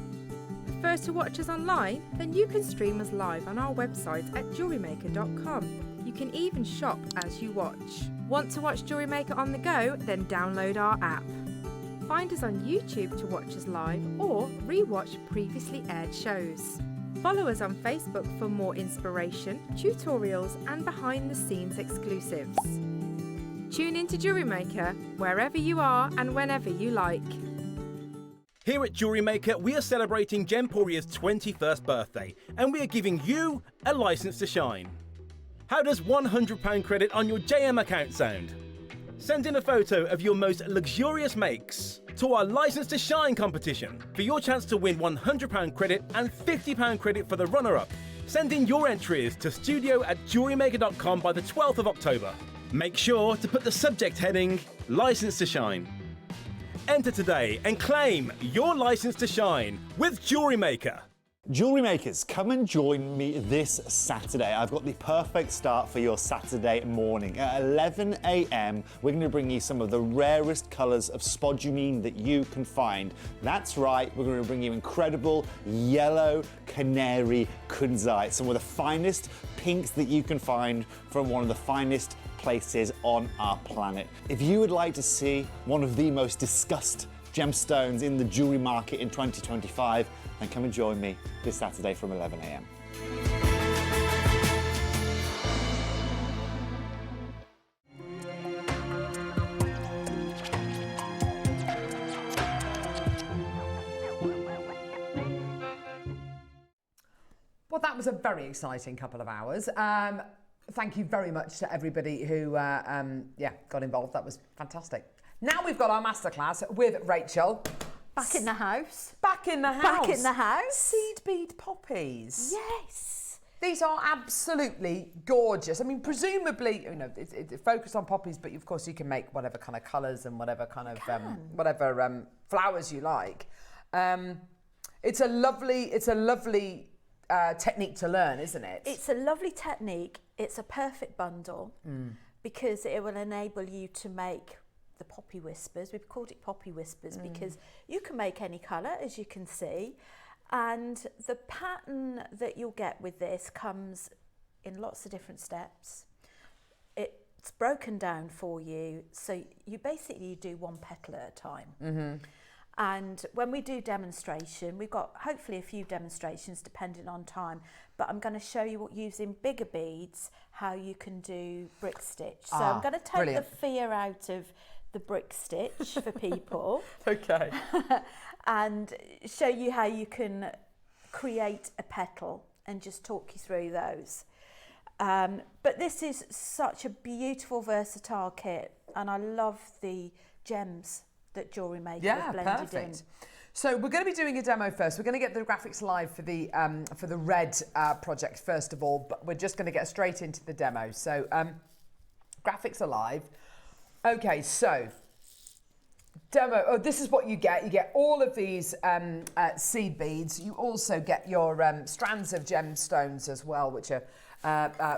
Prefer to watch us online? Then you can stream us live on our website at JewelleryMaker.com. You can even shop as you watch. Want to watch Jewellery Maker on the go? Then download our app. Find us on YouTube to watch us live or re-watch previously aired shows. Follow us on Facebook for more inspiration, tutorials and behind-the-scenes exclusives. Tune in to Jewellery Maker wherever you are and whenever you like. Here at Jewellery Maker, we are celebrating Gemporia's 21st birthday, and we are giving you a license to shine. How does £100 credit on your JM account sound? Send in a photo of your most luxurious makes to our License to Shine competition for your chance to win £100 credit and £50 credit for the runner-up. Send in your entries to studio@jewellerymaker.com by the 12th of October. Make sure to put the subject heading License to Shine. Enter today and claim your License to Shine with Jewellery Maker. Jewellery Makers, come and join me this Saturday. I've got the perfect start for your Saturday morning. At 11 a.m, we're going to bring you some of the rarest colours of spodumene that you can find. That's right, we're going to bring you incredible yellow canary kunzite, some of the finest pinks that you can find from one of the finest places on our planet. If you would like to see one of the most discussed gemstones in the jewellery market in 2025, then come and join me this Saturday from 11 a.m. Well, that was a very exciting couple of hours. Thank you very much to everybody who got involved. That was fantastic. Now we've got our masterclass with Rachel. Back in the house. Back in the house. Back in the house. Seed bead poppies. Yes. These are absolutely gorgeous. I mean, presumably, you know, it's focused on poppies, but of course you can make whatever kind of colours and whatever kind of flowers you like. It's a lovely technique to learn, isn't it? It's a lovely technique. It's a perfect bundle because it will enable you to make the poppy whispers. We've called it poppy whispers because you can make any colour, as you can see. And the pattern that you'll get with this comes in lots of different steps. It's broken down for you, so you basically do one petal at a time. And when we do demonstration, we've got hopefully a few demonstrations depending on time, but I'm going to show you what using bigger beads, how you can do brick stitch. So I'm going to take the fear out of the brick stitch for people. Okay. And show you how you can create a petal and just talk you through those. But this is such a beautiful, versatile kit, and I love the gems that Jewellery Maker have blended in. So we're going to be doing a demo first. We're going to get the graphics live for the red project first of all, but we're just going to get straight into the demo. So graphics are live. Okay, so demo. Oh, this is what you get. You get all of these seed beads. You also get your strands of gemstones as well, which are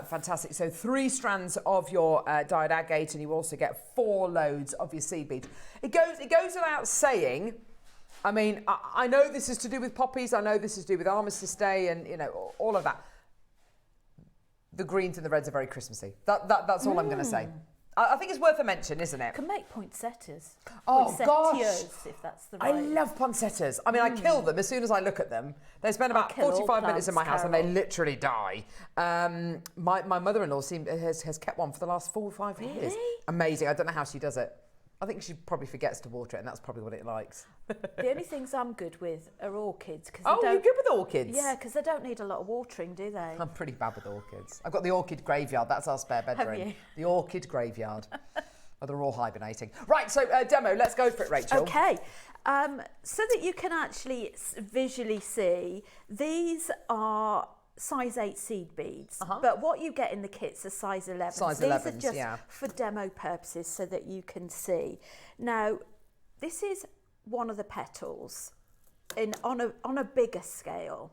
fantastic. So 3 strands of your dyed agate, and you also get 4 loads of your seed beads. It goes without saying. I mean, I know this is to do with poppies. I know this is to do with Armistice Day, and you know all of that. The greens and the reds are very Christmassy. That's all I'm going to say. I think it's worth a mention, isn't it? You can make poinsettias. Oh, gosh. If that's the right. I love poinsettias. I mean, I kill them as soon as I look at them. They spend about 45 minutes in my house and they literally die. My mother-in-law has kept one for the last 4 or 5 years. Really? Amazing. I don't know how she does it. I think she probably forgets to water it, and that's probably what it likes. The only things I'm good with are orchids. Oh, you're good with orchids? Yeah, because they don't need a lot of watering, do they? I'm pretty bad with orchids. I've got the orchid graveyard. That's our spare bedroom. Have you? The orchid graveyard. Oh, they're all hibernating. Right, so demo. Let's go for it, Rachel. Okay. So that you can actually visually see, these are size 8 seed beads, but what you get in the kits are size 11. Size These 11s, are just yeah. for demo purposes so that you can see. Now, this is one of the petals on a bigger scale.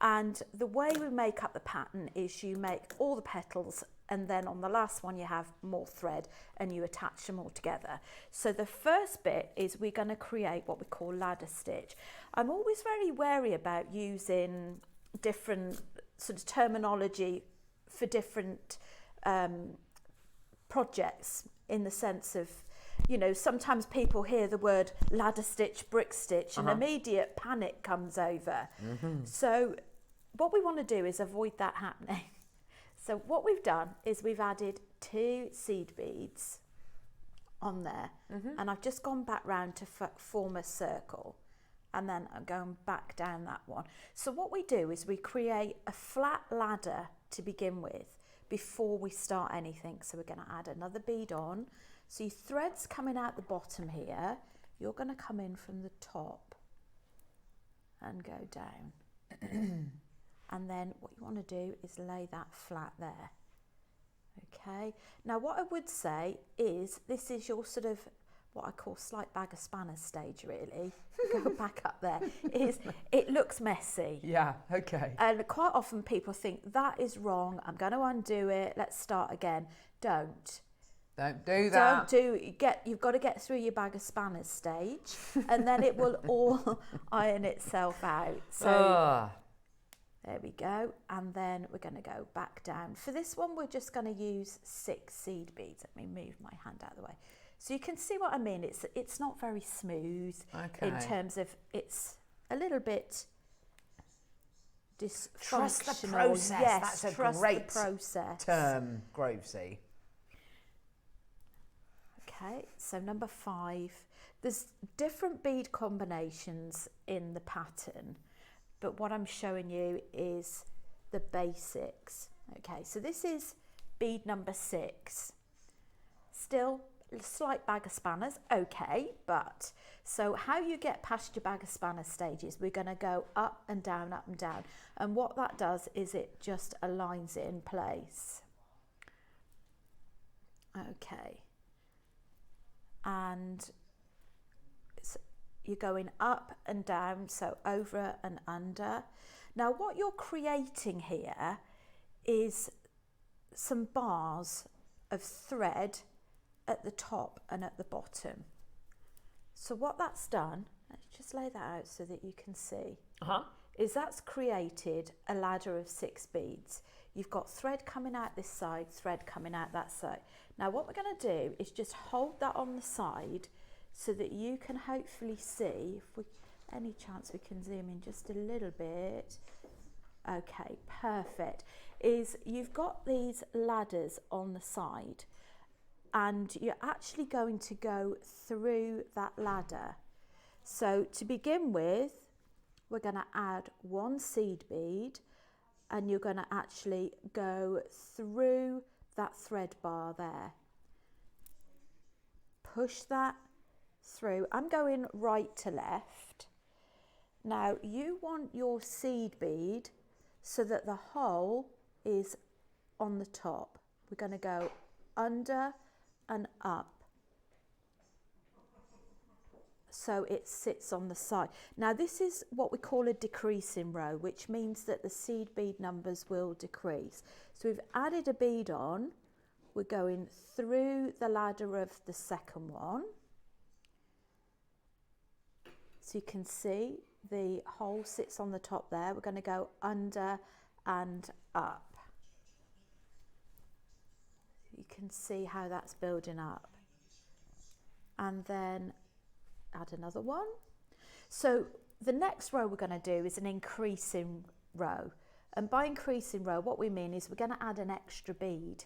And the way we make up the pattern is you make all the petals, and then on the last one you have more thread and you attach them all together. So the first bit is we're going to create what we call ladder stitch. I'm always very wary about using different sort of terminology for different projects, in the sense of, you know, sometimes people hear the word ladder stitch, brick stitch, and immediate panic comes over. So what we want to do is avoid that happening. So what we've done is we've added 2 seed beads on there, and I've just gone back round to form a circle, and then I'm going back down that one. So what we do is we create a flat ladder to begin with before we start anything. So we're going to add another bead on. So your thread's coming out the bottom here. You're going to come in from the top and go down. And then what you want to do is lay that flat there. Okay. Now what I would say is this is your sort of what I call slight bag of spanners stage, really. Go back up there. It looks messy. Yeah, okay. And quite often people think that is wrong. I'm going to undo it. Let's start again. Don't do that. You've got to get through your bag of spanners stage, and then it will all iron itself out. So there we go. And then we're going to go back down. For this one, we're just going to use 6 seed beads. Let me move my hand out of the way. So you can see what I mean. It's not very smooth in terms of, it's a little bit dysfunctional. Trust the process. Yes, that's a trust great the process. term, Grovesy. Okay, so number 5. There's different bead combinations in the pattern, but what I'm showing you is the basics. Okay, so this is bead number 6. Still a slight bag of spanners, okay, but so how you get past your bag of spanners stages, we're going to go up and down, and what that does is it just aligns it in place. Okay, and you're going up and down, so over and under. Now what you're creating here is some bars of thread at the top and at the bottom. So what that's done, let's just lay that out so that you can see, is that's created a ladder of 6 beads. You've got thread coming out this side, thread coming out that side. Now what we're going to do is just hold that on the side so that you can hopefully see, if we, any chance we can zoom in just a little bit. Okay, perfect. Is you've got these ladders on the side and you're actually going to go through that ladder. So to begin with, we're going to add 1 seed bead and you're going to actually go through that thread bar there. Push that through. I'm going right to left. Now you want your seed bead so that the hole is on the top. We're going to go under and up so it sits on the side. Now this is what we call a decreasing row, which means that the seed bead numbers will decrease. So we've added a bead on, we're going through the ladder of the second one. So you can see the hole sits on the top there. We're going to go under and up. You can see how that's building up. And then add another one. So the next row we're going to do is an increasing row. And by increasing row, what we mean is we're going to add an extra bead.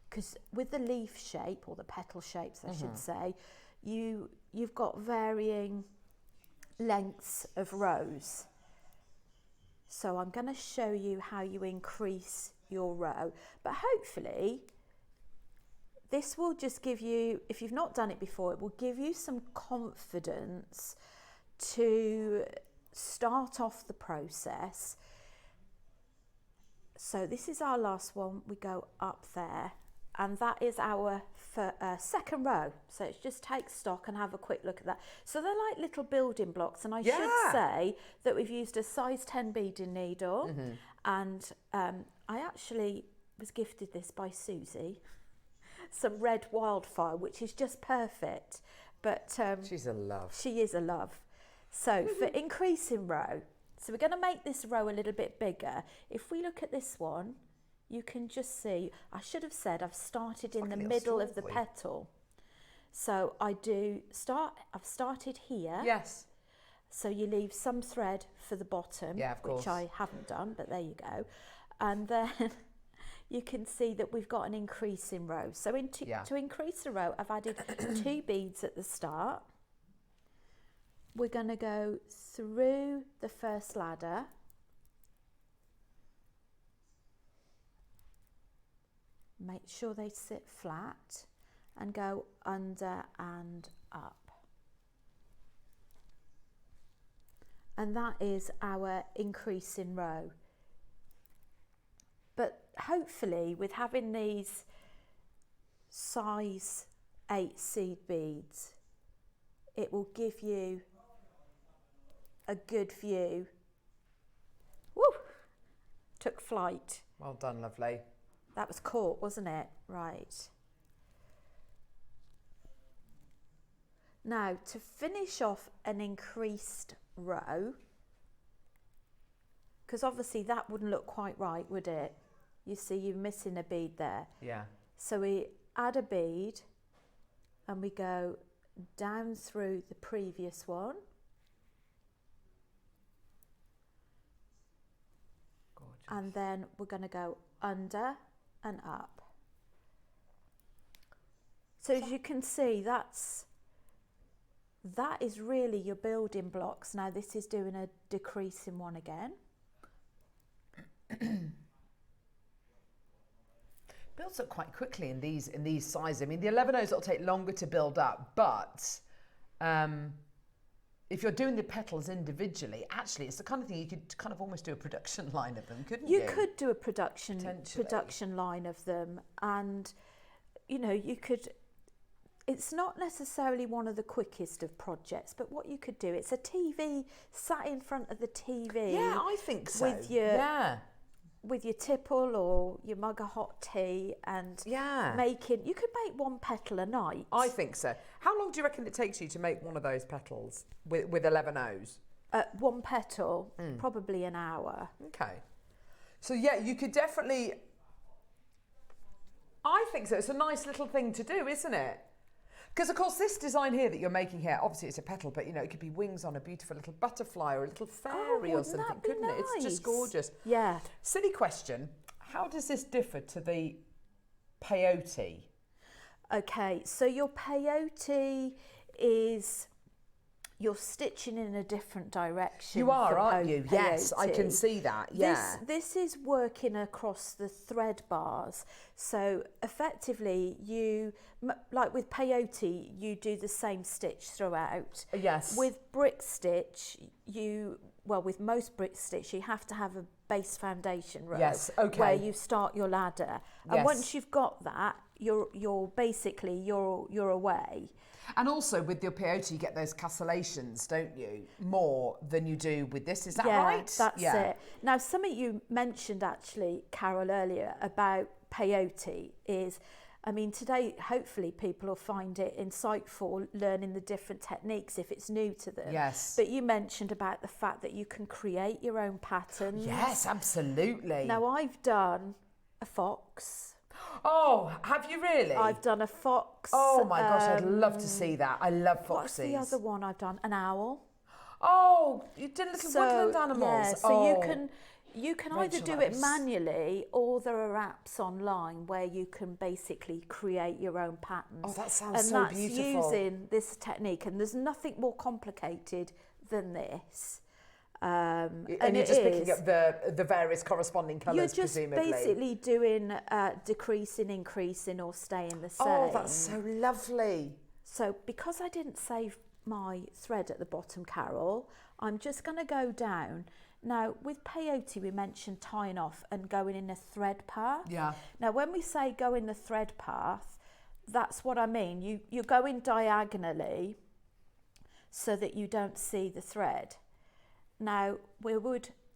Because with the leaf shape, or the petal shapes I should say, you've got varying lengths of rows. So I'm going to show you how you increase your row, but hopefully this will just give you, if you've not done it before, it will give you some confidence to start off the process. So this is our last one, we go up there, and that is our second row. So it's just take stock and have a quick look at that. So they're like little building blocks, and I should say that we've used a size 10 beading needle, and I actually was gifted this by Susie, some red wildfire, which is just perfect. But she's a love. She is a love. So for increasing row, so we're going to make this row a little bit bigger. If we look at this one, you can just see, I should have said I've started in the middle of the petal. So I've started here. Yes. So you leave some thread for the bottom, which I haven't done, but there you go. And then you can see that we've got an increasing row. So to increase the row, I've added 2 beads at the start. We're going to go through the first ladder. Make sure they sit flat and go under and up. And that is our increasing row. But hopefully with having these size 8 seed beads, it will give you a good view. Woo! Took flight. Well done, lovely. That was caught, wasn't it? Right. Now, to finish off an increased row, because obviously that wouldn't look quite right, would it? You see, you're missing a bead there. Yeah. So we add a bead and we go down through the previous one. Gorgeous. And then we're going to go under and up. So as you can see, that is really your building blocks. Now this is doing a decreasing one again. Builds up quite quickly in these sizes. I mean, the 11/0s will take longer to build up, but if you're doing the petals individually, actually, it's the kind of thing you could kind of almost do a production line of them, couldn't you? You could do a production line of them, and you know, you could. it's not necessarily one of the quickest of projects, but what you could do, it's a TV, sat in front of the TV. Yeah, I think so. With your tipple or your mug of hot tea and you could make one petal a night. I think so. How long do you reckon it takes you to make one of those petals with 11 O's? One petal, probably an hour. Okay. So yeah, you could definitely, I think so. It's a nice little thing to do, isn't it? Because of course this design here that you're making here, obviously it's a petal, but you know, it could be wings on a beautiful little butterfly or a little fairy or something, couldn't it? It's just gorgeous. Yeah. Silly question. How does this differ to the peyote? Okay, so your peyote is, you're stitching in a different direction. You are, aren't you? Yes, I can see that. Yeah. This is working across the thread bars. So effectively, like with peyote, you do the same stitch throughout. Yes. With brick stitch, with most brick stitch, you have to have a base foundation row. Yes. Okay. Where you start your ladder, and once you've got that, you're basically you're away. And also with your peyote, you get those cassellations, don't you? More than you do with this, is that right? That's it. Now, something you mentioned actually, Carol, earlier about peyote is, I mean, today, hopefully people will find it insightful learning the different techniques if it's new to them. Yes. But you mentioned about the fact that you can create your own patterns. Yes, absolutely. Now, I've done a fox. Oh, have you really? I've done a fox. Oh my gosh, I'd love to see that. I love foxes. What's the other one I've done? An owl. Oh, you did little woodland animals. Yeah, so you can either do it manually, or there are apps online where you can basically create your own patterns. Oh, that sounds so beautiful. And that's using this technique, and there's nothing more complicated than this. And you're just picking up the various corresponding colours, presumably. You're just basically doing decreasing, increasing, or staying the same. Oh, that's so lovely. So because I didn't save my thread at the bottom, Carol, I'm just going to go down. Now, with peyote, we mentioned tying off and going in a thread path. Yeah. Now, when we say go in the thread path, that's what I mean. You're going diagonally so that you don't see the thread. Now,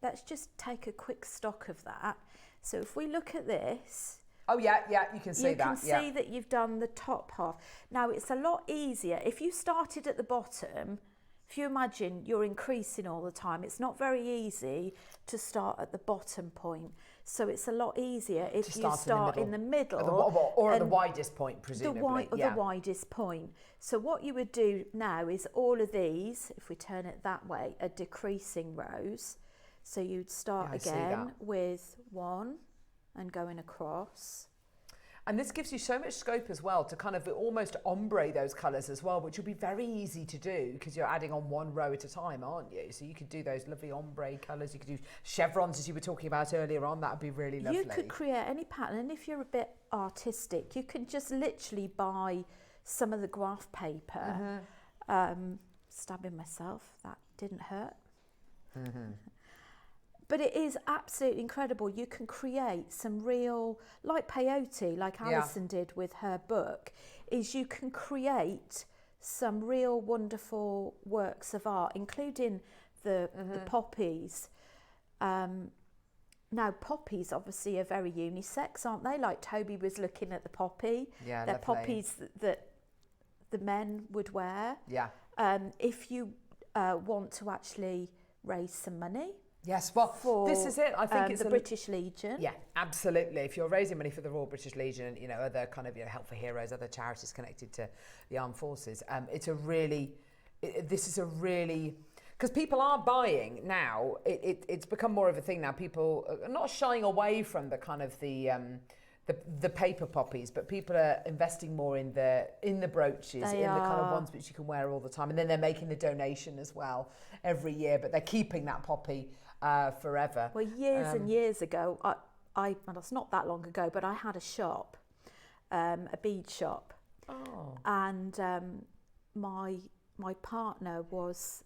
let's just take a quick stock of that. So if we look at this. Oh, yeah, you can see that. You can see that you've done the top half. Now, it's a lot easier. If you started at the bottom, if you imagine you're increasing all the time, it's not very easy to start at the bottom point. So it's a lot easier if you start in the middle. Or at the widest point, presumably. The widest point. So what you would do now is all of these, if we turn it that way, are decreasing rows. So you'd start again with one and going across. And this gives you so much scope as well to kind of almost ombre those colours as well, which will be very easy to do because you're adding on one row at a time, aren't you? So you could do those lovely ombre colours. You could do chevrons, as you were talking about earlier on. That would be really lovely. You could create any pattern. And if you're a bit artistic, you can just literally buy some of the graph paper. Stabbing myself, that didn't hurt. But it is absolutely incredible. You can create some real, like peyote, like Alison did with her book, is you can create some real wonderful works of art, including the poppies. Now, poppies obviously are very unisex, aren't they? Like Toby was looking at the poppy. Yeah, they're lovely. Poppies that the men would wear. Yeah. If you want to actually raise some money. Yes, well, this is it. I think it's the British Legion. Yeah, absolutely. If you're raising money for the Royal British Legion, you know, other kind of Help for Heroes, other charities connected to the armed forces, this is a really, because people are buying now. It's become more of a thing now. People are not shying away from the kind of the paper poppies, but people are investing more in the brooches, in the kind of ones which you can wear all the time, and then they're making the donation as well every year. But they're keeping that poppy forever. Well, years and years ago, well, it's not that long ago, but I had a shop, a bead shop, and my partner was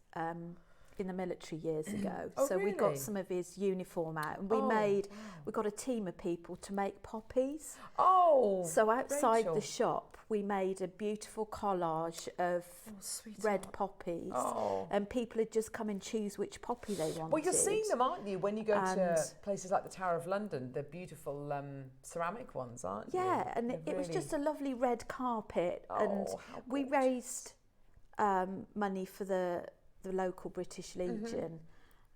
in the military years ago. Oh, so we really? got some of his uniform out, and we got a team of people to make poppies. Oh, So outside Rachel. the shop, we made a beautiful collage of red poppies, and people would just come and choose which poppy they wanted. Well, you're seeing them, aren't you, when you go to And- places like the Tower of London, the beautiful ceramic ones, aren't you? Yeah, and it was just a lovely red carpet, and how we gorgeous. raised money for the local British Legion,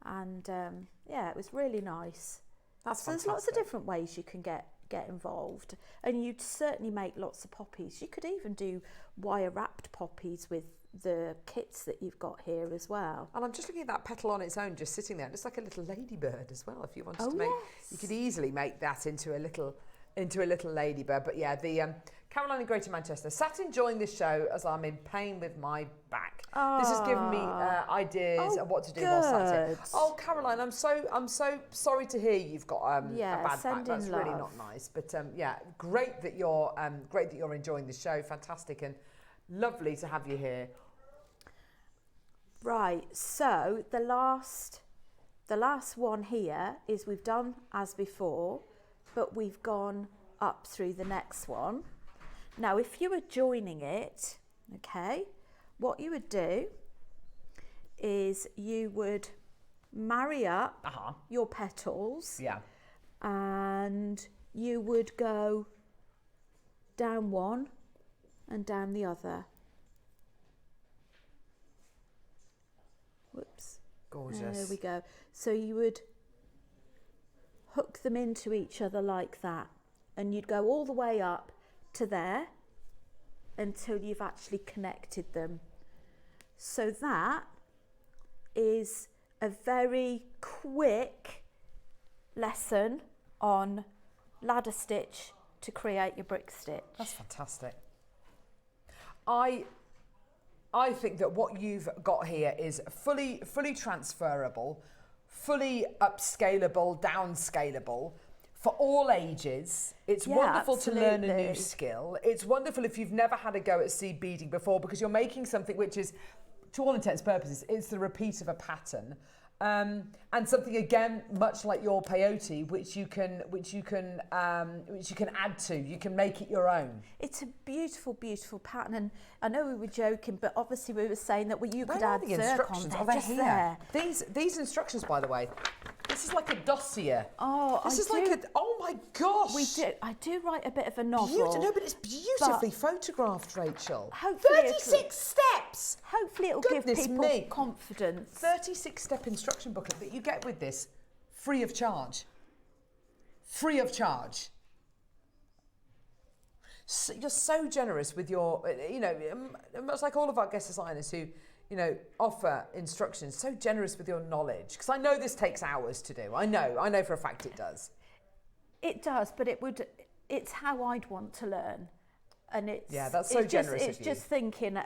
and it was really nice. That's So there's lots of different ways you can get involved, and you'd certainly make lots of poppies. You could even do wire wrapped poppies with the kits that you've got here as well. And I'm just looking at that petal on its own, just sitting there. It's like a little ladybird as well. If you wanted Oh, to make, yes. you could easily make that into a little ladybird. But yeah, the Caroline in Greater Manchester sat enjoying this show as I'm in pain with my back. This has given me ideas of what to do while sat here. good. Oh, Caroline, I'm so sorry to hear you've got a Yeah, bad back. send That's in really love. not nice. But yeah, great that you're enjoying the show. Fantastic and lovely to have you here. Right, so the last one here is we've done as before, but we've gone up through the next one. Now, if you were joining it, okay, what you would do is you would marry up your petals, Yeah. and you would go down one and down the other. Whoops. Gorgeous. There we go. So you would hook them into each other like that, and you'd go all the way up to there until you've actually connected them. So that is a very quick lesson on ladder stitch to create your brick stitch. That's fantastic. I think that what you've got here is fully transferable, fully upscalable, downscalable for all ages. It's Yeah, wonderful to learn a new absolutely. skill. It's wonderful if you've never had a go at seed beading before, because you're making something which is, to all intents and purposes, it's the repeat of a pattern. And something again, much like your peyote, which you can add to. You can make it your own. It's a beautiful, beautiful pattern, and I know we were joking, but obviously we were saying that you could Where are add the zircon. instructions? They're Are they just here? there. These instructions, by the way, this is like a dossier. Oh, This I is do. like a. Oh my gosh! I do write a bit of a novel. No, but it's beautifully photographed, Rachel. Hopefully 36 steps. Hopefully it'll give Goodness people me. confidence. 36-step instruction booklet that you get with this, free of charge. Free of charge. So you're so generous with your, much like all of our guest designers who, offer instructions, so generous with your knowledge. Because I know this takes hours to do. I know for a fact it does. It does, but it's how I'd want to learn. And it's that's so generous of It's you. just thinking,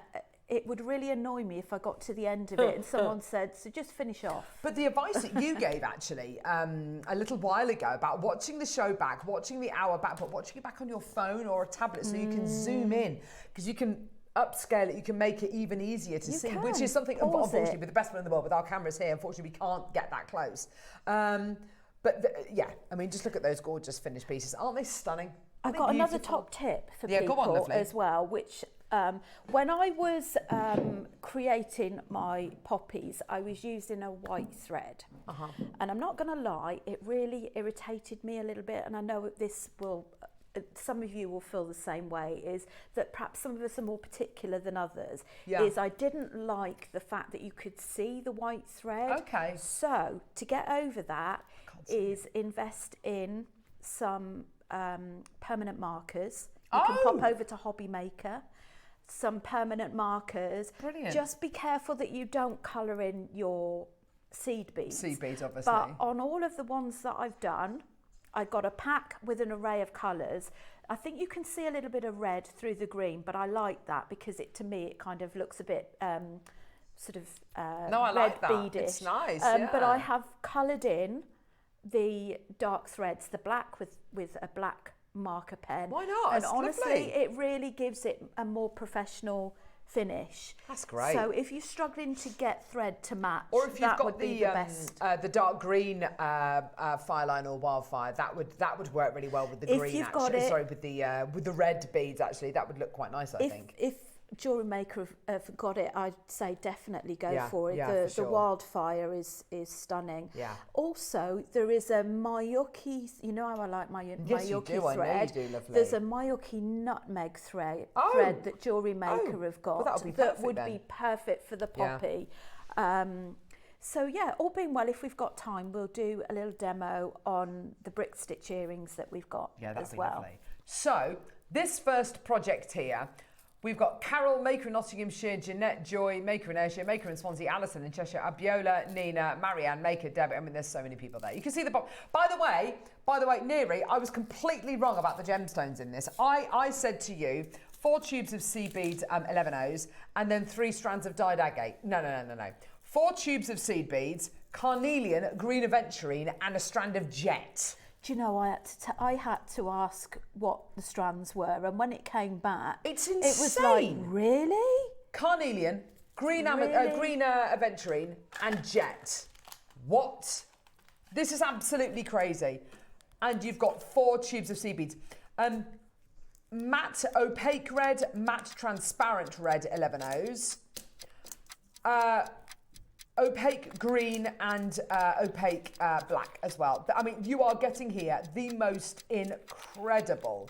it would really annoy me if I got to the end of it and someone said, so just finish off. But the advice that you gave actually a little while ago about watching the show back, watching the hour back, but watching it back on your phone or a tablet so you can zoom in, because you can upscale it, you can make it even easier to see, which is something, Pause unfortunately, it. with the best one in the world, with our cameras here, unfortunately, we can't get that close. Just look at those gorgeous finished pieces. Aren't they stunning? I've Aren't got they another beautiful? top tip for Go on, people lovely. as well, which when I was creating my poppies, I was using a white thread. And I'm not going to lie, it really irritated me a little bit, and I know this will, some of you will feel the same way, is that perhaps some of us are more particular than others, is I didn't like the fact that you could see the white thread. Okay. So to get over that is invest in some permanent markers. You can pop over to Hobby Maker, some permanent markers. Brilliant. Just be careful that you don't colour in your seed beads. Seed beads, obviously. But on all of the ones that I've done, I got a pack with an array of colours. I think you can see a little bit of red through the green, but I like that because to me it kind of looks a bit I red like that. beadish. It's nice, But I have coloured in the dark threads, the black with a black marker pen. Why not? And It's honestly, lovely. it really gives it a more professional finish. That's great. So if you're struggling to get thread to match, or if you've that got would be the best. the dark green Fireline or Wildfire, that would work really well with the If green. you've got it- Sorry, with the red beads. Actually, that would look quite nice. I think. If Jewellery Maker have got it, I'd say definitely go for it. Yeah, for sure. The Wildfire is stunning. Yeah. Also, there is a Mayuki. You know how I like my Yes, Mayuki you do. thread. I know you do, lovely. There's a Mayuki nutmeg thread that Jewellery Maker have got well, that'll be that perfect would then. be perfect for the Yeah. poppy. So yeah, all being well, if we've got time, we'll do a little demo on the brick stitch earrings that we've got as well. Lovely. So this first project here, we've got Carol, Maker in Nottinghamshire, Jeanette, Joy, Maker in Ayrshire, Maker in Swansea, Alison in Cheshire, Abiola, Nina, Marianne, Maker, Debbie. I mean, there's so many people there. You can see the pop. By the way, Neri, I was completely wrong about the gemstones in this. I said to you, 4 tubes of seed beads, 11 O's, and then 3 strands of dyed agate. No. 4 tubes of seed beads, carnelian, green aventurine, and a strand of jet. Do you know, I had to ask what the strands were, and when it came back, It's it was like, insane. really? Carnelian, green aventurine, and jet. What? This is absolutely crazy. And you've got 4 tubes of seed beads. Matte opaque red, matte transparent red, 11 O's. Opaque green and opaque black as well. I mean, you are getting here the most incredible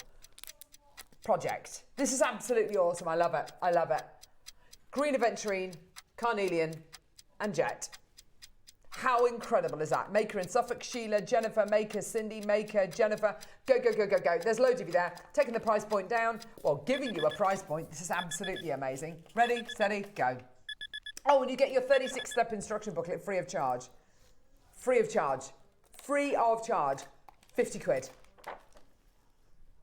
project. This is absolutely awesome. I love it. I love it. Green aventurine, carnelian, and jet. How incredible is that? Maker in Suffolk, Sheila, Jennifer, Maker, Cindy, Maker, Jennifer. Go. There's loads of you there. Taking the price point down. Well, giving you a price point. This is absolutely amazing. Ready, steady, go. Oh, and you get your 36-step instruction booklet free of charge. Free of charge. Free of charge. 50 quid.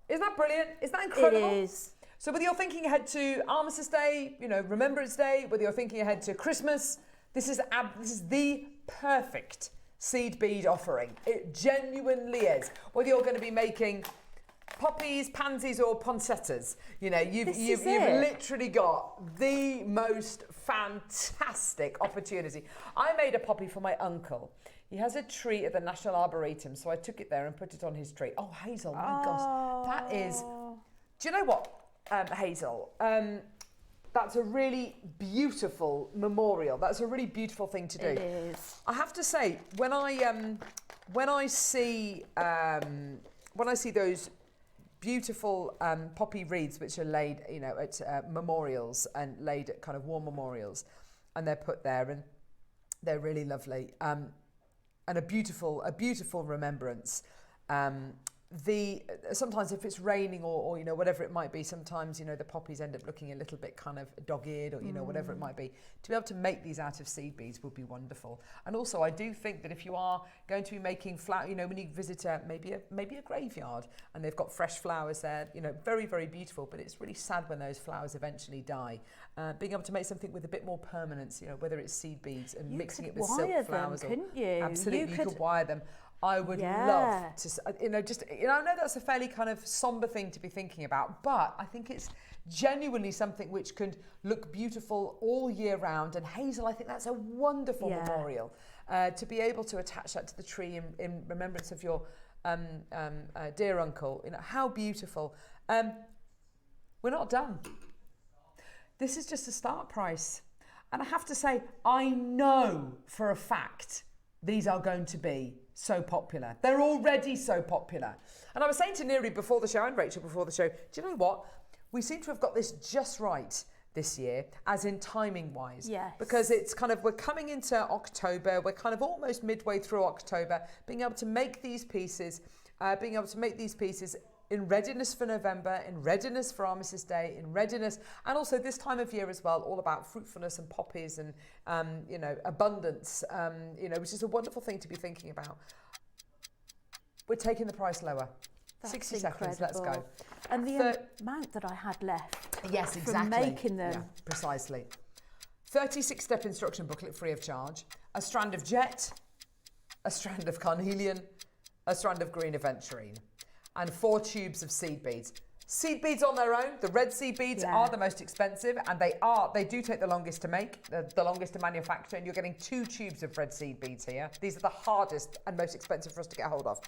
Isn't that brilliant? Isn't that incredible? It is. So whether you're thinking ahead to Armistice Day, Remembrance Day, whether you're thinking ahead to Christmas, this is the perfect seed bead offering. It genuinely is. Whether you're going to be making poppies, pansies, or poinsettias, you've literally got the most fantastic opportunity. I made a poppy for my uncle. He has a tree at the National Arboretum, so I took it there and put it on his tree. Oh, Hazel, my gosh, that is. Do you know what, Hazel? That's a really beautiful memorial. That's a really beautiful thing to do. It is. I have to say, when I see those beautiful poppy wreaths which are laid, at memorials and laid at kind of war memorials, and they're put there, and they're really lovely, and a beautiful remembrance. Sometimes if it's raining or whatever it might be, sometimes the poppies end up looking a little bit kind of dog-eared or whatever it might be. To be able to make these out of seed beads would be wonderful. And also I do think that if you are going to be making flower, when you visit maybe a graveyard and they've got fresh flowers there, very, very beautiful, but it's really sad when those flowers eventually die. Being able to make something with a bit more permanence, whether it's seed beads and mixing it with silk flowers, couldn't you? Absolutely, you could wire them. I would love to, I know that's a fairly kind of somber thing to be thinking about, but I think it's genuinely something which could look beautiful all year round. And Hazel, I think that's a wonderful memorial to be able to attach that to the tree in remembrance of your dear uncle. How beautiful. We're not done. This is just a start price. And I have to say, I know for a fact these are going to be so popular. They're already so popular. And I was saying to Neri before the show and Rachel before the show, do you know what? We seem to have got this just right this year, as in timing wise. Yes. Because it's kind of, we're coming into October, we're kind of almost midway through October, being able to make these pieces in readiness for November, in readiness for Armistice Day, in readiness, and also this time of year as well, all about fruitfulness and poppies and, abundance, which is a wonderful thing to be thinking about. We're taking the price lower. That's 60 seconds, let's go. And the amount that I had left. Yes, exactly. From making them. Yeah, precisely. 36-step instruction booklet free of charge, a strand of jet, a strand of carnelian, a strand of green aventurine, and 4 tubes of seed beads. Seed beads on their own, the red seed beads are the most expensive, and they do take the longest to make, the longest to manufacture, and you're getting 2 tubes of red seed beads here. These are the hardest and most expensive for us to get hold of.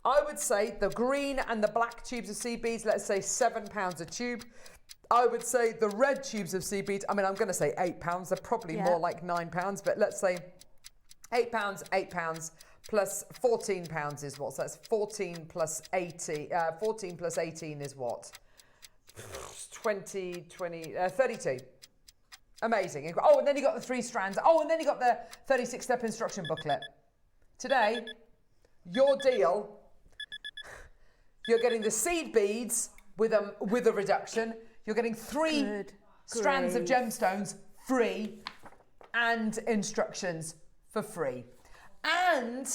I would say the green and the black tubes of seed beads, let's say £7 a tube. I would say the red tubes of seed beads, I mean, I'm going to say £8. They're probably more like £9, but let's say £8 plus £14 is what? So that's 14 plus 80. 14 plus 18 is what? 32. Amazing. Oh, and then you got the 3 strands. Oh, and then you got the 36-step instruction booklet. Today, your deal, you're getting the seed beads with a reduction. You're getting 3 strands of gemstones free and instructions for free. And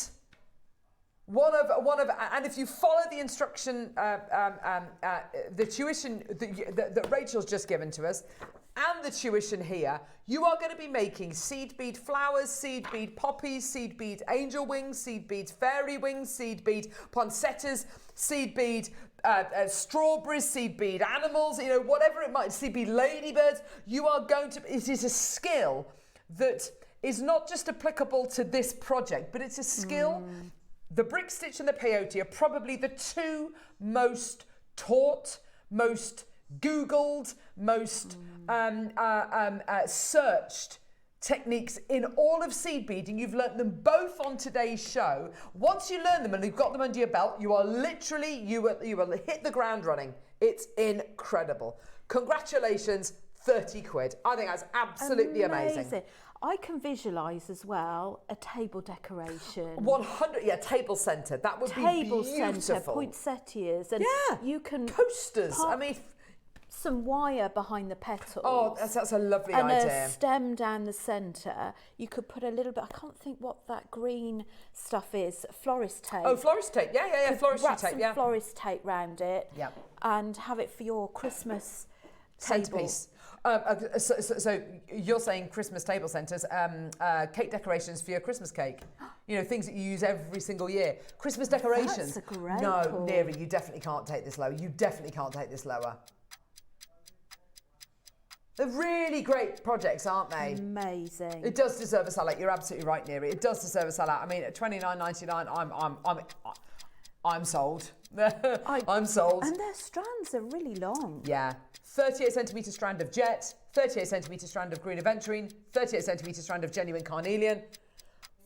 and if you follow the instruction, the tuition that Rachel's just given to us, and the tuition here, you are going to be making seed bead flowers, seed bead poppies, seed bead angel wings, seed bead fairy wings, seed bead poinsettias, seed bead strawberries, seed bead animals, whatever it might, seed bead ladybirds. You are going to, it is a skill that is not just applicable to this project, but it's a skill. The brick stitch and the peyote are probably the 2 most taught, most Googled, most searched techniques in all of seed beading. You've learnt them both on today's show. Once you learn them and you've got them under your belt, you are literally, you will hit the ground running. It's incredible. Congratulations, 30 quid. I think that's absolutely amazing. I can visualise as well a table decoration. 100, table centre. That would be beautiful. Table centre, poinsettias, and you can coasters. I mean, some wire behind the petals. Oh, that's a lovely and idea. And a stem down the centre. You could put a little bit, I can't think what that green stuff is, florist tape. Oh, florist tape, yeah, floristry tape, some florist tape round it, and have it for your Christmas centrepiece. So you're saying Christmas table centres, cake decorations for your Christmas cake. Things that you use every single year. Christmas decorations. That's a great No, call. Neri, you definitely can't take this lower. You definitely can't take this lower. They're really great projects, aren't they? Amazing. It does deserve a sellout. You're absolutely right, Neri. It does deserve a sellout. I mean, at $29.99, I'm sold. I'm sold. And their strands are really long. Yeah. 38 centimetre strand of jet, 38 centimetre strand of green aventurine, 38 centimetre strand of genuine carnelian,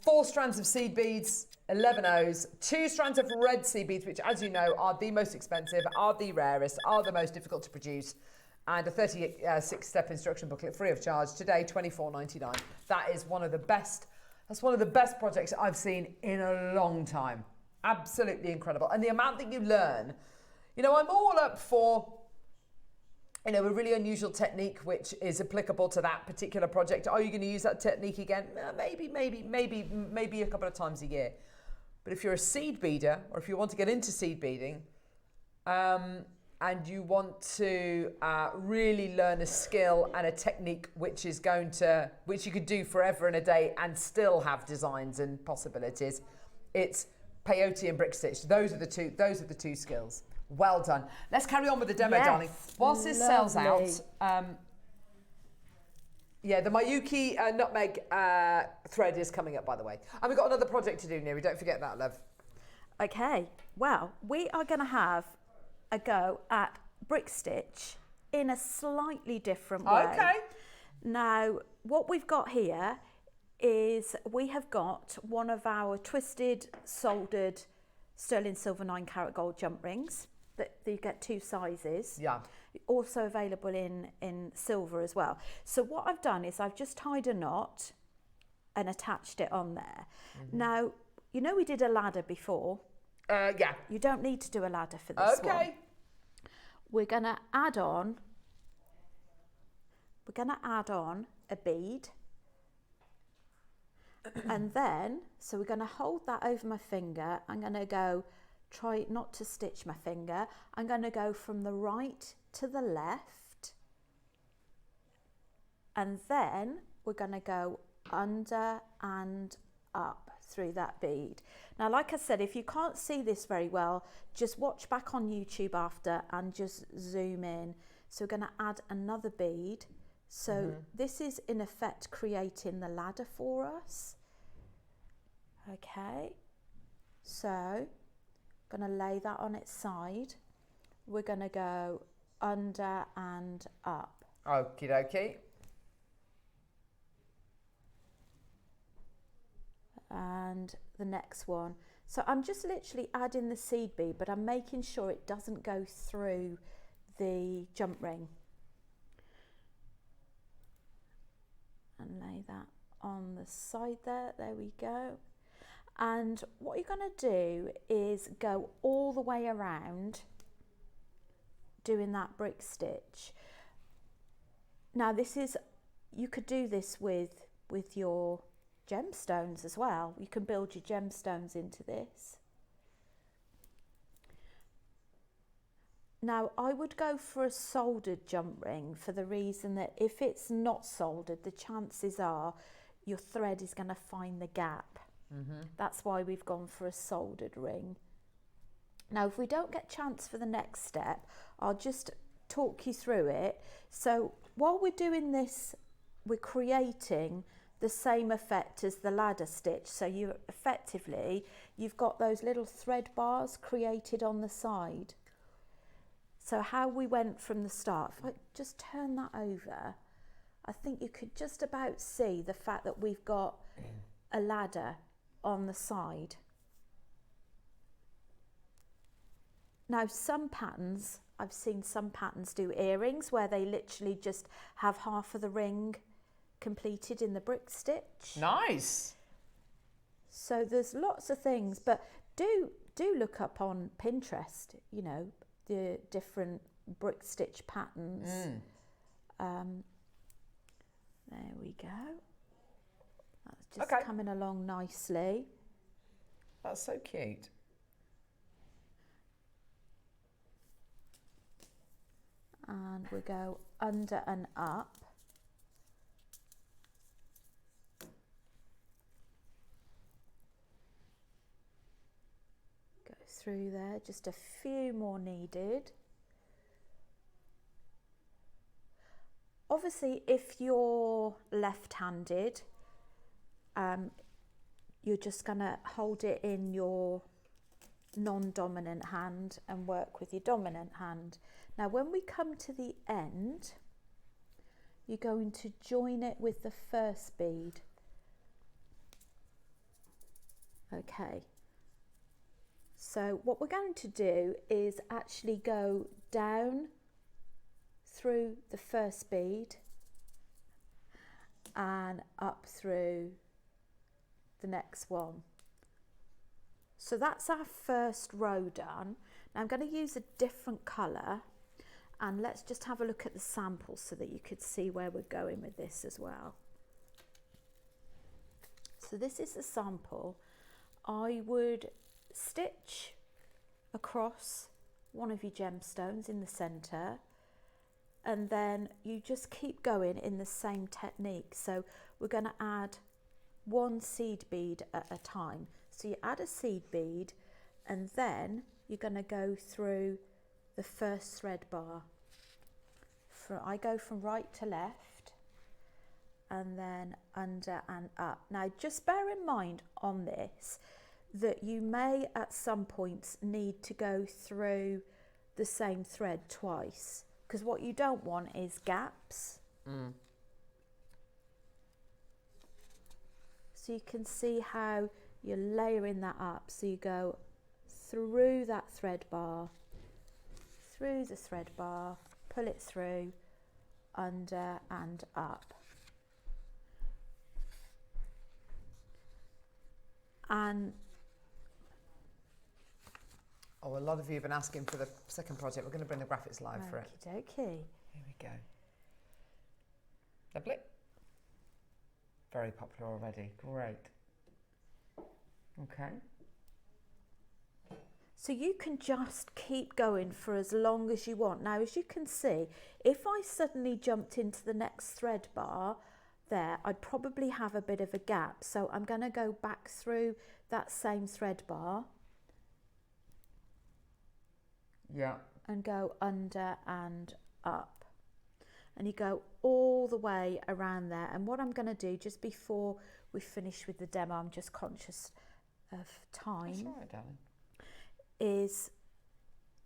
4 strands of seed beads, 11 O's, 2 strands of red seed beads, which, as you know, are the most expensive, are the rarest, are the most difficult to produce, and a 36-step instruction booklet free of charge. Today, $24.99. That is one of the best. That's one of the best projects I've seen in a long time. Absolutely incredible. And the amount that you learn, I'm all up for, a really unusual technique which is applicable to that particular project. Are you going to use that technique again? Maybe a couple of times a year. But if you're a seed beader, or if you want to get into seed beading, and you want to really learn a skill and a technique which you could do forever and a day and still have designs and possibilities, it's peyote and brick stitch. Those are the two skills. Well done. Let's carry on with the demo, darling. Whilst this sells out, the Mayuki nutmeg thread is coming up, by the way. And we've got another project to do, Neri. Don't forget that, love. Okay. Well, we are going to have a go at brick stitch in a slightly different way. Okay. Now, what we've got here is we have got one of our twisted, soldered sterling silver 9-carat gold jump rings. That you get 2 sizes. Yeah. Also available in silver as well. So what I've done is I've just tied a knot and attached it on there. Mm-hmm. Now, we did a ladder before. Yeah. You don't need to do a ladder for this one. Okay. We're going to add on a bead. And then, so we're going to hold that over my finger. I'm going to try not to stitch my finger. I'm going to go from the right to the left. And then we're going to go under and up. through that bead. Now, like I said, if you can't see this very well, just watch back on YouTube after and just zoom in. So we're going to add another bead. So this is in effect creating the ladder for us. Okay, so I'm going to lay that on its side. We're going to go under and up. Okie dokie. And the next one. So I'm just literally adding the seed bead, but I'm making sure it doesn't go through the jump ring. And lay that on the side there. There we go. And what you're going to do is go all the way around doing that brick stitch. Now this is, you could do this with your gemstones as well. You can build your gemstones into this. Now I would go for a soldered jump ring for the reason that if it's not soldered, the chances are your thread is going to find the gap. That's why we've gone for a soldered ring. Now if we don't get a chance for the next step, I'll just talk you through it. So while we're doing this, we're creating the same effect as the ladder stitch. So you effectively, you've got those little thread bars created on the side. So how we went from the start, if I just turn that over, I think you could just about see the fact that we've got a ladder on the side. Now some patterns, I've seen some patterns do earrings where they literally just have half of the ring completed in the brick stitch. Nice. So there's lots of things, but do look up on Pinterest, you know, the different brick stitch patterns. There we go. That's just coming along nicely. That's so cute. And we go under and up. Go through there, just a few more needed. Obviously, if you're left-handed, you're just going to hold it in your non-dominant hand and work with your dominant hand. Now when we come to the end, you're going to join it with the first bead. Okay, so what we're going to do is actually go down through the first bead and up through the next one. So that's our first row done. Now I'm going to use a different colour, and let's just have a look at the sample so that you could see where we're going with this as well. So this is the sample. I would stitch across one of your gemstones in the centre, and then you just keep going in the same technique. So we're going to add one seed bead at a time. So you add a seed bead, and then you're going to go through the first thread bar. I go from right to left, and then under and up. Now just bear in mind on this that you may at some points need to go through the same thread twice, because what you don't want is gaps. So you can see how you're layering that up. So you go through that thread bar, through the thread bar, pull it through, under and up. And a lot of you have been asking for the second project. We're going to bring the graphics live for it. Okie dokie. Here we go. Lovely. Very popular already. Great. Okay. So you can just keep going for as long as you want. Now, as you can see, if I suddenly jumped into the next thread bar, there, I'd probably have a bit of a gap. So I'm going to go back through that same thread bar. Yeah. And go under and up. And you go all the way around there. And what I'm going to do, just before we finish with the demo, I'm just conscious of time. That's all right, darling. Is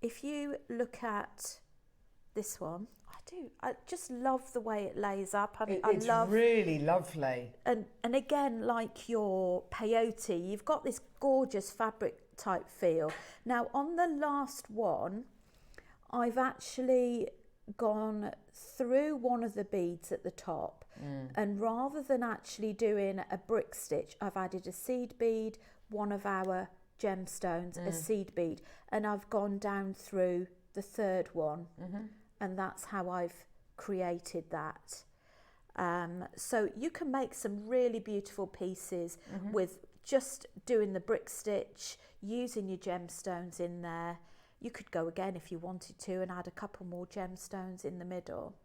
if you look at this one, I just love the way it lays up. It's really lovely. And again, like your peyote, you've got this gorgeous fabric type feel. Now on the last one, I've actually gone through one of the beads at the top, and rather than actually doing a brick stitch, I've added a seed bead, one of our gemstones, a seed bead, and I've gone down through the third one, and that's how I've created that. So you can make some really beautiful pieces with just doing the brick stitch, using your gemstones in there. You could go again if you wanted to and add a couple more gemstones in the middle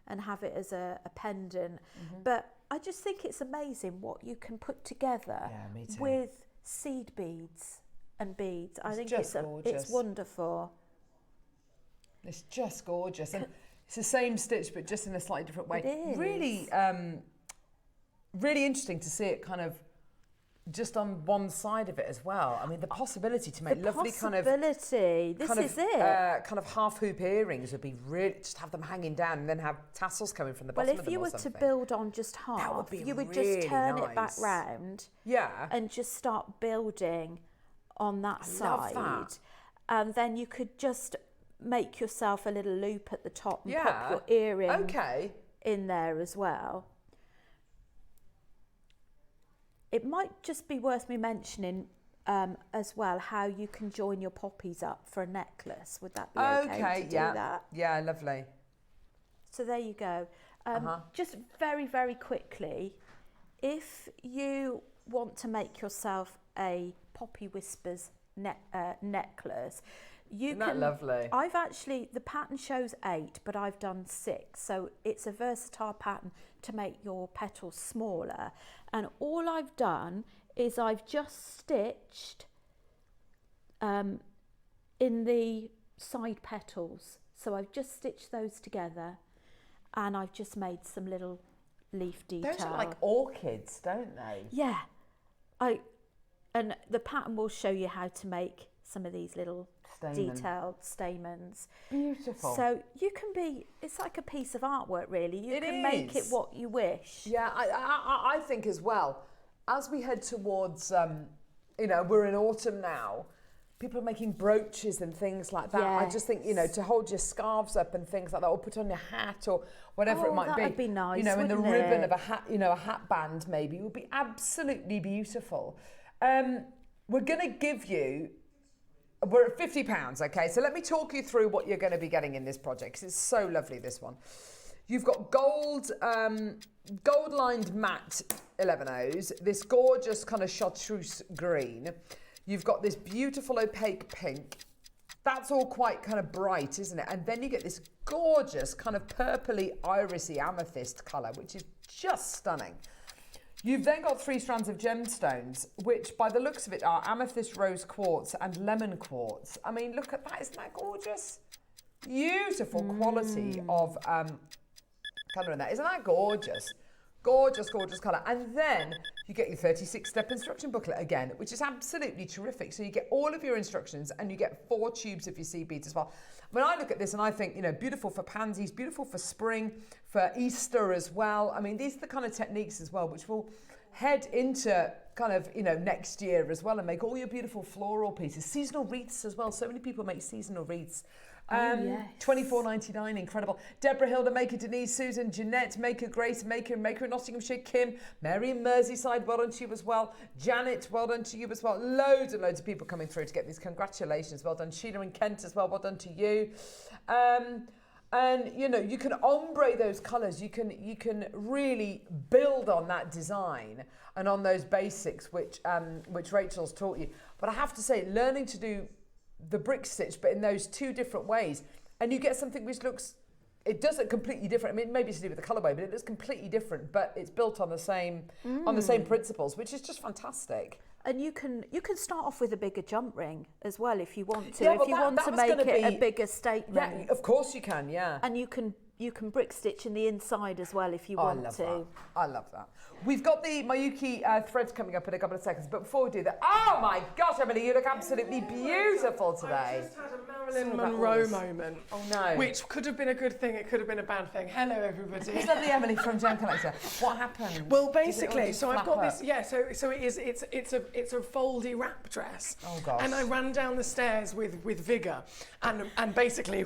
and have it as a pendant. But I just think it's amazing what you can put together with seed beads and beads. I think it's wonderful. It's just gorgeous. And it's the same stitch but just in a slightly different way. It is. Really, really interesting to see it kind of just on one side of it as well. I mean, the possibility to make lovely kind of this is it. Kind of half hoop earrings would be really, just have them hanging down and then have tassels coming from the bottom of them. Well, if you were to build on just half, you would really just turn nice. it back round, and just start building on that side. Love that. And then you could just make yourself a little loop at the top and pop your earring in there as well. It might just be worth me mentioning as well how you can join your poppies up for a necklace. Would that be okay to do that? Yeah, lovely. So there you go. Just very, very quickly, if you want to make yourself a Poppy Whispers necklace, you Isn't that lovely? I've actually, the pattern shows 8, but I've done 6. So it's a versatile pattern to make your petals smaller. And all I've done is I've just stitched in the side petals. So I've just stitched those together and I've just made some little leaf detail. Those are like orchids, don't they? Yeah. And the pattern will show you how to make some of these little detailed stamens. Beautiful. So you can be, it's like a piece of artwork really. You can make it what you wish. Yeah, I think as well, as we head towards, you know, we're in autumn now, people are making brooches and things like that. Yes. I just think, you know, to hold your scarves up and things like that, or put on your hat or whatever it might be. That would be nice, you know, in the wouldn't ribbon it? of a hat, you know, a hat band maybe would be absolutely beautiful. We're going to give you, we're at £50, okay? So let me talk you through what you're going to be getting in this project, because it's so lovely, this one. You've got gold lined matte 11Os, this gorgeous kind of chartreuse green. You've got this beautiful opaque pink. That's all quite kind of bright, isn't it? And then you get this gorgeous kind of purpley irisy amethyst colour, which is just stunning. You've then got 3 strands of gemstones, which by the looks of it are amethyst rose quartz and lemon quartz. I mean, look at that, isn't that gorgeous? Beautiful quality of colour in that. Isn't that gorgeous? Gorgeous, gorgeous colour. And then you get your 36-step instruction booklet again, which is absolutely terrific. So you get all of your instructions and you get 4 tubes of your seed beads as well. When I look at this and I think, you know, beautiful for pansies, beautiful for spring, for Easter as well. I mean, these are the kind of techniques as well, which will head into kind of, you know, next year as well and make all your beautiful floral pieces. Seasonal wreaths as well. So many people make seasonal wreaths. Yes. $24.99, incredible. Deborah, Hilda, Maker, Denise, Susan, Jeanette, Maker, Grace, Maker in Nottinghamshire, Kim, Mary in Merseyside, well done to you as well. Janet, well done to you as well. Loads and loads of people coming through to get these. Congratulations, well done. Sheila in Kent as well, well done to you. And you know, you can ombre those colours. You can really build on that design and on those basics which Rachel's taught you. But I have to say, learning to do the brick stitch, but in those 2 different ways, and you get something which looks it does look completely different. I mean, maybe it's to do with the colourway, but it looks completely different. But it's built on the same principles, which is just fantastic. And you can start off with a bigger jump ring as well if you want to. Yeah, if you want to make it a bigger statement. Yeah, of course you can. Yeah. And you can brick stitch in the inside as well if you want to. I love that. We've got the Mayuki threads coming up in a couple of seconds, but before we do that, oh my gosh, Emily, you look absolutely beautiful today. I just had a Marilyn Monroe moment. Oh no. Which could have been a good thing, it could have been a bad thing. Hello everybody. It's lovely, Emily from Gem Collector. What happened? Well, basically, so I've got up? this, yeah, so it's a foldy wrap dress. Oh gosh. And I ran down the stairs with vigour and basically,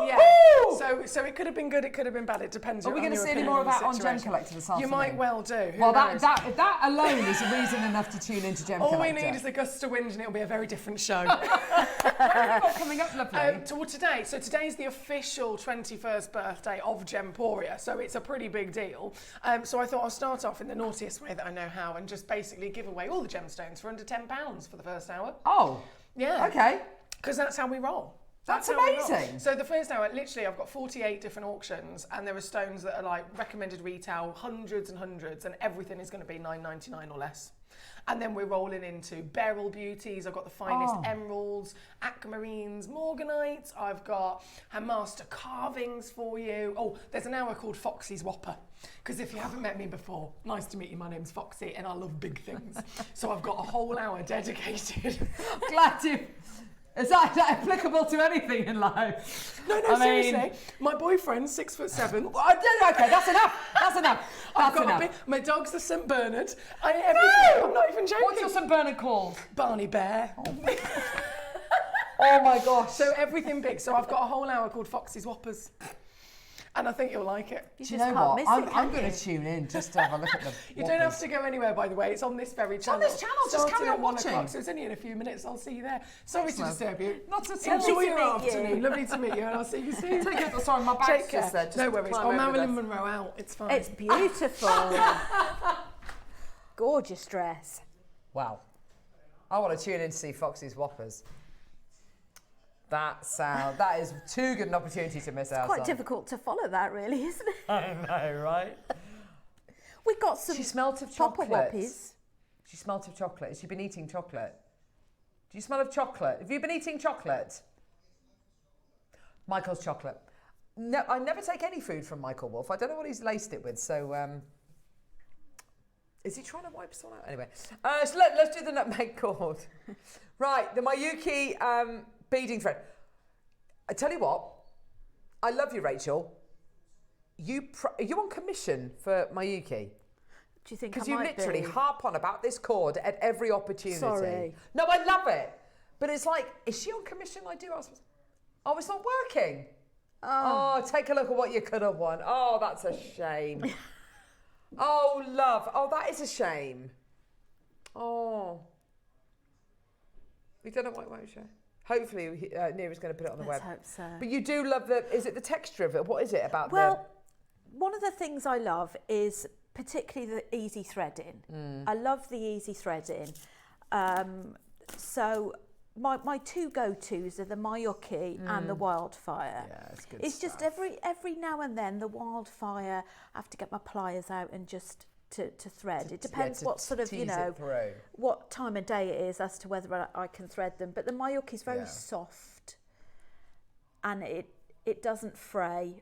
yeah. So it could have been good, it could have been bad, it depends on your opinion. Are we going to see any more of that on Gem Collector this afternoon? You might well do. Well, that alone is a reason enough to tune into Gem Collector. All we need is a gust of wind and it'll be a very different show. What have you got coming up, lovely? Today. So today's the official 21st birthday of Gemporia, so it's a pretty big deal. So I thought I'll start off in the naughtiest way that I know how and just basically give away all the gemstones for under £10 for the first hour. Oh. Yeah. Okay. Because that's how we roll. That's how we roll. amazing. So the first hour, literally, I've got 48 different auctions, and there are stones that are like recommended retail, hundreds and hundreds, and everything is going to be $9.99 or less. And then we're rolling into beryl beauties. I've got the finest emeralds, aquamarines, morganites. I've got hand master carvings for you. Oh, there's an hour called Foxy's Whopper. Because if you haven't met me before, nice to meet you. My name's Foxy, and I love big things. So I've got a whole hour dedicated. Glad you. Is that applicable to anything in life? No, seriously. My boyfriend's 6'7". Okay, that's enough. That's enough. That's enough. My dog's the St Bernard. I'm not even joking. What's your St Bernard called? Barney Bear. Oh my gosh. So everything big. So I've got a whole hour called Foxy's Whoppers. And I think you'll like it. Do you know what? I'm going to tune in just to have a look at them. You don't have to go anywhere, by the way. It's on this very channel. It's on this channel. Just carry on watching. So it's only in a few minutes. I'll see you there. Sorry to disturb you. Not at all. Enjoy your afternoon. Lovely to meet you, and I'll see you soon. Take care. Sorry, my bag's just there. No worries. Oh, Marilyn Monroe out. It's fine. It's beautiful. Gorgeous dress. Wow. I want to tune in to see Foxy's Whoppers. That is too good an opportunity to miss out on. Quite difficult to follow that, really, isn't it? I know, right? We've got some. She smelt of chocolate. She smelt of chocolate. Has she been eating chocolate? Do you smell of chocolate? Have you been eating chocolate? Michael's chocolate. No, I never take any food from Michael Wolf. I don't know what he's laced it with. So, is he trying to wipe us all out? Anyway, so let's do the nutmeg cord. Right, the Mayuki beading thread. I tell you what, I love you, Rachel. Are you on commission for Mayuki? Do you think? Because you literally harp on about this cord at every opportunity. Sorry. No, I love it. But it's like, is she on commission? I do ask. Oh, it's not working. Oh, take a look at what you could have won. Oh, that's a shame. Oh, love. Oh, that is a shame. Oh. We don't know what it show. Hopefully, Neera's going to put it on the web. Let's hope so. But you do love is it the texture of it? What is it about one of the things I love is particularly the easy threading. I love the easy threading. So my two go-tos are the Mayuki and the Wildfire. Yeah, it's good It's stuff. just every now and then the Wildfire, I have to get my pliers out and just to thread. It depends what sort of, what time of day it is as to whether I can thread them. But the Mayuki is very soft and it doesn't fray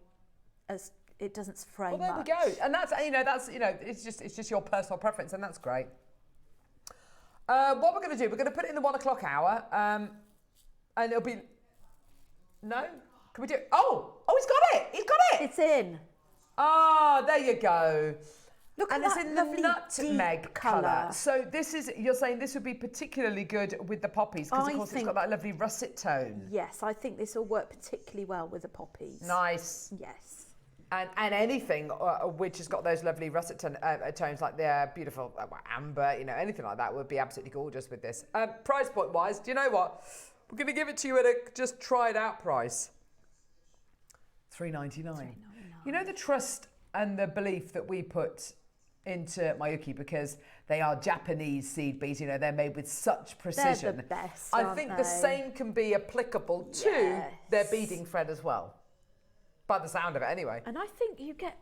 much. Well, there we go. And that's it's just your personal preference, and that's great. What we're going to do, we're going to put it in the 1 o'clock hour, and it'll be... No? Can we do it? Oh, he's got it! He's got it! It's in. Ah, there you go. Look and at it's that in the lovely nutmeg colour. colour. So you're saying this would be particularly good with the poppies, because of course it's got that lovely russet tone. Yes, I think this will work particularly well with the poppies. Nice. Yes. And anything which has got those lovely russet tones, like the beautiful amber, anything like that would be absolutely gorgeous with this. Price point wise, do you know what? We're going to give it to you at a just try it out price. $3.99. You know the trust and the belief that we put into Mayuki, because they are Japanese seed beads, they're made with such precision. They're the best, I think the same can be applicable to their beading thread as well. By the sound of it, anyway. And I think do you get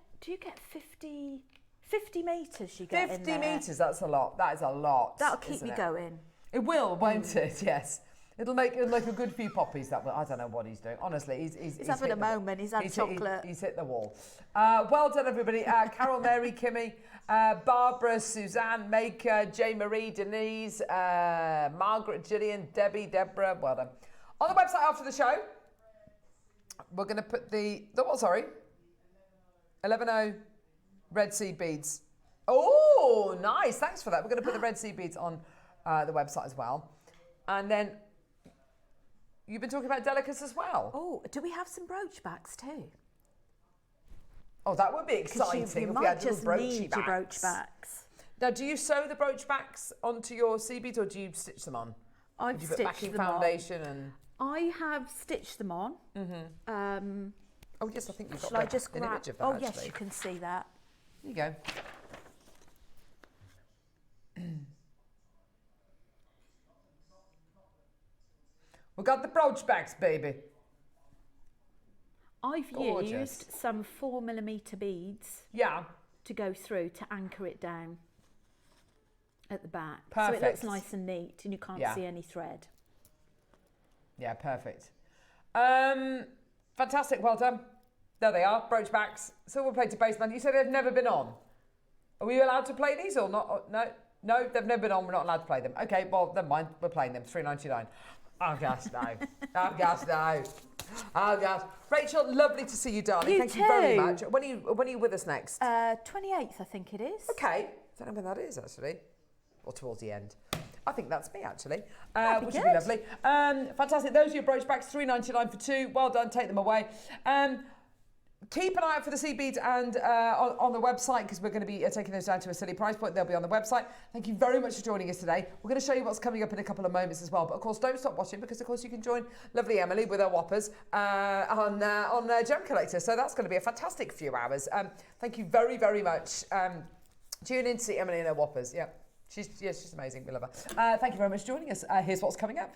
50 metres you get 50 in there? metres, that's a lot. That is a lot. That'll keep me going. It will, won't it? Yes. It'll make a good few poppies. That will. I don't know what he's doing. Honestly, he's having a moment. He's had chocolate. He's hit the wall. Well done, everybody. Carol, Mary, Kimmy, Barbara, Suzanne, Maker, Jay Marie, Denise, Margaret, Gillian, Debbie, Deborah. Well done. On the website after the show, we're going to put the what? Sorry, 11.0 red seed beads. Oh, nice. Thanks for that. We're going to put the red seed beads on the website as well, and then. You've been talking about delicates as well. Oh, do we have some brooch backs too? Oh, that would be exciting if we had little broachy backs. Your brooch backs. Now, do you sew the brooch backs onto your sea beads or do you stitch them on? I've stitched them on. Backing foundation and... I have stitched them on. Oh, yes, I think you've got Shall I just an grab... image of that, Oh, actually. yes, you can see that. There you go. We got the brooch backs, baby. I've Gorgeous. used some 4mm beads to go through to anchor it down at the back. Perfect. So it looks nice and neat and you can't see any thread. Yeah, perfect. Fantastic, well done. There they are, brooch backs. Silver plated baseband. You said they've never been on. Are we allowed to play these or not? No, they've never been on. We're not allowed to play them. Okay, well, never mind. We're playing them. $3.99. Oh, gosh, no. Oh, gosh, no. Oh, gosh. Rachel, lovely to see you, darling. Thank you very much. When are you with us next? 28th, I think it is. Okay. I don't know when that is, actually. Or towards the end. I think that's me, actually, which would be lovely. Fantastic. Those are your brooch backs, $3.99 for two. Well done. Take them away. Keep an eye out for the seed beads and on the website because we're going to be taking those down to a silly price point. They'll be on the website. Thank you very much for joining us today. We're going to show you what's coming up in a couple of moments as well. But of course, don't stop watching because of course you can join lovely Emily with her whoppers on Gem Collector. So that's going to be a fantastic few hours. Thank you very, very much. Tune in to see Emily and her whoppers. Yeah, she's amazing. We love her. Thank you very much for joining us. Here's what's coming up.